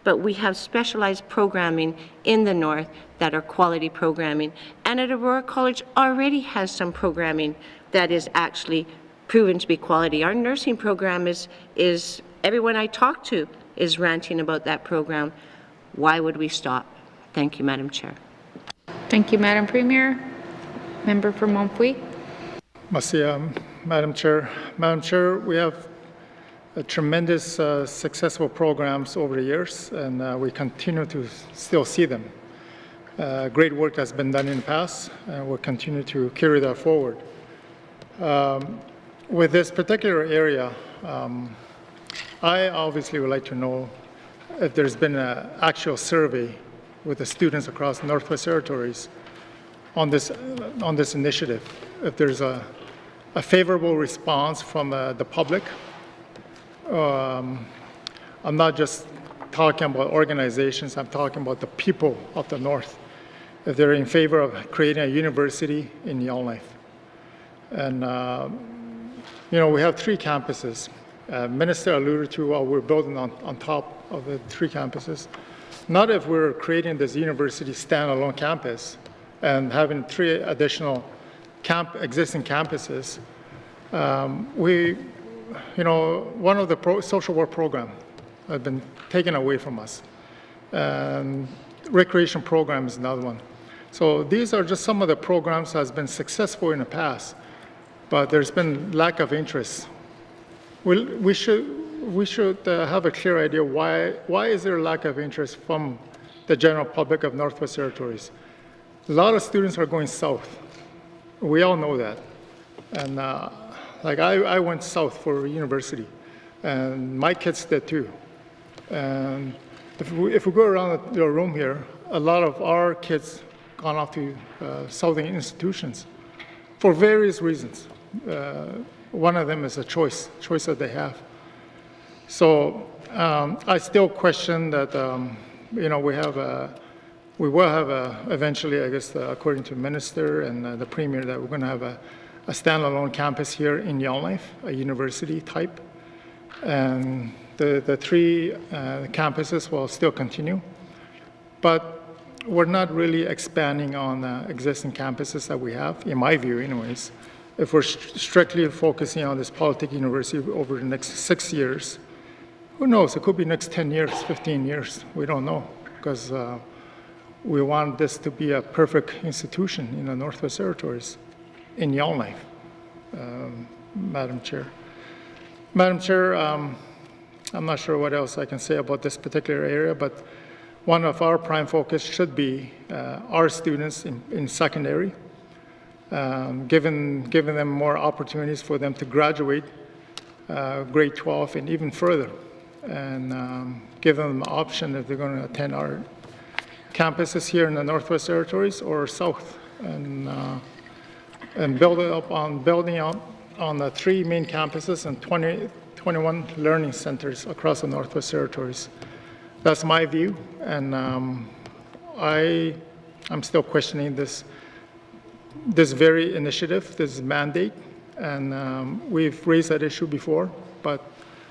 but we have specialized programming in the North that are quality programming. And at Aurora College already has some programming that is actually proven to be quality. Our nursing program is everyone I talk to is ranting about that program. Why would we stop? Thank you, Madam Chair. Thank you, Madam Premier. Member for Montfouille. Merci, Madam Chair. Madam Chair, we have a tremendous successful programs over the years, and we continue to still see them. Great work has been done in the past, and we'll continue to carry that forward. With this particular area, I obviously would like to know if there's been an actual survey with the students across the Northwest Territories on this initiative. If there's a favorable response from the public. I'm not just talking about organizations, I'm talking about the people of the North. If they're in favor of creating a university in Yellowknife. And, we have 3 campuses. Minister alluded to what we're building on top of the 3 campuses. Not if we're creating this university standalone campus and having 3 additional existing campuses. One of the social work program has been taken away from us. Recreation program is another one. So these are just some of the programs that has been successful in the past, but there's been lack of interest. We should have a clear idea why is there a lack of interest from the general public of Northwest Territories. A lot of students are going south. We all know that. And I went south for university, and my kids did too. And if we go around the room here, a lot of our kids gone off to southern institutions for various reasons. One of them is a choice that they have. So I still question that, we will have eventually, I guess, according to the minister and the premier, that we're going to have a standalone campus here in Yellowknife, a university type. And the 3 campuses will still continue. But we're not really expanding on existing campuses that we have, in my view anyways. If we're strictly focusing on this Polytechnic University over the next 6 years, who knows, it could be next 10 years, 15 years, we don't know, because we want this to be a perfect institution in the Northwest Territories, in Yellowknife, Madam Chair. Madam Chair, I'm not sure what else I can say about this particular area, but one of our prime focus should be our students in secondary, giving them more opportunities for them to graduate grade 12 and even further, and give them the option if they're going to attend our campuses here in the Northwest Territories or south, and building up on the 3 main campuses and 21 learning centers across the Northwest Territories. That's my view, and I'm still questioning this very initiative, this mandate, and we've raised that issue before, but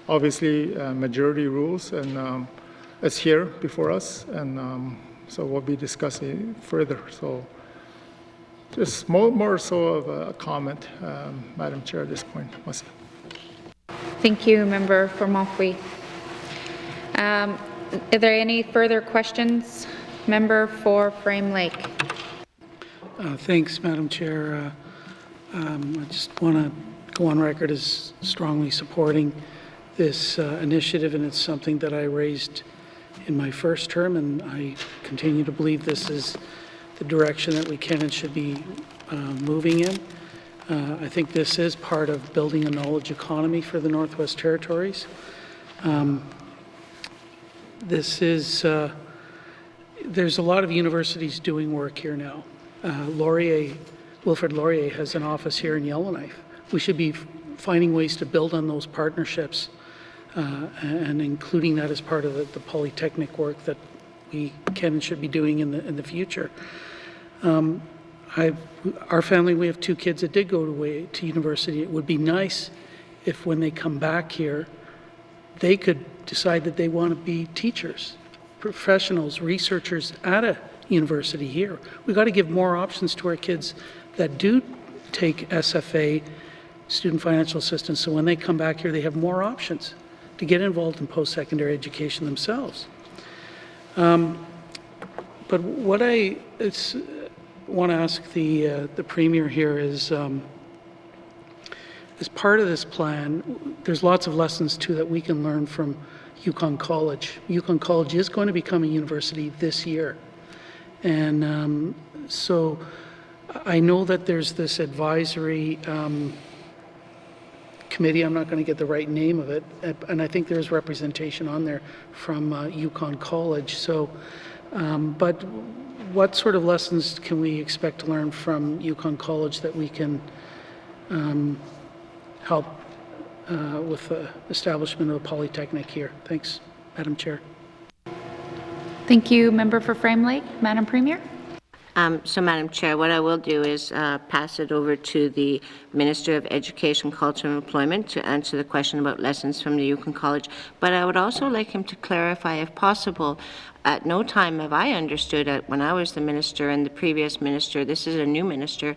obviously majority rules, and it's here before us, and so we'll be discussing further. So just more so of a comment, Madam Chair, at this point. Thank you, Member for Montfouille. Are there any further questions? Member for Frame Lake. Thanks, Madam Chair. I just want to go on record as strongly supporting this initiative, and it's something that I raised in my first term, and I continue to believe this is the direction that we can and should be moving in. I think this is part of building a knowledge economy for the Northwest Territories. There's a lot of universities doing work here now. Wilfrid Laurier has an office here in Yellowknife. We should be finding ways to build on those partnerships and including that as part of the polytechnic work that we can and should be doing in the future. Our family, we have 2 kids that did go to university. It would be nice if when they come back here, they could decide that they want to be teachers, professionals, researchers at a university here. We've got to give more options to our kids that do take SFA, student financial assistance, so when they come back here, they have more options to get involved in post-secondary education themselves. But what I want to ask the Premier here is, as part of this plan, there's lots of lessons too that we can learn from Yukon College. Yukon College is going to become a university this year. And so I know that there's this advisory committee, I'm not going to get the right name of it, and I think there's representation on there from Yukon College. So, but what sort of lessons can we expect to learn from Yukon College that we can help with the establishment of a polytechnic here? Thanks, Madam Chair. Thank you. Member for Frame Lake. Madam Premier. So, Madam Chair, what I will do is pass it over to the Minister of Education, Culture and Employment to answer the question about lessons from the Yukon College. But I would also like him to clarify, if possible, at no time have I understood it when I was the minister and the previous minister, this is a new minister,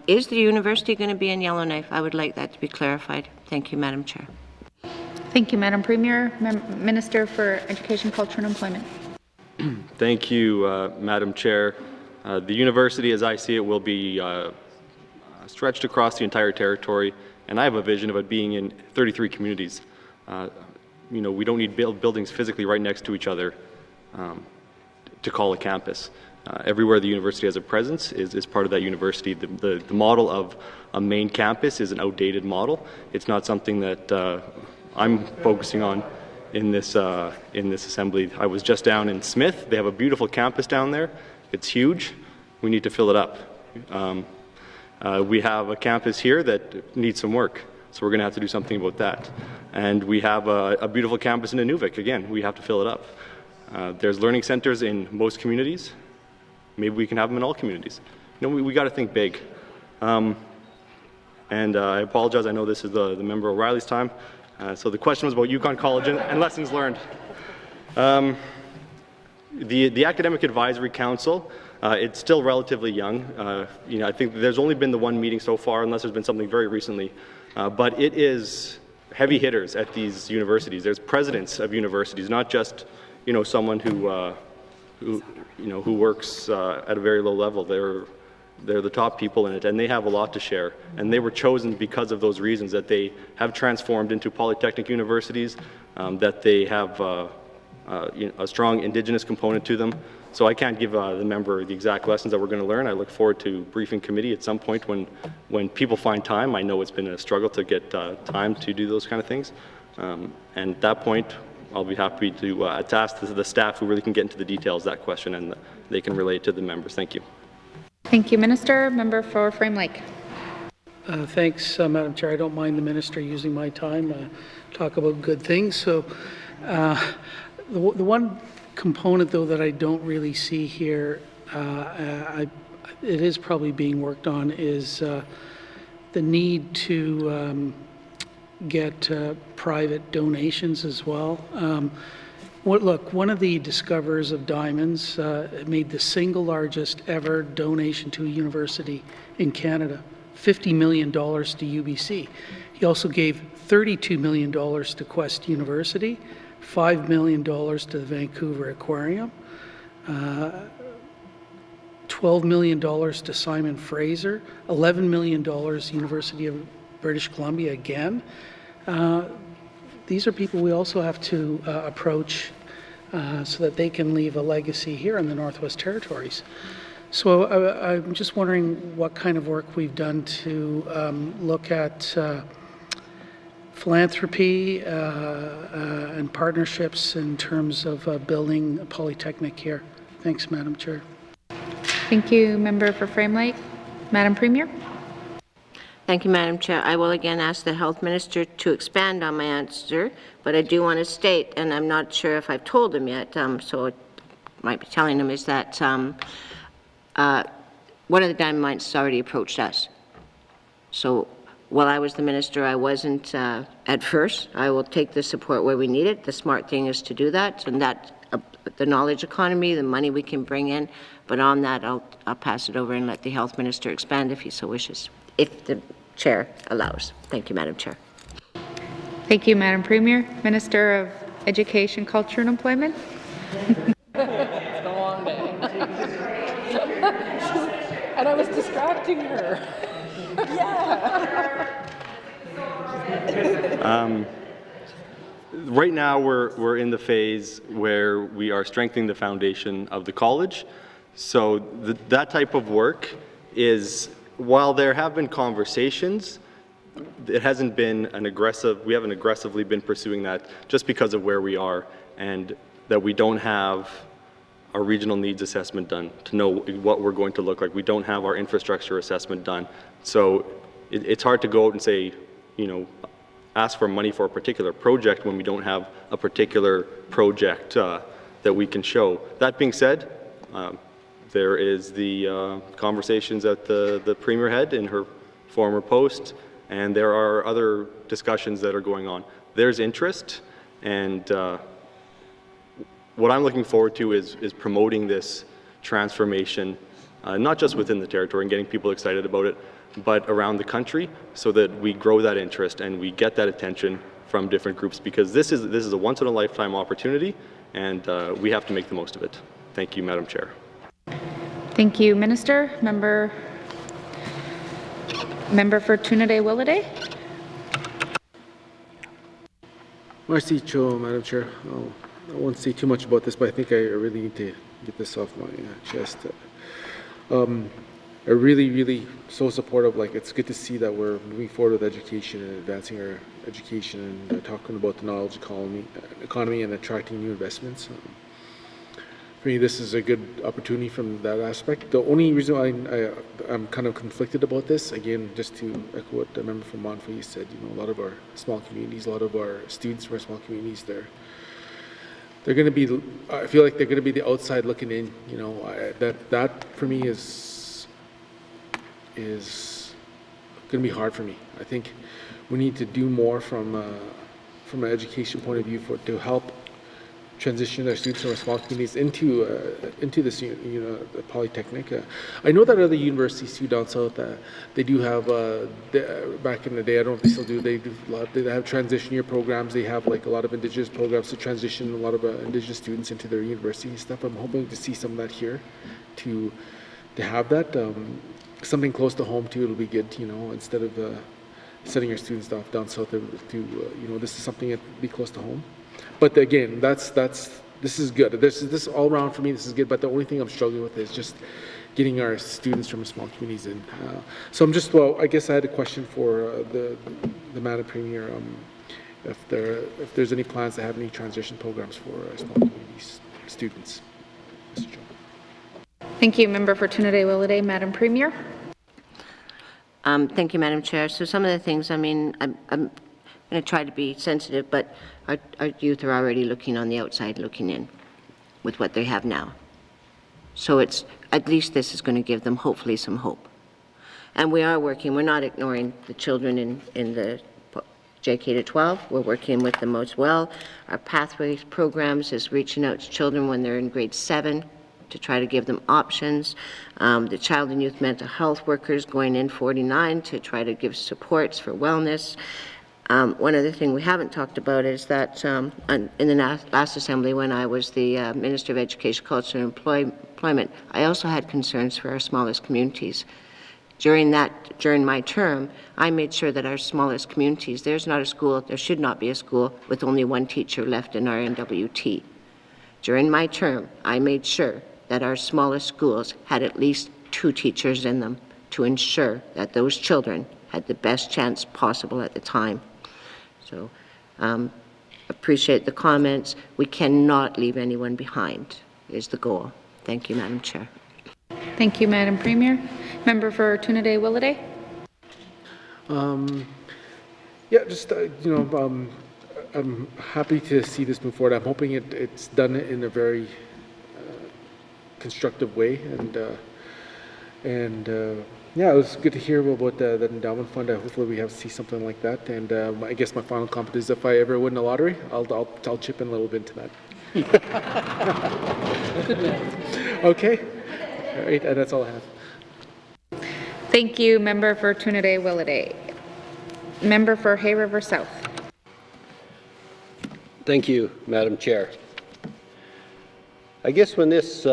is the university going to be in Yellowknife? I would like that to be clarified. Thank you, Madam Chair. Thank you, Madam Premier. Minister for Education, Culture and Employment. Thank you, Madam Chair. The university, as I see it, will be stretched across the entire territory, and I have a vision of it being in 33 communities. You know, we don't need buildings physically right next to each other to call a campus. Everywhere the university has a presence is part of that university. The model of a main campus is an outdated model. It's not something that I'm focusing on in this assembly. I was just down in Smith. They have a beautiful campus down there. It's huge. We need to fill it up. We have a campus here that needs some work, so we're going to have to do something about that. And we have a beautiful campus in Inuvik. Again, we have to fill it up. There's learning centers in most communities. Maybe we can have them in all communities. You know, we got to think big. And I apologize. I know this is the member O'Reilly's time. So the question was about Yukon College and lessons learned. The Academic Advisory Council, it's still relatively young. You know, I think there's only been the one meeting so far, unless there's been something very recently. But it is heavy hitters at these universities. There's presidents of universities, not just, you know, someone who works at a very low level. They're the top people in it, and they have a lot to share. And they were chosen because of those reasons, that they have transformed into polytechnic universities, that they have a strong Indigenous component to them. So I can't give the member the exact lessons that we're going to learn. I look forward to briefing committee at some point when people find time. I know it's been a struggle to get time to do those kind of things. And at that point, I'll be happy to task the staff who really can get into the details of that question, and they can relate to the members. Thank you. Thank you, Minister. Member for Frame Lake. Thanks, Madam Chair. I don't mind the Minister using my time talk about good things. So the one component, though, that I don't really see here, it is probably being worked on, is the need to get private donations as well. Look, one of the discoverers of diamonds made the single largest ever donation to a university in Canada, $50 million to UBC. He also gave $32 million to Quest University, $5 million to the Vancouver Aquarium, $12 million to Simon Fraser, $11 million University of British Columbia again. These are people we also have to approach so that they can leave a legacy here in the Northwest Territories. So I'm just wondering what kind of work we've done to look at philanthropy and partnerships in terms of building a polytechnic here. Thanks, Madam Chair. Thank you, Member for Frame Lake. Madam Premier. Thank you, Madam Chair. I will again ask the Health Minister to expand on my answer, but I do want to state, and I'm not sure if I've told him yet, so I might be telling him, is that one of the diamond mines has already approached us. So while I was the minister, I wasn't at first. I will take the support where we need it. The smart thing is to do that, and that the knowledge economy, the money we can bring in. But on that, I'll pass it over and let the Health Minister expand if he so wishes, if the Chair allows. Thank you, Madam Chair. Thank you, Madam Premier. Minister of Education, Culture and Employment. It's a long day. And I was distracting her. Yeah. Right now, we're in the phase where we are strengthening the foundation of the college. So that type of work is, while there have been conversations, it hasn't been we haven't aggressively been pursuing that just because of where we are and that we don't have our regional needs assessment done to know what we're going to look like. We don't have our infrastructure assessment done. So it's hard to go out and say, ask for money for a particular project when we don't have a particular project that we can show. That being said, there is the conversations that the Premier had in her former post, and there are other discussions that are going on. There's interest, and what I'm looking forward to is promoting this transformation, not just within the territory and getting people excited about it, but around the country, so that we grow that interest and we get that attention from different groups, because this is a once-in-a-lifetime opportunity, and we have to make the most of it. Thank you, Madam Chair. Thank you, Minister. Member for Tunaday-Willowday. Merci, Madam Chair. I won't say too much about this, but I think I really need to get this off my chest. I really so supportive. Like, it's good to see that we're moving forward with education and advancing our education and talking about the knowledge economy and attracting new investments. For me, this is a good opportunity from that aspect. The only reason I'm kind of conflicted about this, again, just to echo what the member from Montfort said, a lot of our small communities, a lot of our students from our small communities, they're going to be, I feel like they're going to be the outside looking in. That for me is going to be hard for me. I think we need to do more from an education point of view to help transition our students from our small communities into this, the Polytechnic. I know that other universities too down south, they do have, back in the day, I don't know if they still do, they have transition year programs. They have like a lot of Indigenous programs to transition a lot of Indigenous students into their university and stuff. I'm hoping to see some of that here, to have that. Something close to home too, it'll be good, instead of sending our students off down south this is something that will be close to home. But again, this is good. This all around for me, this is good. But the only thing I'm struggling with is just getting our students from small communities in. So I guess I had a question for the Madam Premier, if there's any plans to have any transition programs for small communities students. Mr. Jones. Thank you, Member for Tunaday-Willowday. Madam Premier. Thank you, Madam Chair. So some of the things, I'm going to try to be sensitive, but our youth are already looking on the outside, looking in with what they have now. So at least this is going to give them hopefully some hope. And we are working, we're not ignoring the children in the JK to 12. We're working with them as well. Our Pathways programs is reaching out to children when they're in grade 7 to try to give them options. The child and youth mental health workers going in 49 to try to give supports for wellness. One other thing we haven't talked about is that in the last assembly, when I was the Minister of Education, Culture and Employment, I also had concerns for our smallest communities. During my term, I made sure that our smallest communities, there should not be a school with only one teacher left in our N.W.T. During my term, I made sure that our smallest schools had at least 2 teachers in them to ensure that those children had the best chance possible at the time. So appreciate the comments. We cannot leave anyone behind is the goal. Thank you, Madam Chair. Thank you, Madam Premier. Member for Tunaday-Willowday. Yeah, just, I'm happy to see this move forward. I'm hoping it's done in a very constructive way, and yeah, it was good to hear about the endowment fund. Hopefully we see something like that. And I guess my final comment is if I ever win the lottery, I'll chip in a little bit to that. Okay, all right, and that's all I have. Thank you, member for Trinidad-Willowday. Member for Hay River South. Thank you, Madam Chair. I guess when this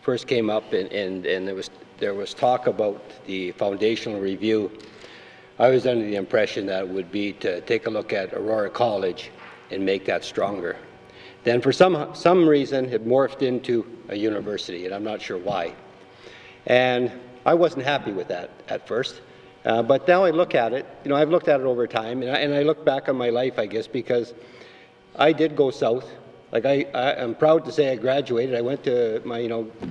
first came up and there was talk about the foundational review, I was under the impression that it would be to take a look at Aurora College and make that stronger. Then for some reason it morphed into a university, and I'm not sure why. And I wasn't happy with that at first. But now I look at it, I've looked at it over time, and I look back on my life, I guess, because I did go south. Like I'm proud to say I graduated. I went to my,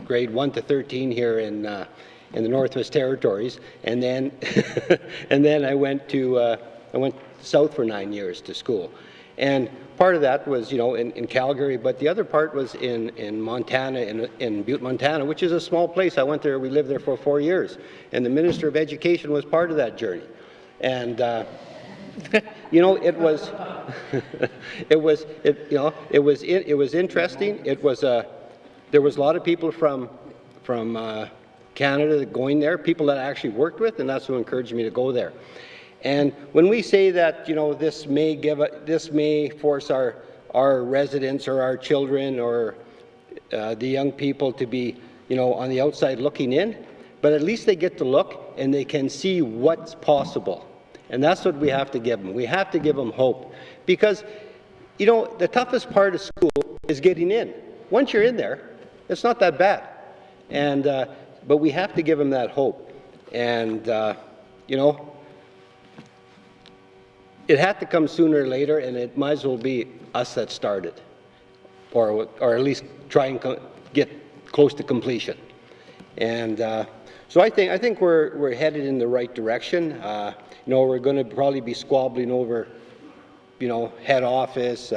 grade 1 to 13 here in the Northwest Territories, and then and then I went south for 9 years to school. And part of that was, in Calgary, but the other part was in Montana, in Butte, Montana, which is a small place. I went there, we lived there for 4 years, and the Minister of Education was part of that journey. And, it was, it was interesting. There was a lot of people from Canada going there, people that I actually worked with, and that's what encouraged me to go there. And when we say that, this may force our residents or our children or the young people to be, on the outside looking in, but at least they get to look and they can see what's possible. And that's what we have to give them. We have to give them hope. Because, the toughest part of school is getting in. Once you're in there, it's not that bad. And, but we have to give them that hope. And, it had to come sooner or later, and it might as well be us that started, or at least try and get close to completion. And so I think we're headed in the right direction. We're going to probably be squabbling over, head office,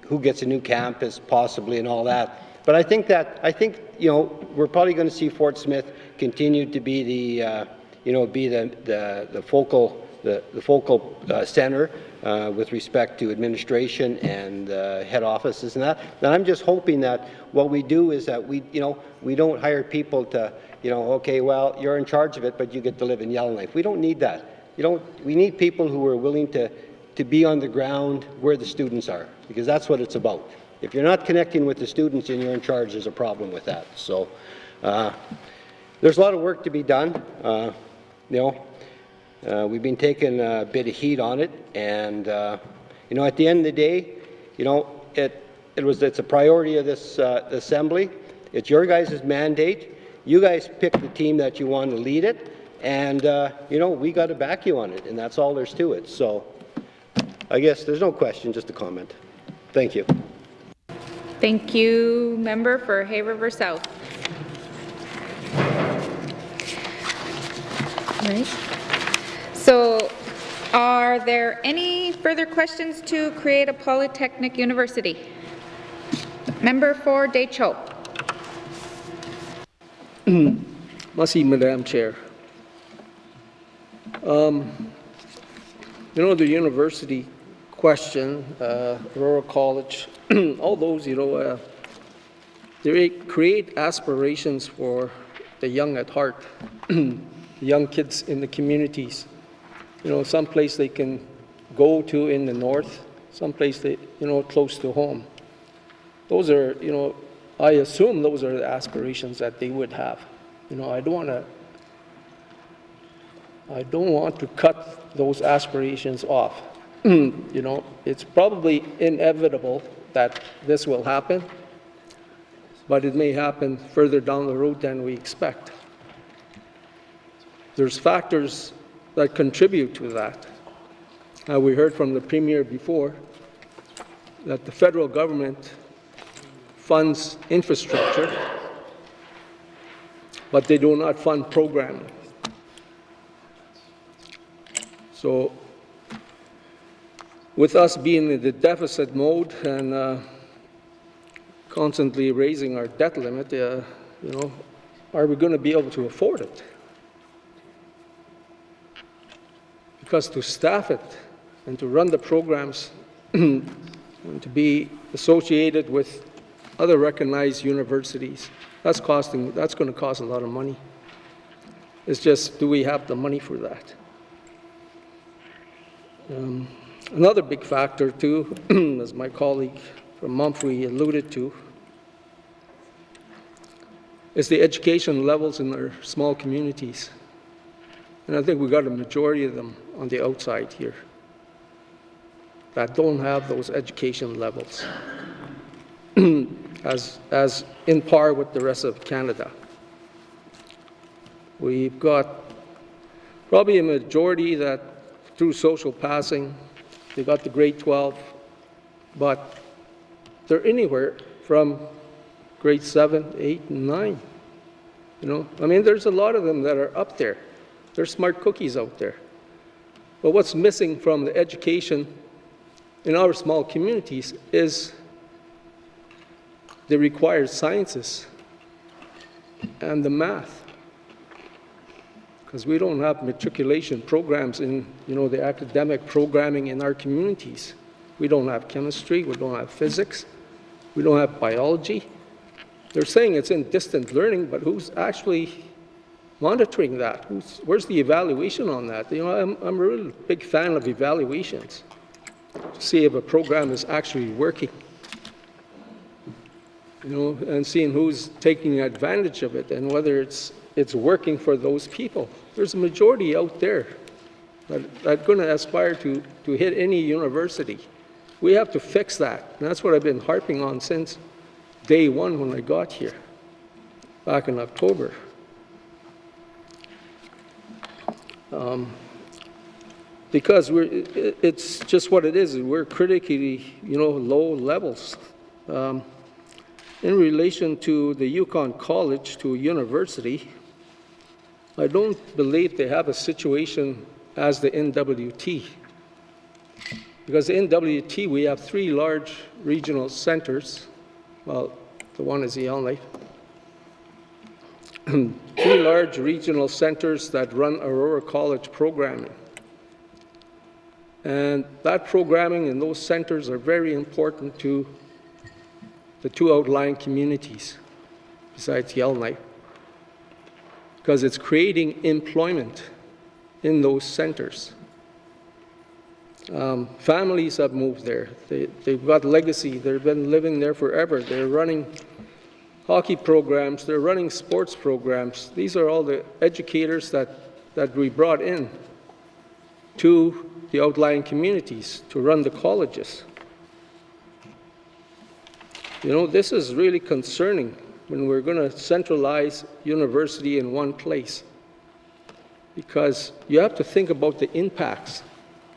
who gets a new campus possibly, and all that. But I think we're probably going to see Fort Smith continue to be the focal. The focal center with respect to administration and head offices and that. And I'm just hoping that what we do is that we don't hire people to, okay, well, you're in charge of it, but you get to live in Yellowknife. We don't need that. We need people who are willing to be on the ground where the students are, because that's what it's about. If you're not connecting with the students and you're in charge, there's a problem with that. So there's a lot of work to be done. We've been taking a bit of heat on it, and at the end of the day, it's a priority of this assembly. It's your guys' mandate. You guys pick the team that you want to lead it, and we got to back you on it, and that's all there's to it. So I guess there's no question, just a comment. Thank you. Thank you, member for Hay River South. All right. So, are there any further questions to create a polytechnic university? Member for Deschaux. Merci, Madam Chair. The university question, Aurora College, all those, they create aspirations for the young at heart, young kids in the communities. Someplace they can go to in the north, someplace they, close to home. Those are, I assume those are the aspirations that they would have. I don't want to cut those aspirations off. It's probably inevitable that this will happen, but it may happen further down the road than we expect. There's factors that contribute to that. We heard from the Premier before that the federal government funds infrastructure, but they do not fund programming. So with us being in the deficit mode and constantly raising our debt limit, you know, are we going to be able to afford it? Because to staff it and to run the programs and to be associated with other recognized universities, that's going to cost a lot of money. It's just, do we have the money for that? Another big factor, too, as my colleague from Mumphrey alluded to, is the education levels in our small communities. And I think we got a majority of them on the outside here that don't have those education levels as in par with the rest of Canada. We've got probably a majority that through social passing, they got the grade 12, but they're anywhere from grade 7, 8, and 9. You know, I mean, there's a lot of them that are up there. There's smart cookies out there. But what's missing from the education in our small communities is the required sciences and the math. Because we don't have matriculation programs in, you know, the academic programming in our communities. We don't have chemistry, we don't have physics, we don't have biology. They're saying it's in distant learning, but who's actually monitoring that? Where's the evaluation on that? You know, I'm a really big fan of evaluations to see if a program is actually working. You know, and seeing who's taking advantage of it and whether it's working for those people. There's a majority out there that are going to aspire to hit any university. We have to fix that. And that's what I've been harping on since day one when I got here, back in October. Because it's just what it is. We're critically, you know, low levels. In relation to the Yukon College, to a university, I don't believe they have a situation as the N.W.T. Because the N.W.T, we have 3 large regional centers. Well, the one is YELLOWKNIFE. 3 large regional centers that run Aurora College programming. And that programming in those centers are very important to the 2 outlying communities, besides YELLOWKNIFE, because it's creating employment in those centers. Families have moved there. They've got legacy. They've been living there forever. They're running hockey programs. They're running sports programs. These are all the educators that we brought in to the outlying communities to run the colleges. You know, this is really concerning when we're going to centralize university in one place, because you have to think about the impacts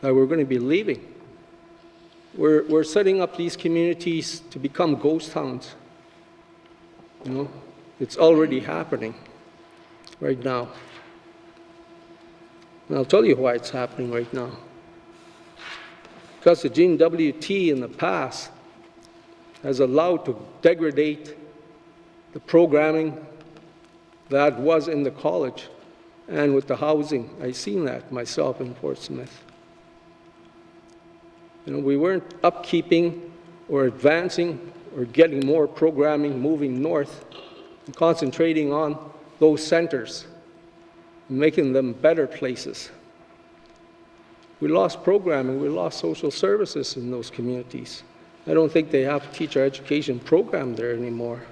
that we're going to be leaving. We're setting up these communities to become ghost towns. You know, it's already happening right now. And I'll tell you why it's happening right now. Because the N.W.T in the past has allowed to degrade the programming that was in the college and with the housing. I've seen that myself in Fort Smith. You know, we weren't upkeeping or advancing or getting more programming moving north and concentrating on those centers and making them better places. We lost programming, we lost social services in those communities. I don't think they have a teacher education program there anymore.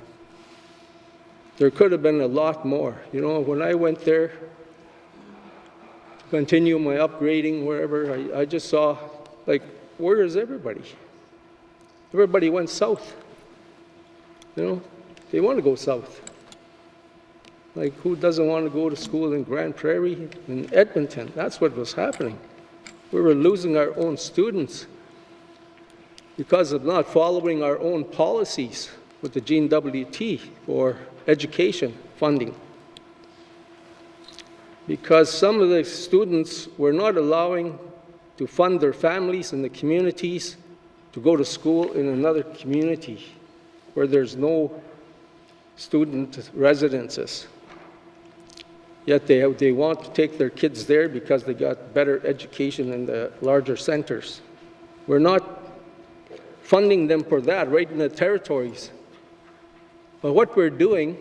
There could have been a lot more. You know, when I went there to continue my upgrading wherever, I just saw, like, where is everybody? Everybody went south. You know, they want to go south. Like, who doesn't want to go to school in Grand Prairie, in Edmonton? That's what was happening. We were losing our own students because of not following our own policies with the N.W.T for education funding. because some of the students were not allowing to fund their families and the communities to go to school in another community where there's no student residences. Yet they want to take their kids there because they got better education in the larger centers. We're not funding them for that right in the territories. But what we're doing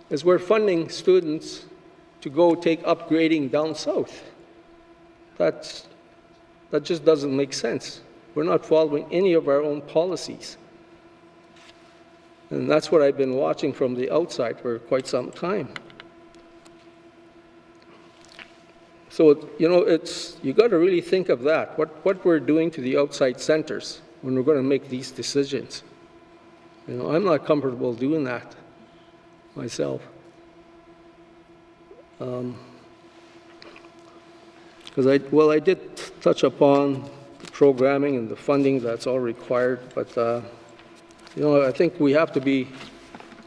is we're funding students to go take upgrading down south. That just doesn't make sense. We're not following any of our own policies. And that's what I've been watching from the outside for quite some time. So, you know, you got to really think of that, what we're doing to the outside centers when we're going to make these decisions. You know, I'm not comfortable doing that myself. Because I did touch upon the programming and the funding that's all required, but you know, I think we have to be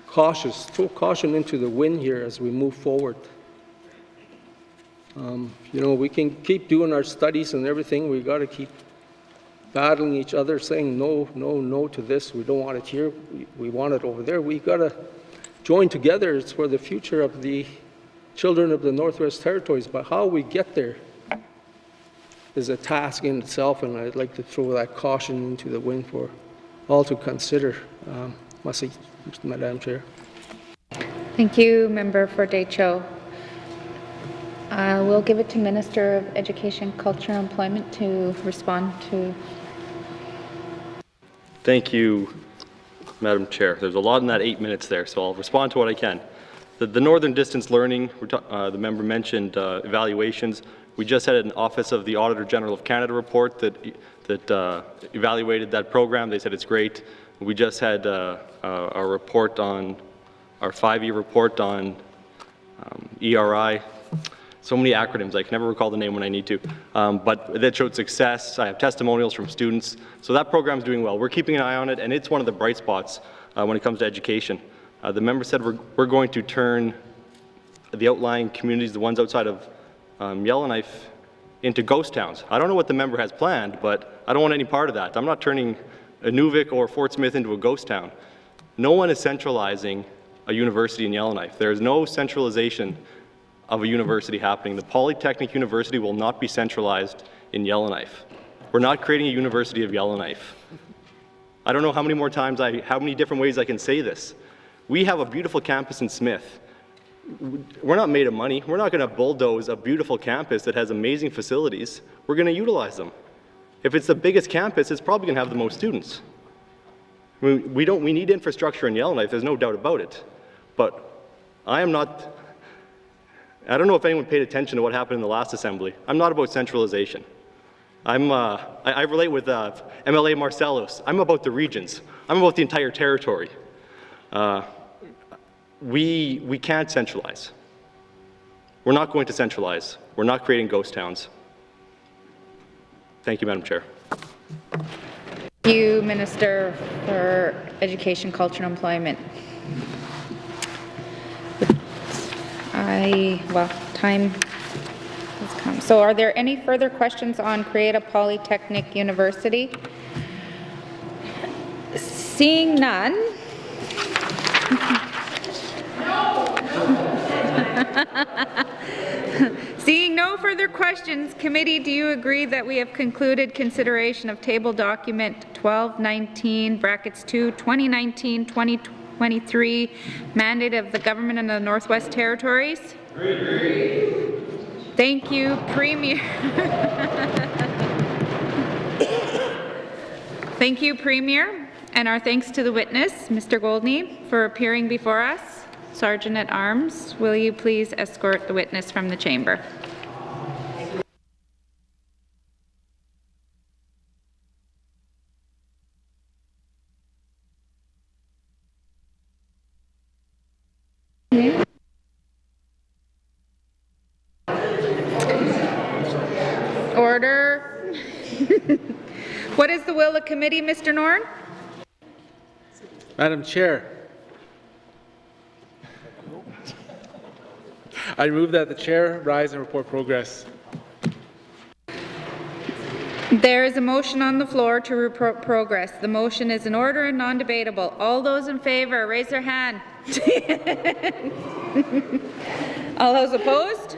cautious, throw caution into the wind here as we move forward. You know, we can keep doing our studies and everything. We got to keep battling each other, saying no, no, no to this. We don't want it here. We want it over there. We got to join together. It's for the future of the children of the Northwest Territories. But how we get there is a task in itself, and I'd like to throw that caution into the wind for all to consider. Merci, Madam Chair. Thank you, Member for Deschaux. We'll give it to Minister of Education, Culture and Employment to respond to. Thank you, Madam Chair. There's a lot in that 8 minutes there, so I'll respond to what I can. The Northern Distance Learning, the member mentioned evaluations. We just had an Office of the Auditor General of Canada report that evaluated that program. They said it's great. We just had our report on, our 5-year report on ERI. So many acronyms, I can never recall the name when I need to. But that showed success. I have testimonials from students. So that program's doing well. We're keeping an eye on it, and it's one of the bright spots when it comes to education. The member said we're going to turn the outlying communities, the ones outside of Yellowknife, into ghost towns. I don't know what the member has planned, but I don't want any part of that. I'm not turning Inuvik or Fort Smith into a ghost town. No one is centralizing a university in Yellowknife. There is no centralization of a university happening. The Polytechnic University will not be centralized in Yellowknife. We're not creating a University of Yellowknife. I don't know how many different ways I can say this. We have a beautiful campus in Smith. We're not made of money. We're not going to bulldoze a beautiful campus that has amazing facilities. We're going to utilize them. If it's the biggest campus, it's probably going to have the most students. We need infrastructure in Yellowknife, there's no doubt about it. But I don't know if anyone paid attention to what happened in the last assembly. I'm not about centralization. I relate with MLA Marcellus. I'm about the regions. I'm about the entire territory. We can't centralize. We're not going to centralize. We're not creating ghost towns. Thank you, Madam Chair. Thank you, Minister for Education, Culture and Employment. Time has come. So are there any further questions on Create a Polytechnic University? Seeing none. Seeing no further questions, committee, do you agree that we have concluded consideration of table document 1219 brackets 2 2019-2023 mandate of the government in the Northwest Territories? Agree. Thank you, Premier. Thank you, Premier, and our thanks to the witness, Mr. Goldney, for appearing before us. Sergeant at Arms, will you please escort the witness from the chamber? Order. What is the will of the committee, Mr. Norn? Madam Chair, I move that the chair rise and report progress. There is a motion on the floor to report progress. The motion is in order and non-debatable. All those in favour, raise their hand. All those opposed?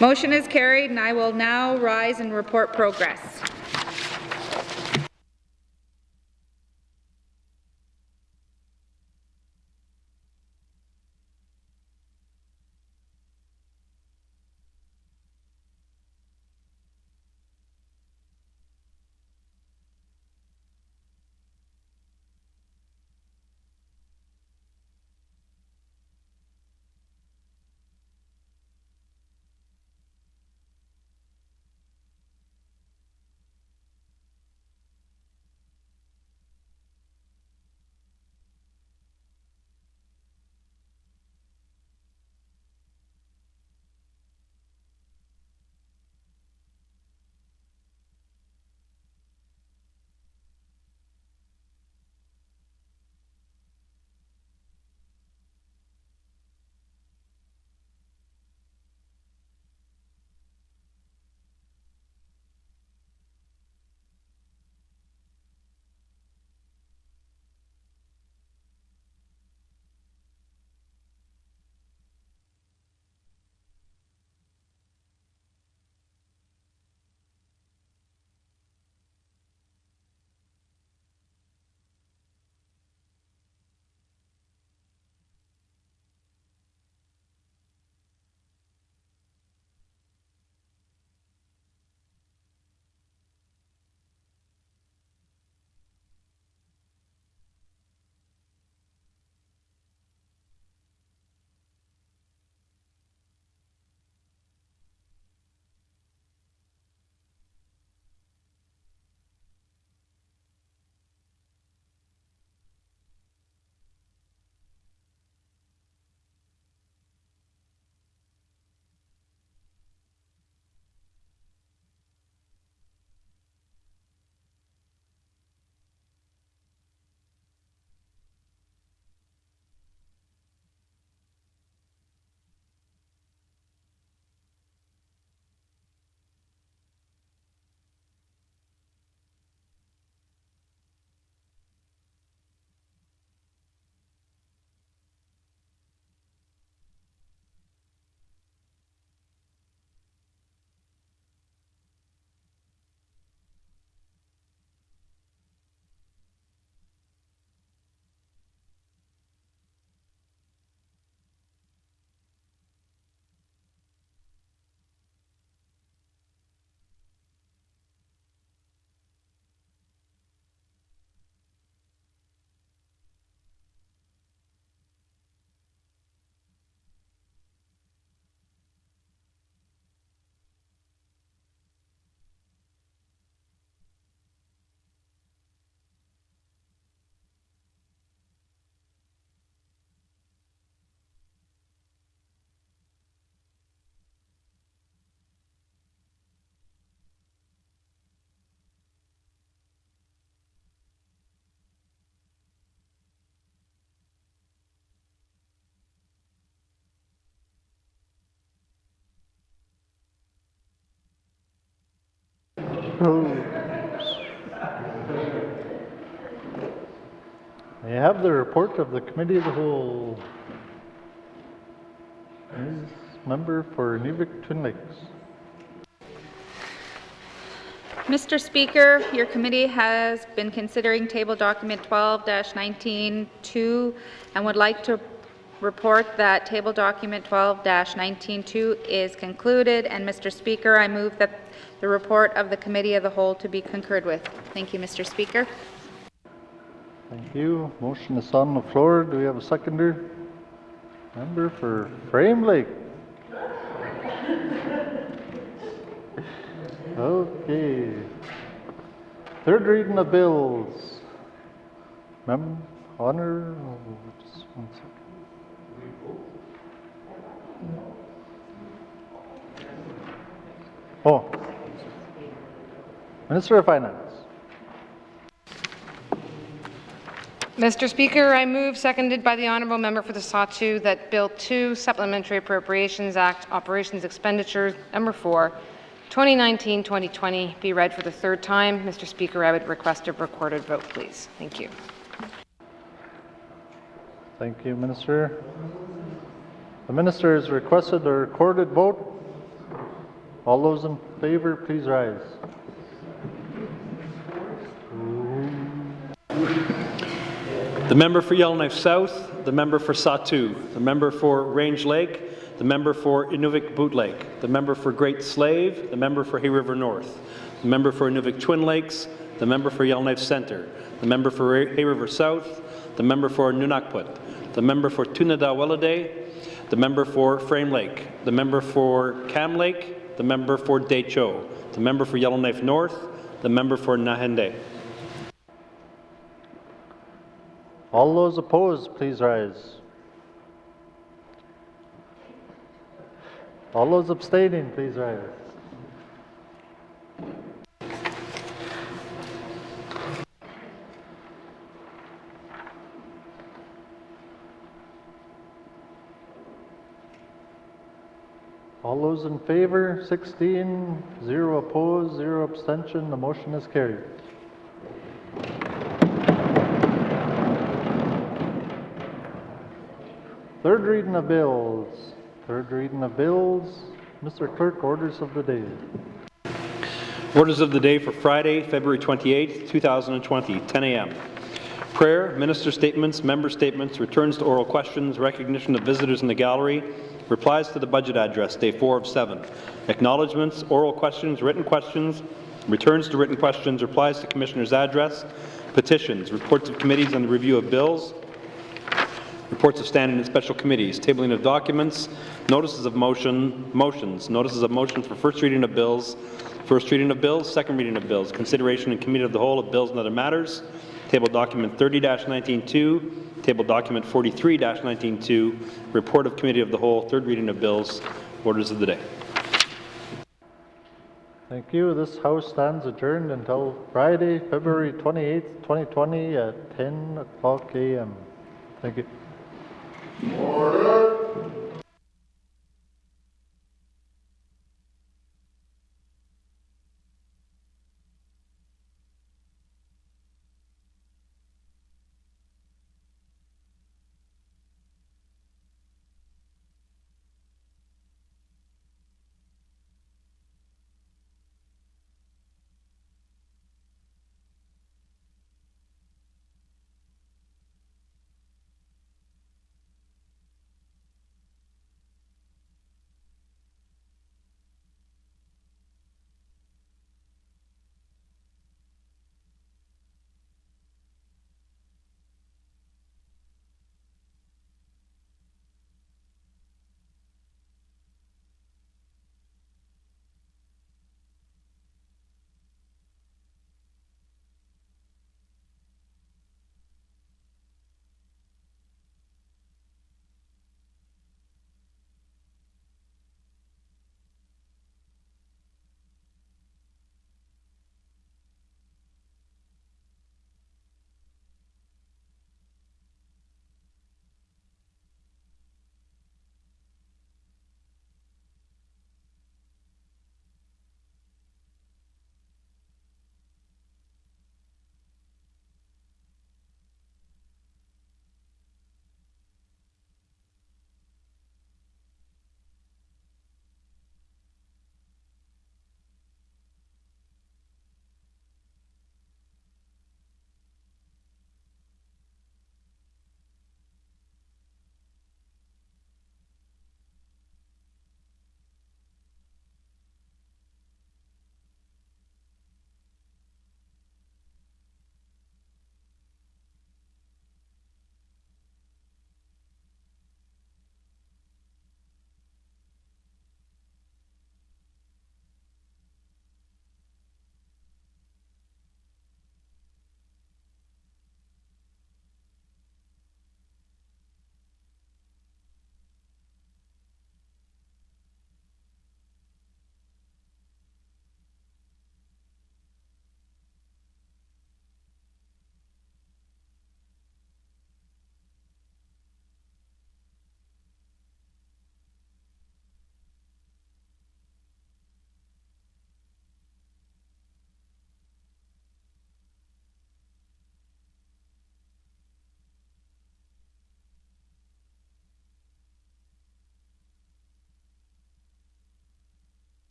Motion is carried, and I will now rise and report progress. I have the report of the Committee of the Whole. Ms. Member for N.W.T. Lakes. Mr. Speaker, your committee has been considering table document 12-19-2 and would like to report that table document 12-19-2 is concluded. And Mr. Speaker, I move that the report of the Committee of the Whole to be concurred with. Thank you, Mr. Speaker. Thank you. Motion is on the floor. Do we have a seconder? Member for Frame Lake. Okay. Third reading of bills. Honor. Just 1 second. Oh. Minister of Finance. Mr. Speaker, I move, seconded by the Honourable Member for the Sawtooth, that Bill 2, Supplementary Appropriations Act, Operations Expenditures, Number 4, 2019-2020, be read for the third time. Mr. Speaker, I would request a recorded vote, please. Thank you. Thank you, Minister. The Minister has requested a recorded vote. All those in favour, please rise. The member for Yellowknife South, the member for Sawtooth, the member for Range Lake, the member for Inuvik Boot Lake, the member for Great Slave, the member for Hay River North, the member for Inuvik Twin Lakes, the member for Yellowknife Centre, the member for Hay River South, the member for Nunakput, the member for Tunadawellade, the member for Frame Lake, the member for Cam Lake, the member for Decho, the member for Yellowknife North, the member for Nahende. All those opposed, please rise. All those abstaining, please rise. All those in favor, 16, 0 opposed, 0 abstention. The motion is carried. Third reading of bills. Third reading of bills. Mr. Clerk, orders of the day. Orders of the day for Friday, February 28, 2020, 10 a.m. Prayer, minister statements, member statements, returns to oral questions, recognition of visitors in the gallery, replies to the budget address, day 4 of 7. Acknowledgments, oral questions, returns to written questions, replies to commissioner's address, petitions, reports of committees on the review of bills, reports of standing and special committees, tabling of documents, notices of motions, notices of motion for first reading of bills, second reading of bills, consideration in committee of the whole of bills and other matters, table document 30-19-2, table document 43-19-2, report of committee of the whole, third reading of bills, orders of the day. Thank you. This House stands adjourned until Friday, February 28th, 2020 at 10 o'clock a.m. Thank you. Order!